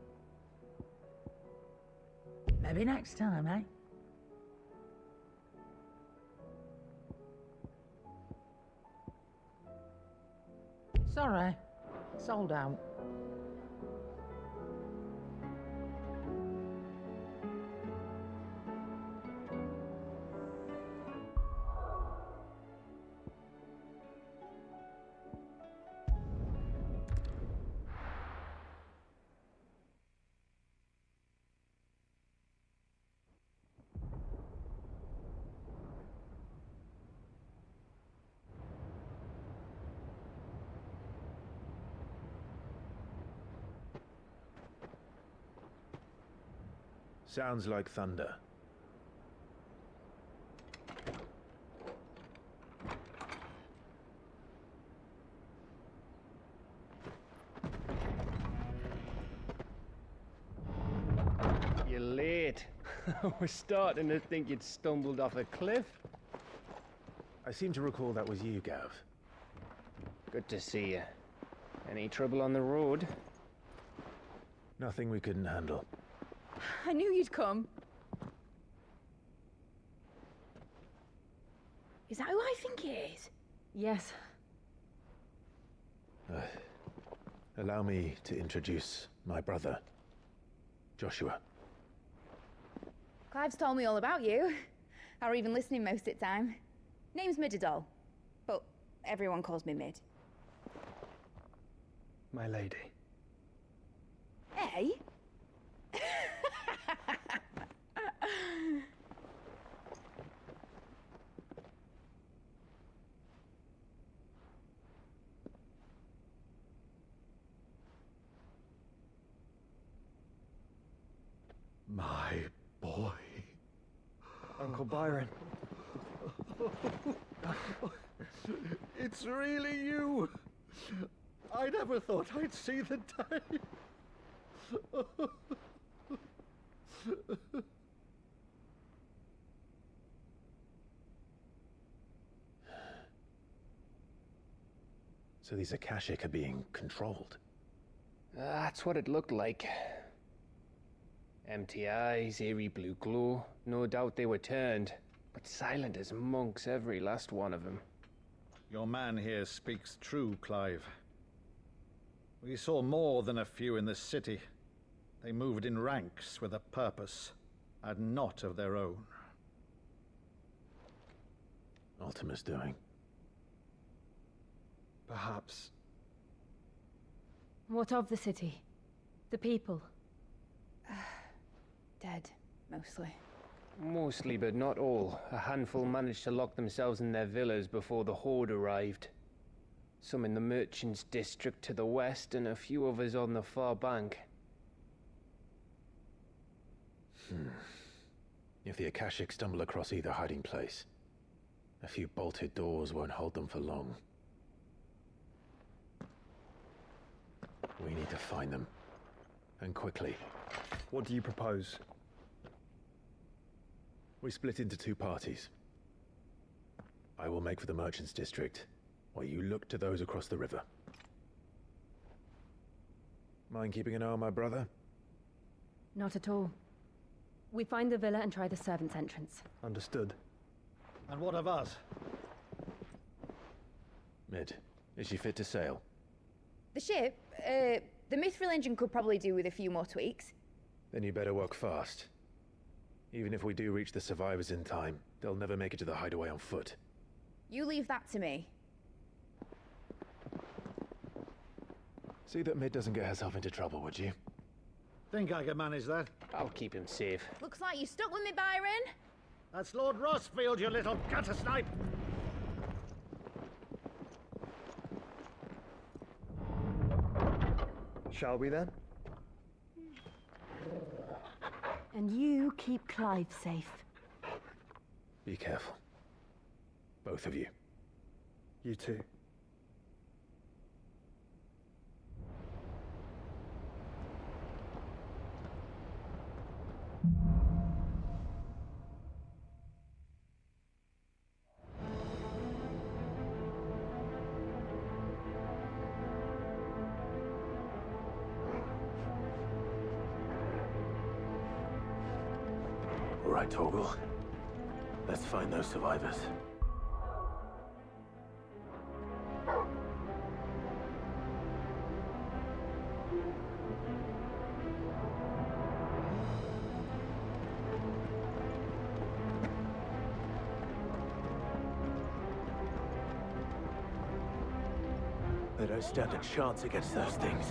Maybe next time, eh? Sorry, sold out. Sounds like thunder. You're late. We're starting to think you'd stumbled off a cliff. I seem to recall that was you, Gav. Good to see you. Any trouble on the road? Nothing we couldn't handle. I knew you'd come. Is that who I think it is? Yes. Allow me to introduce my brother, Joshua. Clive's told me all about you. Or even listening most of the time. Name's Midadol, but everyone calls me Mid. My lady. Hey? My boy. Uncle Byron. It's really you. I never thought I'd see the day. So these Akashic are being controlled? That's what it looked like. Empty eyes, eerie blue glow. No doubt they were turned, but silent as monks, every last one of them. Your man here speaks true, Clive. We saw more than a few in the city. They moved in ranks with a purpose, and not of their own. Ultima's doing. Perhaps. What of the city? The people? Dead, mostly. Mostly, but not all. A handful managed to lock themselves in their villas before the Horde arrived. Some in the Merchants' District to the west, and a few others on the far bank. If the Akashic stumble across either hiding place, a few bolted doors won't hold them for long. We need to find them. And quickly. What do you propose? We split into two parties. I will make for the Merchants' District, while you look to those across the river. Mind keeping an eye on my brother? Not at all. We find the villa and try the servants' entrance. Understood. And what of us? Mid, is she fit to sail? The ship, the Mithril engine could probably do with a few more tweaks. Then you better work fast. Even if we do reach the survivors in time, they'll never make it to the hideaway on foot. You leave that to me. See that Mid doesn't get herself into trouble, would you? Think I can manage that? I'll keep him safe. Looks like you stuck with me, Byron. That's Lord Rossfield, you little gutter snipe! Shall we then? And you keep Clive safe. Be careful. Both of you. You too. All right, Torgal. Let's find those survivors. They don't stand a chance against those things.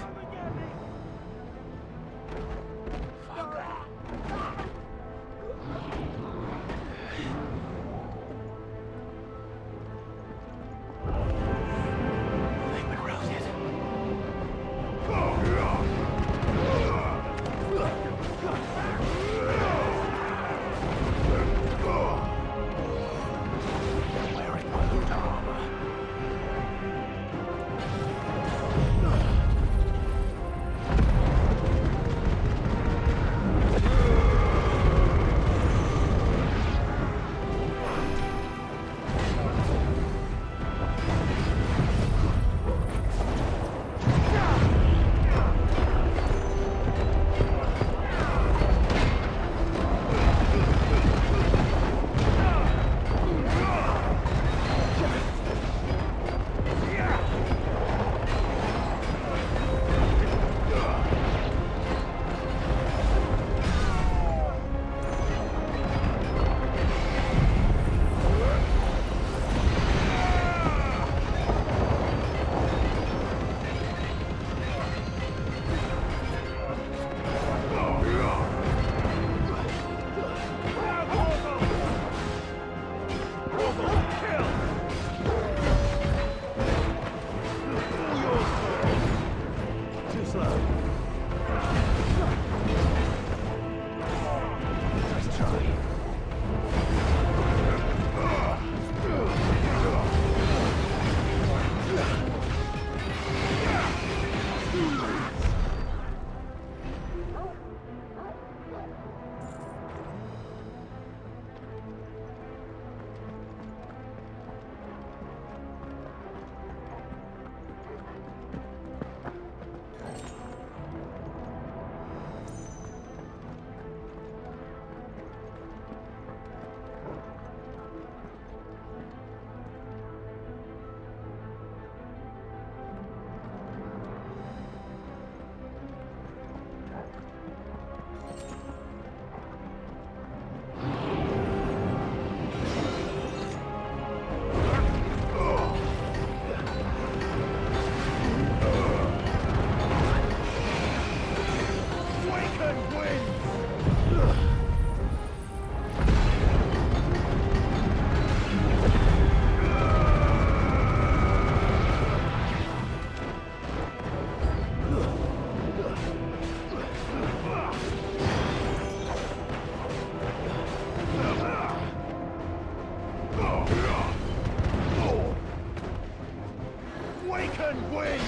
Waken wind!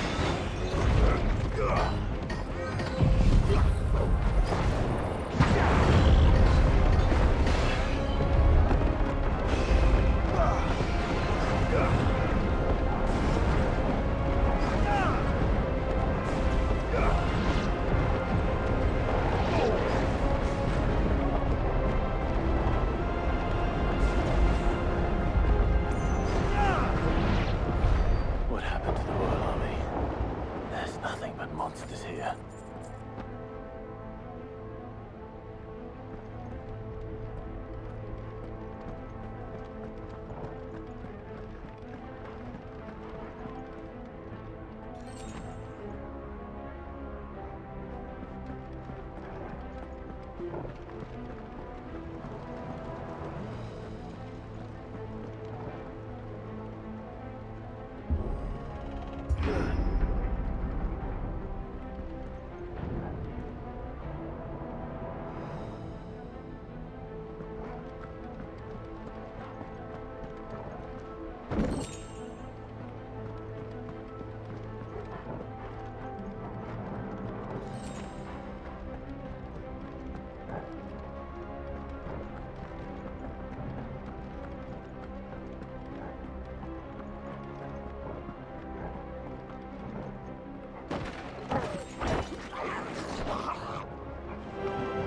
What happened to the Royal Army? There's nothing but monsters here.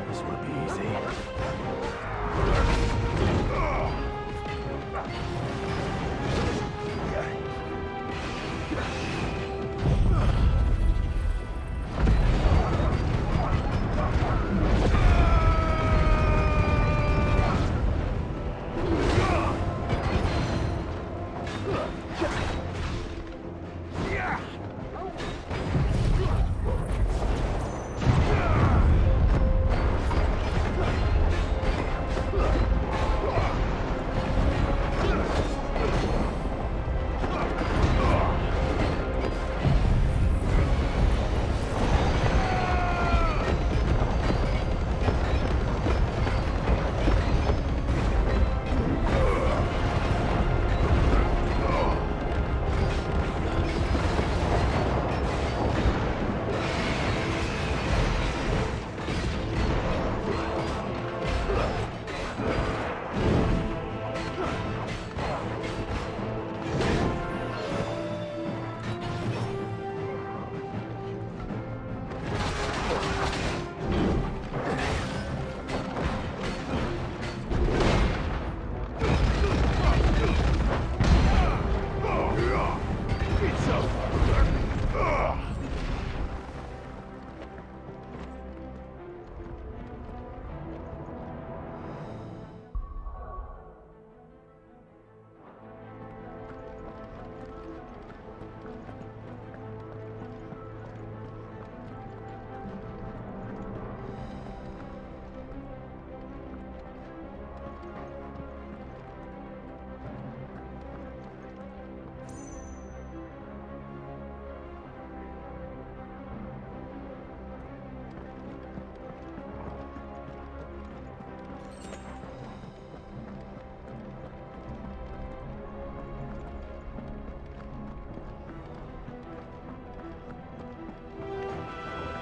This won't be easy.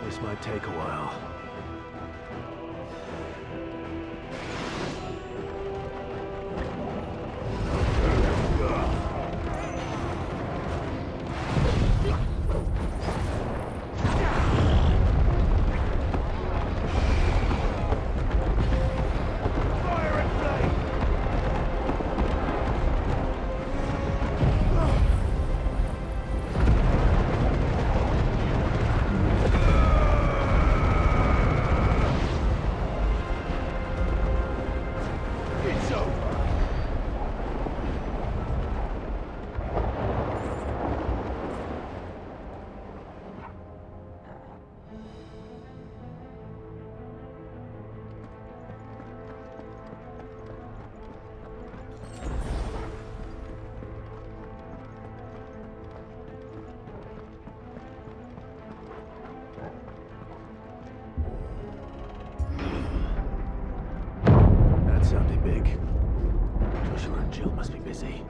This might take a while. Jill must be busy.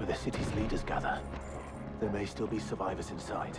Where the city's leaders gather. There may still be survivors inside.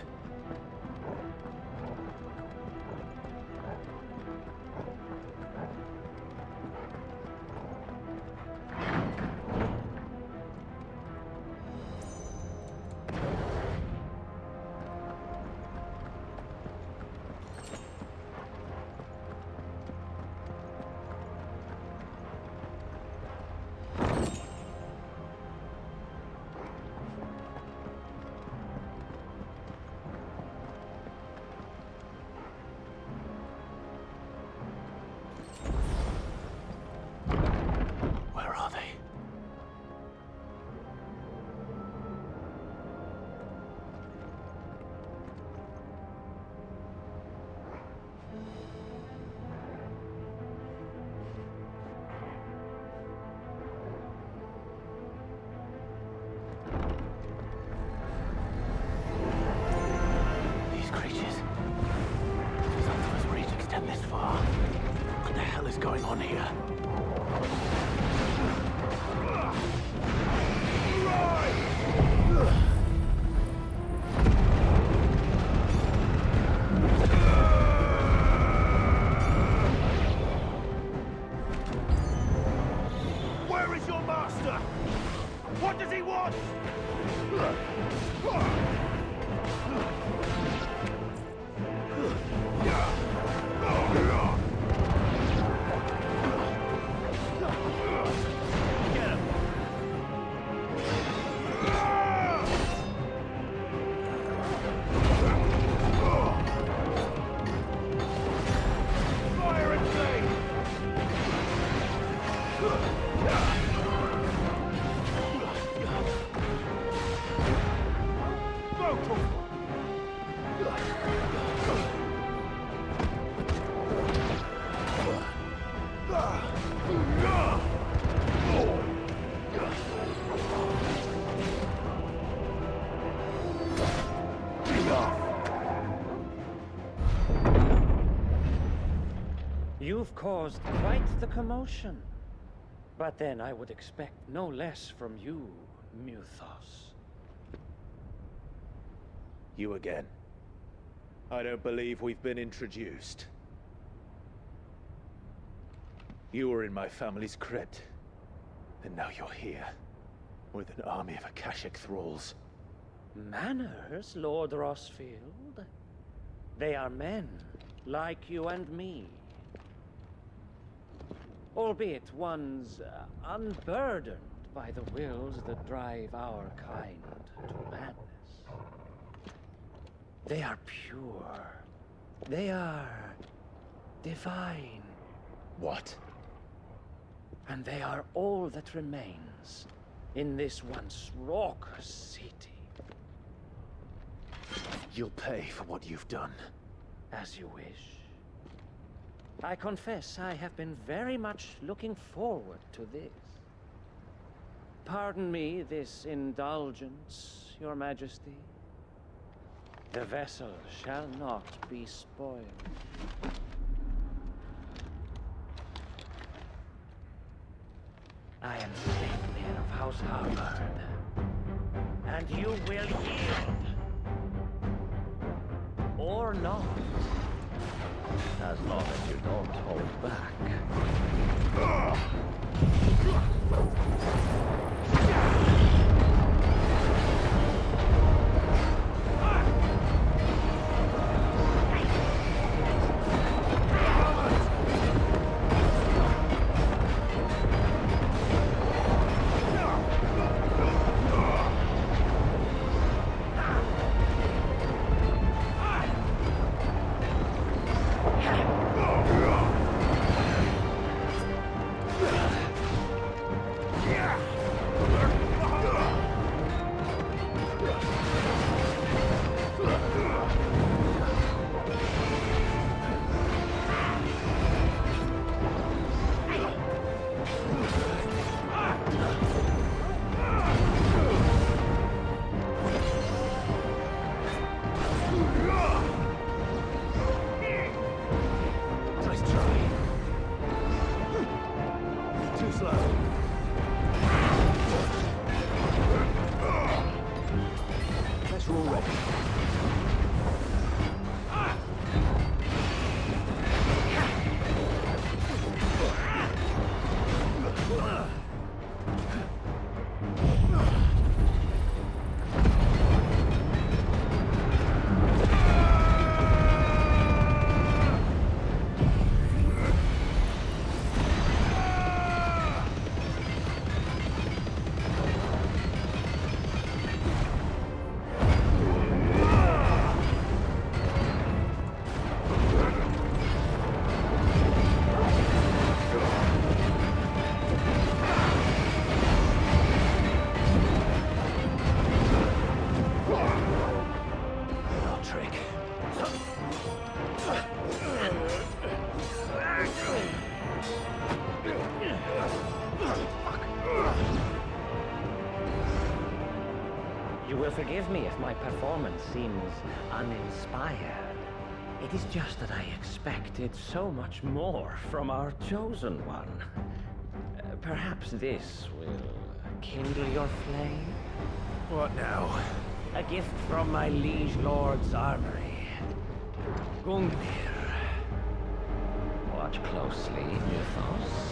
Going on here? Where is your master? What does he want? Ah! You've caused quite the commotion. But then I would expect no less from you, Muthos. You again. I don't believe we've been introduced. You were in my family's crypt, and now you're here, with an army of Akashic thralls. Manners, Lord Rosfield? They are men, like you and me. Albeit ones unburdened by the wills that drive our kind to madness. They are pure. They are divine. What? And they are all that remains in this once raucous city. You'll pay for what you've done. As you wish. I confess I have been very much looking forward to this. Pardon me this indulgence, Your Majesty. The vessel shall not be spoiled. I am Sleipnir of House Harvard, and you will yield. Or not. As long as you don't hold back. Forgive me if my performance seems uninspired. It is just that I expected so much more from our chosen one. Perhaps this will kindle your flame? What now? A gift from my liege lord's armory. Gungnir. Watch closely, Muthos.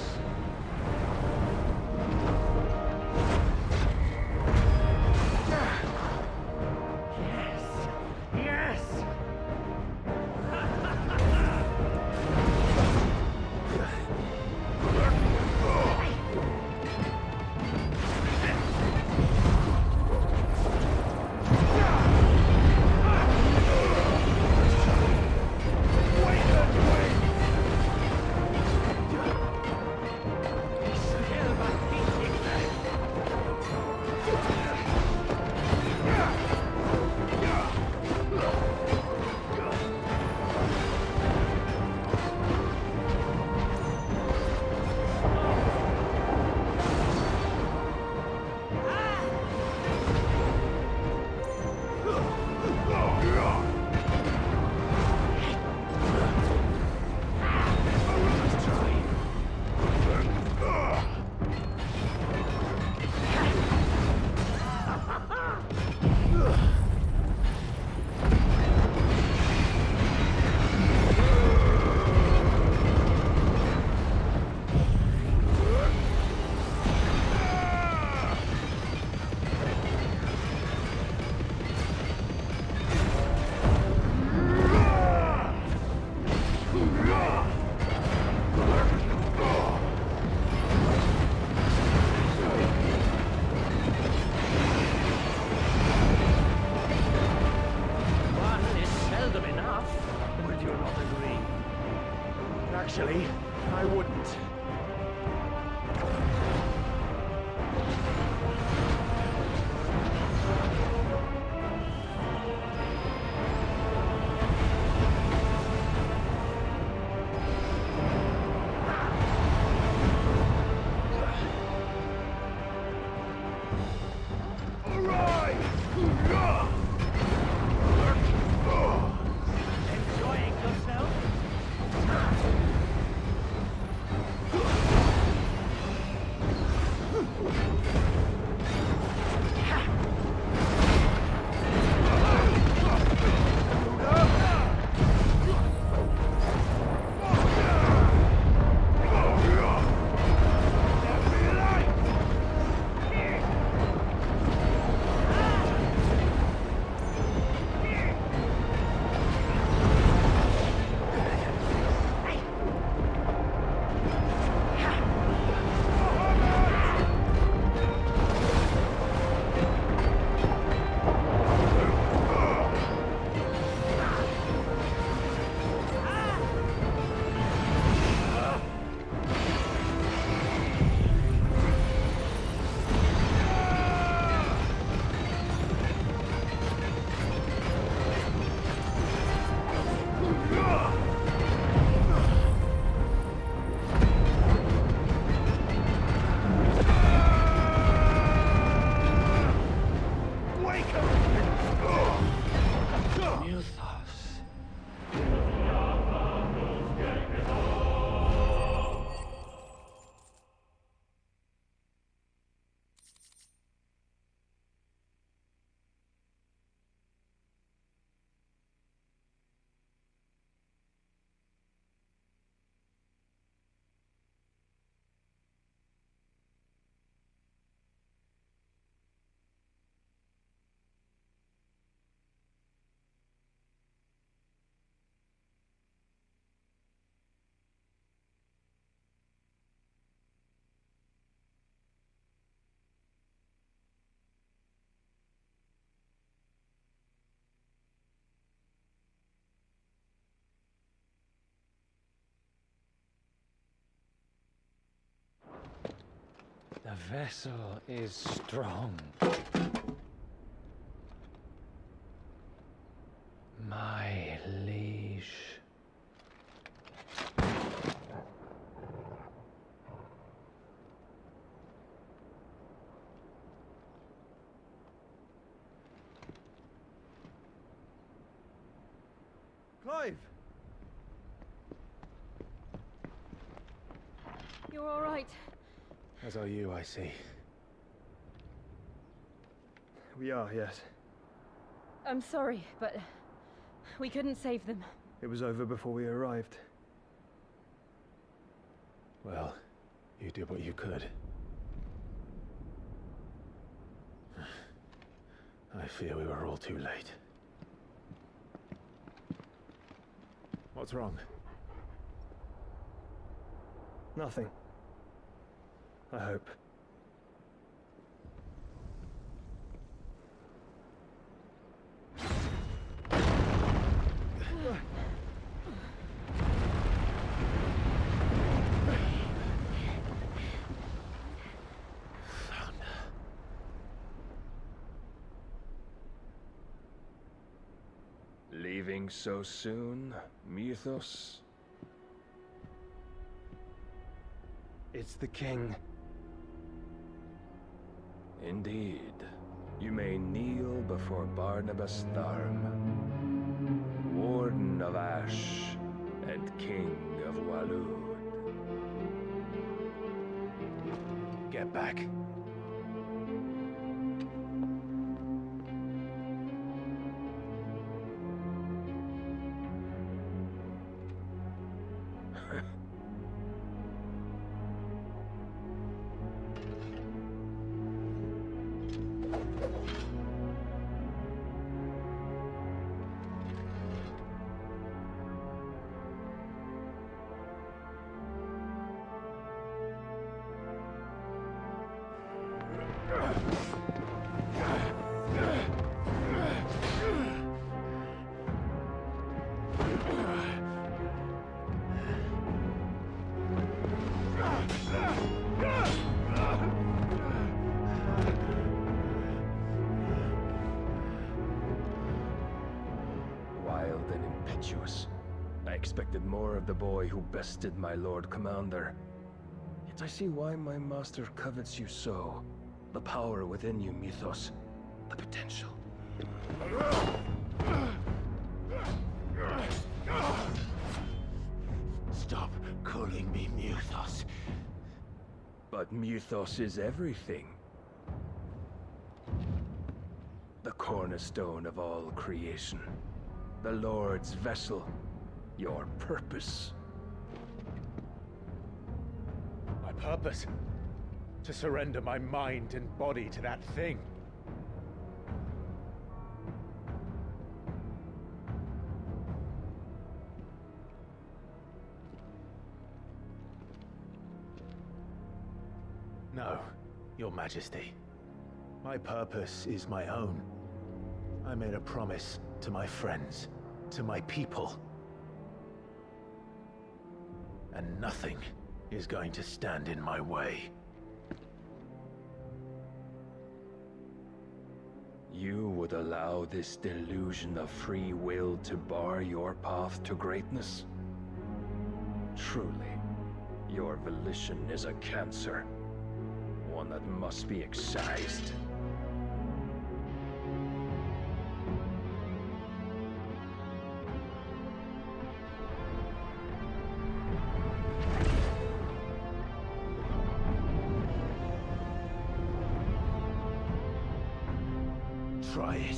The vessel is strong. My liege. Clive! You're all right. As are you, I see. We are, yes. I'm sorry, but we couldn't save them. It was over before we arrived. Well, you did what you could. I fear we were all too late. What's wrong? Nothing. I hope. Leaving so soon, Mythos? It's the king. Indeed. You may kneel before Barnabas Tharm, Warden of Ash and King of Waloed. Get back. Wild and impetuous. I expected more of the boy who bested my Lord Commander. Yet I see why my master covets you so. The power within you, Mythos. The potential. Stop calling me Mythos. But Mythos is everything. The cornerstone of all creation. The Lord's vessel. Your purpose. My purpose? To surrender my mind and body to that thing. No, Your Majesty. My purpose is my own. I made a promise to my friends, to my people. And nothing is going to stand in my way. You would allow this delusion of free will to bar your path to greatness? Truly, your volition is a cancer. One that must be excised. Try it.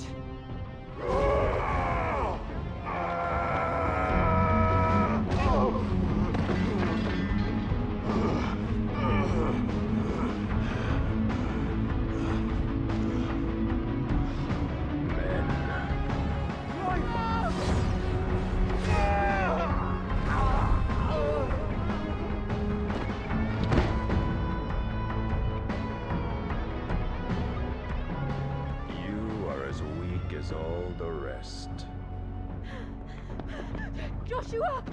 All the rest. Joshua!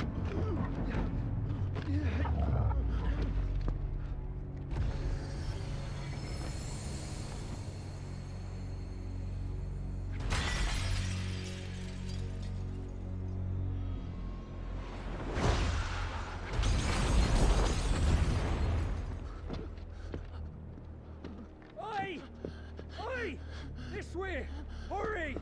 This way! Hurry!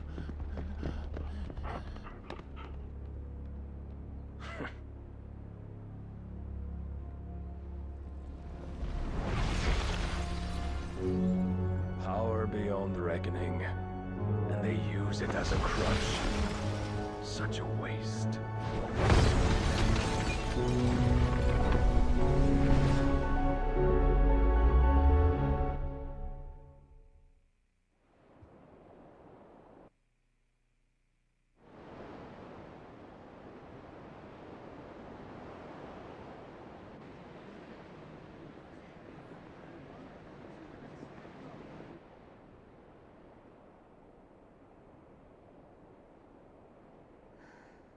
Power beyond reckoning, and they use it as a crutch. Such a waste.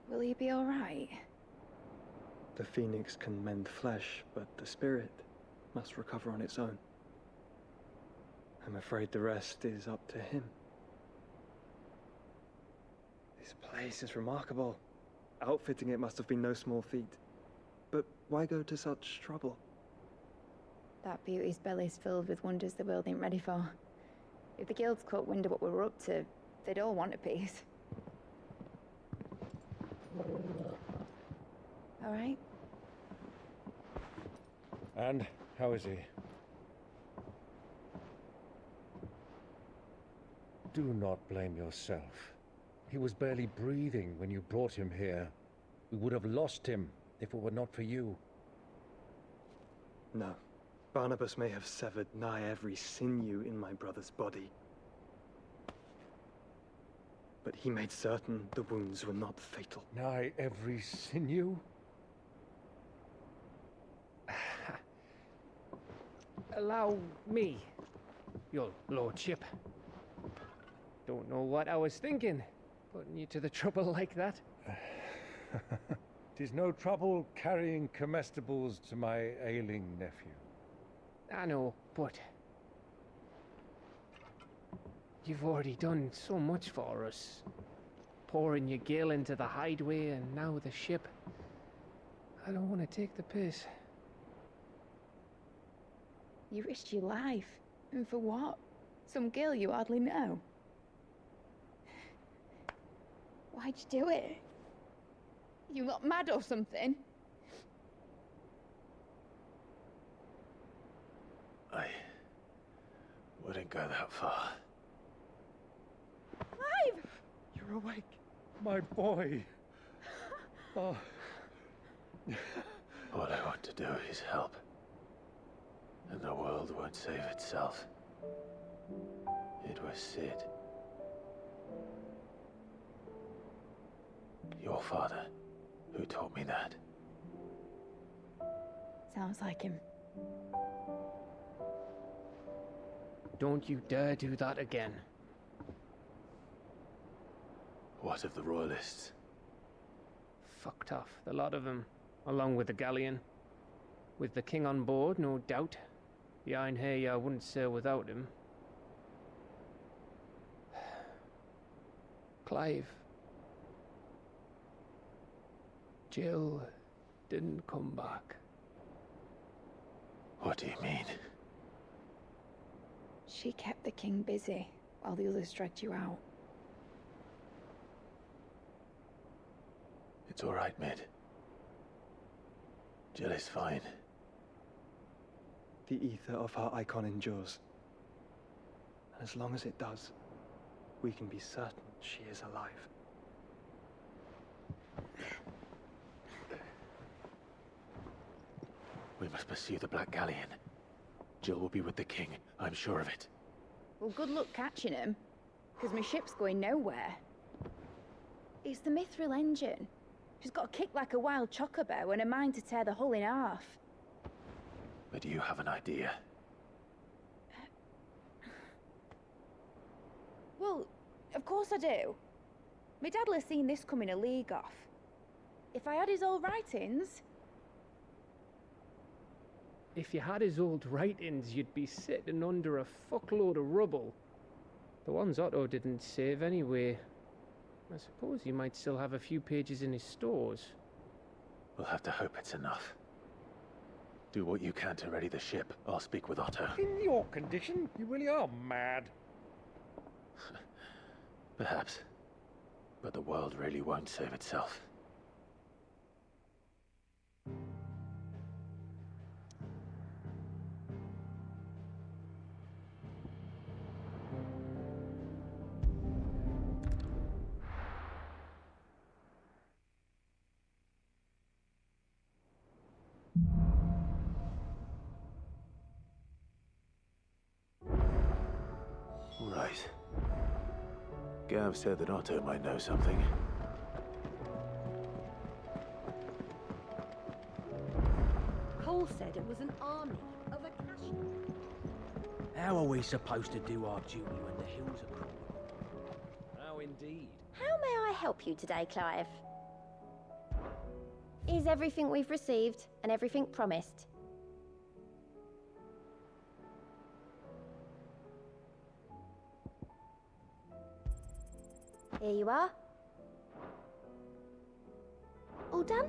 Will he be all right? The phoenix can mend flesh, but the spirit must recover on its own. I'm afraid the rest is up to him. This place is remarkable. Outfitting it must have been no small feat. But why go to such trouble? That beauty's belly's filled with wonders the world ain't ready for. If the guilds caught wind of what we were up to, they'd all want a piece. All right? And how is he? Do not blame yourself. He was barely breathing when you brought him here. We would have lost him if it were not for you. No. Barnabas may have severed nigh every sinew in my brother's body. But he made certain the wounds were not fatal. Nigh every sinew? Allow me, your lordship. Don't know what I was thinking, putting you to the trouble like that. 'Tis no trouble carrying comestibles to my ailing nephew. I know, but you've already done so much for us. Pouring your gil into the hideaway and now the ship. I don't want to take the piss. You risked your life. And for what? Some girl you hardly know. Why'd you do it? You not mad or something? I wouldn't go that far. Clive! You're awake, my boy. Oh. All I want to do is help. And the world won't save itself. It was Sid. Your father, who taught me that. Sounds like him. Don't you dare do that again. What of the Royalists? Fucked off, the lot of them, along with the galleon. With the king on board, no doubt. Behind here, I wouldn't sail without him. Clive. Jill didn't come back. What do you mean? She kept the king busy while the others dragged you out. It's all right, Mid. Jill is fine. The ether of her icon endures. And as long as it does, we can be certain she is alive. We must pursue the Black Galleon. Jill will be with the king, I'm sure of it. Well, good luck catching him, because my ship's going nowhere. It's the Mithril engine. She's got a kick like a wild chocobo and a mind to tear the hull in half. But do you have an idea? Well, of course I do. My dad'll have seen this coming a league off. If I had his old writings... If you had his old writings, you'd be sitting under a fuckload of rubble. The ones Otto didn't save anyway. I suppose he might still have a few pages in his stores. We'll have to hope it's enough. Do what you can to ready the ship. I'll speak with Otto. In your condition, you really are mad. Perhaps. But the world really won't save itself. Right. Gav said that Otto might know something. Cole said it was an army of Akasha. How are we supposed to do our duty when the hills are crawling? How indeed. How may I help you today, Clive? Is everything we've received and everything promised? Here you are. All done?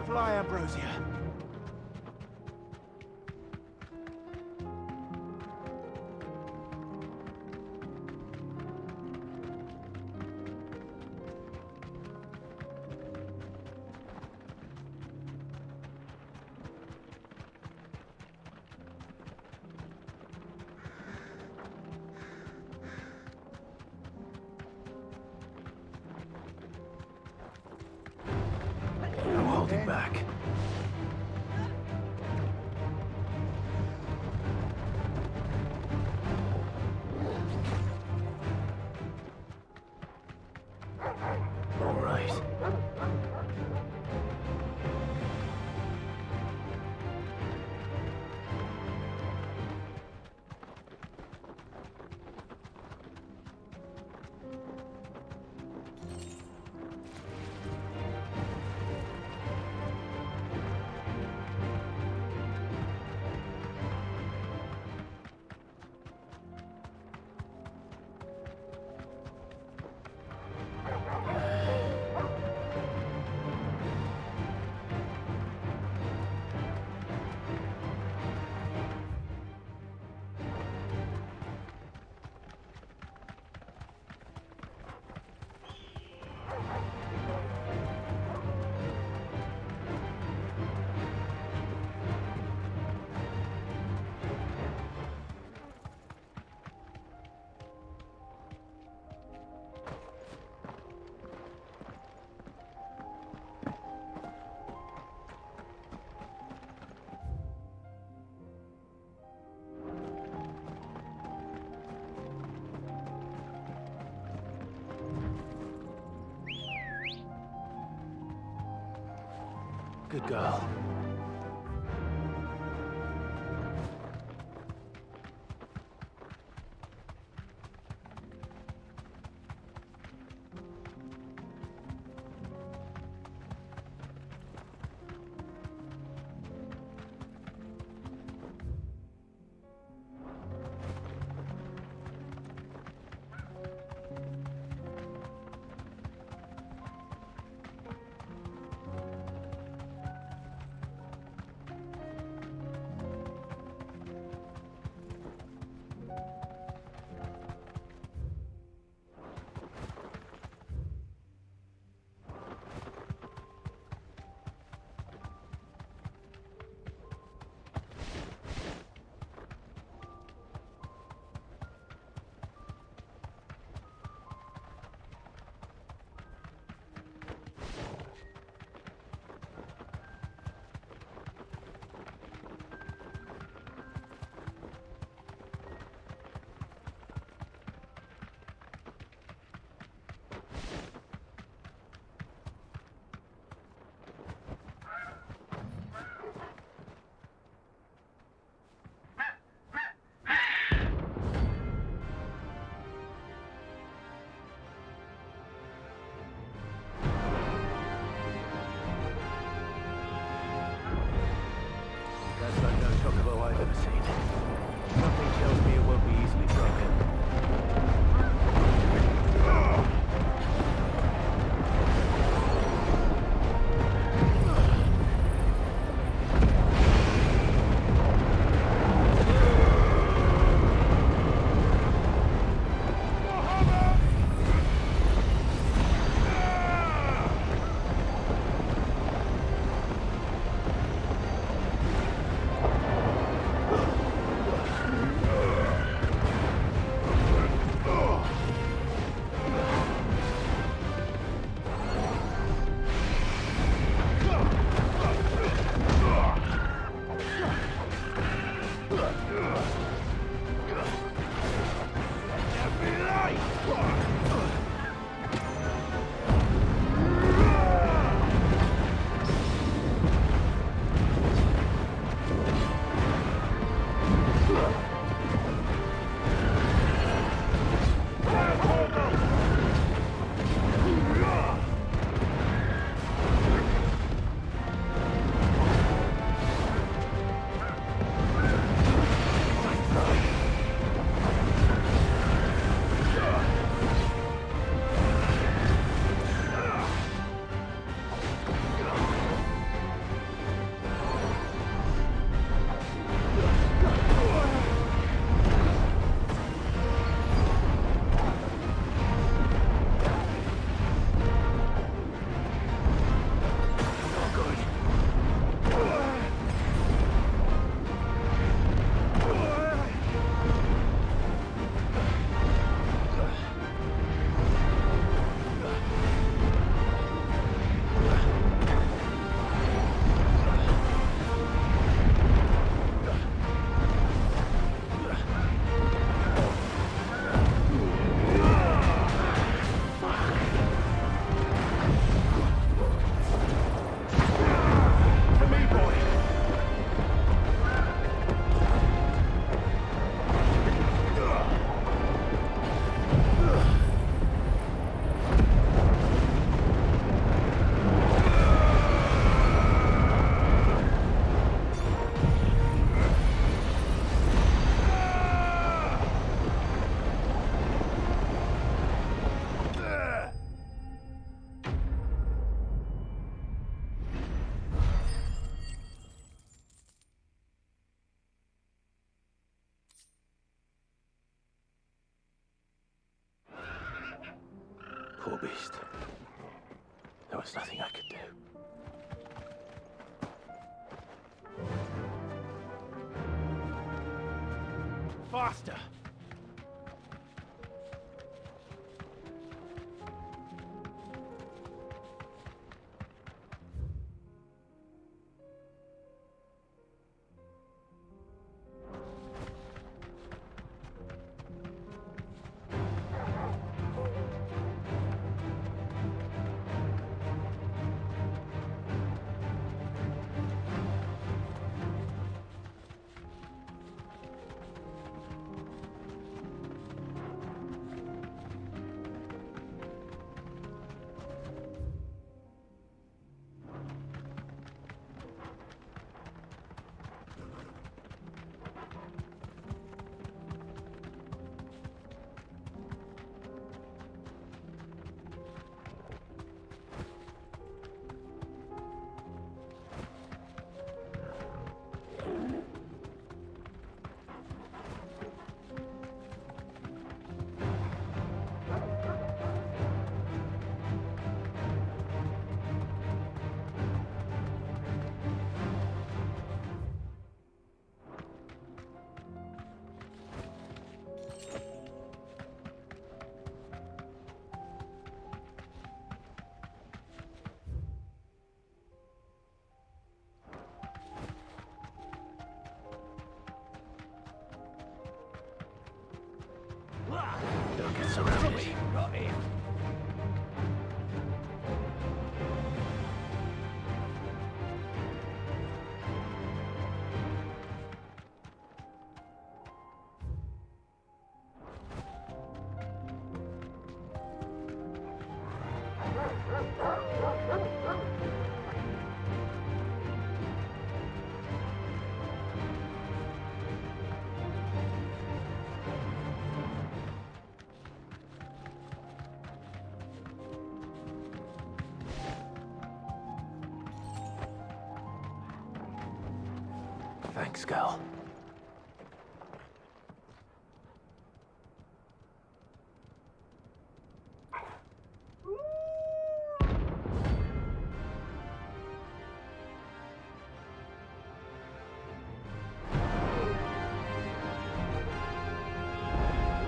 Fly, Ambrosia. No holding back. All right. Good girl. That's like no chocobo I've ever seen. Something tells me it won't be easily broken. There was nothing I could do. Faster! Don't get surrounded. Got him! Thanks, Gal.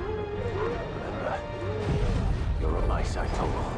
Remember, you're on my side, Torgal.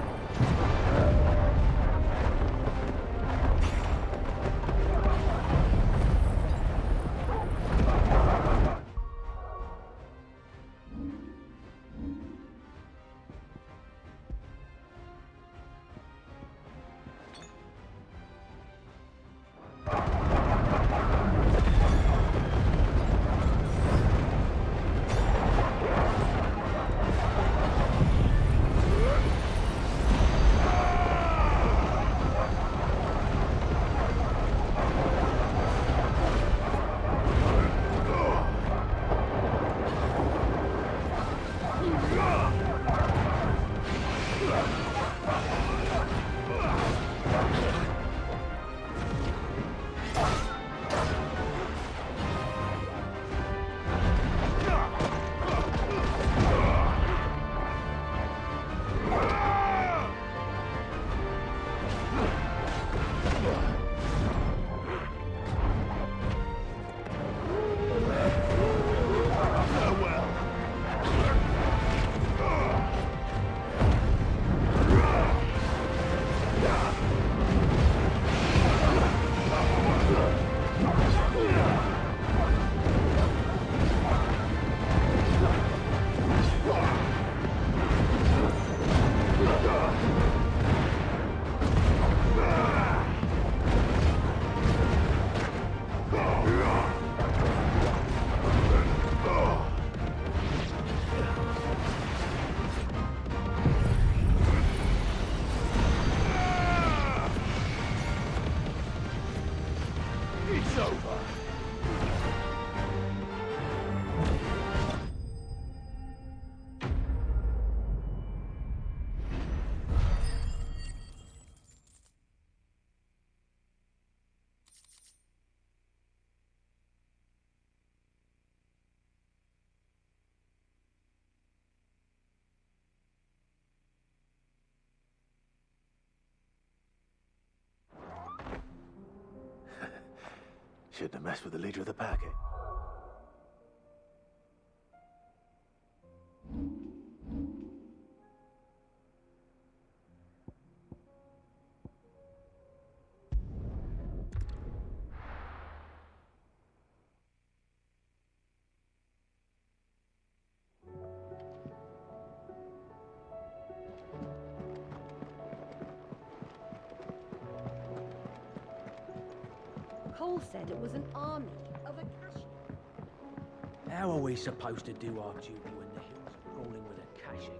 Shouldn't have messed with the leader of the pack, eh? Cole said it was an army of Akashians. How are we supposed to do our duty when the hills are crawling with Akashic?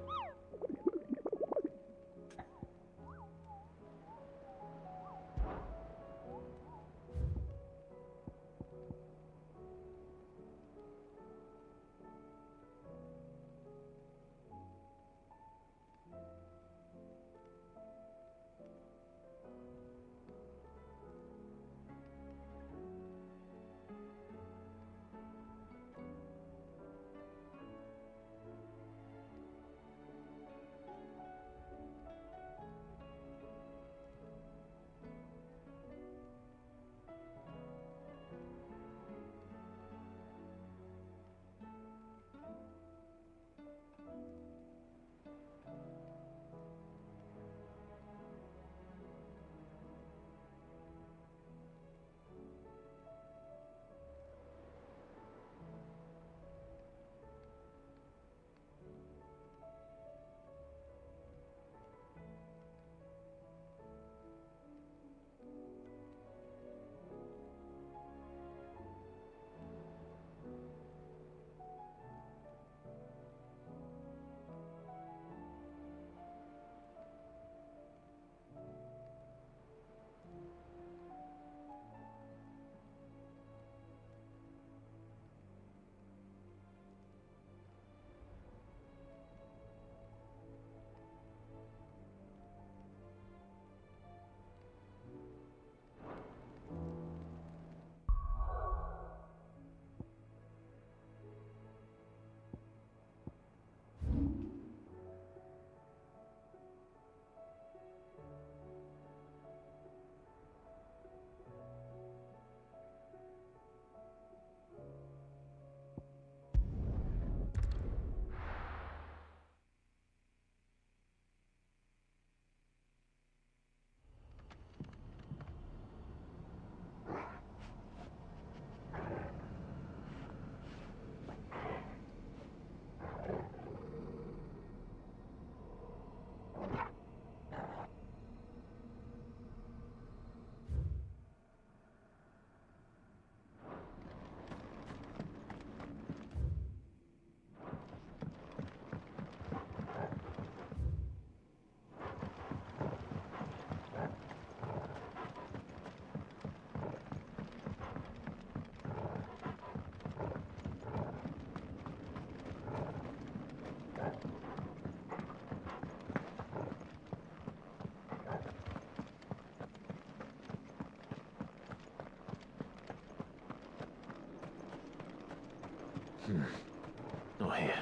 Not here.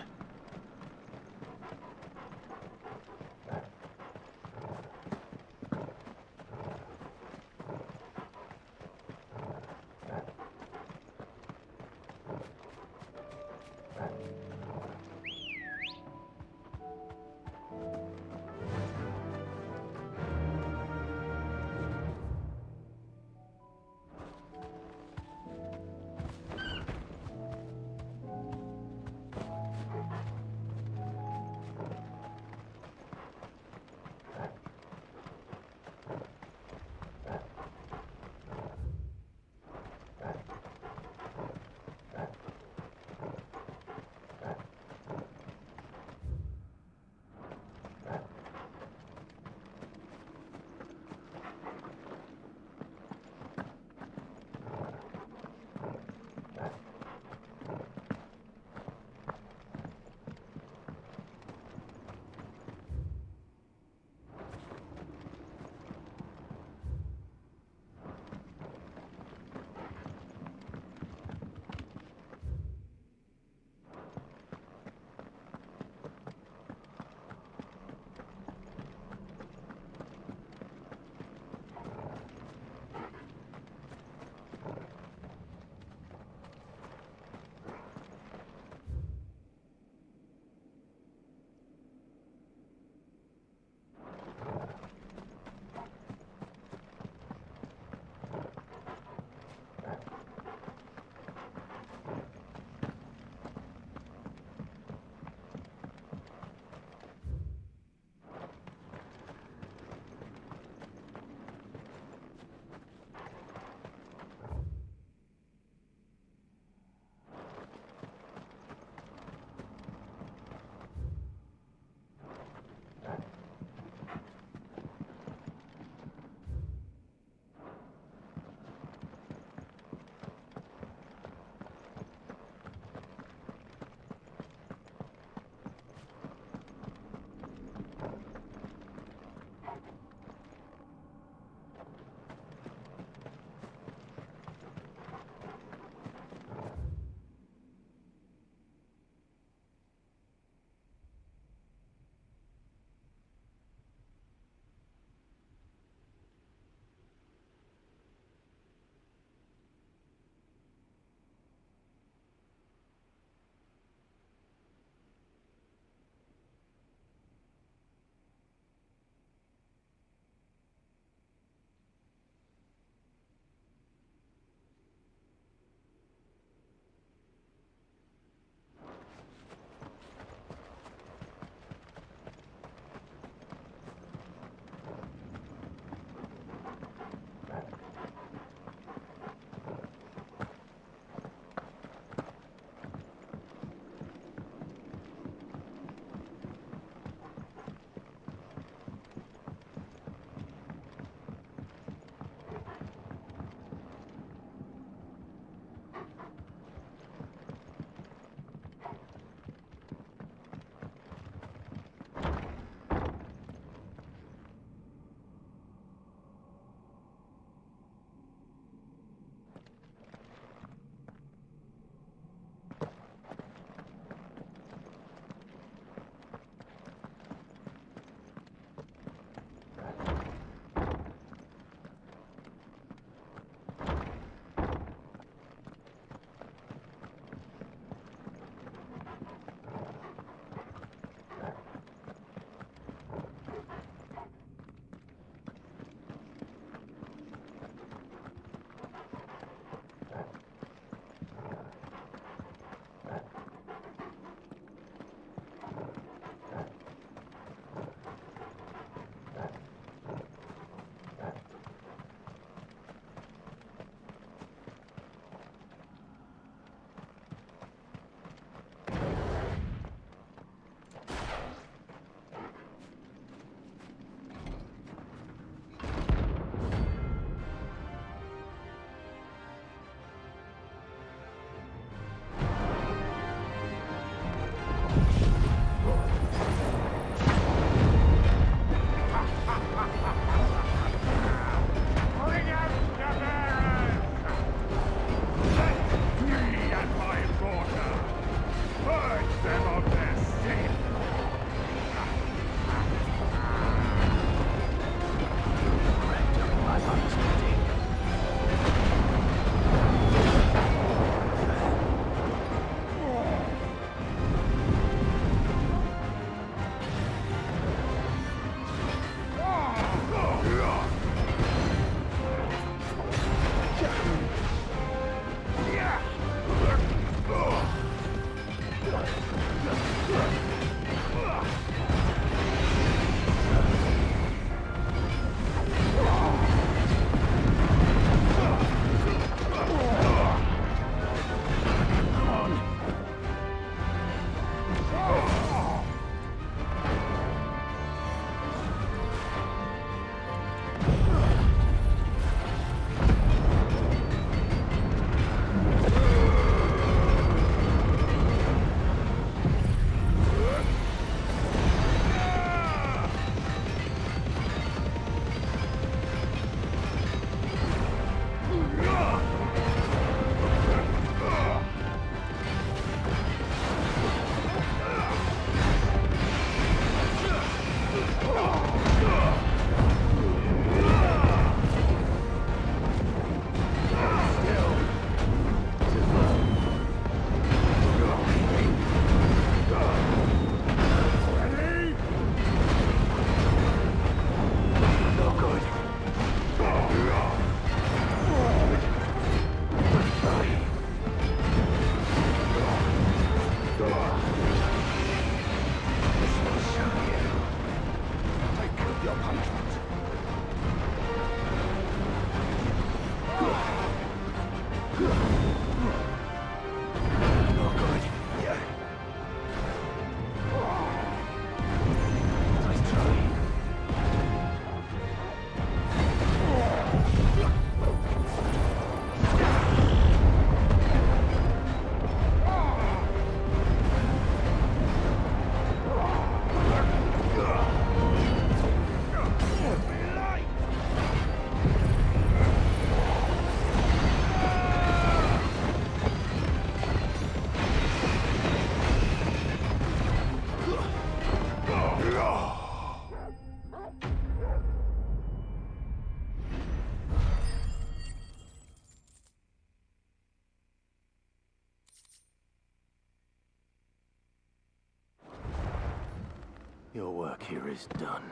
Your work here is done.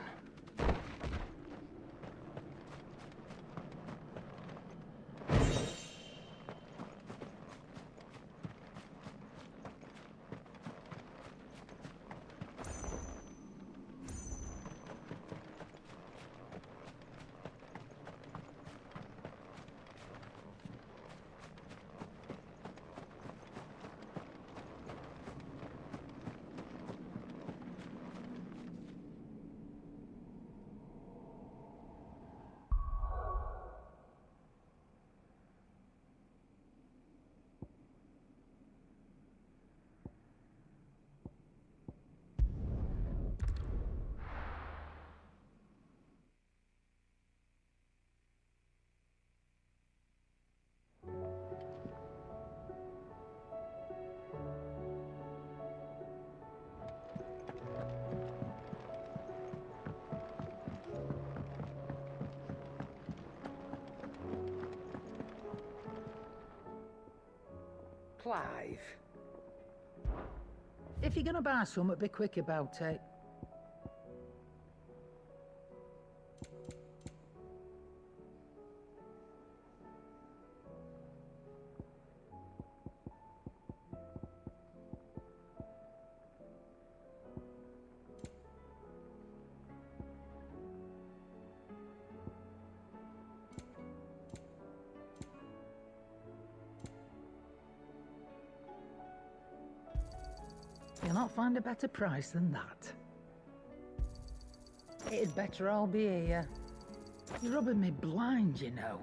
Clive. If you're gonna buy something, be quick about it. You'll not find a better price than that. It'd better all be here. You're rubbing me blind, you know.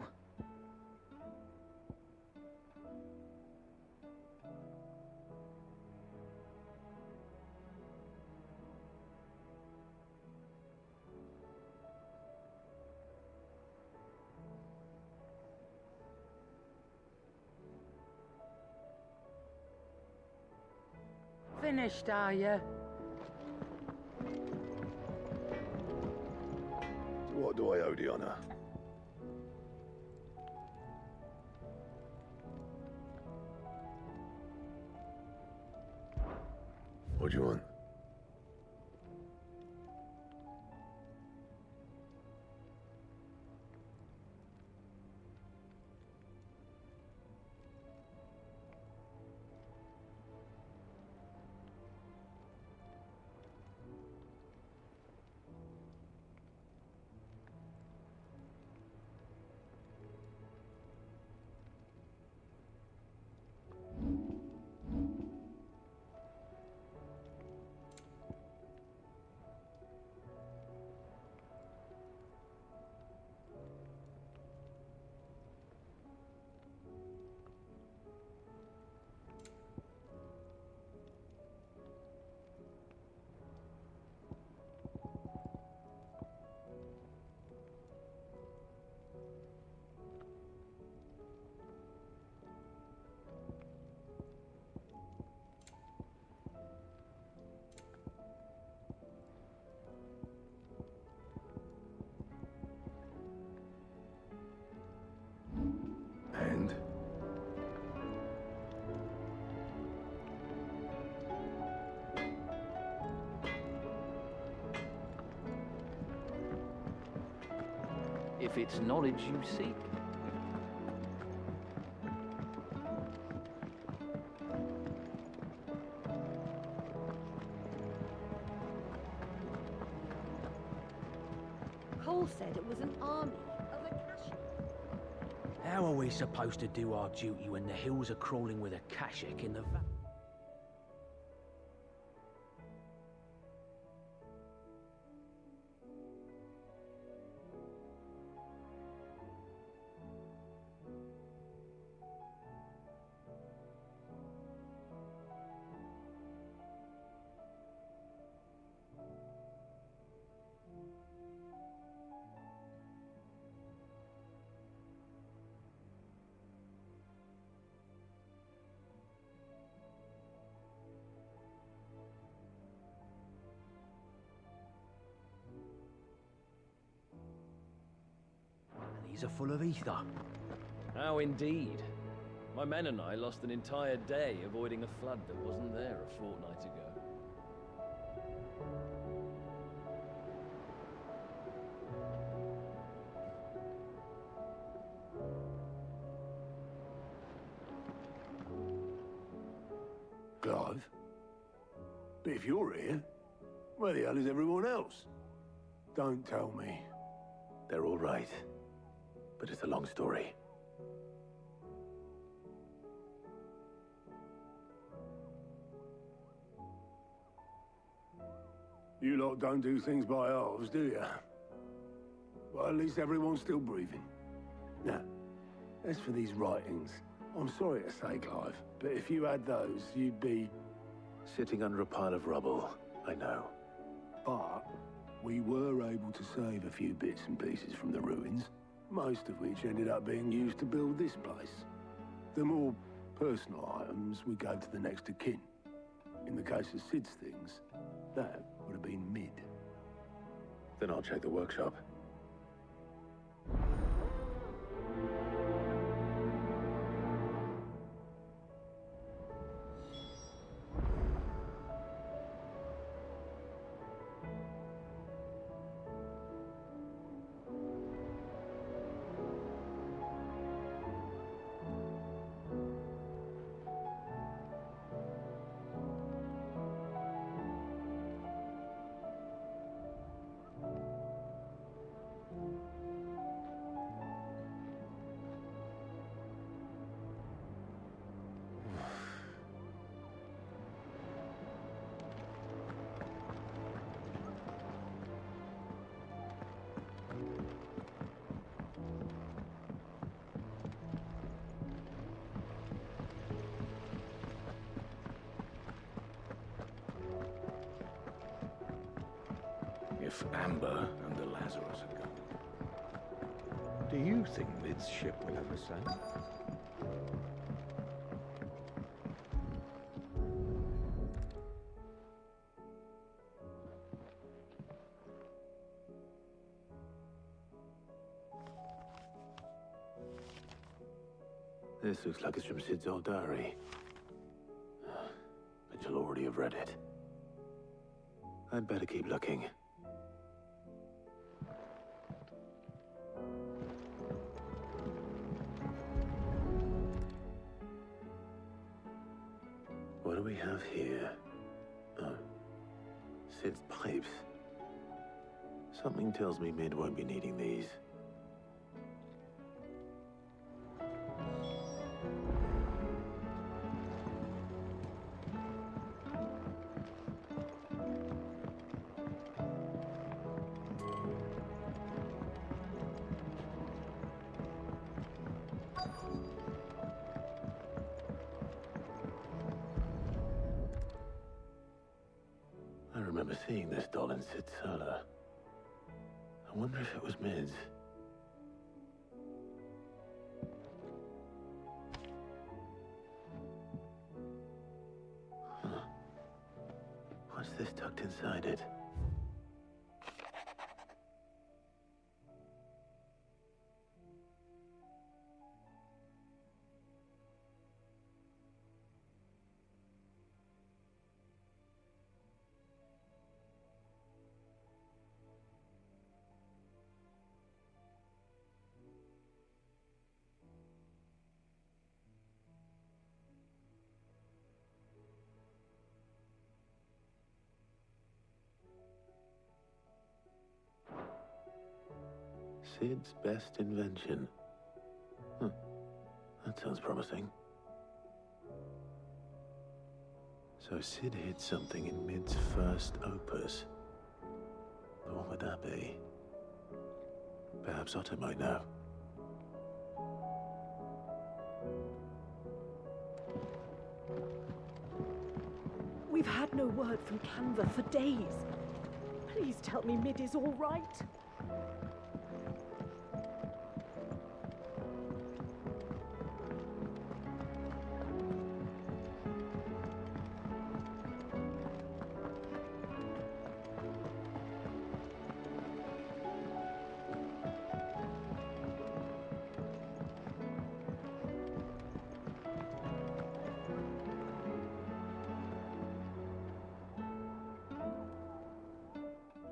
Finished, are you? What do I owe the honor? What do you want? And? If it's knowledge you seek. Cole said it was an army of Akashic. How are we supposed to do our duty when the hills are crawling with Akashic in the valley? These are full of ether. How indeed. My men and I lost an entire day avoiding a flood that wasn't there a fortnight ago. Clive. But if you're here, where the hell is everyone else? Don't tell me. They're all right. But it's a long story. You lot don't do things by halves, do you? Well, at least everyone's still breathing. Now, as for these writings, I'm sorry to say, Clive, but if you had those, you'd be... Sitting under a pile of rubble, I know. But we were able to save a few bits and pieces from the ruins, most of which ended up being used to build this place. The more personal items we gave to the next of kin. In the case of Sid's things, that would have been Mid. Then I'll check the workshop. If Amber and the Lazarus had gone. Do you think Mid's ship will ever sail? This looks like it's from Sid's old diary. But you'll already have read it. I'd better keep looking. What do we have here? Oh. Sid's pipes. Something tells me Mid won't be needing these. I remember seeing this doll in Sid's cellar. I wonder if it was Mid's. Huh. What's this tucked inside it? Sid's best invention. That sounds promising. So Sid hid something in Mid's first opus. But what would that be? Perhaps Otto might know. We've had no word from Canva for days. Please tell me Mid is all right.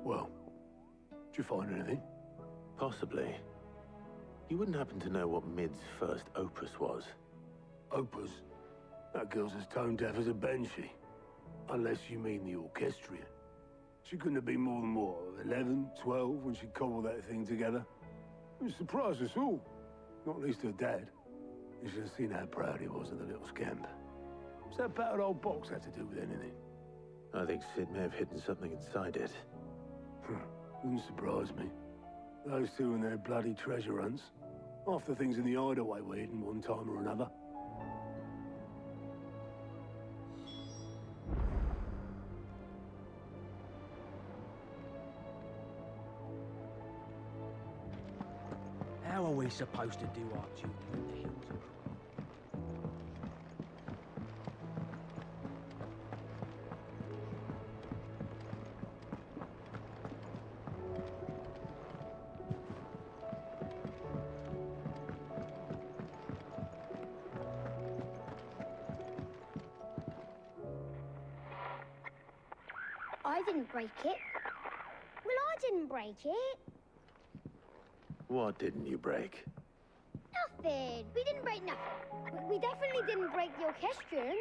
Well, did you find anything? Possibly. You wouldn't happen to know what Mid's first opus was? Opus? That girl's as tone deaf as a banshee. Unless you mean the orchestrion. She couldn't have been more than, what, 11, 12 when she cobbled that thing together? It surprised us all. Not least her dad. You should have seen how proud he was of the little scamp. What's that battered old box have to do with anything? I think Sid may have hidden something inside it. Wouldn't surprise me. Those two and their bloody treasure hunts. Half the things in the hideaway were hidden one time or another. How are we supposed to do our duty with the hills of I didn't break it. Well, I didn't break it. What didn't you break? Nothing. We didn't break nothing. We definitely didn't break the orchestrion.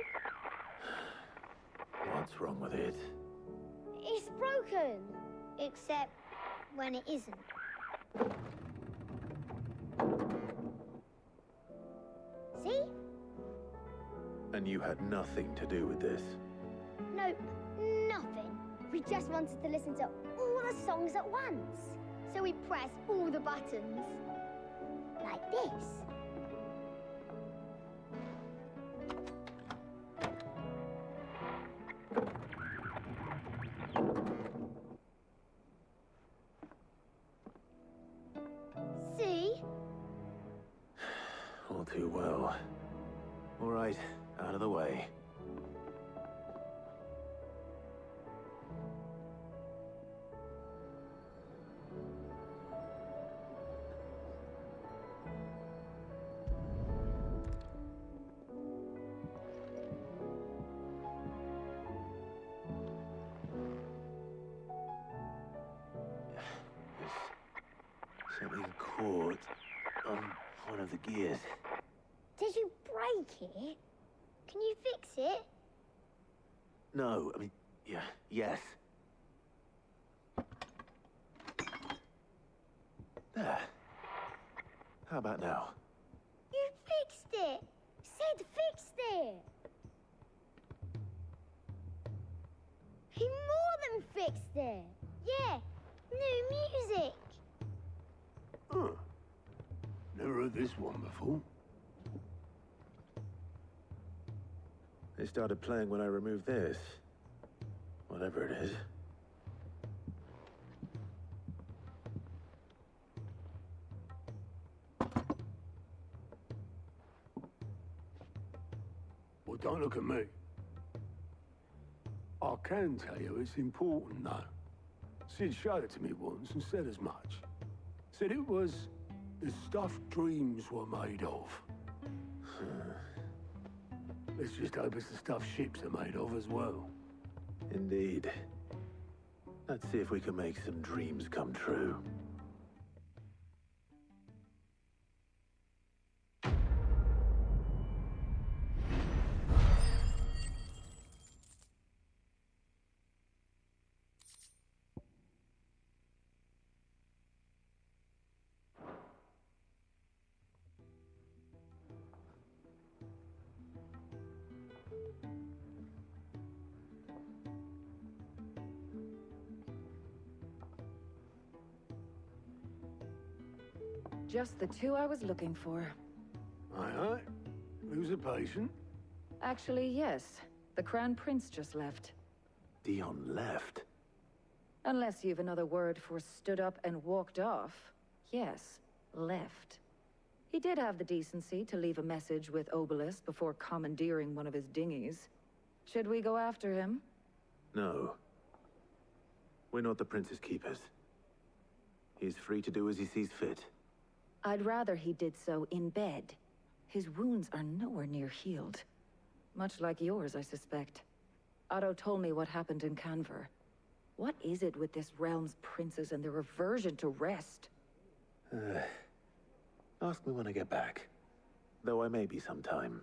What's wrong with it? It's broken. Except when it isn't. See? And you had nothing to do with this? Nope, nothing. We just wanted to listen to all the songs at once. So we pressed all the buttons. Like this. See? All too well. All right, out of the way. Something caught on one of the gears. Did you break it? Can you fix it? No, I mean, yes. There. How about now? You fixed it! Sid fixed it! He more than fixed it! Yeah, new music! Huh. Never heard this one before. They started playing when I removed this. Whatever it is. Well, don't look at me. I can tell you it's important, though. Sid showed it to me once and said as much. Said it was the stuff dreams were made of. Let's just hope it's the stuff ships are made of as well. Indeed. Let's see if we can make some dreams come true. Just the two I was looking for. Aye. Who's a patient? Actually, yes. The Crown Prince just left. Dion left? Unless you've another word for stood up and walked off. Yes, left. He did have the decency to leave a message with Obelisk before commandeering one of his dinghies. Should we go after him? No. We're not the Prince's keepers. He's free to do as he sees fit. I'd rather he did so in bed. His wounds are nowhere near healed. Much like yours, I suspect. Otto told me what happened in Canver. What is it with this realm's princes and their aversion to rest? Ask me when I get back. Though I may be sometime.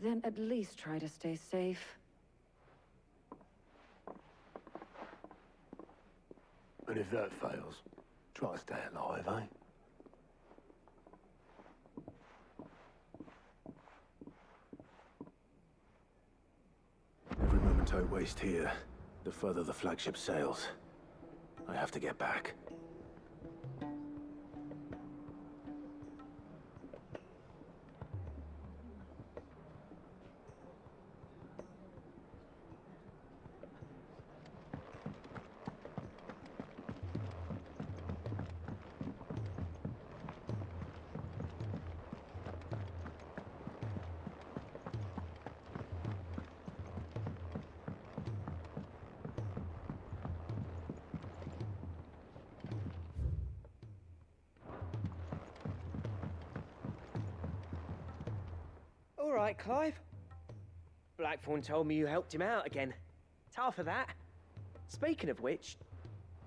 then at least try to stay safe. And if that fails, try to stay alive, eh? Every moment I waste here, the further the flagship sails. I have to get back. All right, Clive. Blackthorn told me you helped him out again. Tough for that. Speaking of which,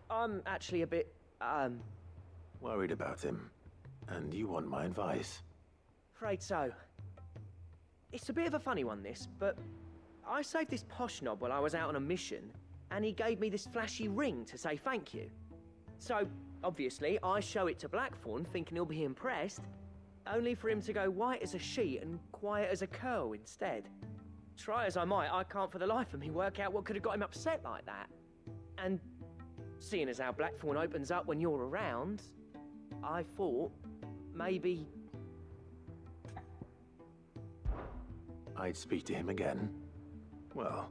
I'm actually a bit, Worried about him. And you want my advice? afraid so. It's a bit of a funny one, this, but I saved this posh knob while I was out on a mission, and he gave me this flashy ring to say thank you. So, obviously, I show it to Blackthorn, thinking he'll be impressed, only for him to go white as a sheet and quiet as a curl instead. Try as I might, I can't for the life of me work out what could have got him upset like that. And seeing as how Blackthorn opens up when you're around, I thought maybe... I'd speak to him again. Well,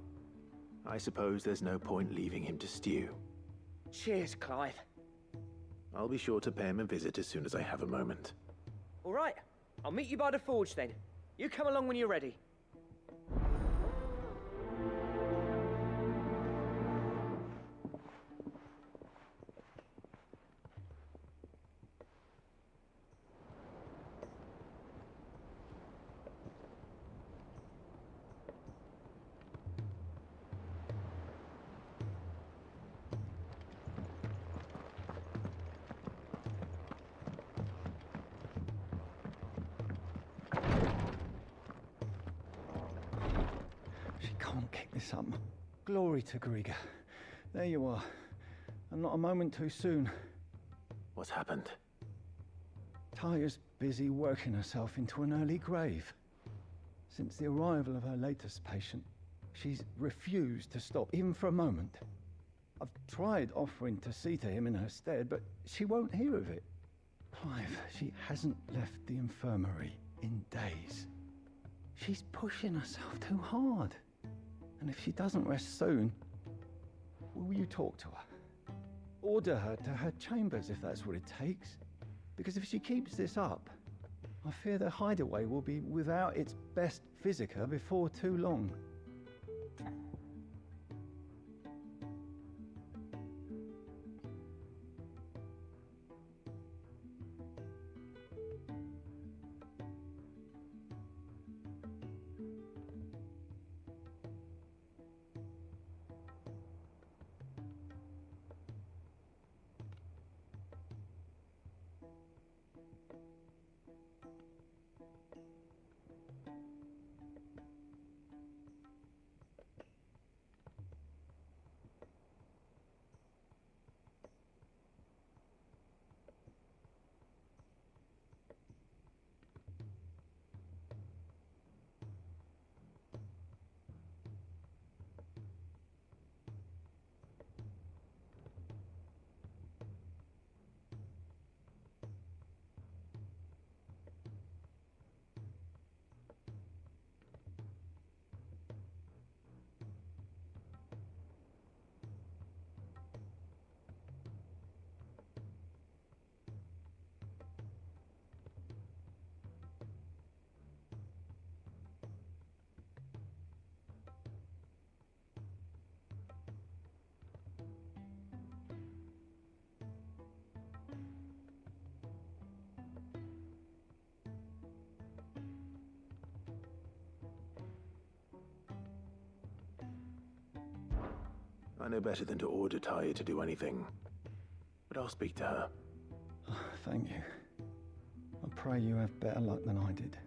I suppose there's no point leaving him to stew. Cheers, Clive. I'll be sure to pay him a visit as soon as I have a moment. All right, I'll meet you by the forge then. You come along when you're ready. Can't kick this up. Glory to Griga. There you are. And not a moment too soon. What's happened? Taya's busy working herself into an early grave. Since the arrival of her latest patient, she's refused to stop, even for a moment. I've tried offering to see to him in her stead, but she won't hear of it. Clive, she hasn't left the infirmary in days. She's pushing herself too hard. And if she doesn't rest soon, will you talk to her? Order her to her chambers if that's what it takes. Because if she keeps this up, I fear the hideaway will be without its best physica before too long. I know better than to order Taya to do anything. But I'll speak to her. Thank you. I pray you have better luck than I did.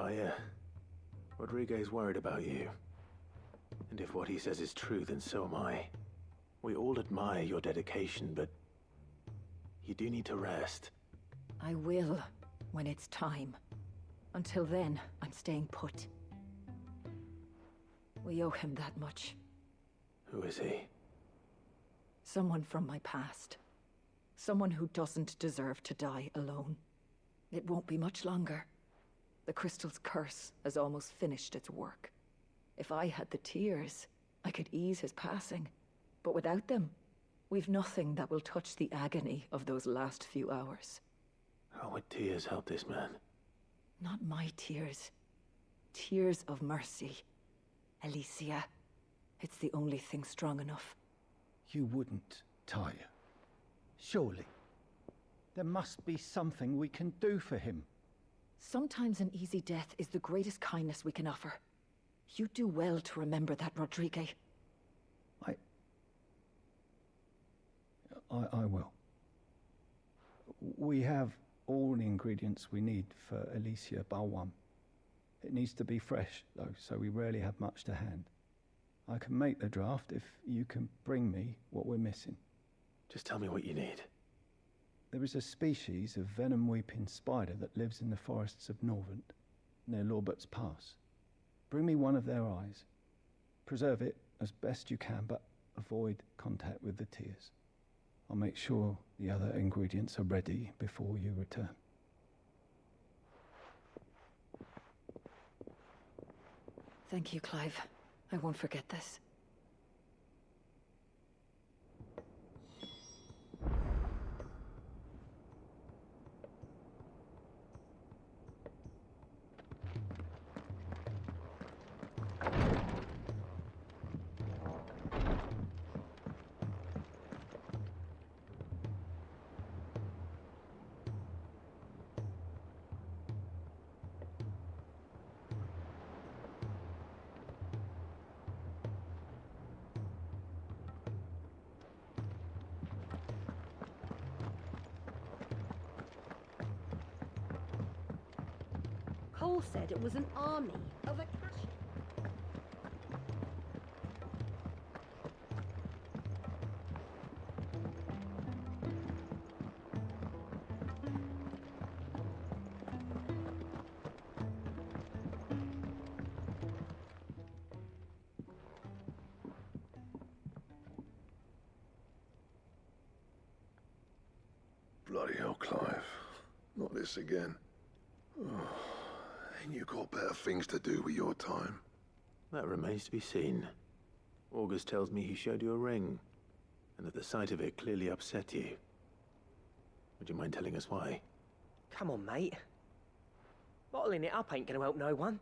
Talia, Rodriguez worried about you. And if what he says is true, then so am I. We all admire your dedication, but you do need to rest. I will, when it's time. Until then, I'm staying put. We owe him that much. Who is he? Someone from my past. Someone who doesn't deserve to die alone. It won't be much longer. The crystal's curse has almost finished its work. If I had the tears, I could ease his passing. But without them, we've nothing that will touch the agony of those last few hours. How would tears help this man? Not my tears. Tears of mercy. Alicia. It's the only thing strong enough. You wouldn't, Talia. Surely. There must be something we can do for him. Sometimes an easy death is the greatest kindness we can offer. You do well to remember that, Rodriguez. I will. We have all the ingredients we need for Alicia Balwam. It needs to be fresh, though, so we rarely have much to hand. I can make the draft if you can bring me what we're missing. Just tell me what you need. There is a species of venom-weeping spider that lives in the forests of Norvent, near Lorbert's Pass. Bring me one of their eyes. Preserve it as best you can, but avoid contact with the tears. I'll make sure the other ingredients are ready before you return. Thank you, Clive. I won't forget this. Cole said it was an army of Akashic. Bloody hell, Clive. Not this again. Ain't you got better things to do with your time? That remains to be seen. August tells me he showed you a ring, and that the sight of it clearly upset you. Would you mind telling us why? Come on, mate. Bottling it up ain't gonna help no one.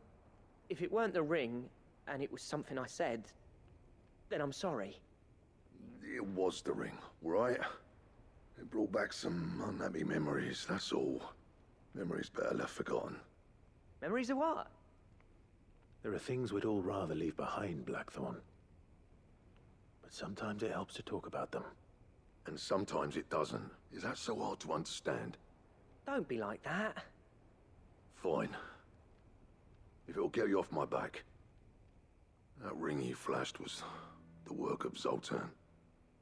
If it weren't the ring, and it was something I said, then I'm sorry. It was the ring, right? It brought back some unhappy memories, that's all. Memories better left forgotten. Memories of what? There are things we'd all rather leave behind, Blackthorn. But sometimes it helps to talk about them. And sometimes it doesn't. Is that so hard to understand? Don't be like that. Fine. If it'll get you off my back. That ring you flashed was the work of Zoltan.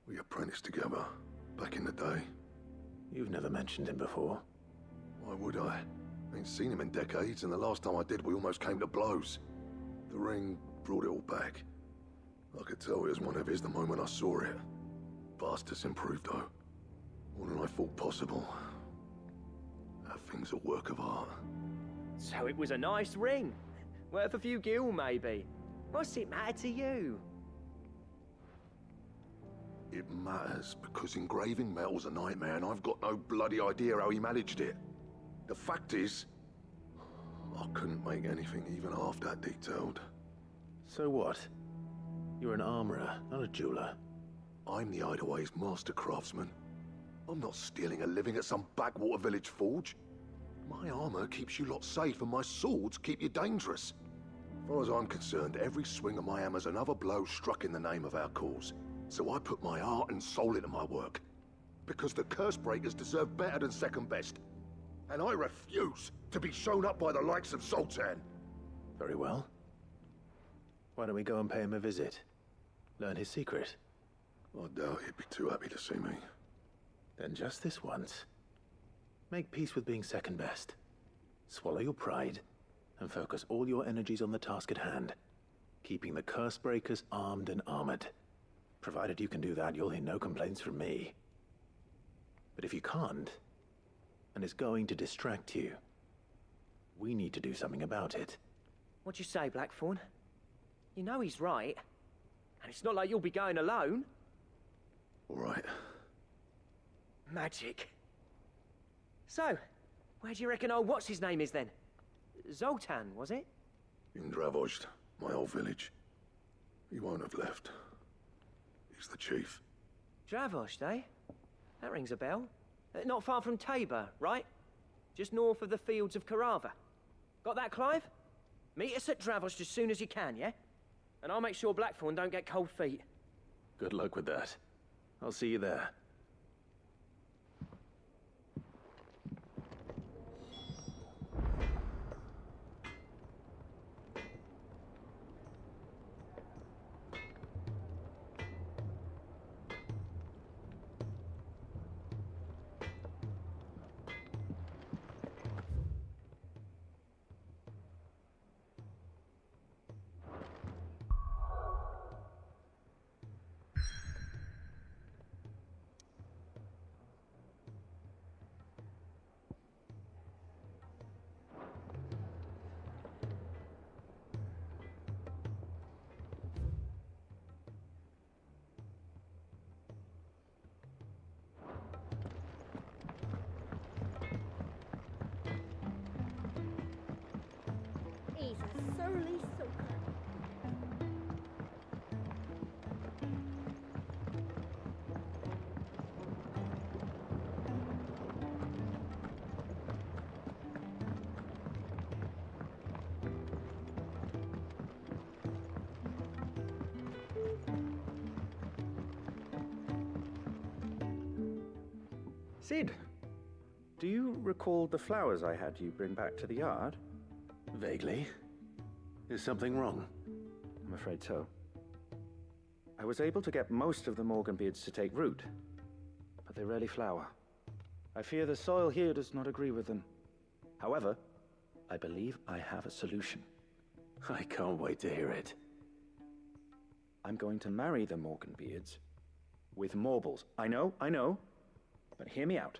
We apprenticed together, back in the day. You've never mentioned him before. Why would I? Ain't seen him in decades, and the last time I did, we almost came to blows. The ring brought it all back. I could tell it was one of his the moment I saw it. Bastard's improved, though. More than I thought possible. That thing's a work of art. So it was a nice ring. Worth a few gil, maybe. What's it matter to you? It matters because engraving metal's a nightmare, and I've got no bloody idea how he managed it. The fact is, I couldn't make anything even half that detailed. So what? You're an armorer, not a jeweler. I'm the Hideaway's master craftsman. I'm not stealing a living at some backwater village forge. My armor keeps you lot safe, and my swords keep you dangerous. As far as I'm concerned, every swing of my hammer's another blow struck in the name of our cause. So I put my heart and soul into my work. Because the Cursebreakers deserve better than second best. And I refuse to be shown up by the likes of Zoltan. Very well. Why don't we go and pay him a visit? Learn his secret. I doubt he'd be too happy to see me. Then just this once. Make peace with being second best. Swallow your pride, and focus all your energies on the task at hand. Keeping the Curse Breakers armed and armored. Provided you can do that, you'll hear no complaints from me. But if you can't, and it's going to distract you, we need to do something about it. What'd you say, Blackthorn? You know he's right. And it's not like you'll be going alone. All right. Magic. So, where do you reckon old what's-his-name is then? Zoltan, was it? In Dravozd, my old village. He won't have left. He's the chief. Dravozd, eh? That rings a bell. Not far from Tabor, right? Just north of the fields of Carava. Got that, Clive? Meet us at Dravozd as soon as you can, yeah? And I'll make sure Blackthorn don't get cold feet. Good luck with that. I'll see you there. He's a surly soaker. Sid, do you recall the flowers I had you bring back to the yard? Vaguely. Is something wrong? I'm afraid so. I was able to get most of the Morganbeards to take root, but they rarely flower. I fear the soil here does not agree with them. However, I believe I have a solution. I can't wait to hear it. I'm going to marry the Morganbeards with Morbles. I know, but hear me out.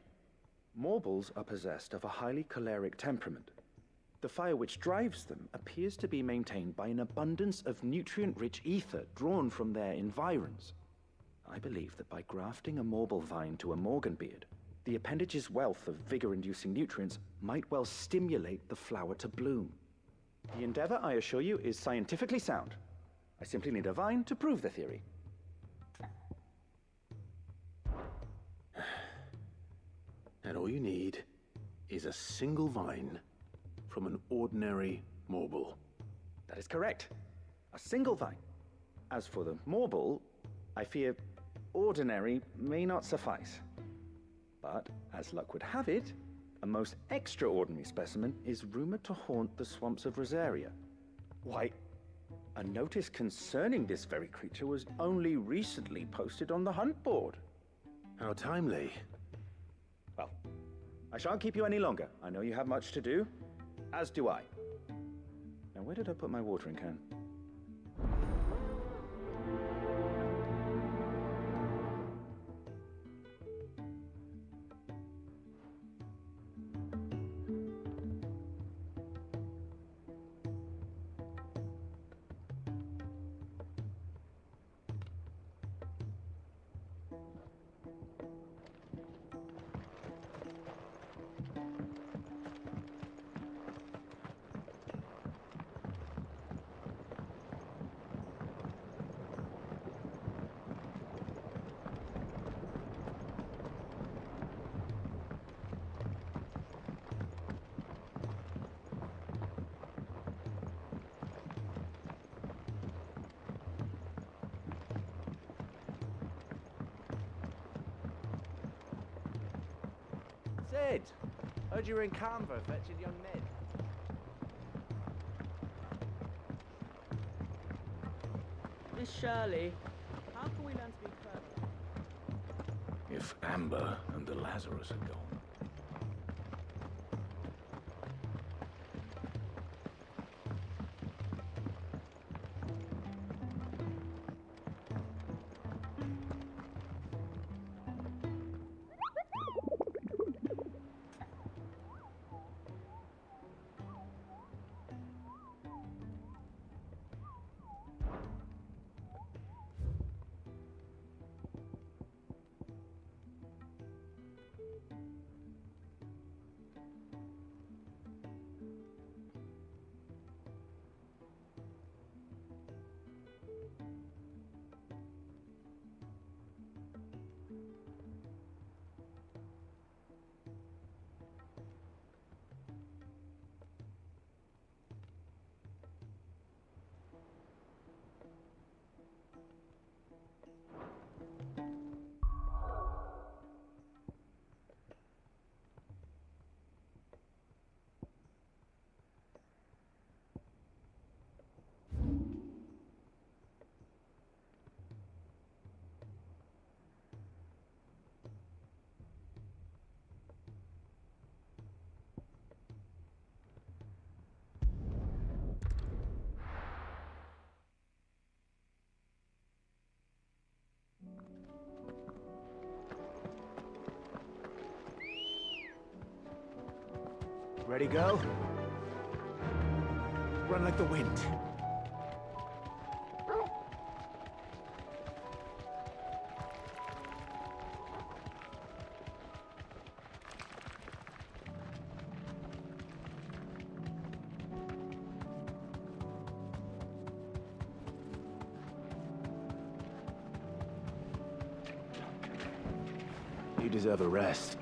Morbles are possessed of a highly choleric temperament. The fire which drives them appears to be maintained by an abundance of nutrient-rich ether drawn from their environs. I believe that by grafting a Morble vine to a Morganbeard, the appendage's wealth of vigor-inducing nutrients might well stimulate the flower to bloom. The endeavor, I assure you, is scientifically sound. I simply need a vine to prove the theory. And all you need is a single vine from an ordinary Morble. That is correct. A single vine. As for the Morble, I fear ordinary may not suffice. But, as luck would have it, a most extraordinary specimen is rumored to haunt the swamps of Rosaria. Why, a notice concerning this very creature was only recently posted on the hunt board. How timely. Well, I shan't keep you any longer. I know you have much to do, as do I. Now, where did I put my watering can? Sid, heard you were in Canva fetching young Ned. Miss Shirley, how can we learn to be clever? If Amber and the Lazarus are gone. Ready, go? Run like the wind. You deserve a rest.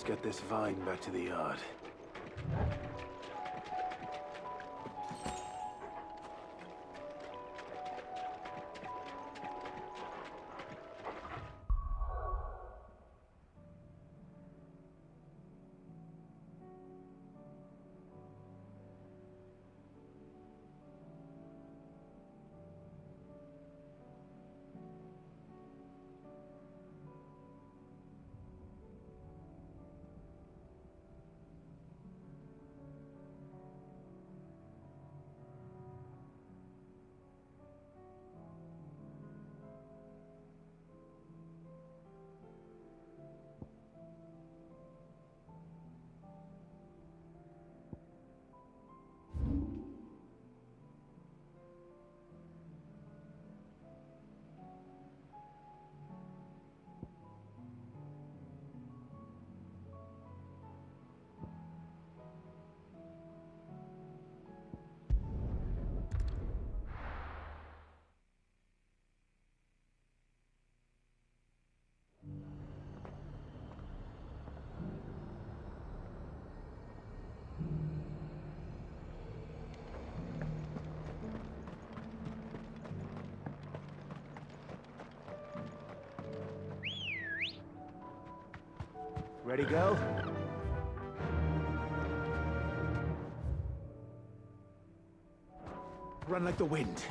get this vine back to the yard. Ready, girl? Run like the wind.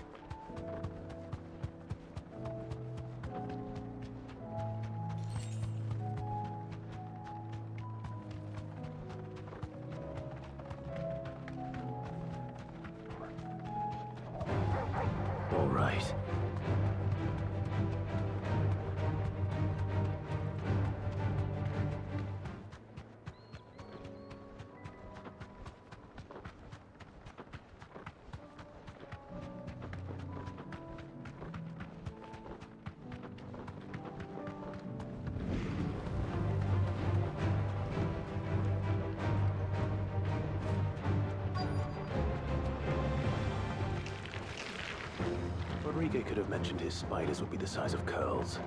All right. Rodrigo could have mentioned his spiders would be the size of curls.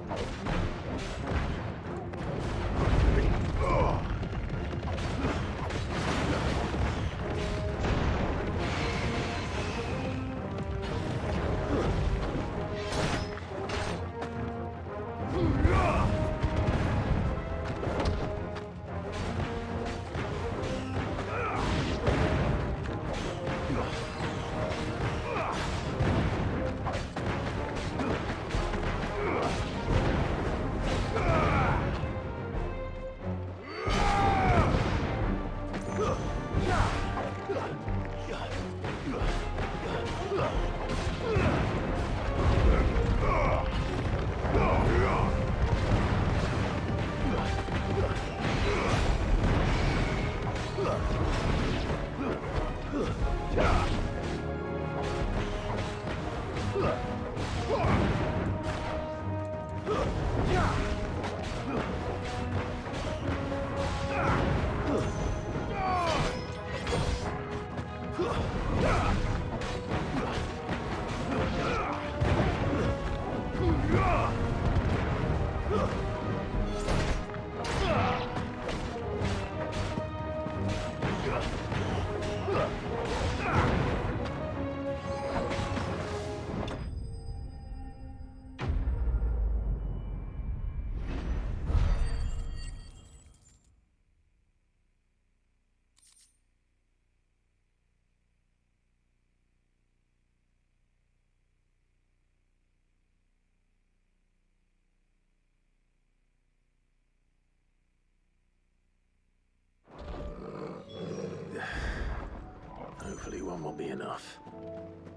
Hopefully one will be enough.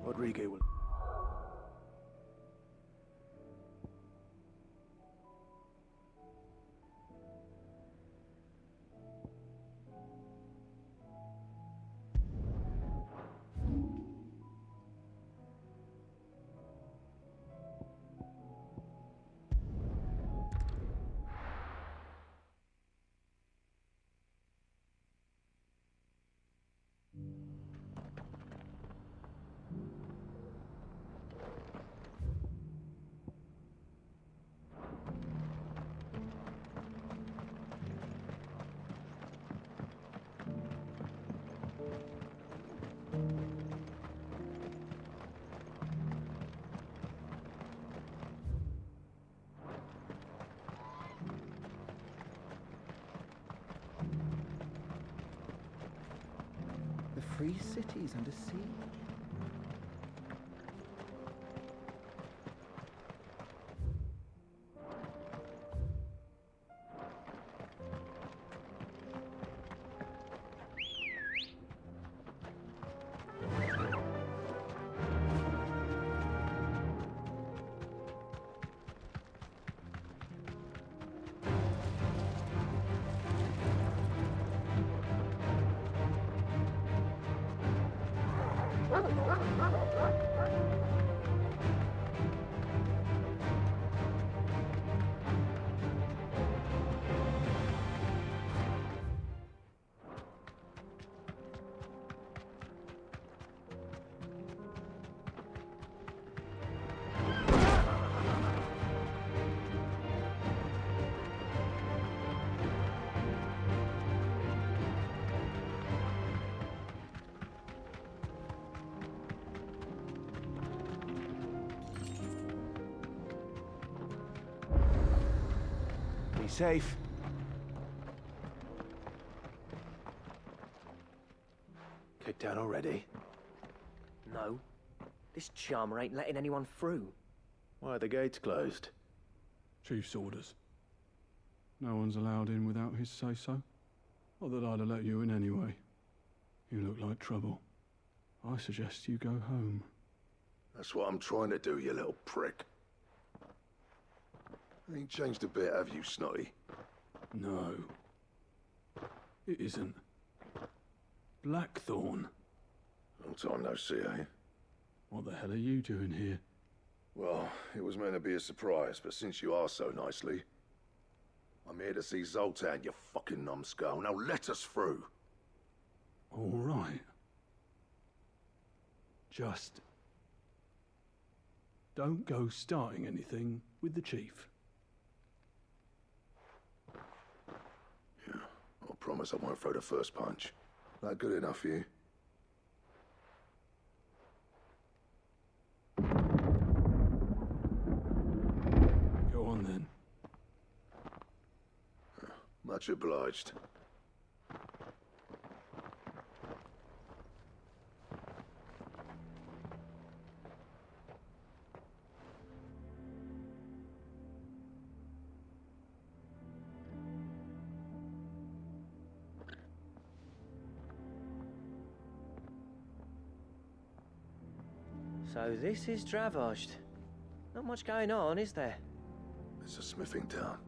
Rodrigo will... 3 cities under siege. Be safe. Kicked out already? No. This charmer ain't letting anyone through. Why are the gates closed? Chief's orders. No one's allowed in without his say-so. Not that I'd have let you in anyway. You look like trouble. I suggest you go home. That's what I'm trying to do, you little prick. Ain't changed a bit, have you, Snotty? No. It isn't. Blackthorn. Long time no see, eh? What the hell are you doing here? Well, it was meant to be a surprise, but since you asked so nicely, I'm here to see Zoltan, you fucking numbskull. Now let us through. All right. Just don't go starting anything with the chief. I promise I won't throw the first punch. That good enough for you? Go on then. Much obliged. So this is Dravozd. Not much going on, is there? It's a smithing town.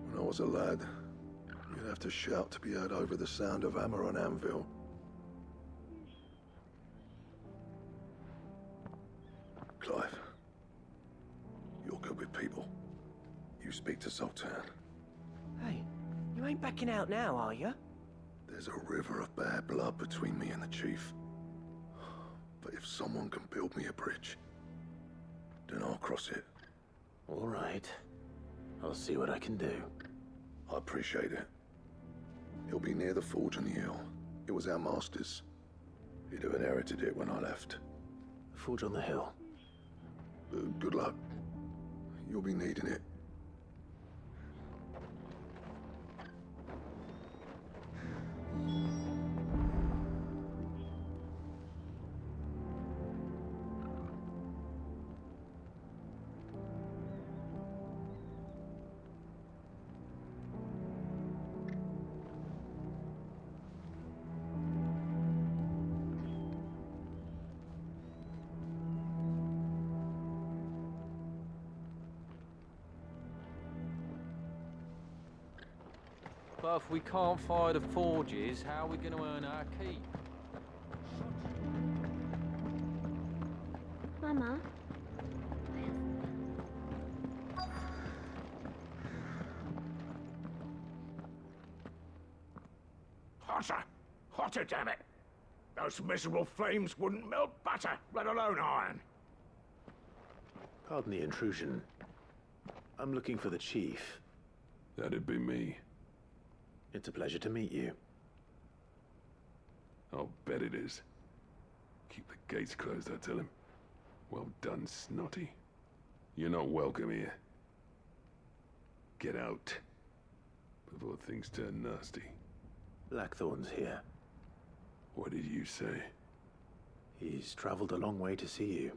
When I was a lad, you'd have to shout to be heard over the sound of hammer on anvil. Clive, you're good with people. You speak to Zoltan. Hey, you ain't backing out now, are you? There's a river of bad blood between me and the chief. But if someone can build me a bridge, then I'll cross it. All right. I'll see what I can do. I appreciate it. It'll be near the forge on the hill. It was our master's. He'd have inherited it when I left. The forge on the hill? Good luck. You'll be needing it. But if we can't fire the forges, how are we going to earn our keep? Mama? Hotter! Hotter, damn it! Those miserable flames wouldn't melt butter, let alone iron. Pardon the intrusion. I'm looking for the chief. That'd be me. It's a pleasure to meet you. I'll bet it is. Keep the gates closed, I tell him. Well done, Snotty. You're not welcome here. Get out before things turn nasty. Blackthorn's here. What did you say? He's traveled a long way to see you.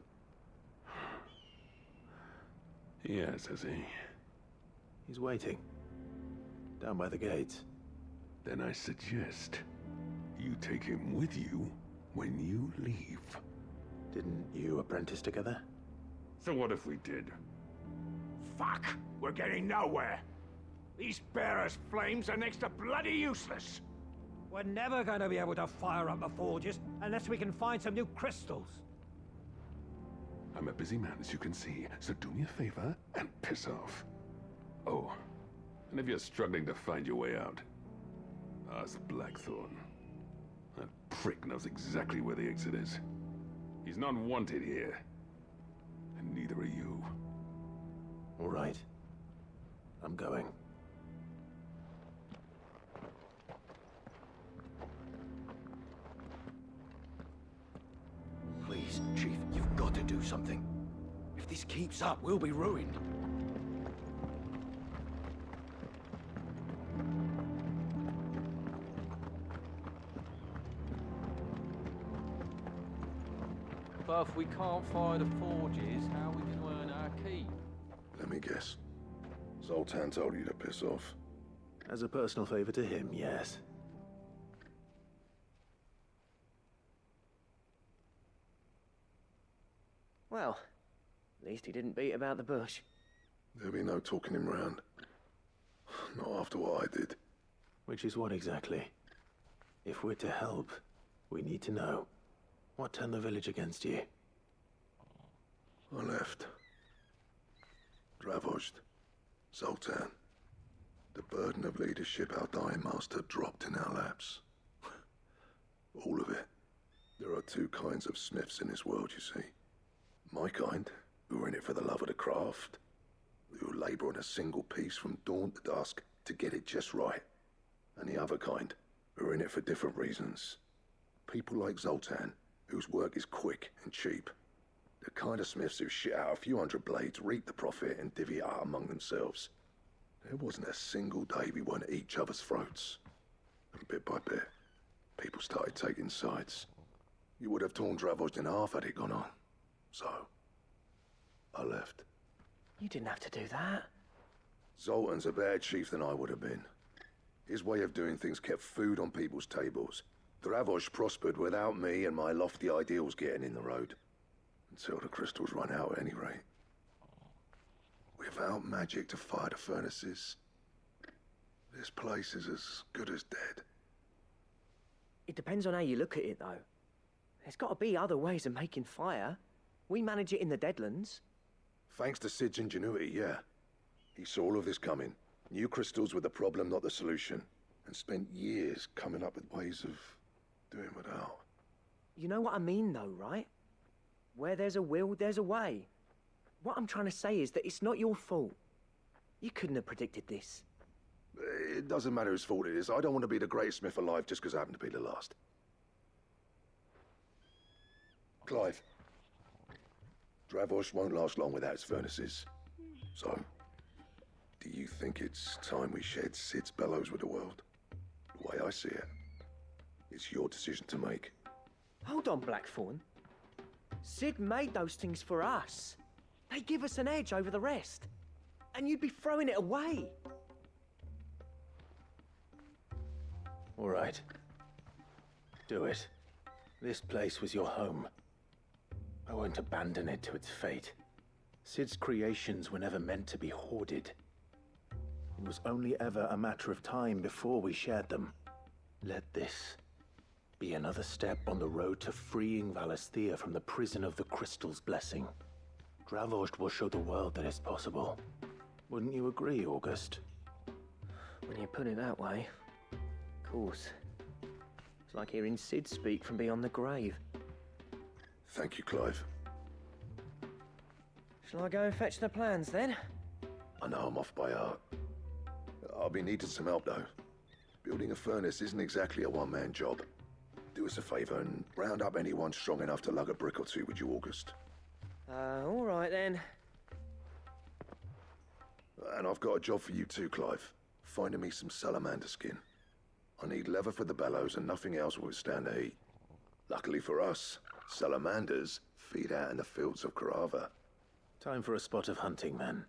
Yes, has he? He's waiting. Down by the gates. Then I suggest you take him with you when you leave. Didn't you apprentice together? So what if we did? Fuck! We're getting nowhere! These bearers' flames are next to bloody useless! We're never going to be able to fire up the forges unless we can find some new crystals. I'm a busy man, as you can see, so do me a favor and piss off. Oh, and if you're struggling to find your way out, ask Blackthorn. That prick knows exactly where the exit is. He's not wanted here. And neither are you. All right. I'm going. Please, Chief, you've got to do something. If this keeps up, we'll be ruined. But if we can't fire the forges, how are we going to earn our keep? Let me guess. Zoltan told you to piss off. As a personal favor to him, yes. Well, at least he didn't beat about the bush. There'll be no talking him round. Not after what I did. Which is what exactly? If we're to help, we need to know. What turned the village against you? I left. Dravozd. Zoltan. The burden of leadership our dying master dropped in our laps. All of it. There are two kinds of smiths in this world, you see. My kind, who are in it for the love of the craft, who labour on a single piece from dawn to dusk to get it just right. And the other kind, who are in it for different reasons. People like Zoltan, whose work is quick and cheap. The kind of smiths who shit out a few hundred blades, reap the profit, and divvy it out among themselves. There wasn't a single day we weren't at each other's throats. And bit by bit, people started taking sides. You would have torn Dravozd in half had it gone on. So, I left. You didn't have to do that. Zoltan's a better chief than I would have been. His way of doing things kept food on people's tables. Dravozd prospered without me and my lofty ideals getting in the road. Until the crystals run out at any rate. Without magic to fire the furnaces, this place is as good as dead. It depends on how you look at it, though. There's got to be other ways of making fire. We manage it in the Deadlands. Thanks to Sid's ingenuity, yeah. He saw all of this coming. Knew crystals were the problem, not the solution. And spent years coming up with ways of doing without. You know what I mean, though, right? Where there's a will, there's a way. What I'm trying to say is that it's not your fault. You couldn't have predicted this. It doesn't matter whose fault it is. I don't want to be the greatest smith alive just because I happen to be the last. Clive. Dravozd won't last long without its furnaces. So, do you think it's time we shared Sid's bellows with the world? The way I see it, it's your decision to make. Hold on, Blackthorn. Sid made those things for us. They give us an edge over the rest. And you'd be throwing it away. All right. Do it. This place was your home. I won't abandon it to its fate. Sid's creations were never meant to be hoarded. It was only ever a matter of time before we shared them. Let this be another step on the road to freeing Valisthea from the prison of the Crystal's blessing. Dravozd will show the world that it's possible. Wouldn't you agree, August? When you put it that way, of course. It's like hearing Sid speak from beyond the grave. Thank you, Clive. Shall I go and fetch the plans, then? I know I'm off by heart. I'll be needing some help, though. Building a furnace isn't exactly a one-man job. Do us a favor and round up anyone strong enough to lug a brick or two, would you, August? All right, then. And I've got a job for you too, Clive. Finding me some salamander skin. I need leather for the bellows and nothing else will withstand the heat. Luckily for us, salamanders feed out in the fields of Carava. Time for a spot of hunting, then.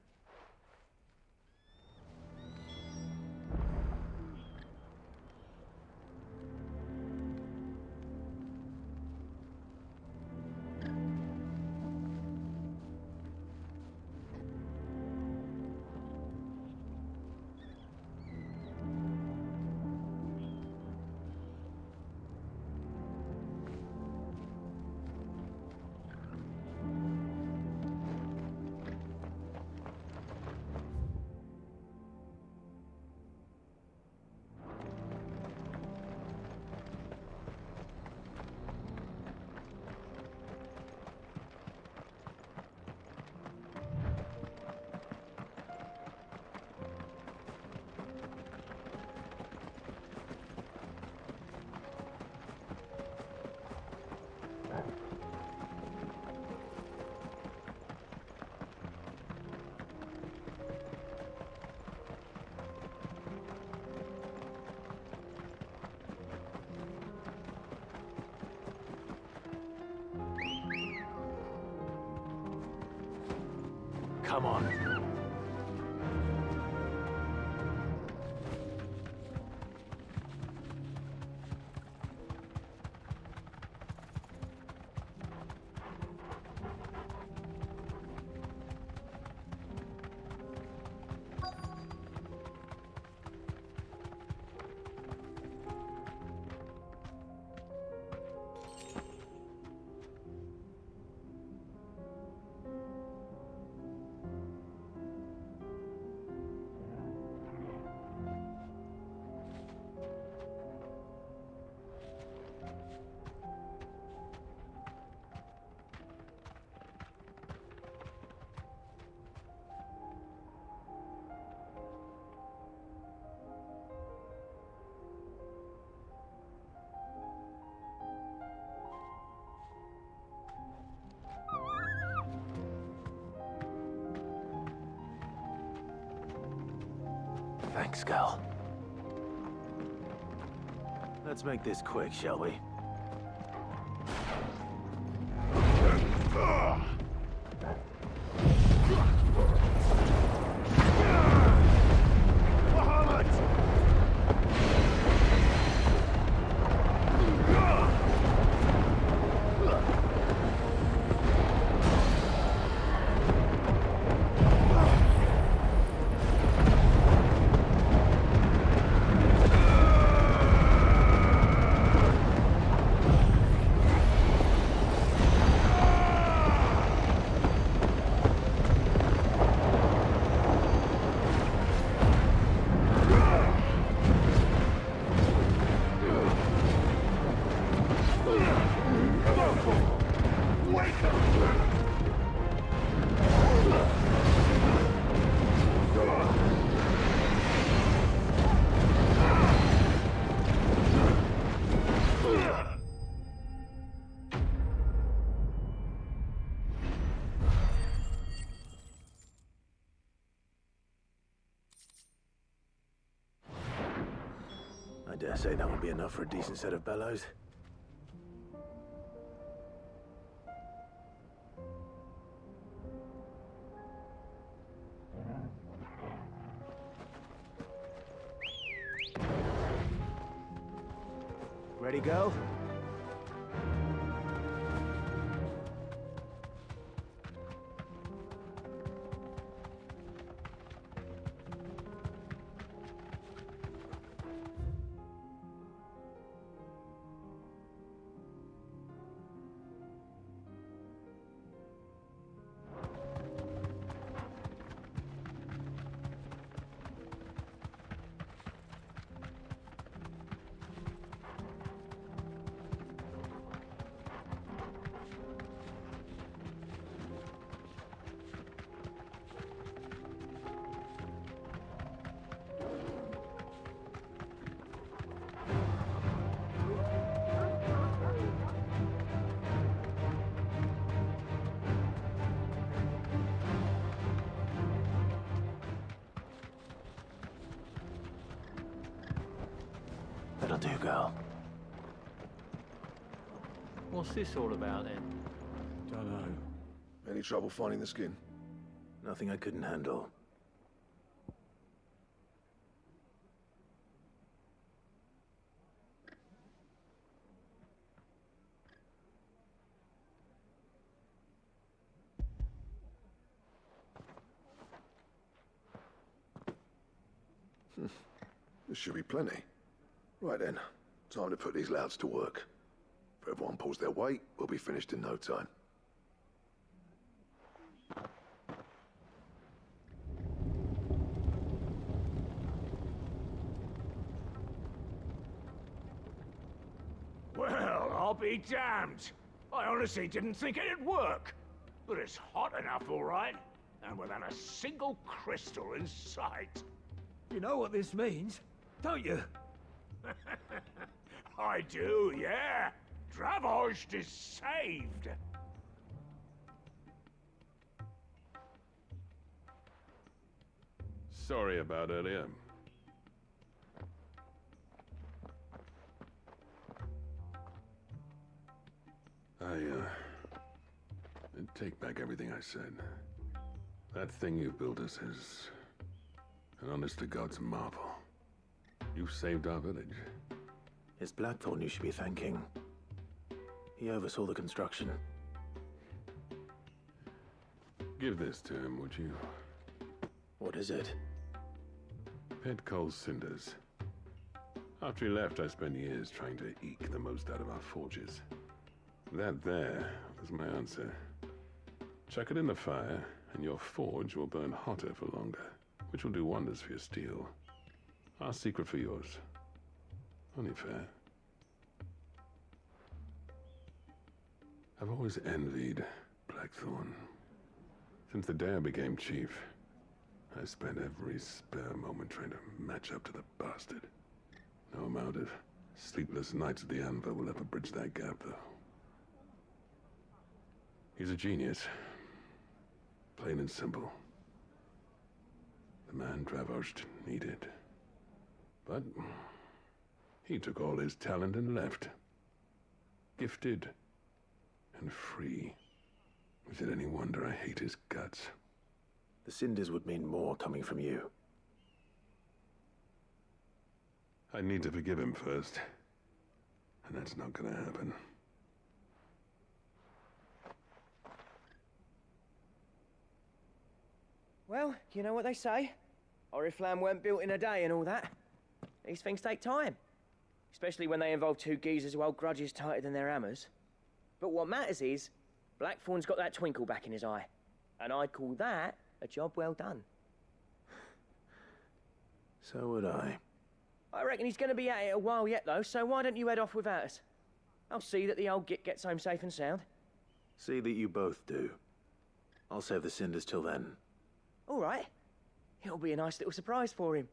Come on. Thanks, Gal. Let's make this quick, shall we? I dare say that would be enough for a decent set of bellows. Ready, go? That'll do, girl. What's this all about then? Dunno. Any trouble finding the skin? Nothing I couldn't handle. This should be plenty. Right then, time to put these louds to work. If everyone pulls their weight, we'll be finished in no time. Well, I'll be damned. I honestly didn't think it'd work. But it's hot enough, all right. And without a single crystal in sight. You know what this means, don't you? I do, yeah. Dravost is saved. Sorry about earlier. I take back everything I said. That thing you built us is an honest-to-God's marvel. You saved our village. It's Blackthorn you should be thanking. He oversaw the construction. Give this to him, would you? What is it? Pet Cole's cinders. After he left, I spent years trying to eke the most out of our forges. That there was my answer. Chuck it in the fire, and your forge will burn hotter for longer, which will do wonders for your steel. Our secret for yours. Only fair. I've always envied Blackthorn. Since the day I became chief, I spent every spare moment trying to match up to the bastard. No amount of sleepless nights at the Anvil will ever bridge that gap, though. He's a genius. Plain and simple. The man Dravost needed. But he took all his talent and left. Gifted and free. Is it any wonder I hate his guts? The cinders would mean more coming from you. I need to forgive him first. And that's not gonna happen. Well, you know what they say. Oriflamme weren't built in a day and all that. These things take time. Especially when they involve two geezers who hold grudges tighter than their hammers. But what matters is, Blackthorn's got that twinkle back in his eye. And I'd call that a job well done. So would I. I reckon he's going to be at it a while yet, though, so why don't you head off without us? I'll see that the old git gets home safe and sound. See that you both do. I'll save the cinders till then. All right. It'll be a nice little surprise for him.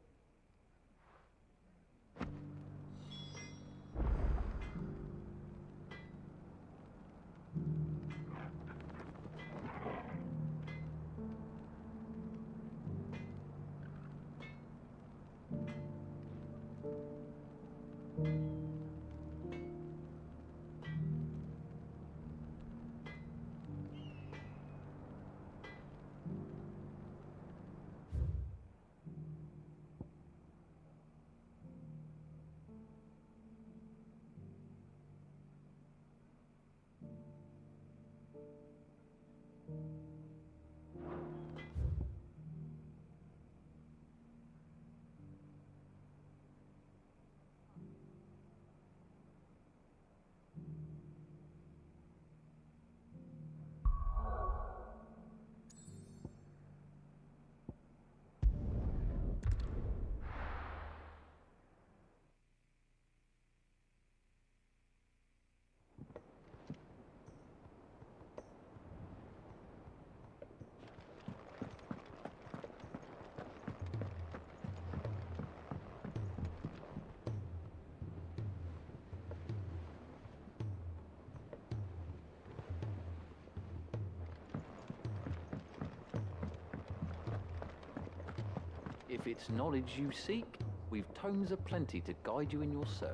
If it's knowledge you seek, we've tomes aplenty to guide you in your search.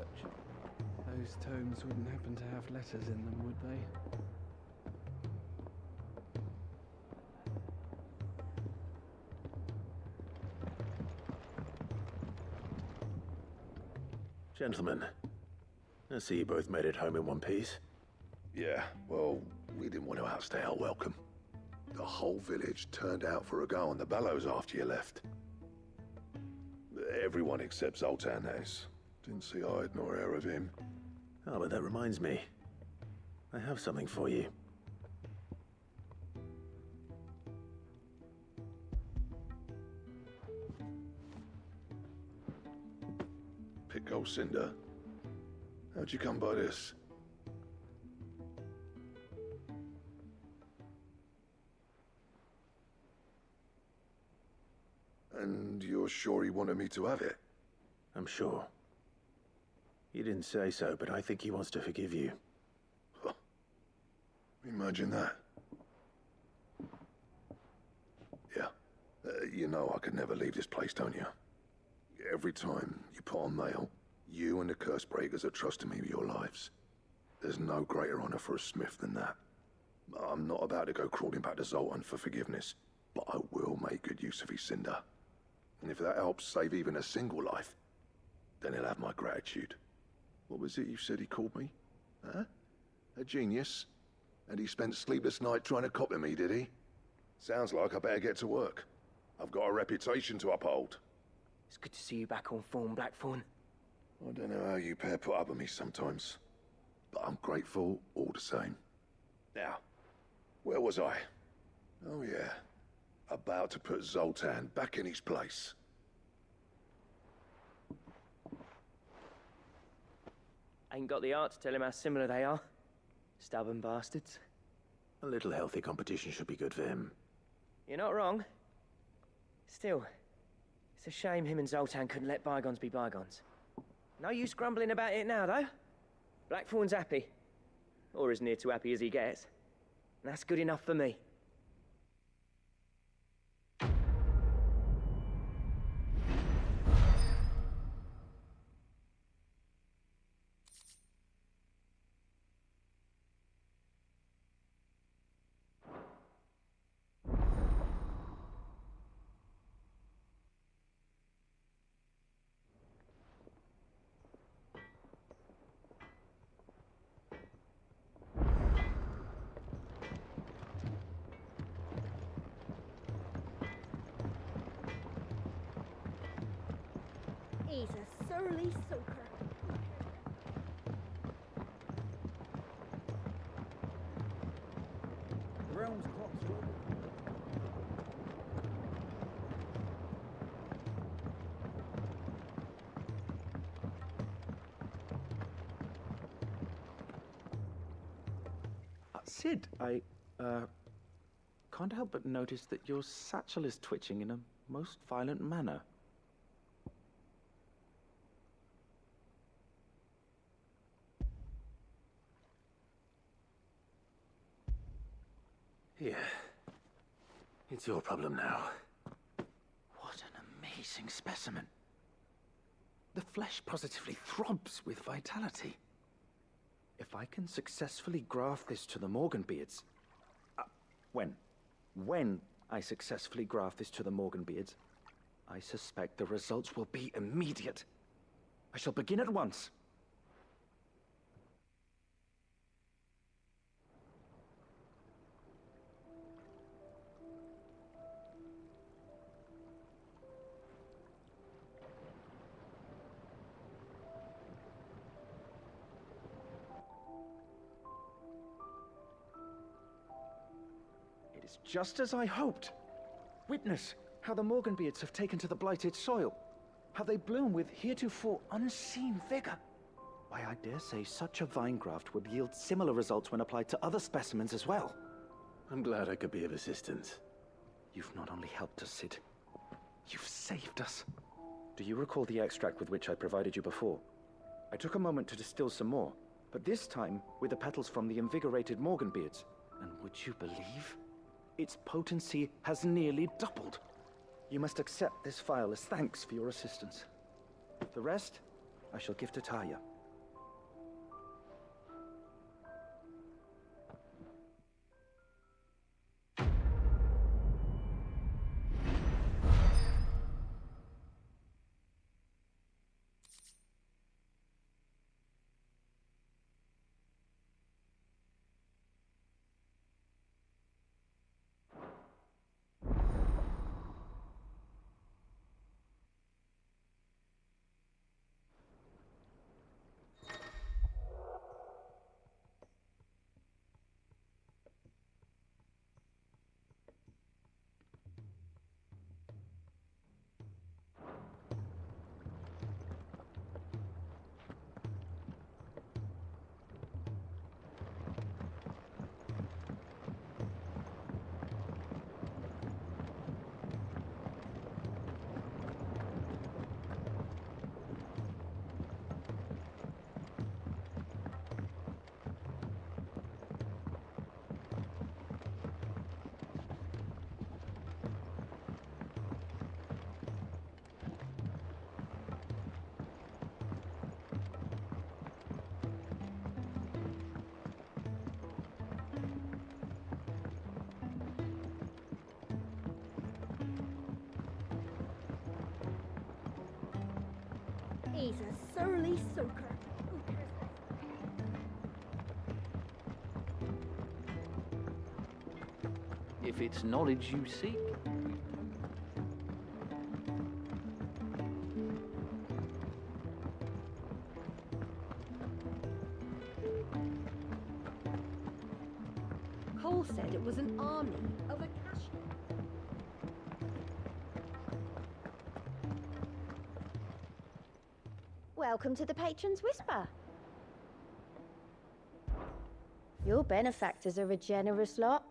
Those tomes wouldn't happen to have letters in them, would they? Gentlemen, I see you both made it home in one piece. Yeah, well, we didn't want to outstay our welcome. The whole village turned out for a go on the bellows after you left. Everyone except Zoltan, that is. Didn't see hide nor hair of him. Oh, but that reminds me. I have something for you. Pick old Cinder. How'd you come by this? And you're sure he wanted me to have it? I'm sure. He didn't say so, but I think he wants to forgive you. Huh. Imagine that. Yeah. You know I could never leave this place, don't you? Every time you put on mail, you and the curse breakers are trusting me with your lives. There's no greater honor for a smith than that. I'm not about to go crawling back to Zoltan for forgiveness, but I will make good use of his Cinder. And if that helps save even a single life, then he'll have my gratitude. What was it you said he called me? Huh? A genius? And he spent sleepless night trying to copy me, did he? Sounds like I better get to work. I've got a reputation to uphold. It's good to see you back on form, Blackthorn. I don't know how you pair put up with me sometimes, but I'm grateful all the same. Now, where was I? Oh yeah, about to put Zoltan back in his place. Ain't got the art to tell him how similar they are. Stubborn bastards. A little healthy competition should be good for him. You're not wrong. Still, it's a shame him and Zoltan couldn't let bygones be bygones. No use grumbling about it now, though. Blackthorn's happy. Or as near to happy as he gets. And that's good enough for me. He's a surly soaker. The realm's clock's Cid, I can't help but notice that your satchel is twitching in a most violent manner. Yeah. It's your problem now. What an amazing specimen. The flesh positively throbs with vitality. If I can successfully graft this to the Morganbeards... When I successfully graft this to the Morganbeards, I suspect the results will be immediate. I shall begin at once. Just as I hoped. Witness how the Morganbeards have taken to the blighted soil. How they bloom with heretofore unseen vigor. Why, I dare say such a vine graft would yield similar results when applied to other specimens as well. I'm glad I could be of assistance. You've not only helped us, Cid, you've saved us. Do you recall the extract with which I provided you before? I took a moment to distill some more, but this time with the petals from the invigorated Morganbeards. And would you believe? Its potency has nearly doubled. You must accept this vial as thanks for your assistance. The rest, I shall give to Taya. He's a surly soaker. If it's knowledge you seek. Cole said it was an army of Akasha. Welcome to the Patron's Whisper. Your benefactors are a generous lot.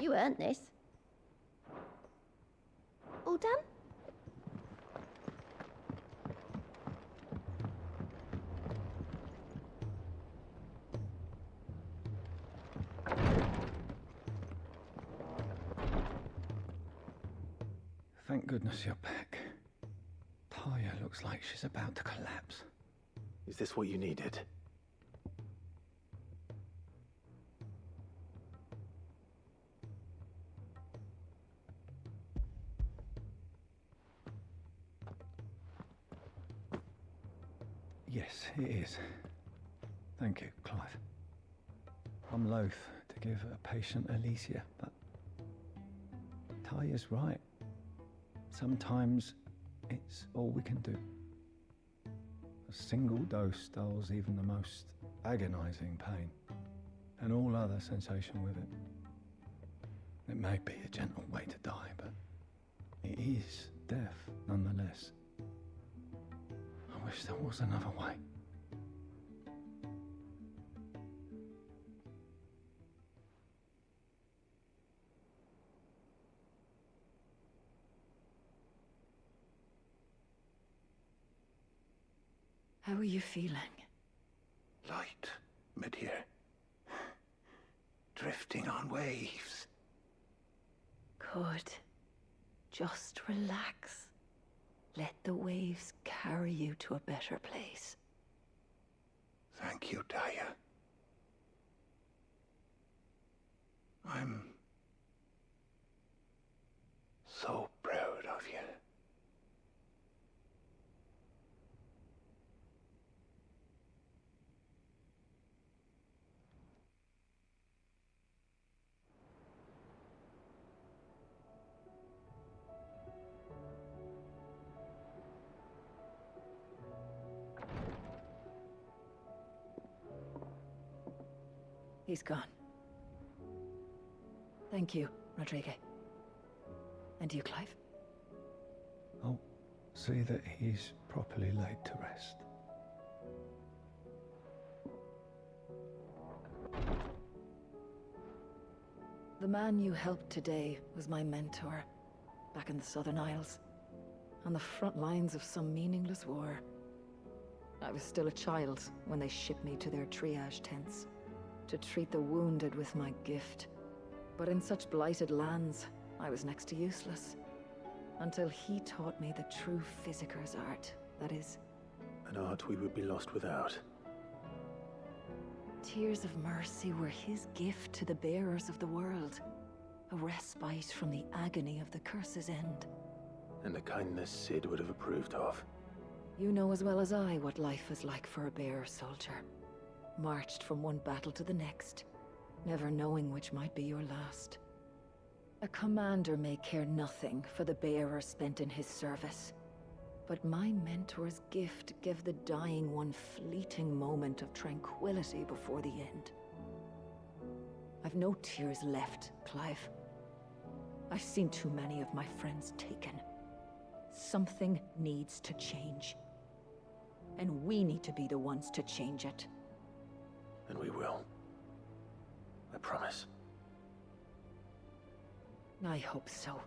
You earned this. All done? Thank goodness you're back. Taya looks like she's about to collapse. Is this what you needed? Yes, it is. Thank you, Clive. I'm loath to give a patient Alicia, but Taya's right. Sometimes it's all we can do. A single dose dulls even the most agonizing pain, and all other sensation with it. It may be a gentle way to die, but it is death nonetheless. I wish there was another way. How are you feeling? Light, mid-here. Drifting on waves. Good. Just relax. Let the waves carry you to a better place. Thank you, Taya. I'm so proud of you. He's gone. Thank you, Rodrigo. And you, Clive? I'll see that he's properly laid to rest. The man you helped today was my mentor, back in the Southern Isles, on the front lines of some meaningless war. I was still a child when they shipped me to their triage tents, to treat the wounded with my gift. But in such blighted lands, I was next to useless. Until he taught me the true Physicker's art, that is. An art we would be lost without. Tears of mercy were his gift to the bearers of the world. A respite from the agony of the curse's end. And a kindness Cid would have approved of. You know as well as I what life is like for a bearer soldier. Marched from one battle to the next, never knowing which might be your last. A commander may care nothing for the bearer spent in his service. But my mentor's gift gave the dying one fleeting moment of tranquility before the end. I've no tears left, Clive. I've seen too many of my friends taken. Something needs to change. And we need to be the ones to change it. And we will. I promise. I hope so.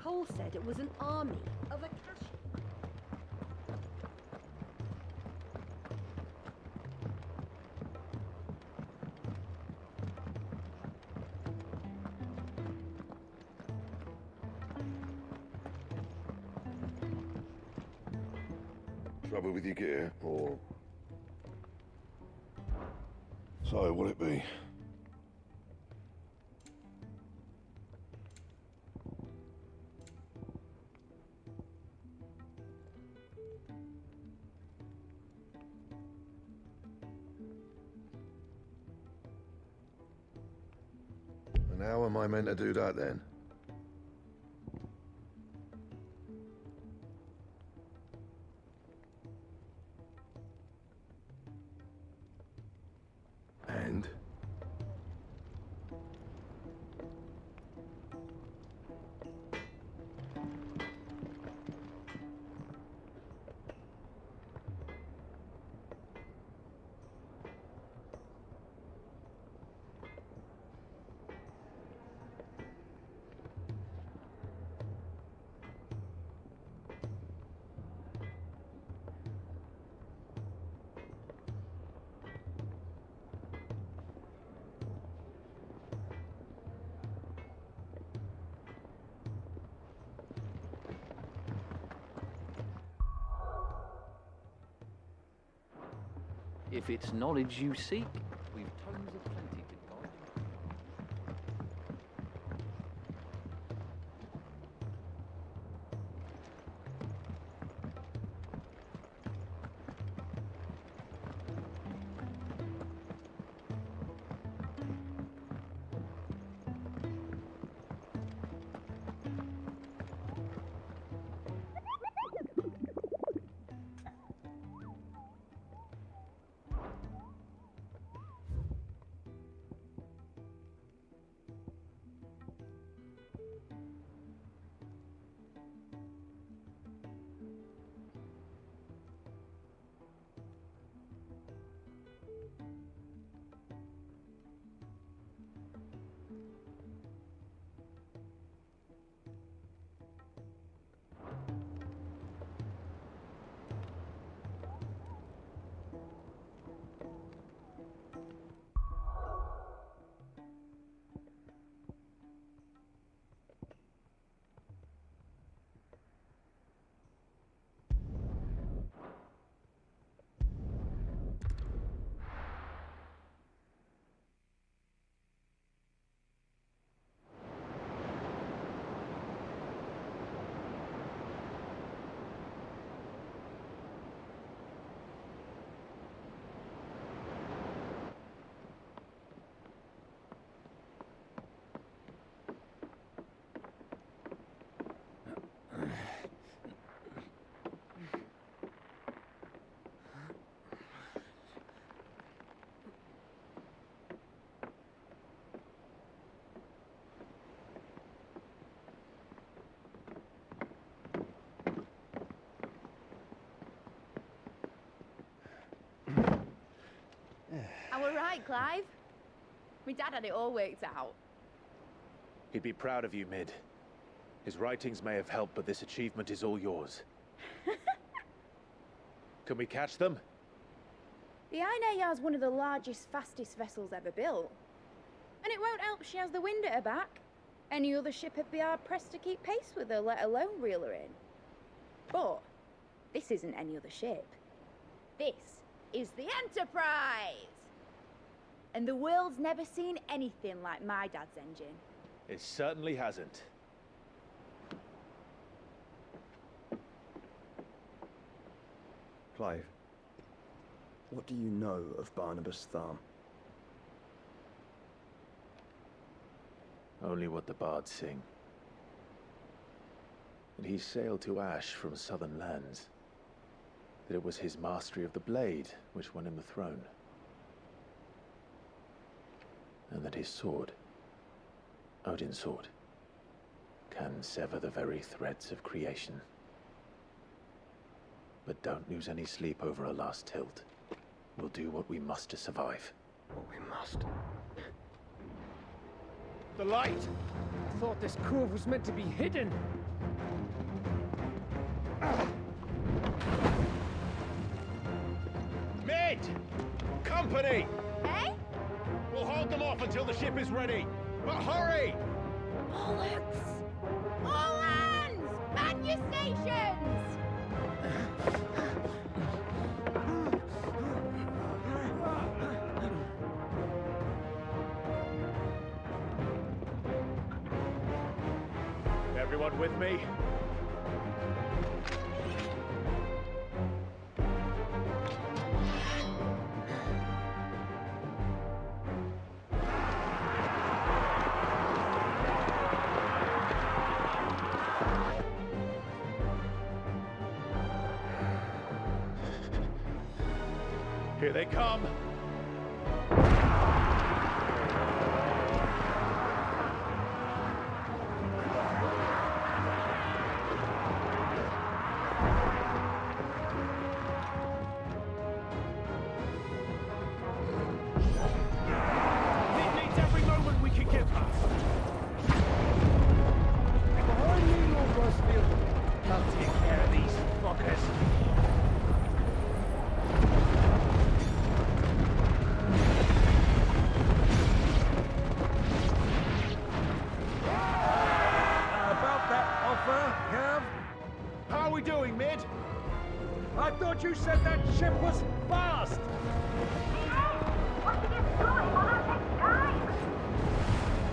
Cole said it was an army of Akashi. Trouble with your gear, or... So, what'll it be? And how am I meant to do that, then? And? If it's knowledge you seek, we've tomes of plenty to guide you. right, Clive. My dad had it all worked out. He'd be proud of you, Mid. His writings may have helped, but this achievement is all yours. Can we catch them? The Aine is one of the largest, fastest vessels ever built. And it won't help she has the wind at her back. Any other ship would be hard-pressed to keep pace with her, let alone reel her in. But this isn't any other ship. This is the Enterprise! And the world's never seen anything like my dad's engine. It certainly hasn't. Clive, what do you know of Barnabas Tharm? Only what the bards sing. That he sailed to Ash from southern lands. That it was his mastery of the blade which won him the throne. And that his sword, Odin's sword, can sever the very threads of creation. But don't lose any sleep over a last tilt. We'll do what we must to survive. What we must. The light! I thought this cove was meant to be hidden. Mid! Company! Eh? We'll hold them off until the ship is ready. But hurry! Bollocks! All hands! Man your stations! Everyone with me? Here they come! You said that ship was fast! What did you do? Well, that takes time.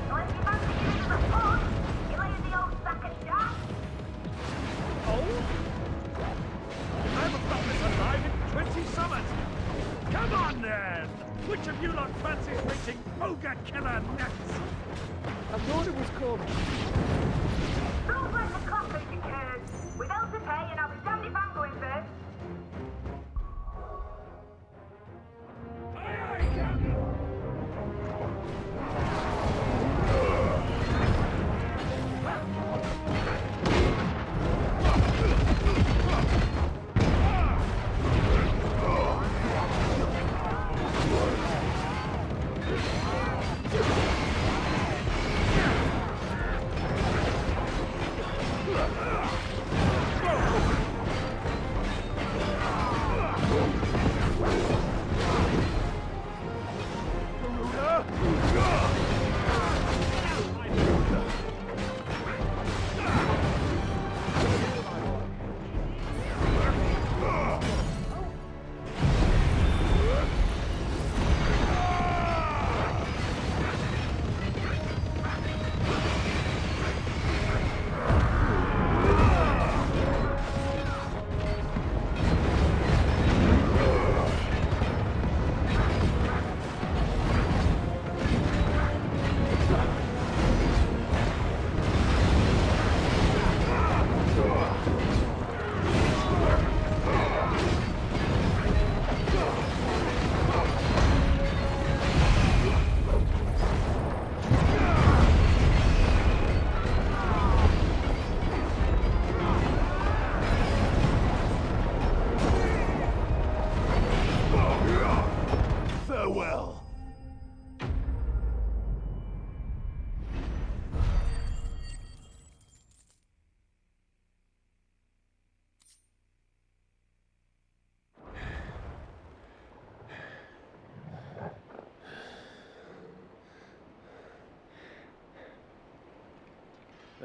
Unless you fancy giving us a push, you lay in the old sack of jam. Oh? I haven't got this alive in 20 summers! Come on then! Which of you lot fancies reaching Ogre Killer next? I thought it was called... Rules like the clock are secured. With else to pay, and I'll be damned if I'm going first.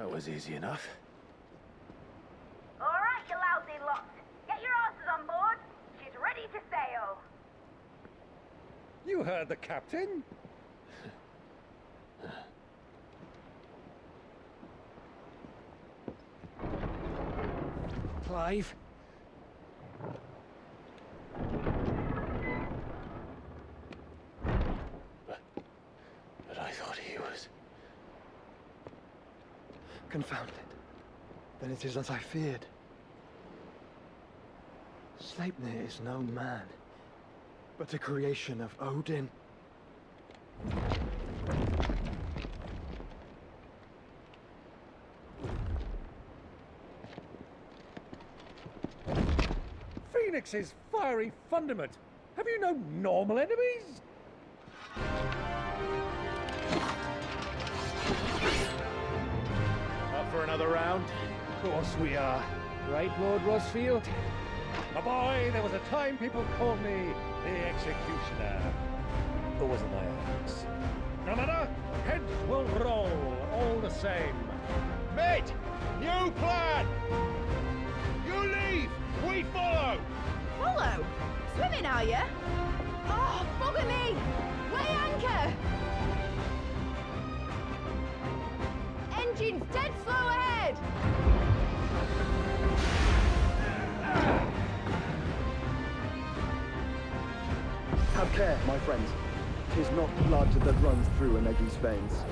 That was easy enough. All right, you lousy lot. Get your asses on board. She's ready to sail. You heard the captain. Clive? But I thought he was... Confounded. Then it is as I feared. Sleipnir is no man, but a creation of Odin. Phoenix's fiery fundament. Have you no normal enemies? Up for another round? Of course we are. Right, Lord Rosfield? My boy, there was a time people called me the Executioner. Or was it my axe? No matter, heads will roll, all the same. Mate! New plan! You leave! We follow! Follow? Swimming, are you? Oh, bugger me! Weigh anchor! Engine's dead slow ahead! Have care, my friends. 'Tis not blood that runs through an Eggie's veins.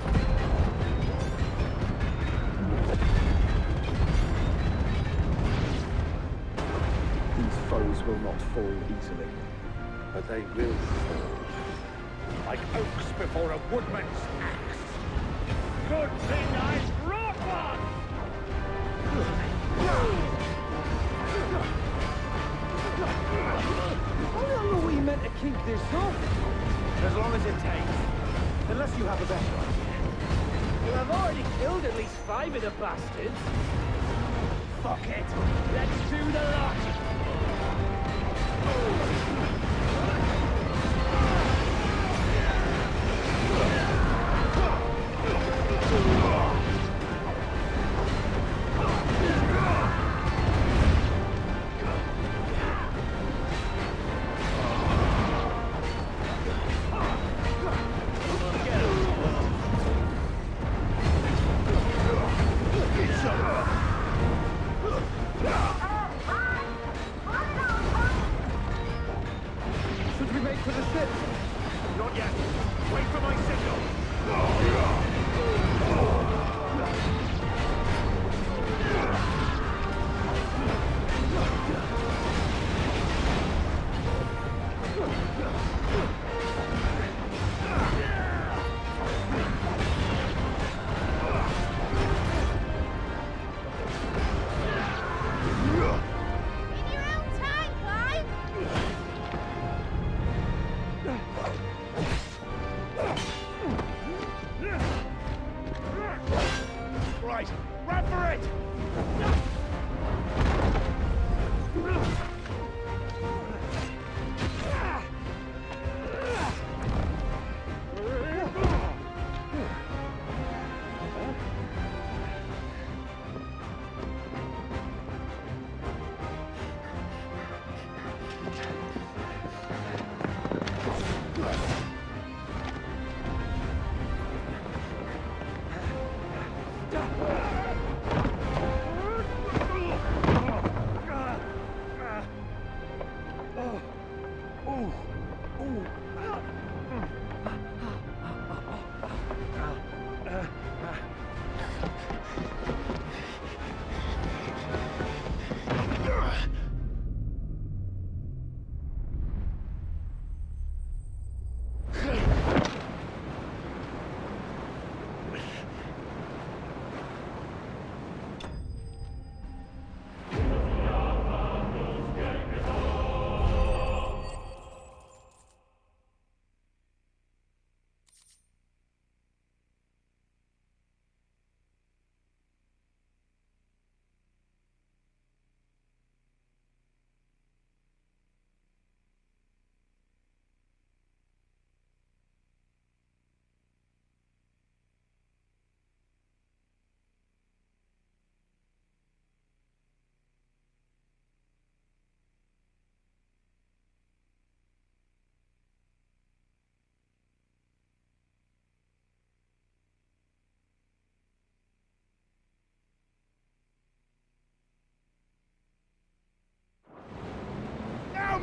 These foes will not fall easily. But they will fall. Like oaks before a woodman's axe. Good thing I brought one! How long are we meant to keep this up? As long as it takes. Unless you have a better idea. Well, I've already killed at least 5 of the bastards. Fuck it. Let's do the lot.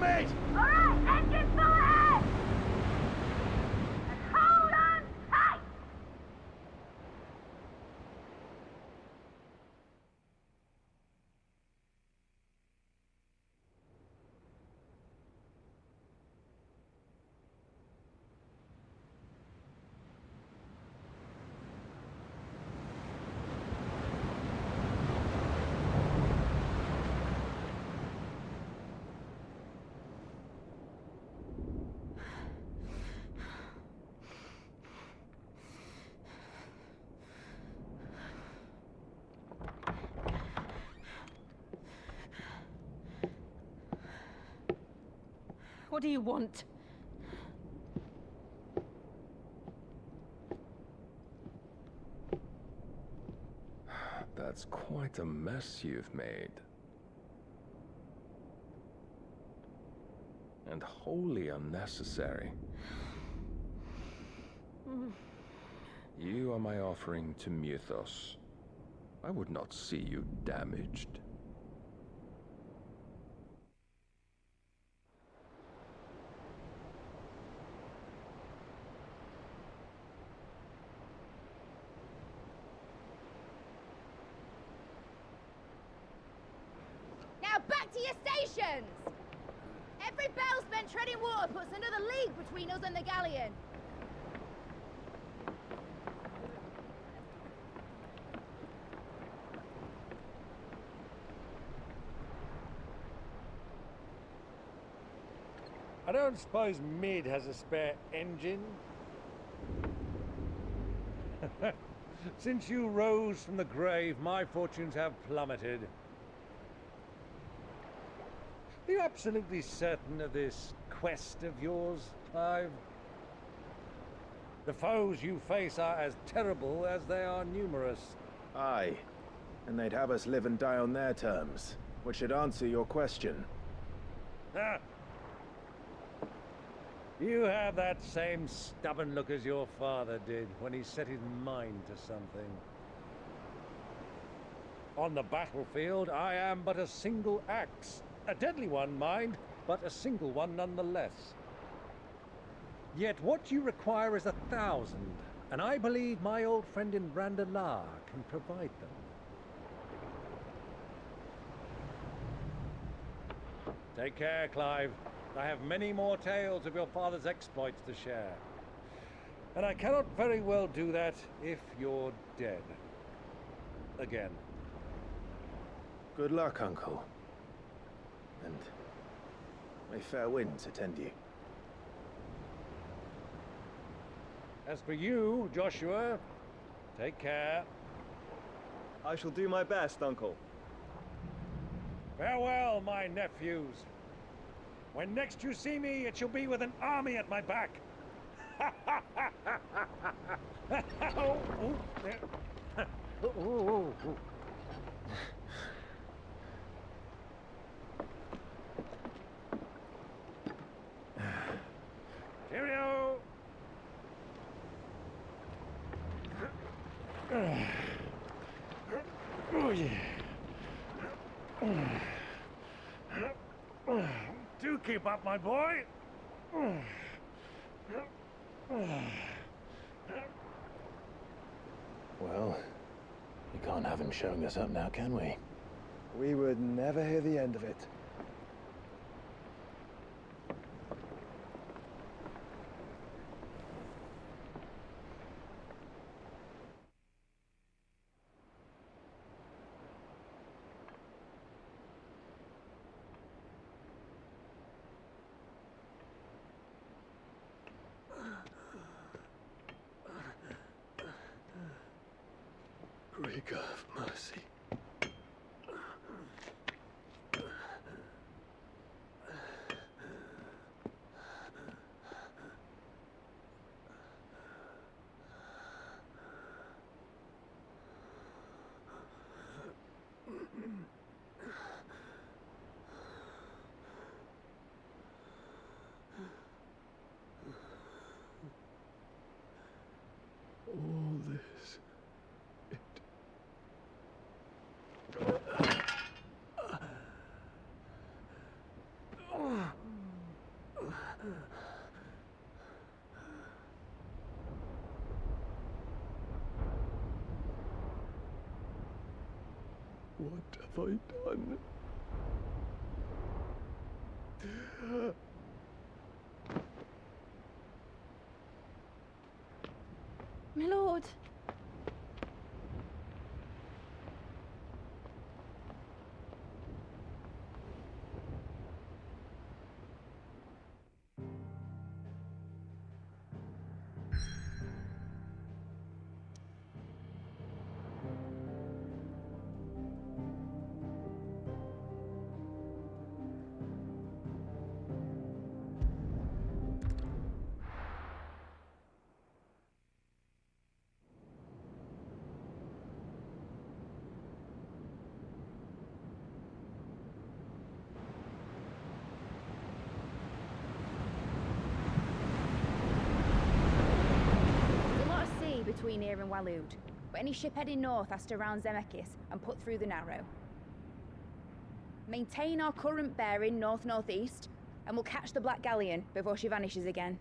mate! Alright, engine full ahead! And hold on tight! What do you want? That's quite a mess you've made. And wholly unnecessary. You are my offering to Mythos. I would not see you damaged. Now back to your stations! Every bell spent treading water puts another league between us and the galleon. I don't suppose Mid has a spare engine? Since you rose from the grave, my fortunes have plummeted. Are you absolutely certain of this quest of yours, Clive? The foes you face are as terrible as they are numerous. Aye. And they'd have us live and die on their terms, which should answer your question. Ah. You have that same stubborn look as your father did when he set his mind to something. On the battlefield, I am but a single axe. A deadly one, mind, but a single one nonetheless. Yet what you require is 1,000, and I believe my old friend in Randalar can provide them. Take care, Clive. I have many more tales of your father's exploits to share. And I cannot very well do that if you're dead. Again. Good luck, Uncle. And may fair winds attend you. As for you, Joshua, take care. I shall do my best, Uncle. Farewell, my nephews. When next you see me, it shall be with an army at my back. Oh, oh, there. Oh, oh, oh. Cheerio! Oh, yeah. Do keep up, my boy. Well, we can't have him showing us up now, can we? We would never hear the end of it. Krieger of mercy. All this, What have I done? My lord. Between here and Waloed, but any ship heading north has to round Zemeckis and put through the Narrow. Maintain our current bearing north-northeast, and we'll catch the Black Galleon before she vanishes again.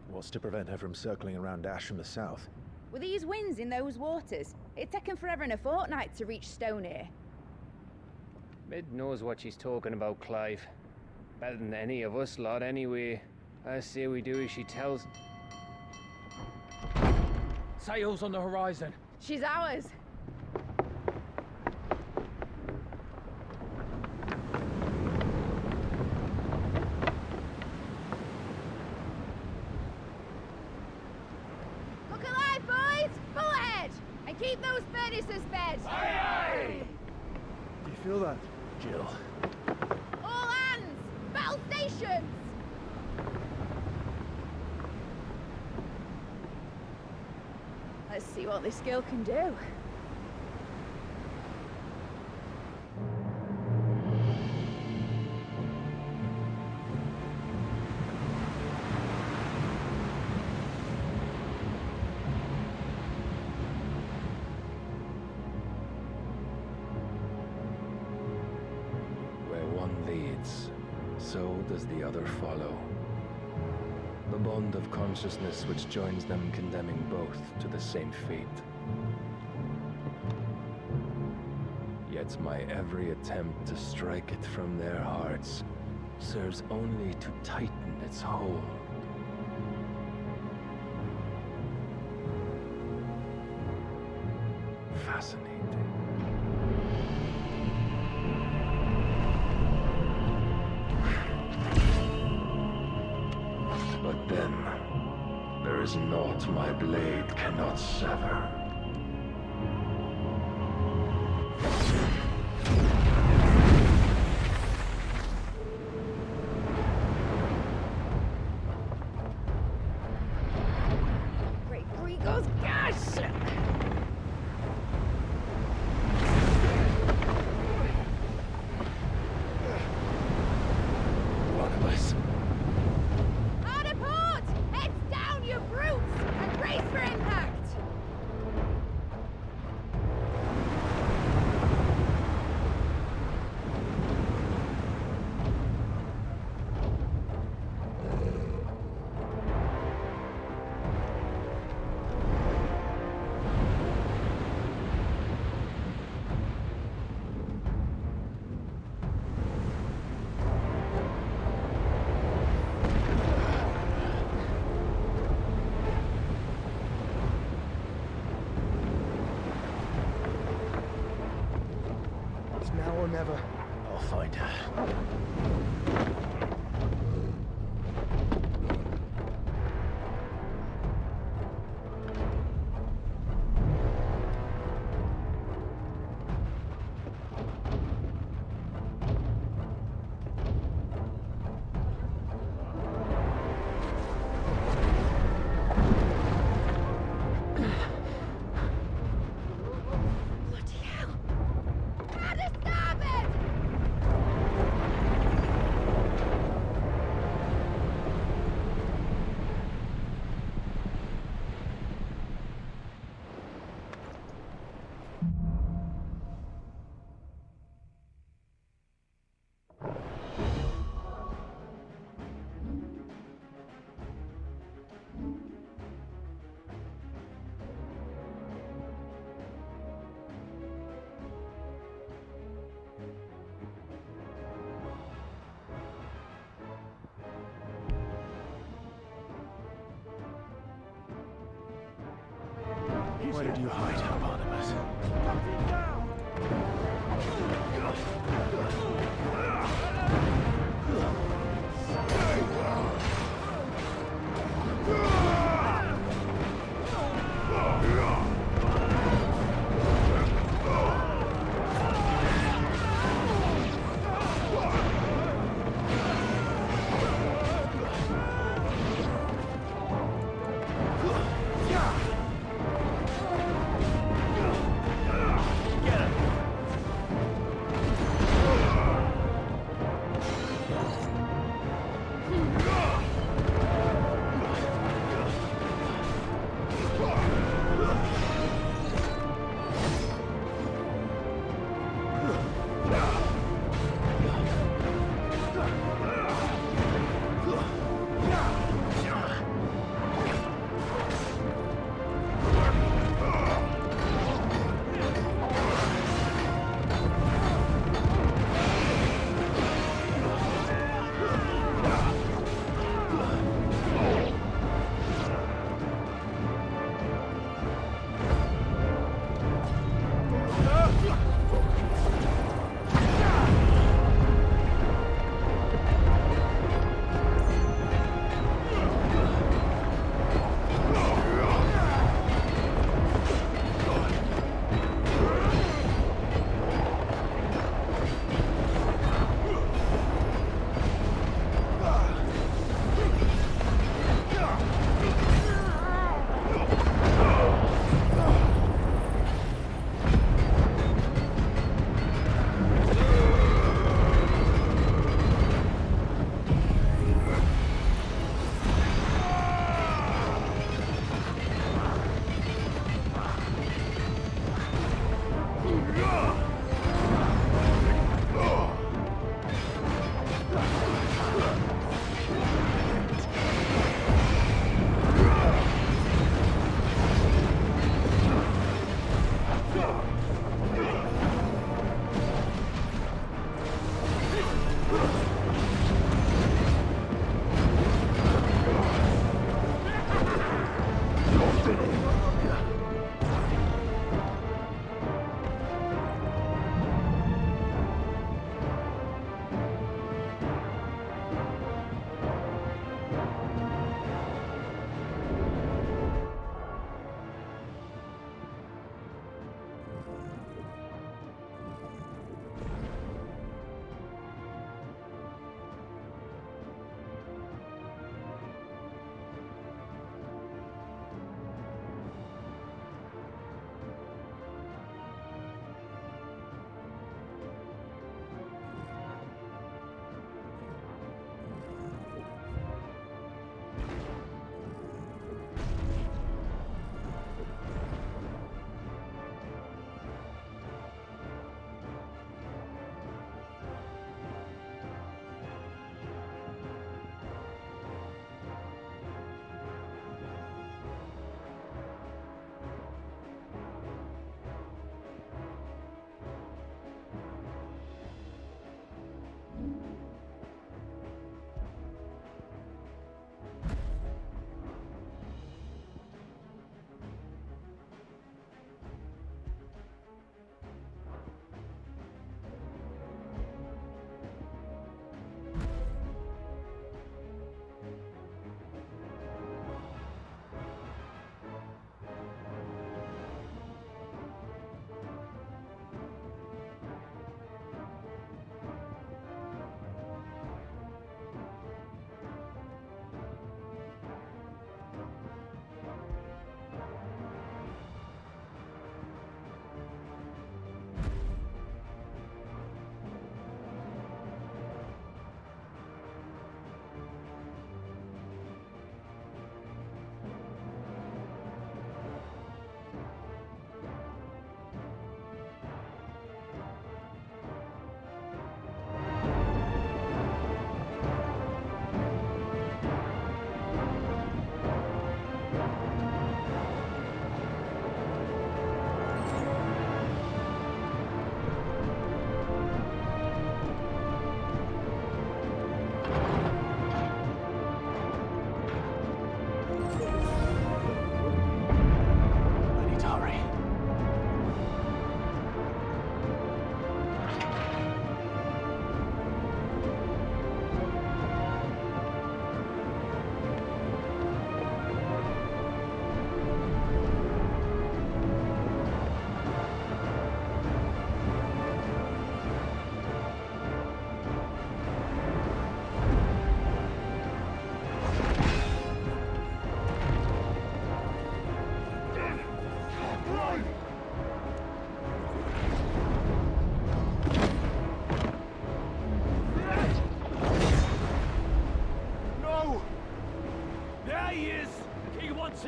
What's to prevent her from circling around Ash from the south? With these winds in those waters, it'd taken forever and a fortnight to reach Stonehere. Mid knows what she's talking about, Clive. Better than any of us lot, anyway. I say we do as she tells. Sails on the horizon. She's ours. Look alive, boys! Full ahead! And keep those furnaces fed! Aye, aye! Do you feel that? Jill. All hands! Battle stations! Let's see what this girl can do. Where one leads, so does the other follow. The bond of consciousness which joins them condemning both to the same fate. Yet my every attempt to strike it from their hearts serves only to tighten its hold. Fascinating. But then, there is naught my blade cannot sever. Great Gregor's gosh! One of us. Hard a port! Heads down, you brutes! And brace for impact! It's now or never. I'll find her. Bloody hell! How to stop it! Where did you hide, Barnabas?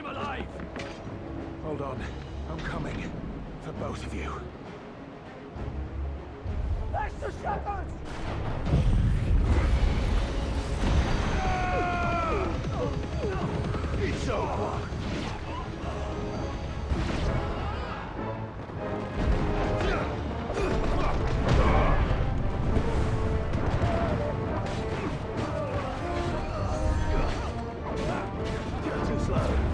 him alive! Hold on. I'm coming. For both of you. Extra shepherds! It's over! Too slow.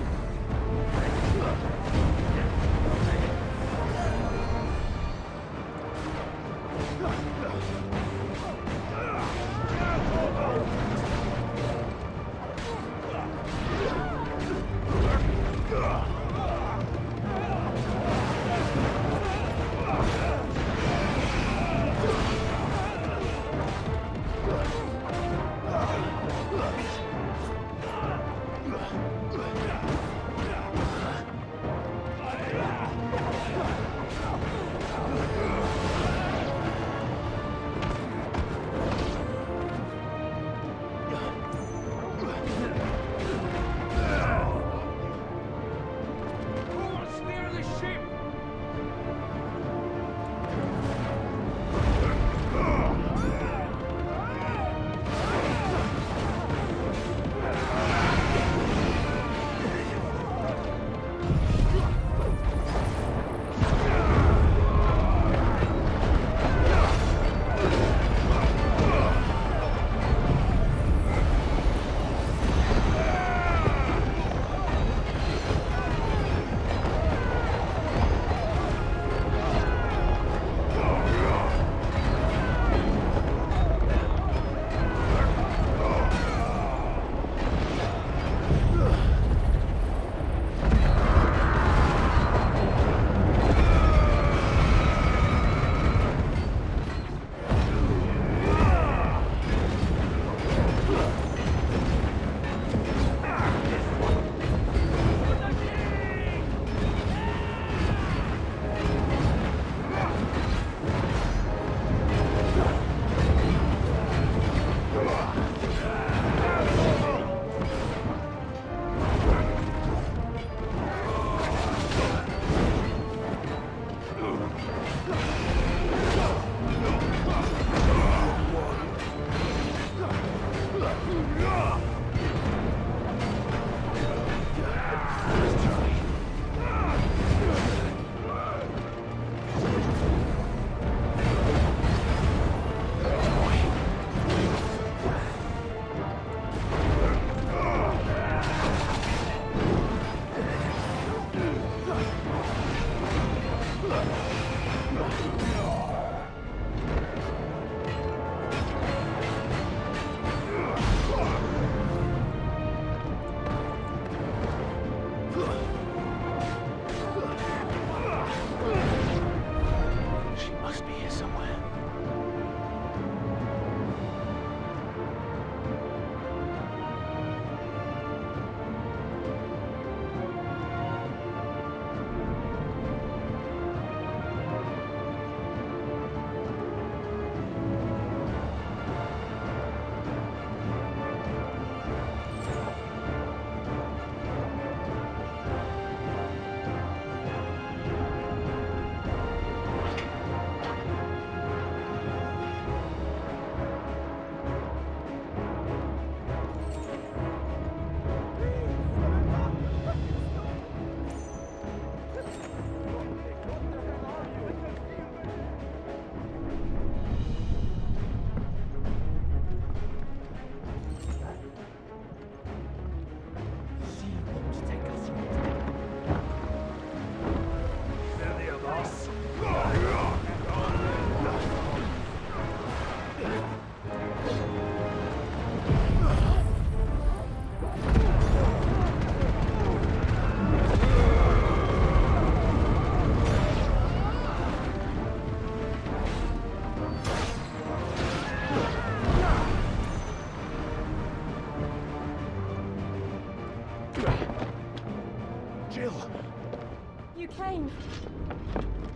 came.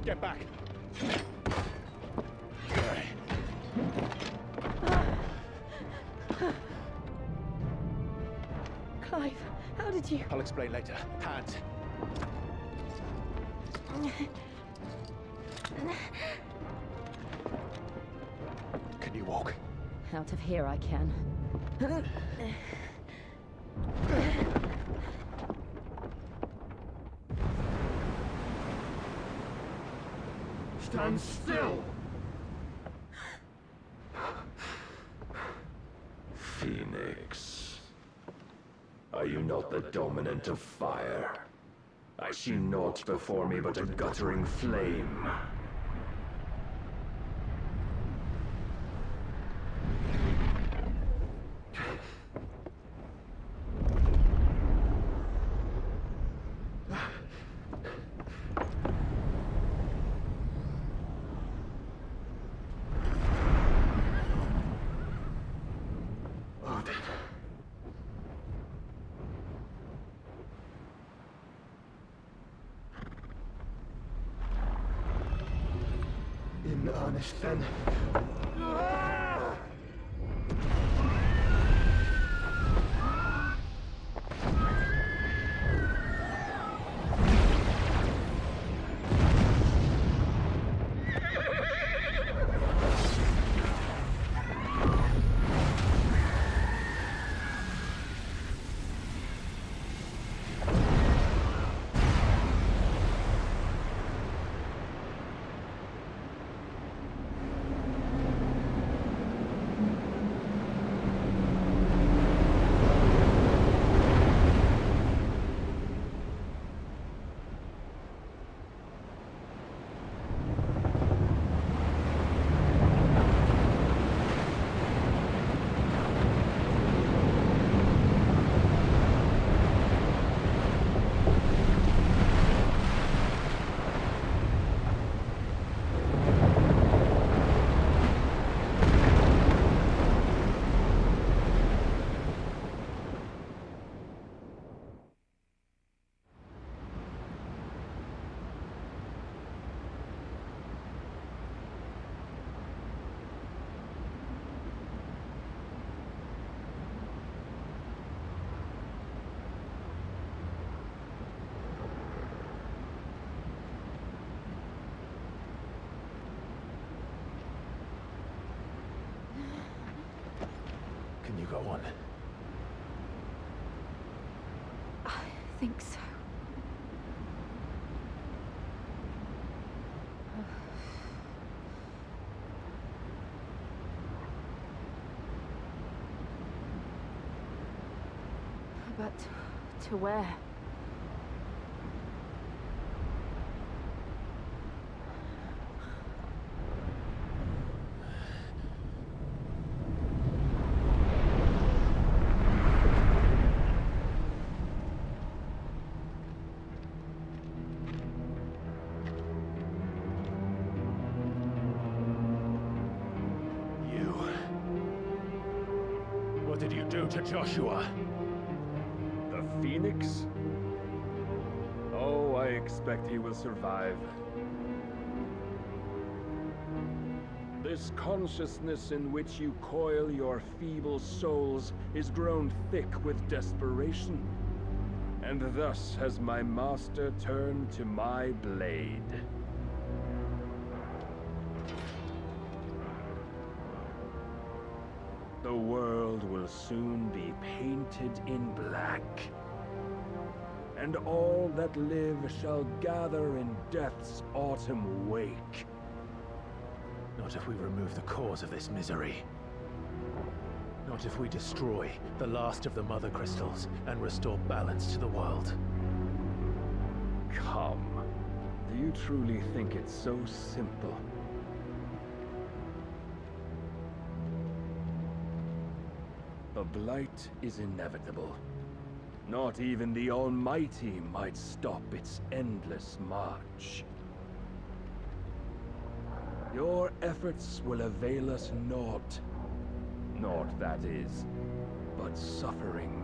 Get back. Clive, how did you... I'll explain later. Hands. Can you walk? Out of here I can. Stand still! Phoenix, are you not the dominant of fire? I see naught before me but a guttering flame. In earnest, then. Can you go on? I think so. But to where? What did you do to Joshua? The Phoenix? Oh, I expect he will survive. This consciousness in which you coil your feeble souls is grown thick with desperation. And thus has my master turned to my blade. The world will soon be painted in black. And all that live shall gather in death's autumn wake. Not if we remove the cause of this misery. Not if we destroy the last of the Mother Crystals and restore balance to the world. Come. Do you truly think it's so simple? The Blight is inevitable. Not even the Almighty might stop its endless march. Your efforts will avail us naught. Naught, that is, but suffering.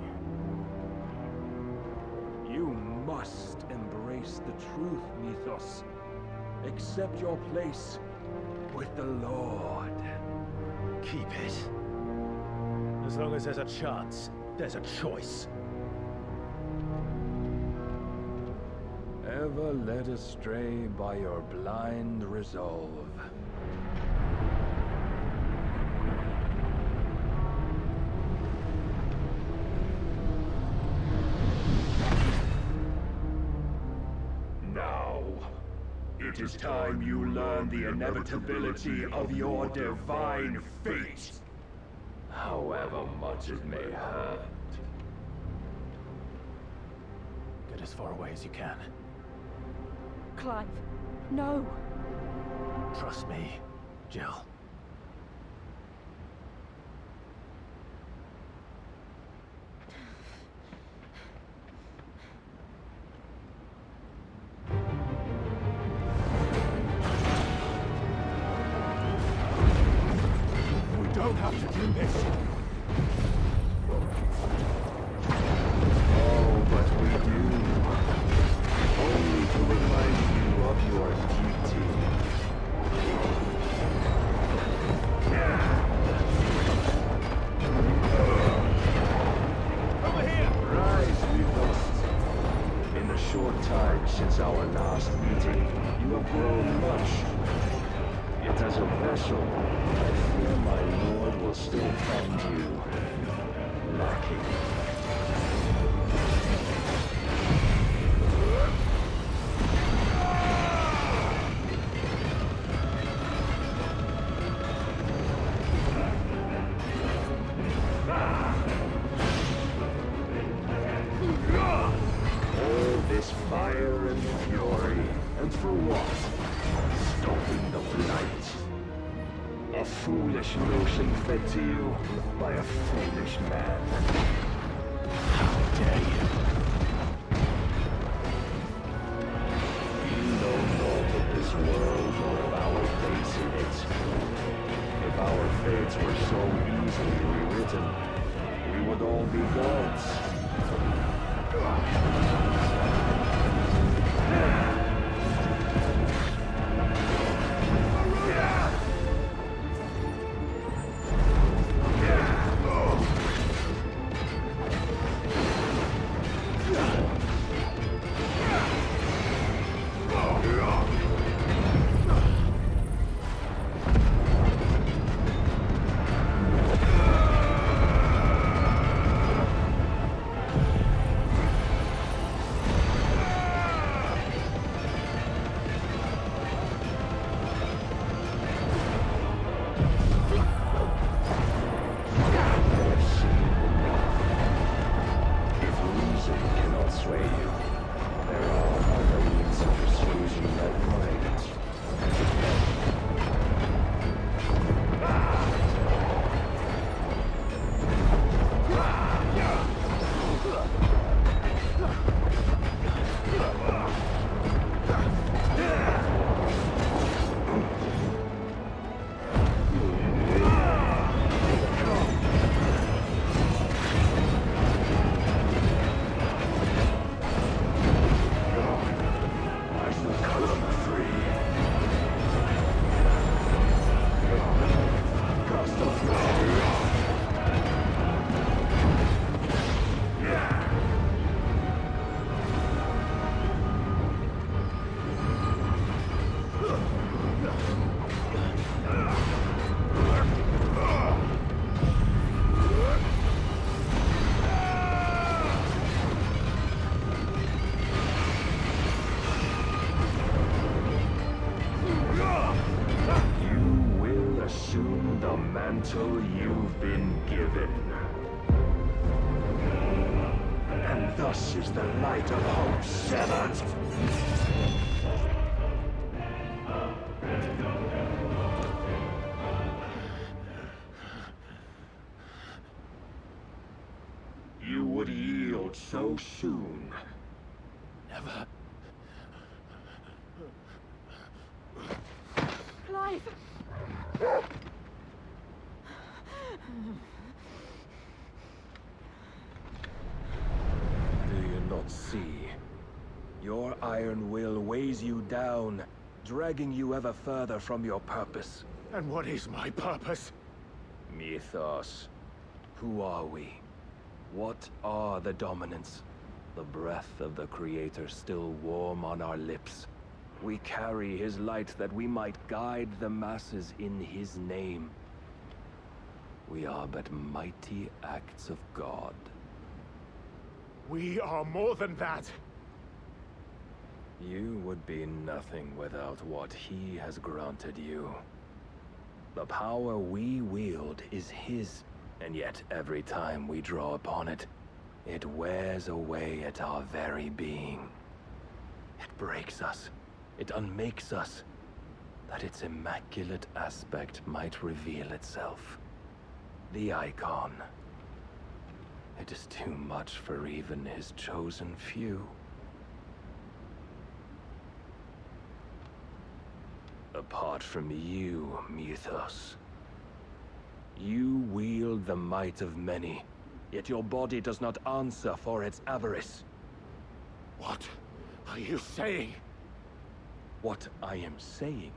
You must embrace the truth, Mythos. Accept your place with the Lord. Keep it. As long as there's a chance, there's a choice. never led astray by your blind resolve. Now, it is time you learn the inevitability of your divine fate, however much it may hurt. Get as far away as you can. Clive, no. Trust me, Jill. We don't have to do this. Oh, but we do. Only to remind you of your duty. Over here! Rise, we must. In the short time since our last meeting, you have grown much. Yet as a vessel, I fear my lord will still find you lacking. All this fire and fury, and for what? Stopping the blight. A foolish notion fed to you by a foolish man. How dare you? You know naught of this world nor of our fates in it. If our fates were so easily rewritten, we would all be gods. Mantle you've been given. And thus is the light of hope severed. You would yield so soon. Never. Clive! Do you not see? Your iron will weighs you down, dragging you ever further from your purpose. And what is my purpose? Mythos. Who are we? What are the Dominants? the breath of the Creator still warm on our lips, we carry his light that we might guide the masses in his name. We are but mighty acts of God. We are more than that. You would be nothing without what he has granted you. The power we wield is his, and yet every time we draw upon it, it wears away at our very being. It breaks us. It unmakes us, that its immaculate aspect might reveal itself. The icon. It is too much for even his chosen few. Apart from you, Mythos, you wield the might of many, yet your body does not answer for its avarice. What are you saying? What I am saying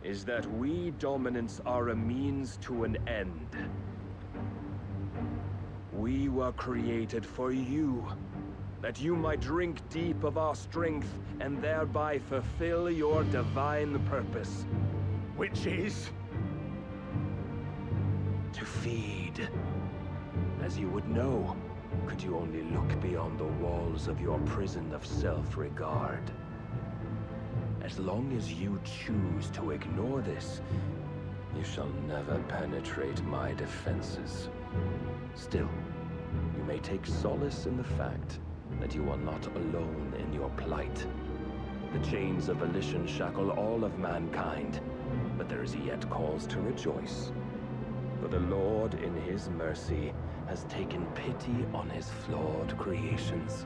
is that we dominants are a means to an end. We were created for you, that you might drink deep of our strength and thereby fulfill your divine purpose. Which is? To feed. As you would know, could you only look beyond the walls of your prison of self-regard. As long as you choose to ignore this, you shall never penetrate my defenses. Still, you may take solace in the fact that you are not alone in your plight. The chains of volition shackle all of mankind, but there is yet cause to rejoice. For the Lord, in his mercy, has taken pity on his flawed creations,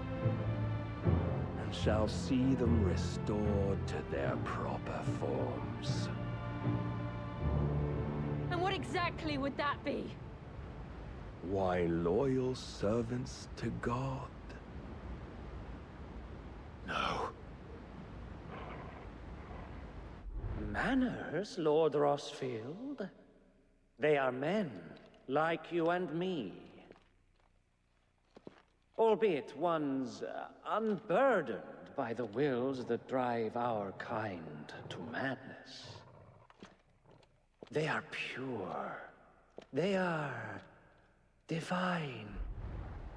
and shall see them restored to their proper forms. And what exactly would that be? Why, loyal servants to God. No. Manners, Lord Rosfield? They are men, like you and me. Albeit ones unburdened by the wills that drive our kind to madness. They are pure. They are divine.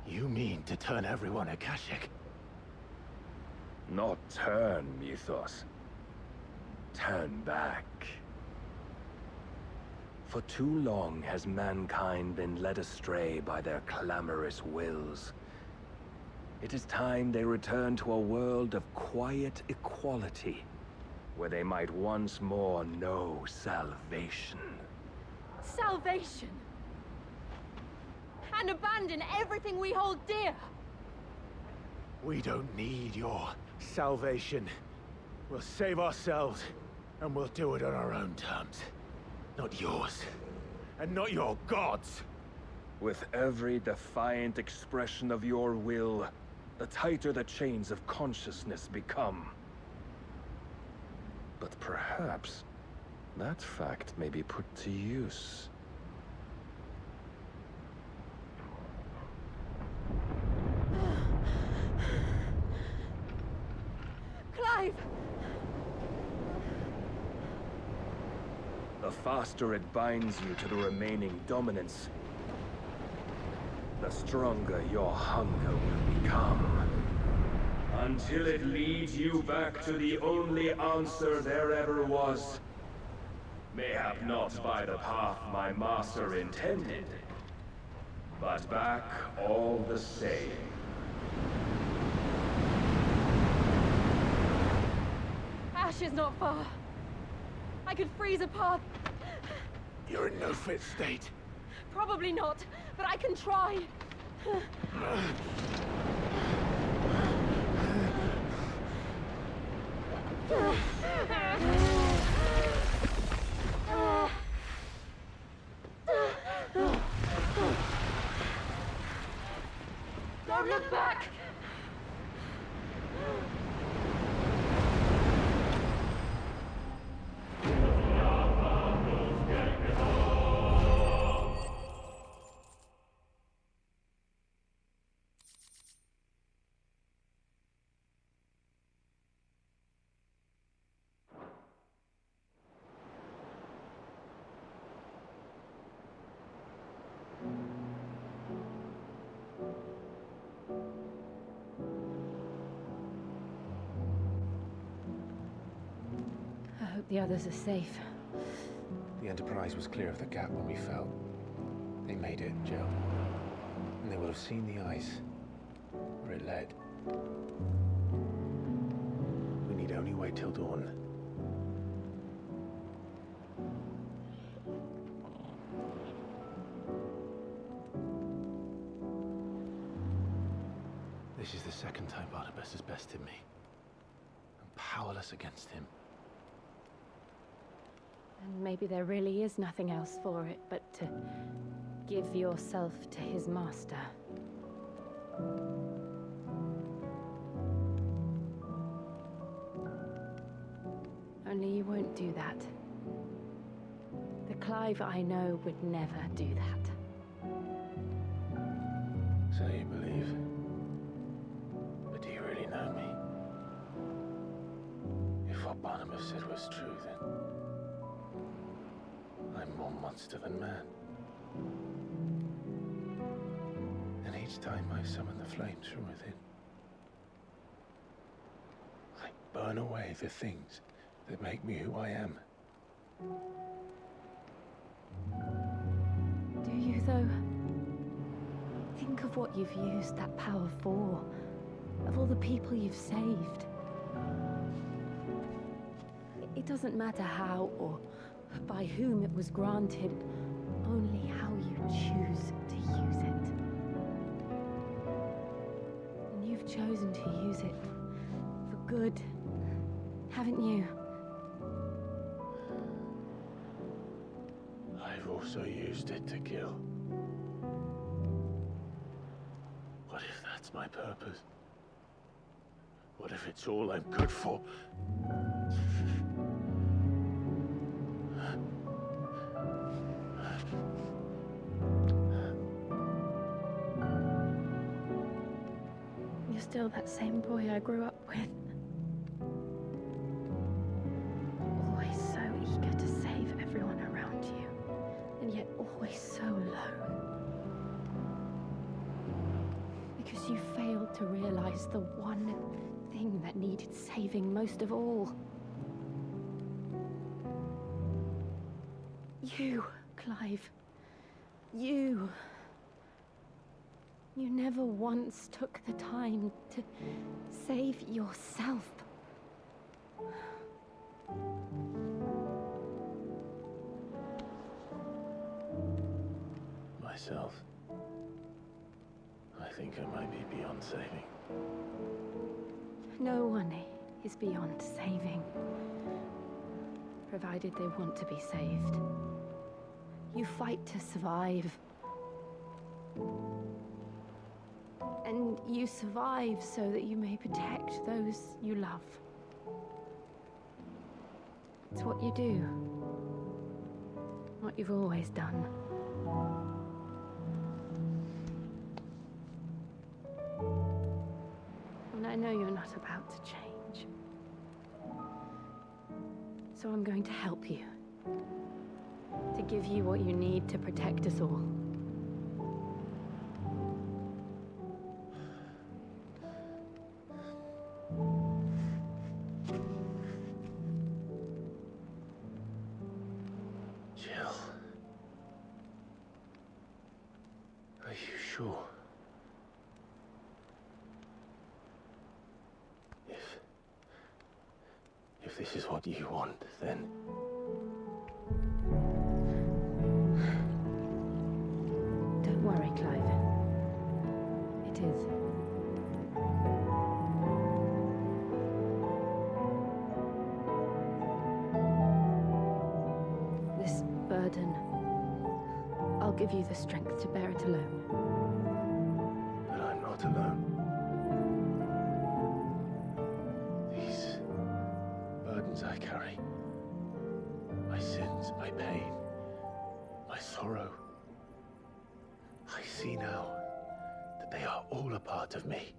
You mean to turn everyone Akashic? Not turn, Mythos. Turn back. For too long has mankind been led astray by their clamorous wills. It is time they return to a world of quiet equality, where they might once more know salvation. Salvation? And abandon everything we hold dear? We don't need your salvation. We'll save ourselves, and we'll do it on our own terms. Not yours. And not your gods. With every defiant expression of your will, the tighter the chains of consciousness become. But perhaps that fact may be put to use. Clive! The faster it binds you to the remaining dominance, the stronger your hunger will become. Until it leads you back to the only answer there ever was. Mayhap not by the path my master intended, but back all the same. Ash is not far. I could freeze a path. You're in no fit state. Probably not, but I can try. Don't look back! Hope the others are safe. The Enterprise was clear of the gap when we fell. They made it, Jill. And they will have seen the ice where it led. We need only wait till dawn. This is the second time Barnabas has bested me. I'm powerless against him. And maybe there really is nothing else for it but to give yourself to his master. Only you won't do that. The Clive I know would never do that. So you believe? But do you really know me? If what Barnabas said was true, then I'm more monster than man. And each time I summon the flames from within, I burn away the things that make me who I am. Do you, though? Think of what you've used that power for. Of all the people you've saved. It doesn't matter how or by whom it was granted, only how you choose to use it. And you've chosen to use it for good, haven't you? I've also used it to kill. What if that's my purpose? What if it's all I'm good for? You're still that same boy I grew up with. Always so eager to save everyone around you, and yet always so alone. Because you failed to realize the one thing that needed saving most of all. You, Clive. You. You never once took the time to save yourself. Myself? I think I might be beyond saving. No one is beyond saving, provided they want to be saved. You fight to survive. And you survive so that you may protect those you love. It's what you do. What you've always done. And I know you're not about to change. So I'm going to help you. To give you what you need to protect us all. Jill. Are you sure? If this is what you want, then... Don't worry, Clive. It is. This burden, I'll give you the strength to bear it alone. But I'm not alone. These burdens I carry, my sins, my pain, my sorrow, I see now that they are all a part of me.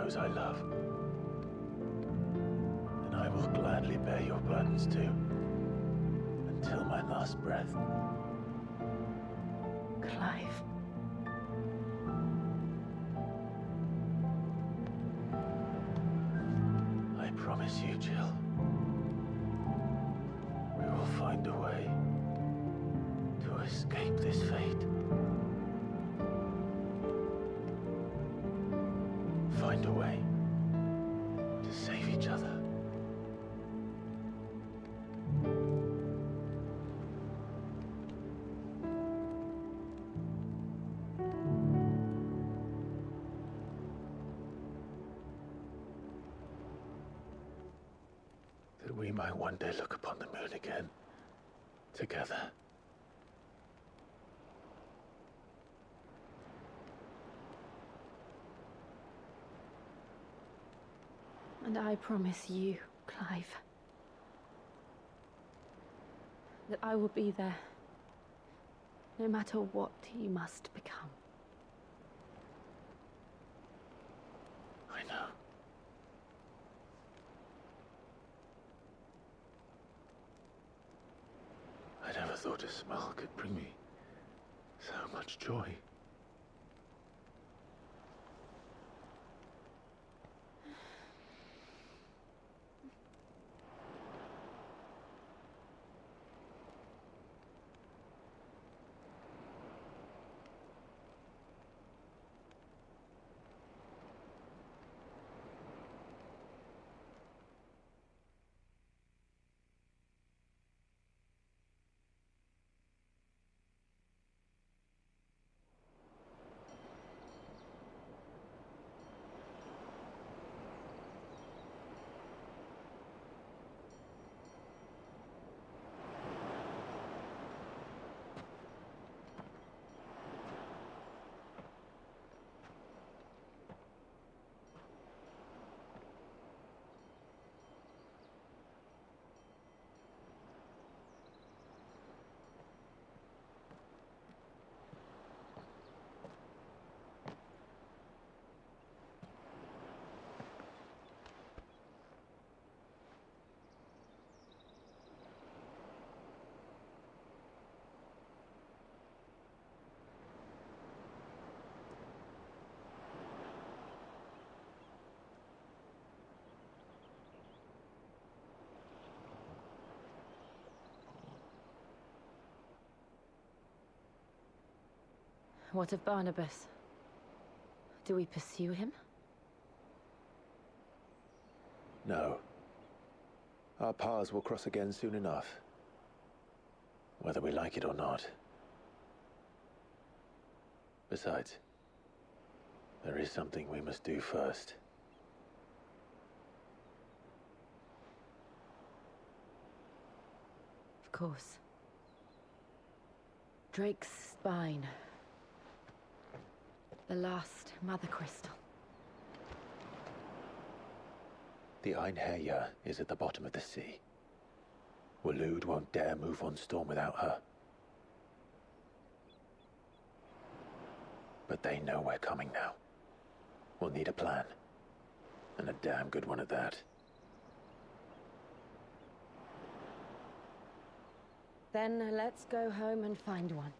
those I love. And I will gladly bear your burdens too, until my last breath. Clive. I promise you, Jill. We will find a way to escape this fate. Find a way to save each other. That we might one day look upon the moon again, together. And I promise you, Clive, that I will be there, no matter what you must become. I know. I never thought a smile could bring me so much joy. What of Barnabas? Do we pursue him? No. Our paths will cross again soon enough. Whether we like it or not. Besides, there is something we must do first. Of course. Drake's spine. The last Mother Crystal. The Einherjar is at the bottom of the sea. Waloed won't dare move on Storm without her. But they know we're coming now. We'll need a plan. And a damn good one at that. Then let's go home and find one.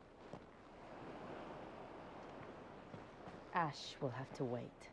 Ash will have to wait.